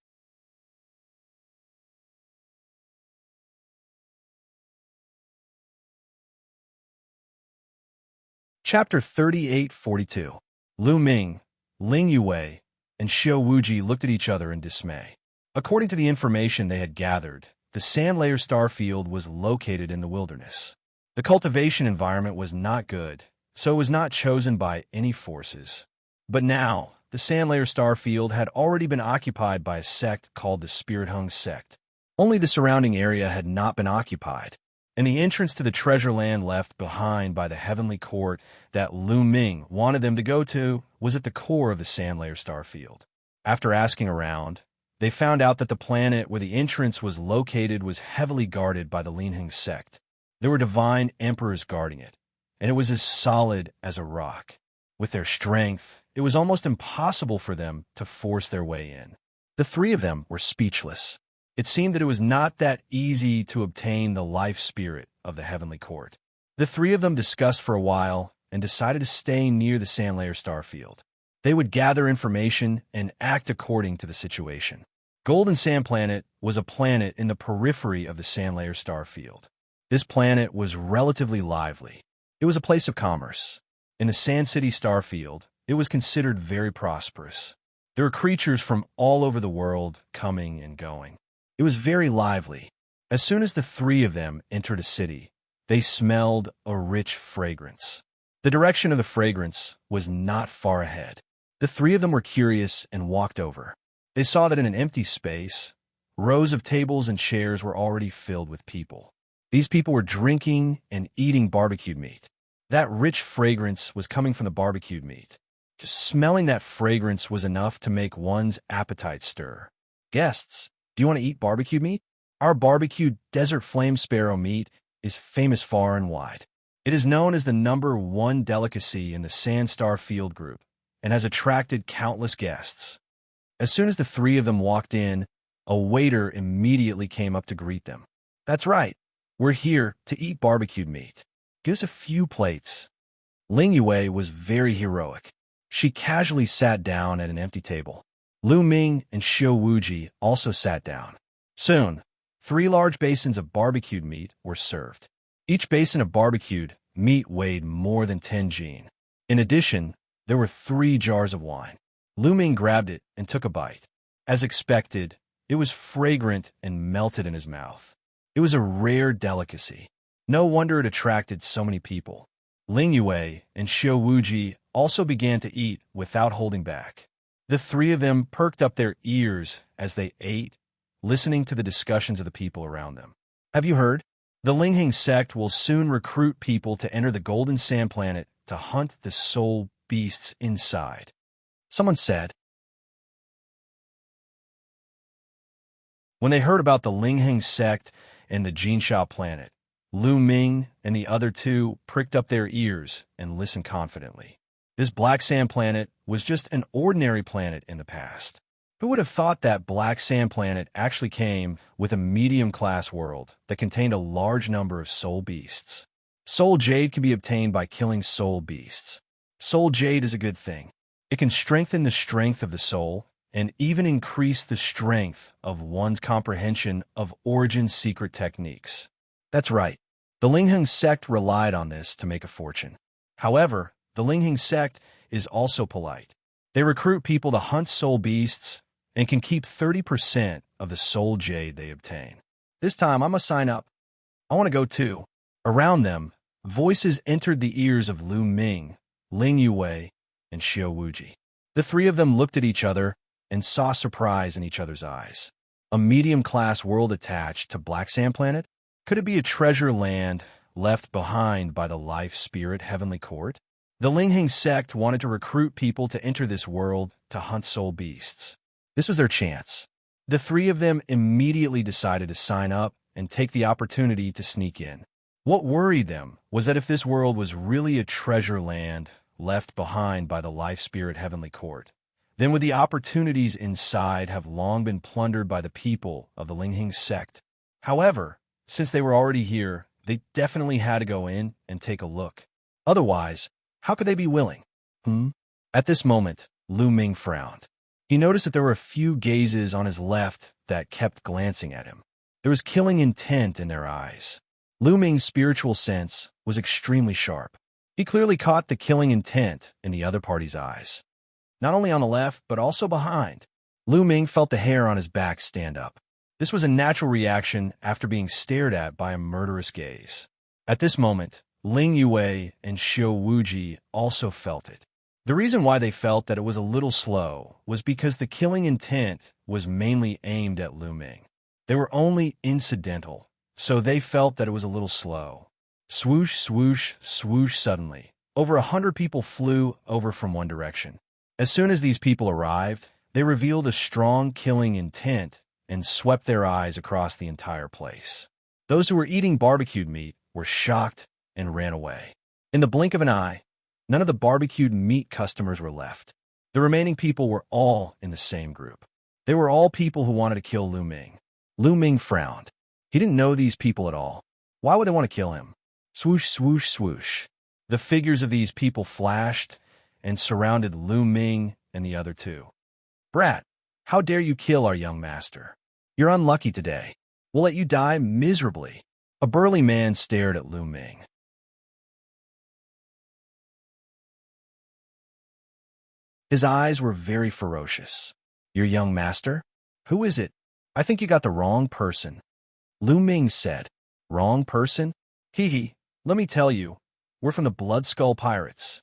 [SPEAKER 1] Chapter 3842. Lu Ming, Ling Yue, and Xiao Wuji looked at each other in dismay. According to the information they had gathered, the Sand Layer star field was located in the wilderness. The cultivation environment was not good, so it was not chosen by any forces. But now, the Sand Layer star field had already been occupied by a sect called the Spirit Hung sect. Only the surrounding area had not been occupied, and the entrance to the treasure land left behind by the heavenly court that Lu Ming wanted them to go to was at the core of the Sand Layer star field. After asking around, they found out that the planet where the entrance was located was heavily guarded by the Linheng sect. There were divine emperors guarding it, and it was as solid as a rock. With their strength, it was almost impossible for them to force their way in. The 3 of them were speechless. It seemed that it was not that easy to obtain the life spirit of the heavenly court. The 3 of them discussed for a while and decided to stay near the Sand Layer star field. They would gather information and act according to the situation. Golden Sand Planet was a planet in the periphery of the Sand Layer star field. This planet was relatively lively. It was a place of commerce. In the Sand City star field, it was considered very prosperous. There were creatures from all over the world coming and going. It was very lively. As soon as the 3 of them entered a city, they smelled a rich fragrance. The direction of the fragrance was not far ahead. The 3 of them were curious and walked over. They saw that in an empty space, rows of tables and chairs were already filled with people. These people were drinking and eating barbecued meat. That rich fragrance was coming from the barbecued meat. Just smelling that fragrance was enough to make one's appetite stir. Guests, Do you want to eat barbecued meat? Our barbecued desert flame sparrow meat is famous far and wide. It is known as the #1 delicacy in the Sandstar Field Group and has attracted countless guests. As soon as the three of them walked in, a waiter immediately came up to greet them. That's right, we're here to eat barbecued meat. Give us a few plates. Ling Yue was very heroic. She casually sat down at an empty table. Lu Ming and Xiao Wuji also sat down. Soon, 3 large basins of barbecued meat were served. Each basin of barbecued meat weighed more than 10 jin. In addition, there were 3 jars of wine. Lu Ming grabbed it and took a bite. As expected, it was fragrant and melted in his mouth. It was a rare delicacy. No wonder it attracted so many people. Ling Yue and Xiao Wuji also began to eat without holding back. The 3 of them perked up their ears as they ate, listening to the discussions of the people around them. Have you heard? The Lingheng sect will soon recruit people to enter the Golden Sand Planet to hunt the soul beasts inside. Someone said. When they heard about the Lingheng sect and the Xianxia planet, Lu Ming and the other 2 pricked up their ears and listened confidently. This black sand planet was just an ordinary planet in the past. Who would have thought that black sand planet actually came with a medium-class world that contained a large number of soul beasts? Soul jade can be obtained by killing soul beasts. Soul jade is a good thing. It can strengthen the strength of the soul and even increase the strength of one's comprehension of origin secret techniques. That's right. The Lingheng sect relied on this to make a fortune. However, the Lingheng sect is also polite. They recruit people to hunt soul beasts and can keep 30% of the soul jade they obtain. This time, I must sign up. I want to go too. Around them, voices entered the ears of Lu Ming, Ling Yue, and Xiao Wuji. The 3 of them looked at each other and saw surprise in each other's eyes. A medium-class world attached to Black Sand Planet? Could it be a treasure land left behind by the Life Spirit Heavenly Court? The Lingheng sect wanted to recruit people to enter this world to hunt soul beasts. This was their chance. The 3 of them immediately decided to sign up and take the opportunity to sneak in. What worried them was that if this world was really a treasure land left behind by the Life Spirit Heavenly Court, then would the opportunities inside have long been plundered by the people of the Lingheng sect? However, since they were already here, they definitely had to go in and take a look. Otherwise, how could they be willing? At this moment, Lu Ming frowned. He noticed that there were a few gazes on his left that kept glancing at him. There was killing intent in their eyes. Lu Ming's spiritual sense was extremely sharp. He clearly caught the killing intent in the other party's eyes. Not only on the left, but also behind. Lu Ming felt the hair on his back stand up. This was a natural reaction after being stared at by a murderous gaze. At this moment, Ling Yue and Xiao Wuji also felt it. The reason why they felt that it was a little slow was because the killing intent was mainly aimed at Lu Ming. They were only incidental, so they felt that it was a little slow. Swoosh, swoosh, swoosh suddenly. Over 100 people flew over from one direction. As soon as these people arrived, they revealed a strong killing intent and swept their eyes across the entire place. Those who were eating barbecued meat were shocked and ran away. In the blink of an eye, none of the barbecued meat customers were left. The remaining people were all in the same group. They were all people who wanted to kill Lu Ming. Lu Ming frowned. He didn't know these people at all. Why would they want to kill him? Swoosh, swoosh, swoosh. The figures of these people flashed and surrounded Lu Ming and the other 2. Brat, how dare you kill our young master? You're unlucky today. We'll let you die miserably. A burly man stared at Lu Ming. His eyes were very ferocious. Your young master? Who is it? I think you got the wrong person. Lu Ming said. Wrong person? Hee, let me tell you, we're from the Blood Skull Pirates.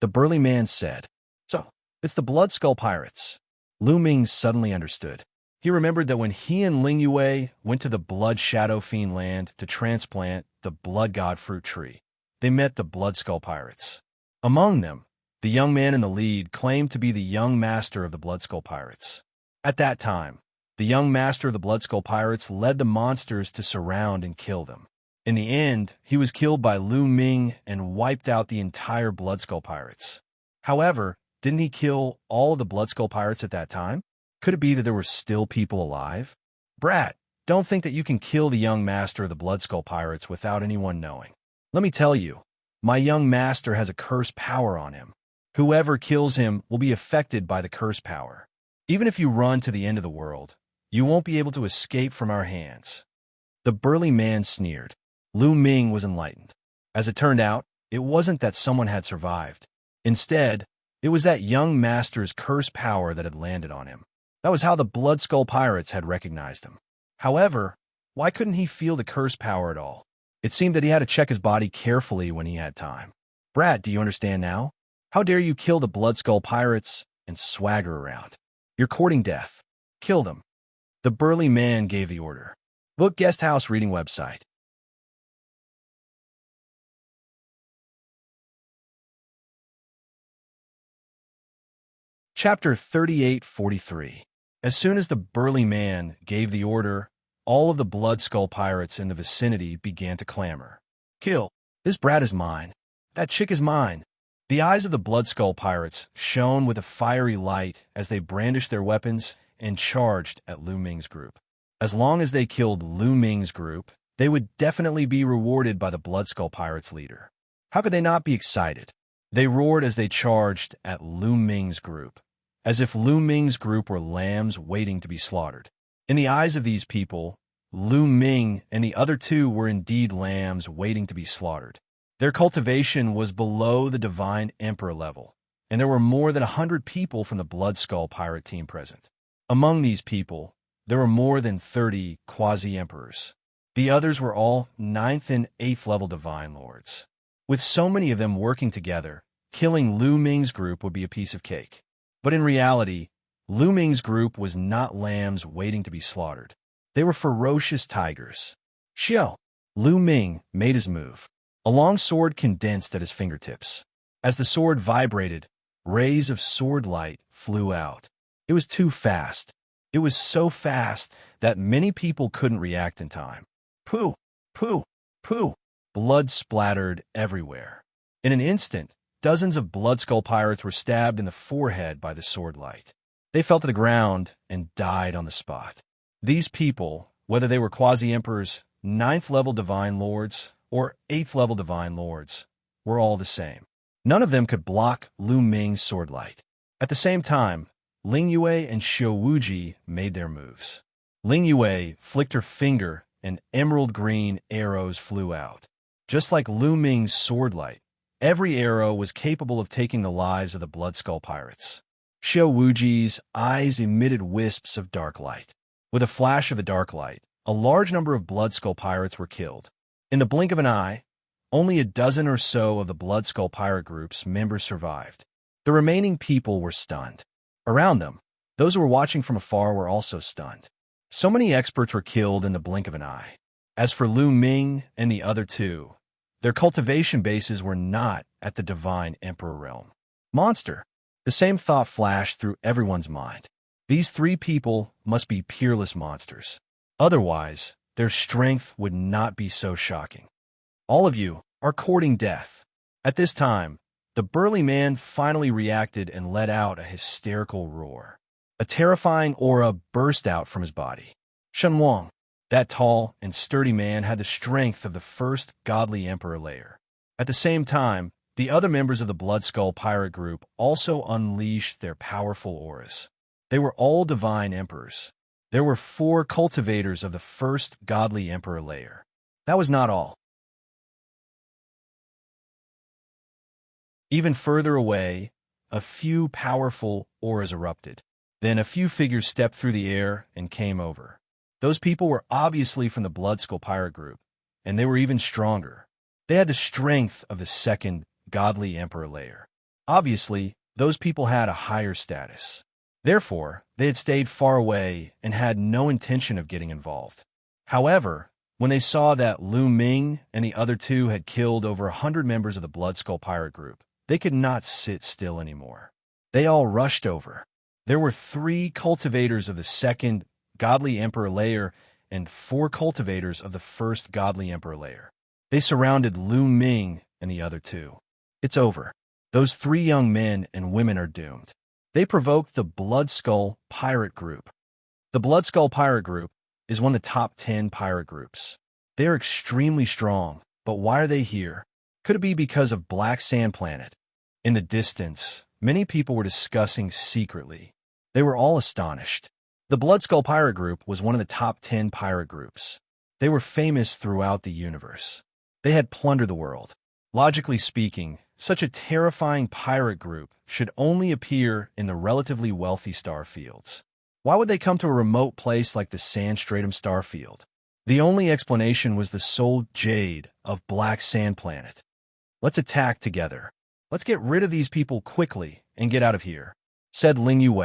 [SPEAKER 1] The burly man said. So, it's the Blood Skull Pirates. Lu Ming suddenly understood. He remembered that when he and Ling Yue went to the Blood Shadow Fiend land to transplant the Blood God fruit tree, they met the Blood Skull Pirates. Among them, the young man in the lead claimed to be the young master of the Blood Skull Pirates. At that time, The young master of the Blood Skull Pirates led the monsters to surround and kill them. In the end, he was killed by Lu Ming and wiped out the entire Blood Skull Pirates. However, didn't he kill all of the Blood Skull Pirates at that time? Could it be that there were still people alive? Brat, don't think that you can kill the young master of the Blood Skull Pirates without anyone knowing. Let me tell you, my young master has a curse power on him. Whoever kills him will be affected by the curse power. Even if you run to the end of the world, you won't be able to escape from our hands. The burly man sneered. Lu Ming was enlightened. As it turned out, it wasn't that someone had survived. Instead, it was that young master's curse power that had landed on him. That was how the Blood Skull Pirates had recognized him. However, why couldn't he feel the curse power at all? It seemed that he had to check his body carefully when he had time. Brat, do you understand now? How dare you kill the Blood Skull Pirates and swagger around? You're courting death. Kill them. The burly man gave the order. Book Guest House Reading Website. Chapter 3843. As soon as the burly man gave the order, all of the Blood Skull Pirates in the vicinity began to clamor. Kill. This brat is mine. That chick is mine. The eyes of the Blood Skull Pirates shone with a fiery light as they brandished their weapons and charged at Lu Ming's group. As long as they killed Lu Ming's group, they would definitely be rewarded by the Blood Skull Pirates' leader. How could they not be excited? They roared as they charged at Lu Ming's group, as if Lu Ming's group were lambs waiting to be slaughtered. In the eyes of these people, Lu Ming and the other two were indeed lambs waiting to be slaughtered. Their cultivation was below the Divine Emperor level, and there were more than 100 people from the Blood Skull Pirate team present. Among these people, there were more than 30 quasi-emperors. The others were all 9th and 8th level Divine Lords. With so many of them working together, killing Lu Ming's group would be a piece of cake. But in reality, Lu Ming's group was not lambs waiting to be slaughtered. They were ferocious tigers. Xiao. Lu Ming made his move. A long sword condensed at his fingertips. As the sword vibrated, rays of sword light flew out. It was too fast. It was so fast that many people couldn't react in time. Pooh! Pooh! Pooh! Blood splattered everywhere. In an instant, dozens of Blood Skull Pirates were stabbed in the forehead by the sword light. They fell to the ground and died on the spot. These people, whether they were quasi-emperors, 9th level Divine Lords, or 8th level Divine Lords, were all the same. None of them could block Lu Ming's sword light. At the same time, Ling Yue and Xiao Wuji made their moves. Ling Yue flicked her finger and emerald green arrows flew out. Just like Lu Ming's sword light, every arrow was capable of taking the lives of the Blood Skull Pirates. Xiao Wuji's eyes emitted wisps of dark light. With a flash of the dark light, a large number of Blood Skull Pirates were killed. In the blink of an eye, only a dozen or so of the Blood Skull Pirate group's members survived. The remaining people were stunned. Around them, those who were watching from afar were also stunned. So many experts were killed in the blink of an eye. As for Lu Ming and the other two, their cultivation bases were not at the Divine Emperor realm. Monster! The same thought flashed through everyone's mind. These three people must be peerless monsters. Otherwise, their strength would not be so shocking. All of you are courting death. At this time, the burly man finally reacted and let out a hysterical roar. A terrifying aura burst out from his body. Shen Wang, that tall and sturdy man, had the strength of the first godly emperor layer. At the same time, the other members of the Blood Skull Pirate group also unleashed their powerful auras. They were all divine emperors. There were 4 cultivators of the first godly emperor layer. That was not all. Even further away, a few powerful auras erupted. Then a few figures stepped through the air and came over. Those people were obviously from the Blood Skull Pirate group, and they were even stronger. They had the strength of the second godly emperor layer. Obviously, those people had a higher status. Therefore, they had stayed far away and had no intention of getting involved. However, when they saw that Lu Ming and the other two had killed over 100 members of the Blood Skull Pirate group, they could not sit still anymore. They all rushed over. There were 3 cultivators of the second godly emperor layer and 4 cultivators of the first godly emperor layer. They surrounded Lu Ming and the other 2. It's over. Those 3 young men and women are doomed. They provoked the Blood Skull pirate group. The Blood Skull pirate group is one of the top 10 pirate groups. They are extremely strong, but why are they here? Could it be because of Black Sand Planet? In the distance, many people were discussing secretly. They were all astonished. The Blood Skull pirate group was one of the top 10 pirate groups. They were famous throughout the universe. They had plundered the world. Logically speaking, such a terrifying pirate group should only appear in the relatively wealthy star fields. Why would they come to a remote place like the Sand Stratum star field? The only explanation was the soul jade of Black Sand Planet. Let's attack together. Let's get rid of these people quickly and get out of here, said Ling Yue.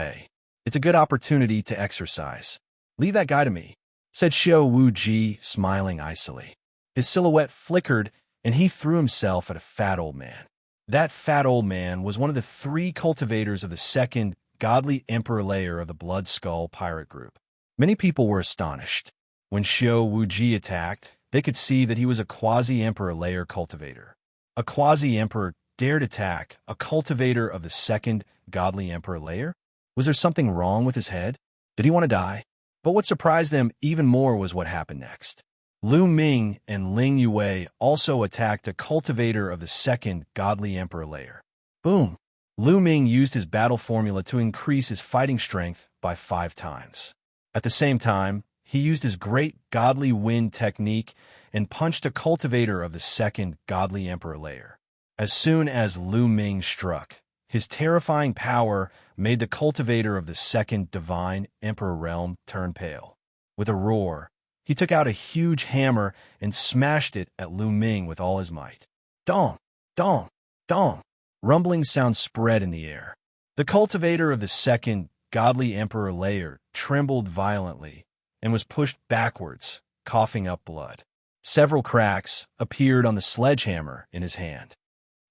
[SPEAKER 1] It's a good opportunity to exercise. Leave that guy to me, said Xiao Wuji, smiling icily. His silhouette flickered, and he threw himself at a fat old man. That fat old man was one of the 3 cultivators of the second godly emperor layer of the Blood Skull pirate group. Many people were astonished. When Xiao Wuji attacked, they could see that he was a quasi-emperor layer cultivator. A quasi-emperor dared attack a cultivator of the second godly emperor layer? Was there something wrong with his head? Did he want to die? But what surprised them even more was what happened next. Lu Ming and Ling Yue also attacked a cultivator of the second godly emperor layer. Boom! Lu Ming used his battle formula to increase his fighting strength by 5 times. At the same time, he used his great godly wind technique and punched a cultivator of the second godly emperor layer. As soon as Lu Ming struck, his terrifying power made the cultivator of the second divine emperor realm turn pale. With a roar, he took out a huge hammer and smashed it at Lu Ming with all his might. Dong! Dong! Dong! Rumbling sounds spread in the air. The cultivator of the second godly emperor layer trembled violently and was pushed backwards, coughing up blood. Several cracks appeared on the sledgehammer in his hand.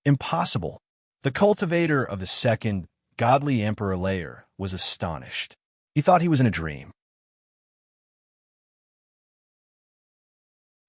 [SPEAKER 1] Impossible! The cultivator of the second godly emperor layer was astonished. He thought he was in a dream.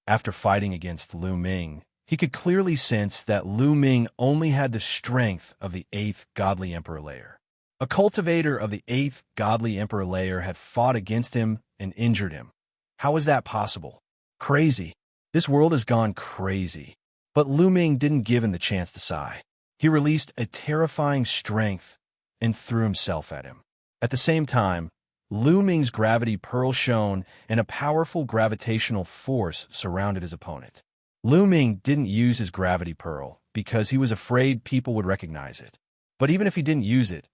[SPEAKER 1] After fighting against Lu Ming, he could clearly sense that Lu Ming only had the strength of the 8th godly emperor layer. A cultivator of the 8th godly emperor layer had fought against him and injured him. How is that possible? Crazy. This world has gone crazy. But Lu Ming didn't give him the chance to sigh. He released a terrifying strength and threw himself at him. At the same time, Lu Ming's gravity pearl shone and a powerful gravitational force surrounded his opponent. Lu Ming didn't use his gravity pearl because he was afraid people would recognize it. But even if he didn't use it,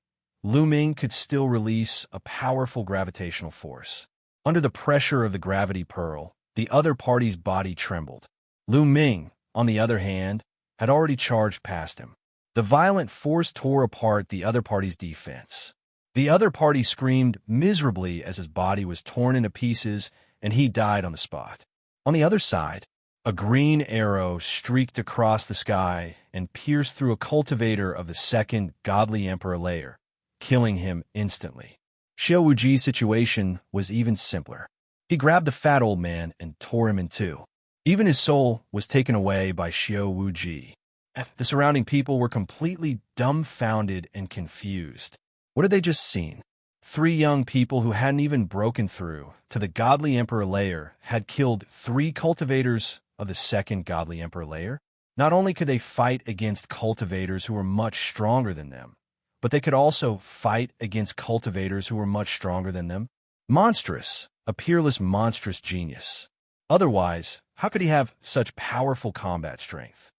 [SPEAKER 1] Lu Ming could still release a powerful gravitational force. Under the pressure of the gravity pearl, the other party's body trembled. Lu Ming, on the other hand, had already charged past him. The violent force tore apart the other party's defense. The other party screamed miserably as his body was torn into pieces and he died on the spot. On the other side, a green arrow streaked across the sky and pierced through a cultivator of the second godly emperor layer, killing him instantly. Xiao Wuji's situation was even simpler. He grabbed the fat old man and tore him in 2. Even his soul was taken away by Xiao Wuji. The surrounding people were completely dumbfounded and confused. What had they just seen? 3 young people who hadn't even broken through to the godly emperor layer had killed 3 cultivators of the second godly emperor layer. Not only could they fight against cultivators who were much stronger than them, but they could also fight against cultivators who were much stronger than them. Monstrous, a peerless, monstrous genius. Otherwise, how could he have such powerful combat strength?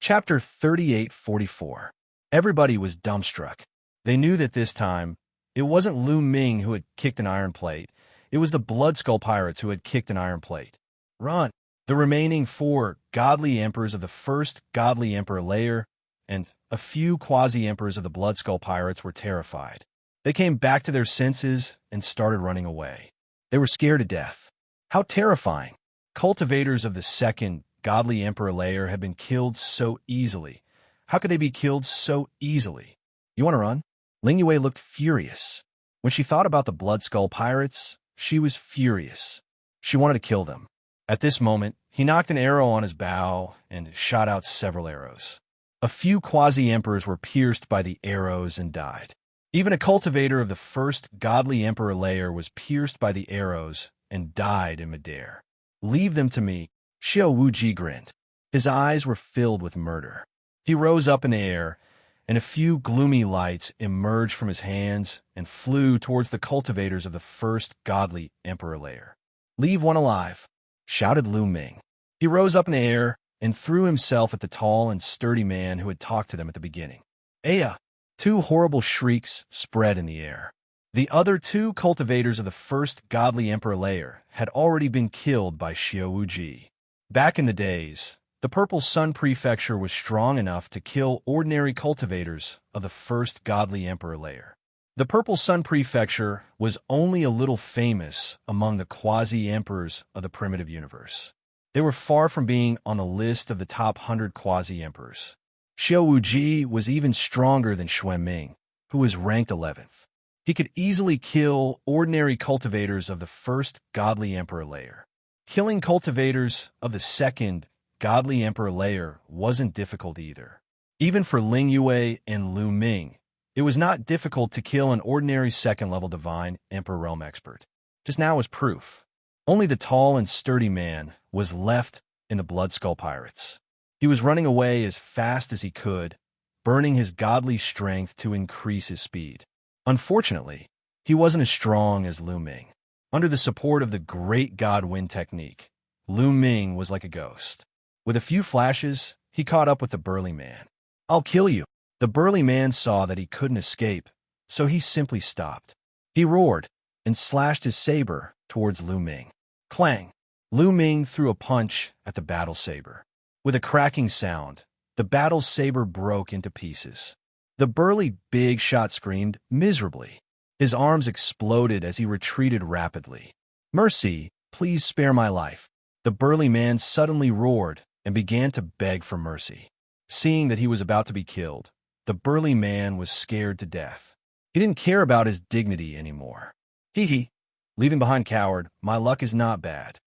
[SPEAKER 1] Chapter 3844. Everybody was dumbstruck. They knew that this time, it wasn't Lu Ming who had kicked an iron plate. It was the Blood Skull Pirates who had kicked an iron plate. Run! The remaining 4 godly emperors of the first godly emperor layer and a few quasi-emperors of the Blood Skull Pirates were terrified. They came back to their senses and started running away. They were scared to death. How terrifying! Cultivators of the second godly emperor layer had been killed so easily. How could they be killed so easily? You want to run? Ling Yue looked furious. When she thought about the Blood Skull pirates, she was furious. She wanted to kill them. At this moment, he knocked an arrow on his bow and shot out several arrows. A few quasi-emperors were pierced by the arrows and died. Even a cultivator of the first godly emperor layer was pierced by the arrows and died in midair. Leave them to me, Xiao Wuji grinned. His eyes were filled with murder. He rose up in the air, and a few gloomy lights emerged from his hands and flew towards the cultivators of the first godly emperor layer. Leave one alive, shouted Lu Ming. He rose up in the air and threw himself at the tall and sturdy man who had talked to them at the beginning. Aya! Two horrible shrieks spread in the air. The other two cultivators of the first godly emperor layer had already been killed by Xiao Wuji. Back in the days, the Purple Sun Prefecture was strong enough to kill ordinary cultivators of the first godly emperor layer. The Purple Sun Prefecture was only a little famous among the quasi-emperors of the primitive universe. They were far from being on the list of the top 100 quasi-emperors. Xiao Wuji was even stronger than Xuan Ming, who was ranked 11th. He could easily kill ordinary cultivators of the first godly emperor layer. Killing cultivators of the second godly emperor layer wasn't difficult either. Even for Ling Yue and Lu Ming, it was not difficult to kill an ordinary second-level divine emperor realm expert. Just now was proof. Only the tall and sturdy man was left in the Blood Skull Pirates. He was running away as fast as he could, burning his godly strength to increase his speed. Unfortunately, he wasn't as strong as Lu Ming. Under the support of the Great God Wind technique, Lu Ming was like a ghost. With a few flashes, he caught up with the burly man. I'll kill you. The burly man saw that he couldn't escape, so he simply stopped. He roared and slashed his saber towards Lu Ming. Clang! Lu Ming threw a punch at the battle saber. With a cracking sound, the battle saber broke into pieces. The burly big shot screamed miserably. His arms exploded as he retreated rapidly. Mercy, please spare my life. The burly man suddenly roared and began to beg for mercy. Seeing that he was about to be killed, the burly man was scared to death. He didn't care about his dignity anymore. Hee hee, leaving behind coward, my luck is not bad.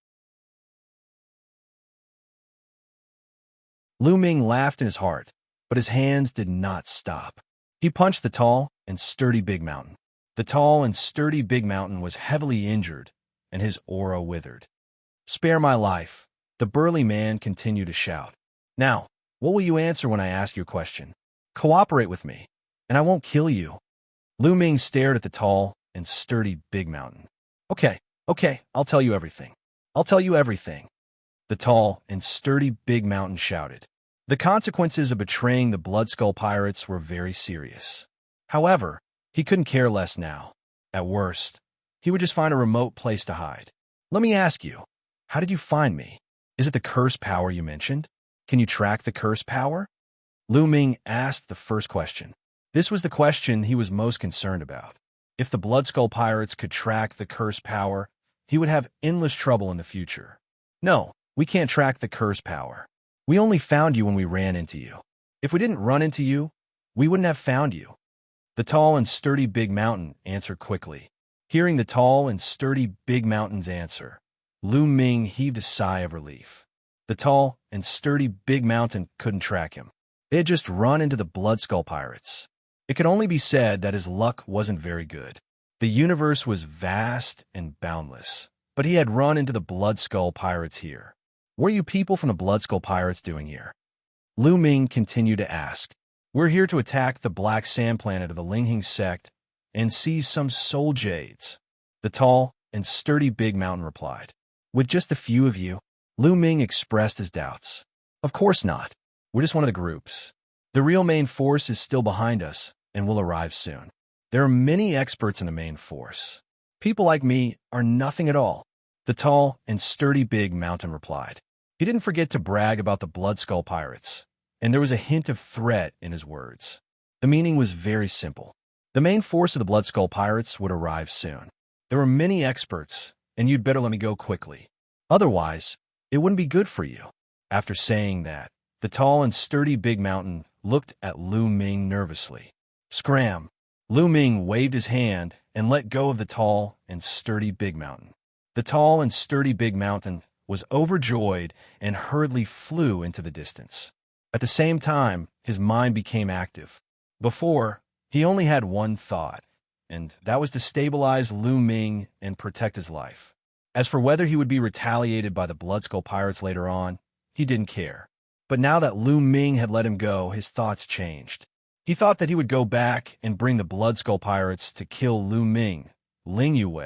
[SPEAKER 1] Lu Ming laughed in his heart, but his hands did not stop. He punched the tall and sturdy big mountain. The tall and sturdy big mountain was heavily injured, and his aura withered. Spare my life, the burly man continued to shout. Now, what will you answer when I ask you a question? Cooperate with me, and I won't kill you. Lu Ming stared at the tall and sturdy big mountain. Okay, I'll tell you everything. I'll tell you everything. The tall and sturdy big mountain shouted. The consequences of betraying the Blood Skull Pirates were very serious. However, he couldn't care less now. At worst, he would just find a remote place to hide. Let me ask you, how did you find me? Is it the curse power you mentioned? Can you track the curse power? Lu Ming asked the first question. This was the question he was most concerned about. If the Blood Skull Pirates could track the curse power, he would have endless trouble in the future. No, we can't track the curse power. We only found you when we ran into you. If we didn't run into you, we wouldn't have found you. The tall and sturdy big mountain answered quickly. Hearing the tall and sturdy big mountain's answer, Lu Ming heaved a sigh of relief. The tall and sturdy big mountain couldn't track him. They had just run into the Blood Skull Pirates. It could only be said that his luck wasn't very good. The universe was vast and boundless, but he had run into the Blood Skull Pirates here. What are you people from the Blood Skull Pirates doing here? Lu Ming continued to ask. We're here to attack the Black Sand Planet of the Linghing sect and seize some soul jades. The tall and sturdy big mountain replied. With just a few of you? Lu Ming expressed his doubts. Of course not. We're just one of the groups. The real main force is still behind us and will arrive soon. There are many experts in the main force. People like me are nothing at all. The tall and sturdy big mountain replied. He didn't forget to brag about the Blood Skull Pirates, and there was a hint of threat in his words. The meaning was very simple. The main force of the Blood Skull Pirates would arrive soon. There were many experts, and you'd better let me go quickly. Otherwise, it wouldn't be good for you. After saying that, the tall and sturdy big mountain looked at Lu Ming nervously. Scram! Lu Ming waved his hand and let go of the tall and sturdy big mountain. The tall and sturdy big mountain was overjoyed and hurriedly flew into the distance. At the same time, his mind became active. Before, he only had one thought, and that was to stabilize Lu Ming and protect his life. As for whether he would be retaliated by the Bloodskull pirates later on, he didn't care. But now that Lu Ming had let him go, his thoughts changed. He thought that he would go back and bring the Bloodskull pirates to kill Lu Ming, Ling Yue,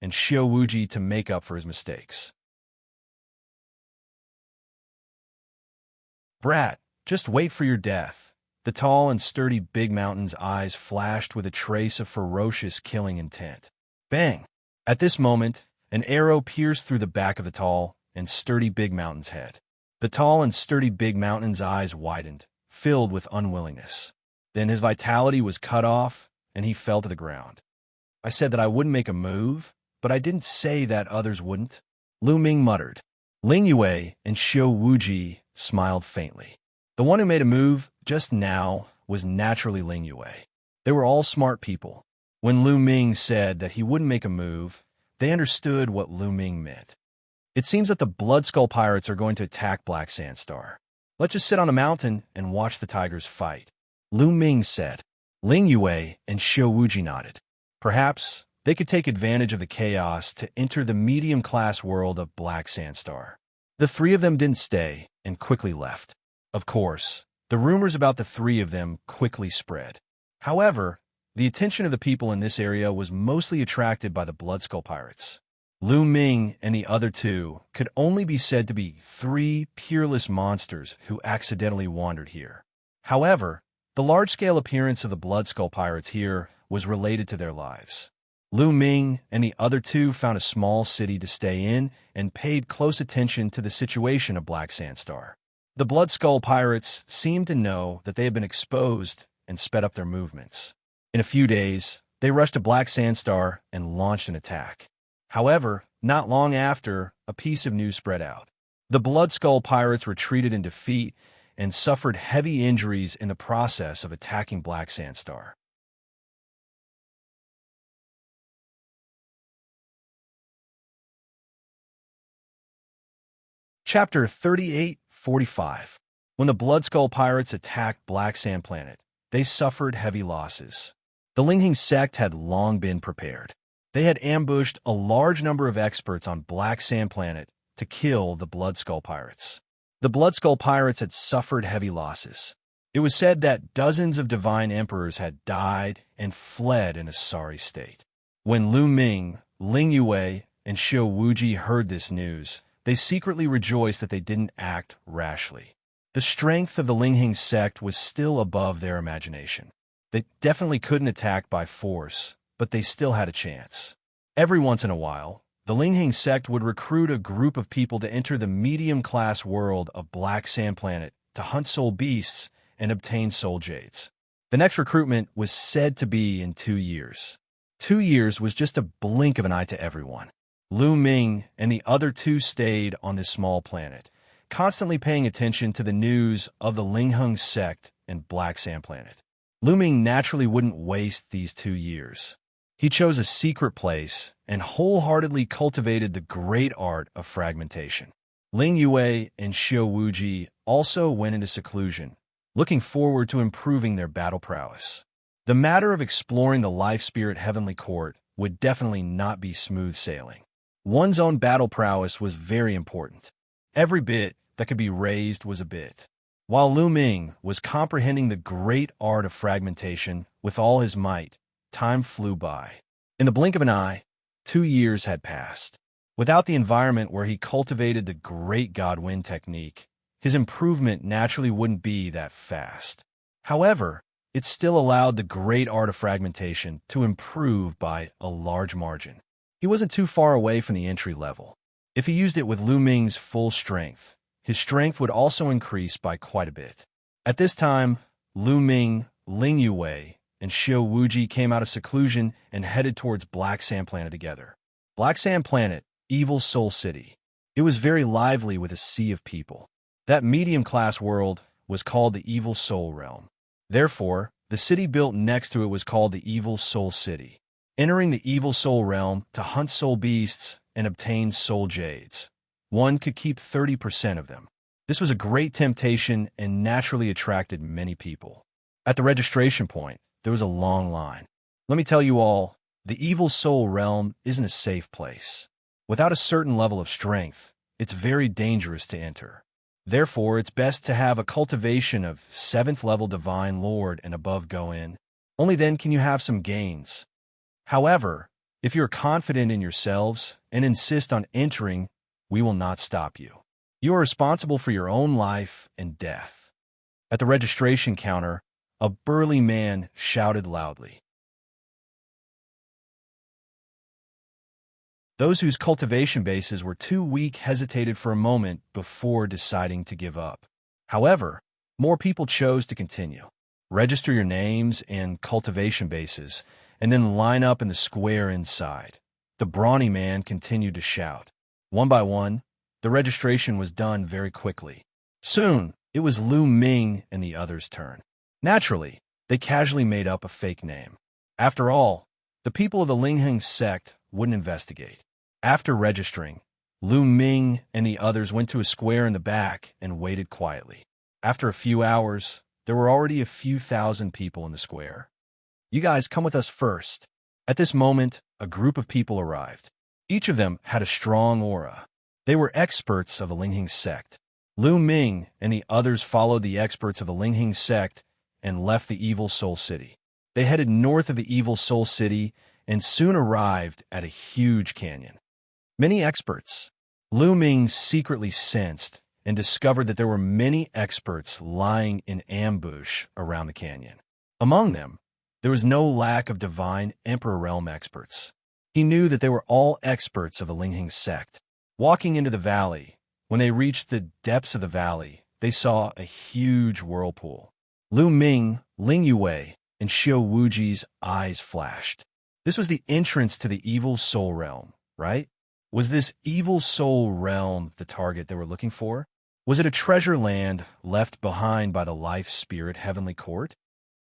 [SPEAKER 1] and Xiao Wuji to make up for his mistakes. Brat, just wait for your death. The tall and sturdy big mountain's eyes flashed with a trace of ferocious killing intent. Bang! At this moment, an arrow pierced through the back of the tall and sturdy big mountain's head. The tall and sturdy big mountain's eyes widened, filled with unwillingness. Then his vitality was cut off, and he fell to the ground. I said that I wouldn't make a move, but I didn't say that others wouldn't. Lu Ming muttered. Ling Yue and Xiao Wuji smiled faintly. The one who made a move just now was naturally Ling Yue. They were all smart people. When Lu Ming said that he wouldn't make a move, they understood what Lu Ming meant. It seems that the Bloodskull pirates are going to attack Black Sandstar. Let's just sit on a mountain and watch the tigers fight. Lu Ming said. Ling Yue and Xiao Wuji nodded. Perhaps they could take advantage of the chaos to enter the medium-class world of Black Sandstar. The three of them didn't stay and quickly left. Of course, the rumors about the three of them quickly spread. However, the attention of the people in this area was mostly attracted by the Bloodskull pirates. Lu Ming and the other two could only be said to be three peerless monsters who accidentally wandered here. However, the large-scale appearance of the Bloodskull pirates here was related to their lives. Lu Ming and the other two found a small city to stay in and paid close attention to the situation of Black Sandstar. The Bloodskull pirates seemed to know that they had been exposed and sped up their movements. In a few days, they rushed to Black Sandstar and launched an attack. However, not long after, a piece of news spread out. The Bloodskull pirates retreated in defeat and suffered heavy injuries in the process of attacking Black Sandstar. Chapter 38:45. When the Bloodskull pirates attacked Black Sand Planet, they suffered heavy losses. The Linghing sect had long been prepared. They had ambushed a large number of experts on Black Sand Planet to kill the Bloodskull pirates. The Bloodskull pirates had suffered heavy losses. It was said that dozens of divine emperors had died and fled in a sorry state. When Lu Ming, Ling Yue, and Xiao Wuji heard this news, they secretly rejoiced that they didn't act rashly. The strength of the Linghing sect was still above their imagination. They definitely couldn't attack by force, but they still had a chance. Every once in a while, the Linghing sect would recruit a group of people to enter the medium-class world of Black Sand Planet to hunt soul beasts and obtain soul jades. The next recruitment was said to be in 2 years. 2 years was just a blink of an eye to everyone. Lu Ming and the other two stayed on this small planet, constantly paying attention to the news of the Lingheng sect and Black Sand Planet. Lu Ming naturally wouldn't waste these 2 years. He chose a secret place and wholeheartedly cultivated the great art of fragmentation. Ling Yue and Xiao Wuji also went into seclusion, looking forward to improving their battle prowess. The matter of exploring the Life Spirit Heavenly Court would definitely not be smooth sailing. One's own battle prowess was very important. Every bit that could be raised was a bit. While Lu Ming was comprehending the great art of fragmentation with all his might, time flew by. In the blink of an eye, 2 years had passed. Without the environment where he cultivated the great God-Wind technique, his improvement naturally wouldn't be that fast. However, it still allowed the great art of fragmentation to improve by a large margin. He wasn't too far away from the entry level. If he used it with Lu Ming's full strength, his strength would also increase by quite a bit. At this time, Lu Ming, Ling Yue, and Xiao Wuji came out of seclusion and headed towards Black Sand Planet together. Black Sand Planet, Evil Soul City. It was very lively with a sea of people. That medium-class world was called the Evil Soul Realm. Therefore, the city built next to it was called the Evil Soul City. Entering the Evil Soul Realm to hunt soul beasts and obtain soul jades. One could keep 30% of them. This was a great temptation and naturally attracted many people. At the registration point, there was a long line. Let me tell you all, the Evil Soul Realm isn't a safe place. Without a certain level of strength, it's very dangerous to enter. Therefore, it's best to have a cultivation of 7th level Divine Lord and above go in. Only then can you have some gains. However, if you're confident in yourselves and insist on entering, we will not stop you. You are responsible for your own life and death. At the registration counter, a burly man shouted loudly. Those whose cultivation bases were too weak hesitated for a moment before deciding to give up. However, more people chose to continue. Register your names and cultivation bases, and then line up in the square inside. The brawny man continued to shout. One by one, the registration was done very quickly. Soon, it was Lu Ming and the others' turn. Naturally, they casually made up a fake name. After all, the people of the Lingheng sect wouldn't investigate. After registering, Lu Ming and the others went to a square in the back and waited quietly. After a few hours, there were already a few thousand people in the square. You guys come with us first. At this moment, a group of people arrived. Each of them had a strong aura. They were experts of the Lingheng sect. Lu Ming and the others followed the experts of the Lingheng sect and left the Evil Soul City. They headed north of the Evil Soul City and soon arrived at a huge canyon. Many experts. Lu Ming secretly sensed and discovered that there were many experts lying in ambush around the canyon. Among them, there was no lack of Divine Emperor Realm experts. He knew that they were all experts of the Lingheng sect. Walking into the valley, when they reached the depths of the valley, they saw a huge whirlpool. Lu Ming, Ling Yue, and Xiao Wuji's eyes flashed. This was the entrance to the Evil Soul Realm, right? Was this Evil Soul Realm the target they were looking for? Was it a treasure land left behind by the Life Spirit Heavenly Court?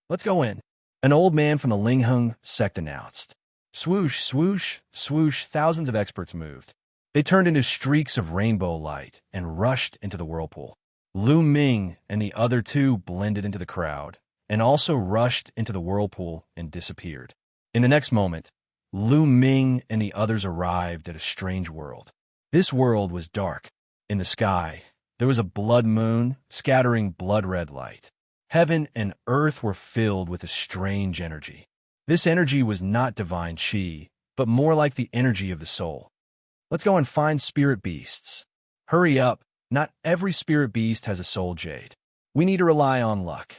[SPEAKER 1] Let's go in. An old man from the Lingheng sect announced. Swoosh, swoosh, swoosh, thousands of experts moved. They turned into streaks of rainbow light and rushed into the whirlpool. Lu Ming and the other two blended into the crowd and also rushed into the whirlpool and disappeared. In the next moment, Lu Ming and the others arrived at a strange world. This world was dark. In the sky, there was a blood moon scattering blood-red light. Heaven and earth were filled with a strange energy. This energy was not divine qi, but more like the energy of the soul. Let's go and find spirit beasts. Hurry up, not every spirit beast has a soul jade. We need to rely on luck.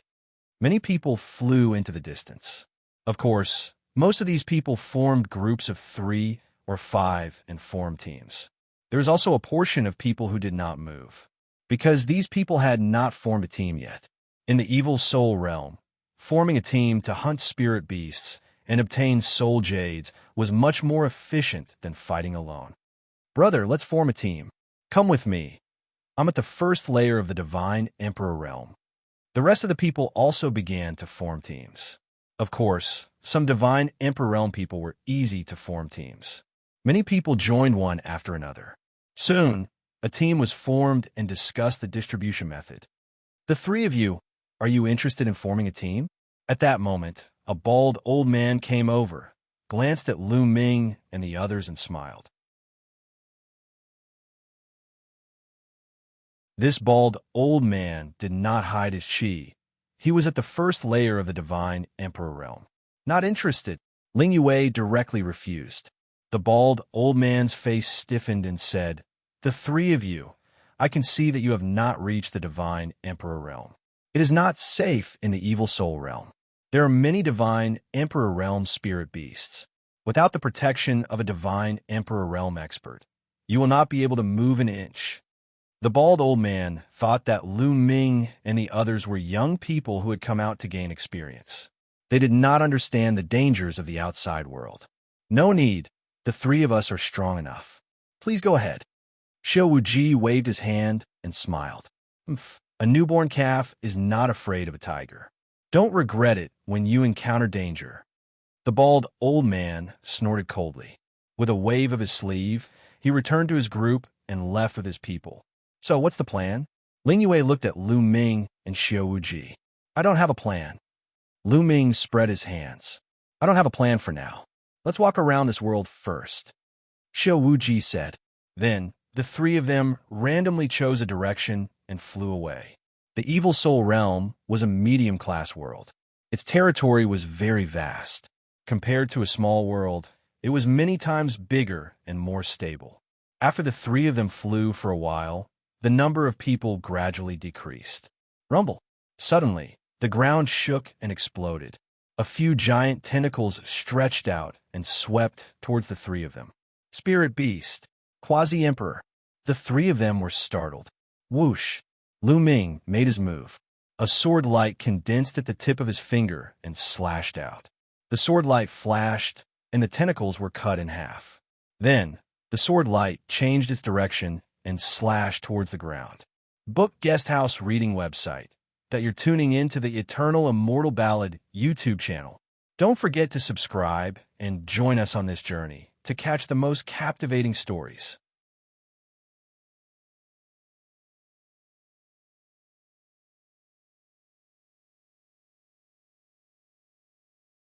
[SPEAKER 1] Many people flew into the distance. Of course, most of these people formed groups of 3 or 5 and formed teams. There is also a portion of people who did not move, because these people had not formed a team yet. In the Evil Soul Realm, forming a team to hunt spirit beasts and obtain soul jades was much more efficient than fighting alone. Brother, let's form a team. Come with me. I'm at the first layer of the Divine Emperor Realm. The rest of the people also began to form teams. Of course, some Divine Emperor Realm people were easy to form teams. Many people joined one after another. Soon, a team was formed and discussed the distribution method. The 3 of you, are you interested in forming a team? At that moment, a bald old man came over, glanced at Lu Ming and the others and smiled. This bald old man did not hide his qi. He was at the first layer of the Divine Emperor Realm. Not interested, Ling Yue directly refused. The bald old man's face stiffened and said, "The 3 of you, I can see that you have not reached the Divine Emperor Realm. It is not safe in the Evil Soul Realm. There are many Divine Emperor Realm spirit beasts. Without the protection of a Divine Emperor Realm expert, you will not be able to move an inch." The bald old man thought that Lu Ming and the others were young people who had come out to gain experience. They did not understand the dangers of the outside world. No need. The 3 of us are strong enough. Please go ahead. Xiao Wuji waved his hand and smiled. A newborn calf is not afraid of a tiger. Don't regret it when you encounter danger. The bald old man snorted coldly. With a wave of his sleeve, he returned to his group and left with his people. So what's the plan? Ling Yue looked at Lu Ming and Xiao Wuji. I don't have a plan. Lu Ming spread his hands. I don't have a plan for now. Let's walk around this world first. Xiao Wuji said. Then, the three of them randomly chose a direction and flew away. The Evil Soul Realm was a medium-class world. Its territory was very vast. Compared to a small world, it was many times bigger and more stable. After the three of them flew for a while, the number of people gradually decreased. Rumble. Suddenly, the ground shook and exploded. A few giant tentacles stretched out and swept towards the three of them. Spirit Beast, Quasi-Emperor. The three of them were startled. Whoosh! Lu Ming made his move. A sword light condensed at the tip of his finger and slashed out. The sword light flashed, and the tentacles were cut in half. Then, the sword light changed its direction and slashed towards the ground. Book Guesthouse reading website that you're tuning in to the Eternal Immortal Ballad YouTube channel. Don't forget to subscribe and join us on this journey to catch the most captivating stories.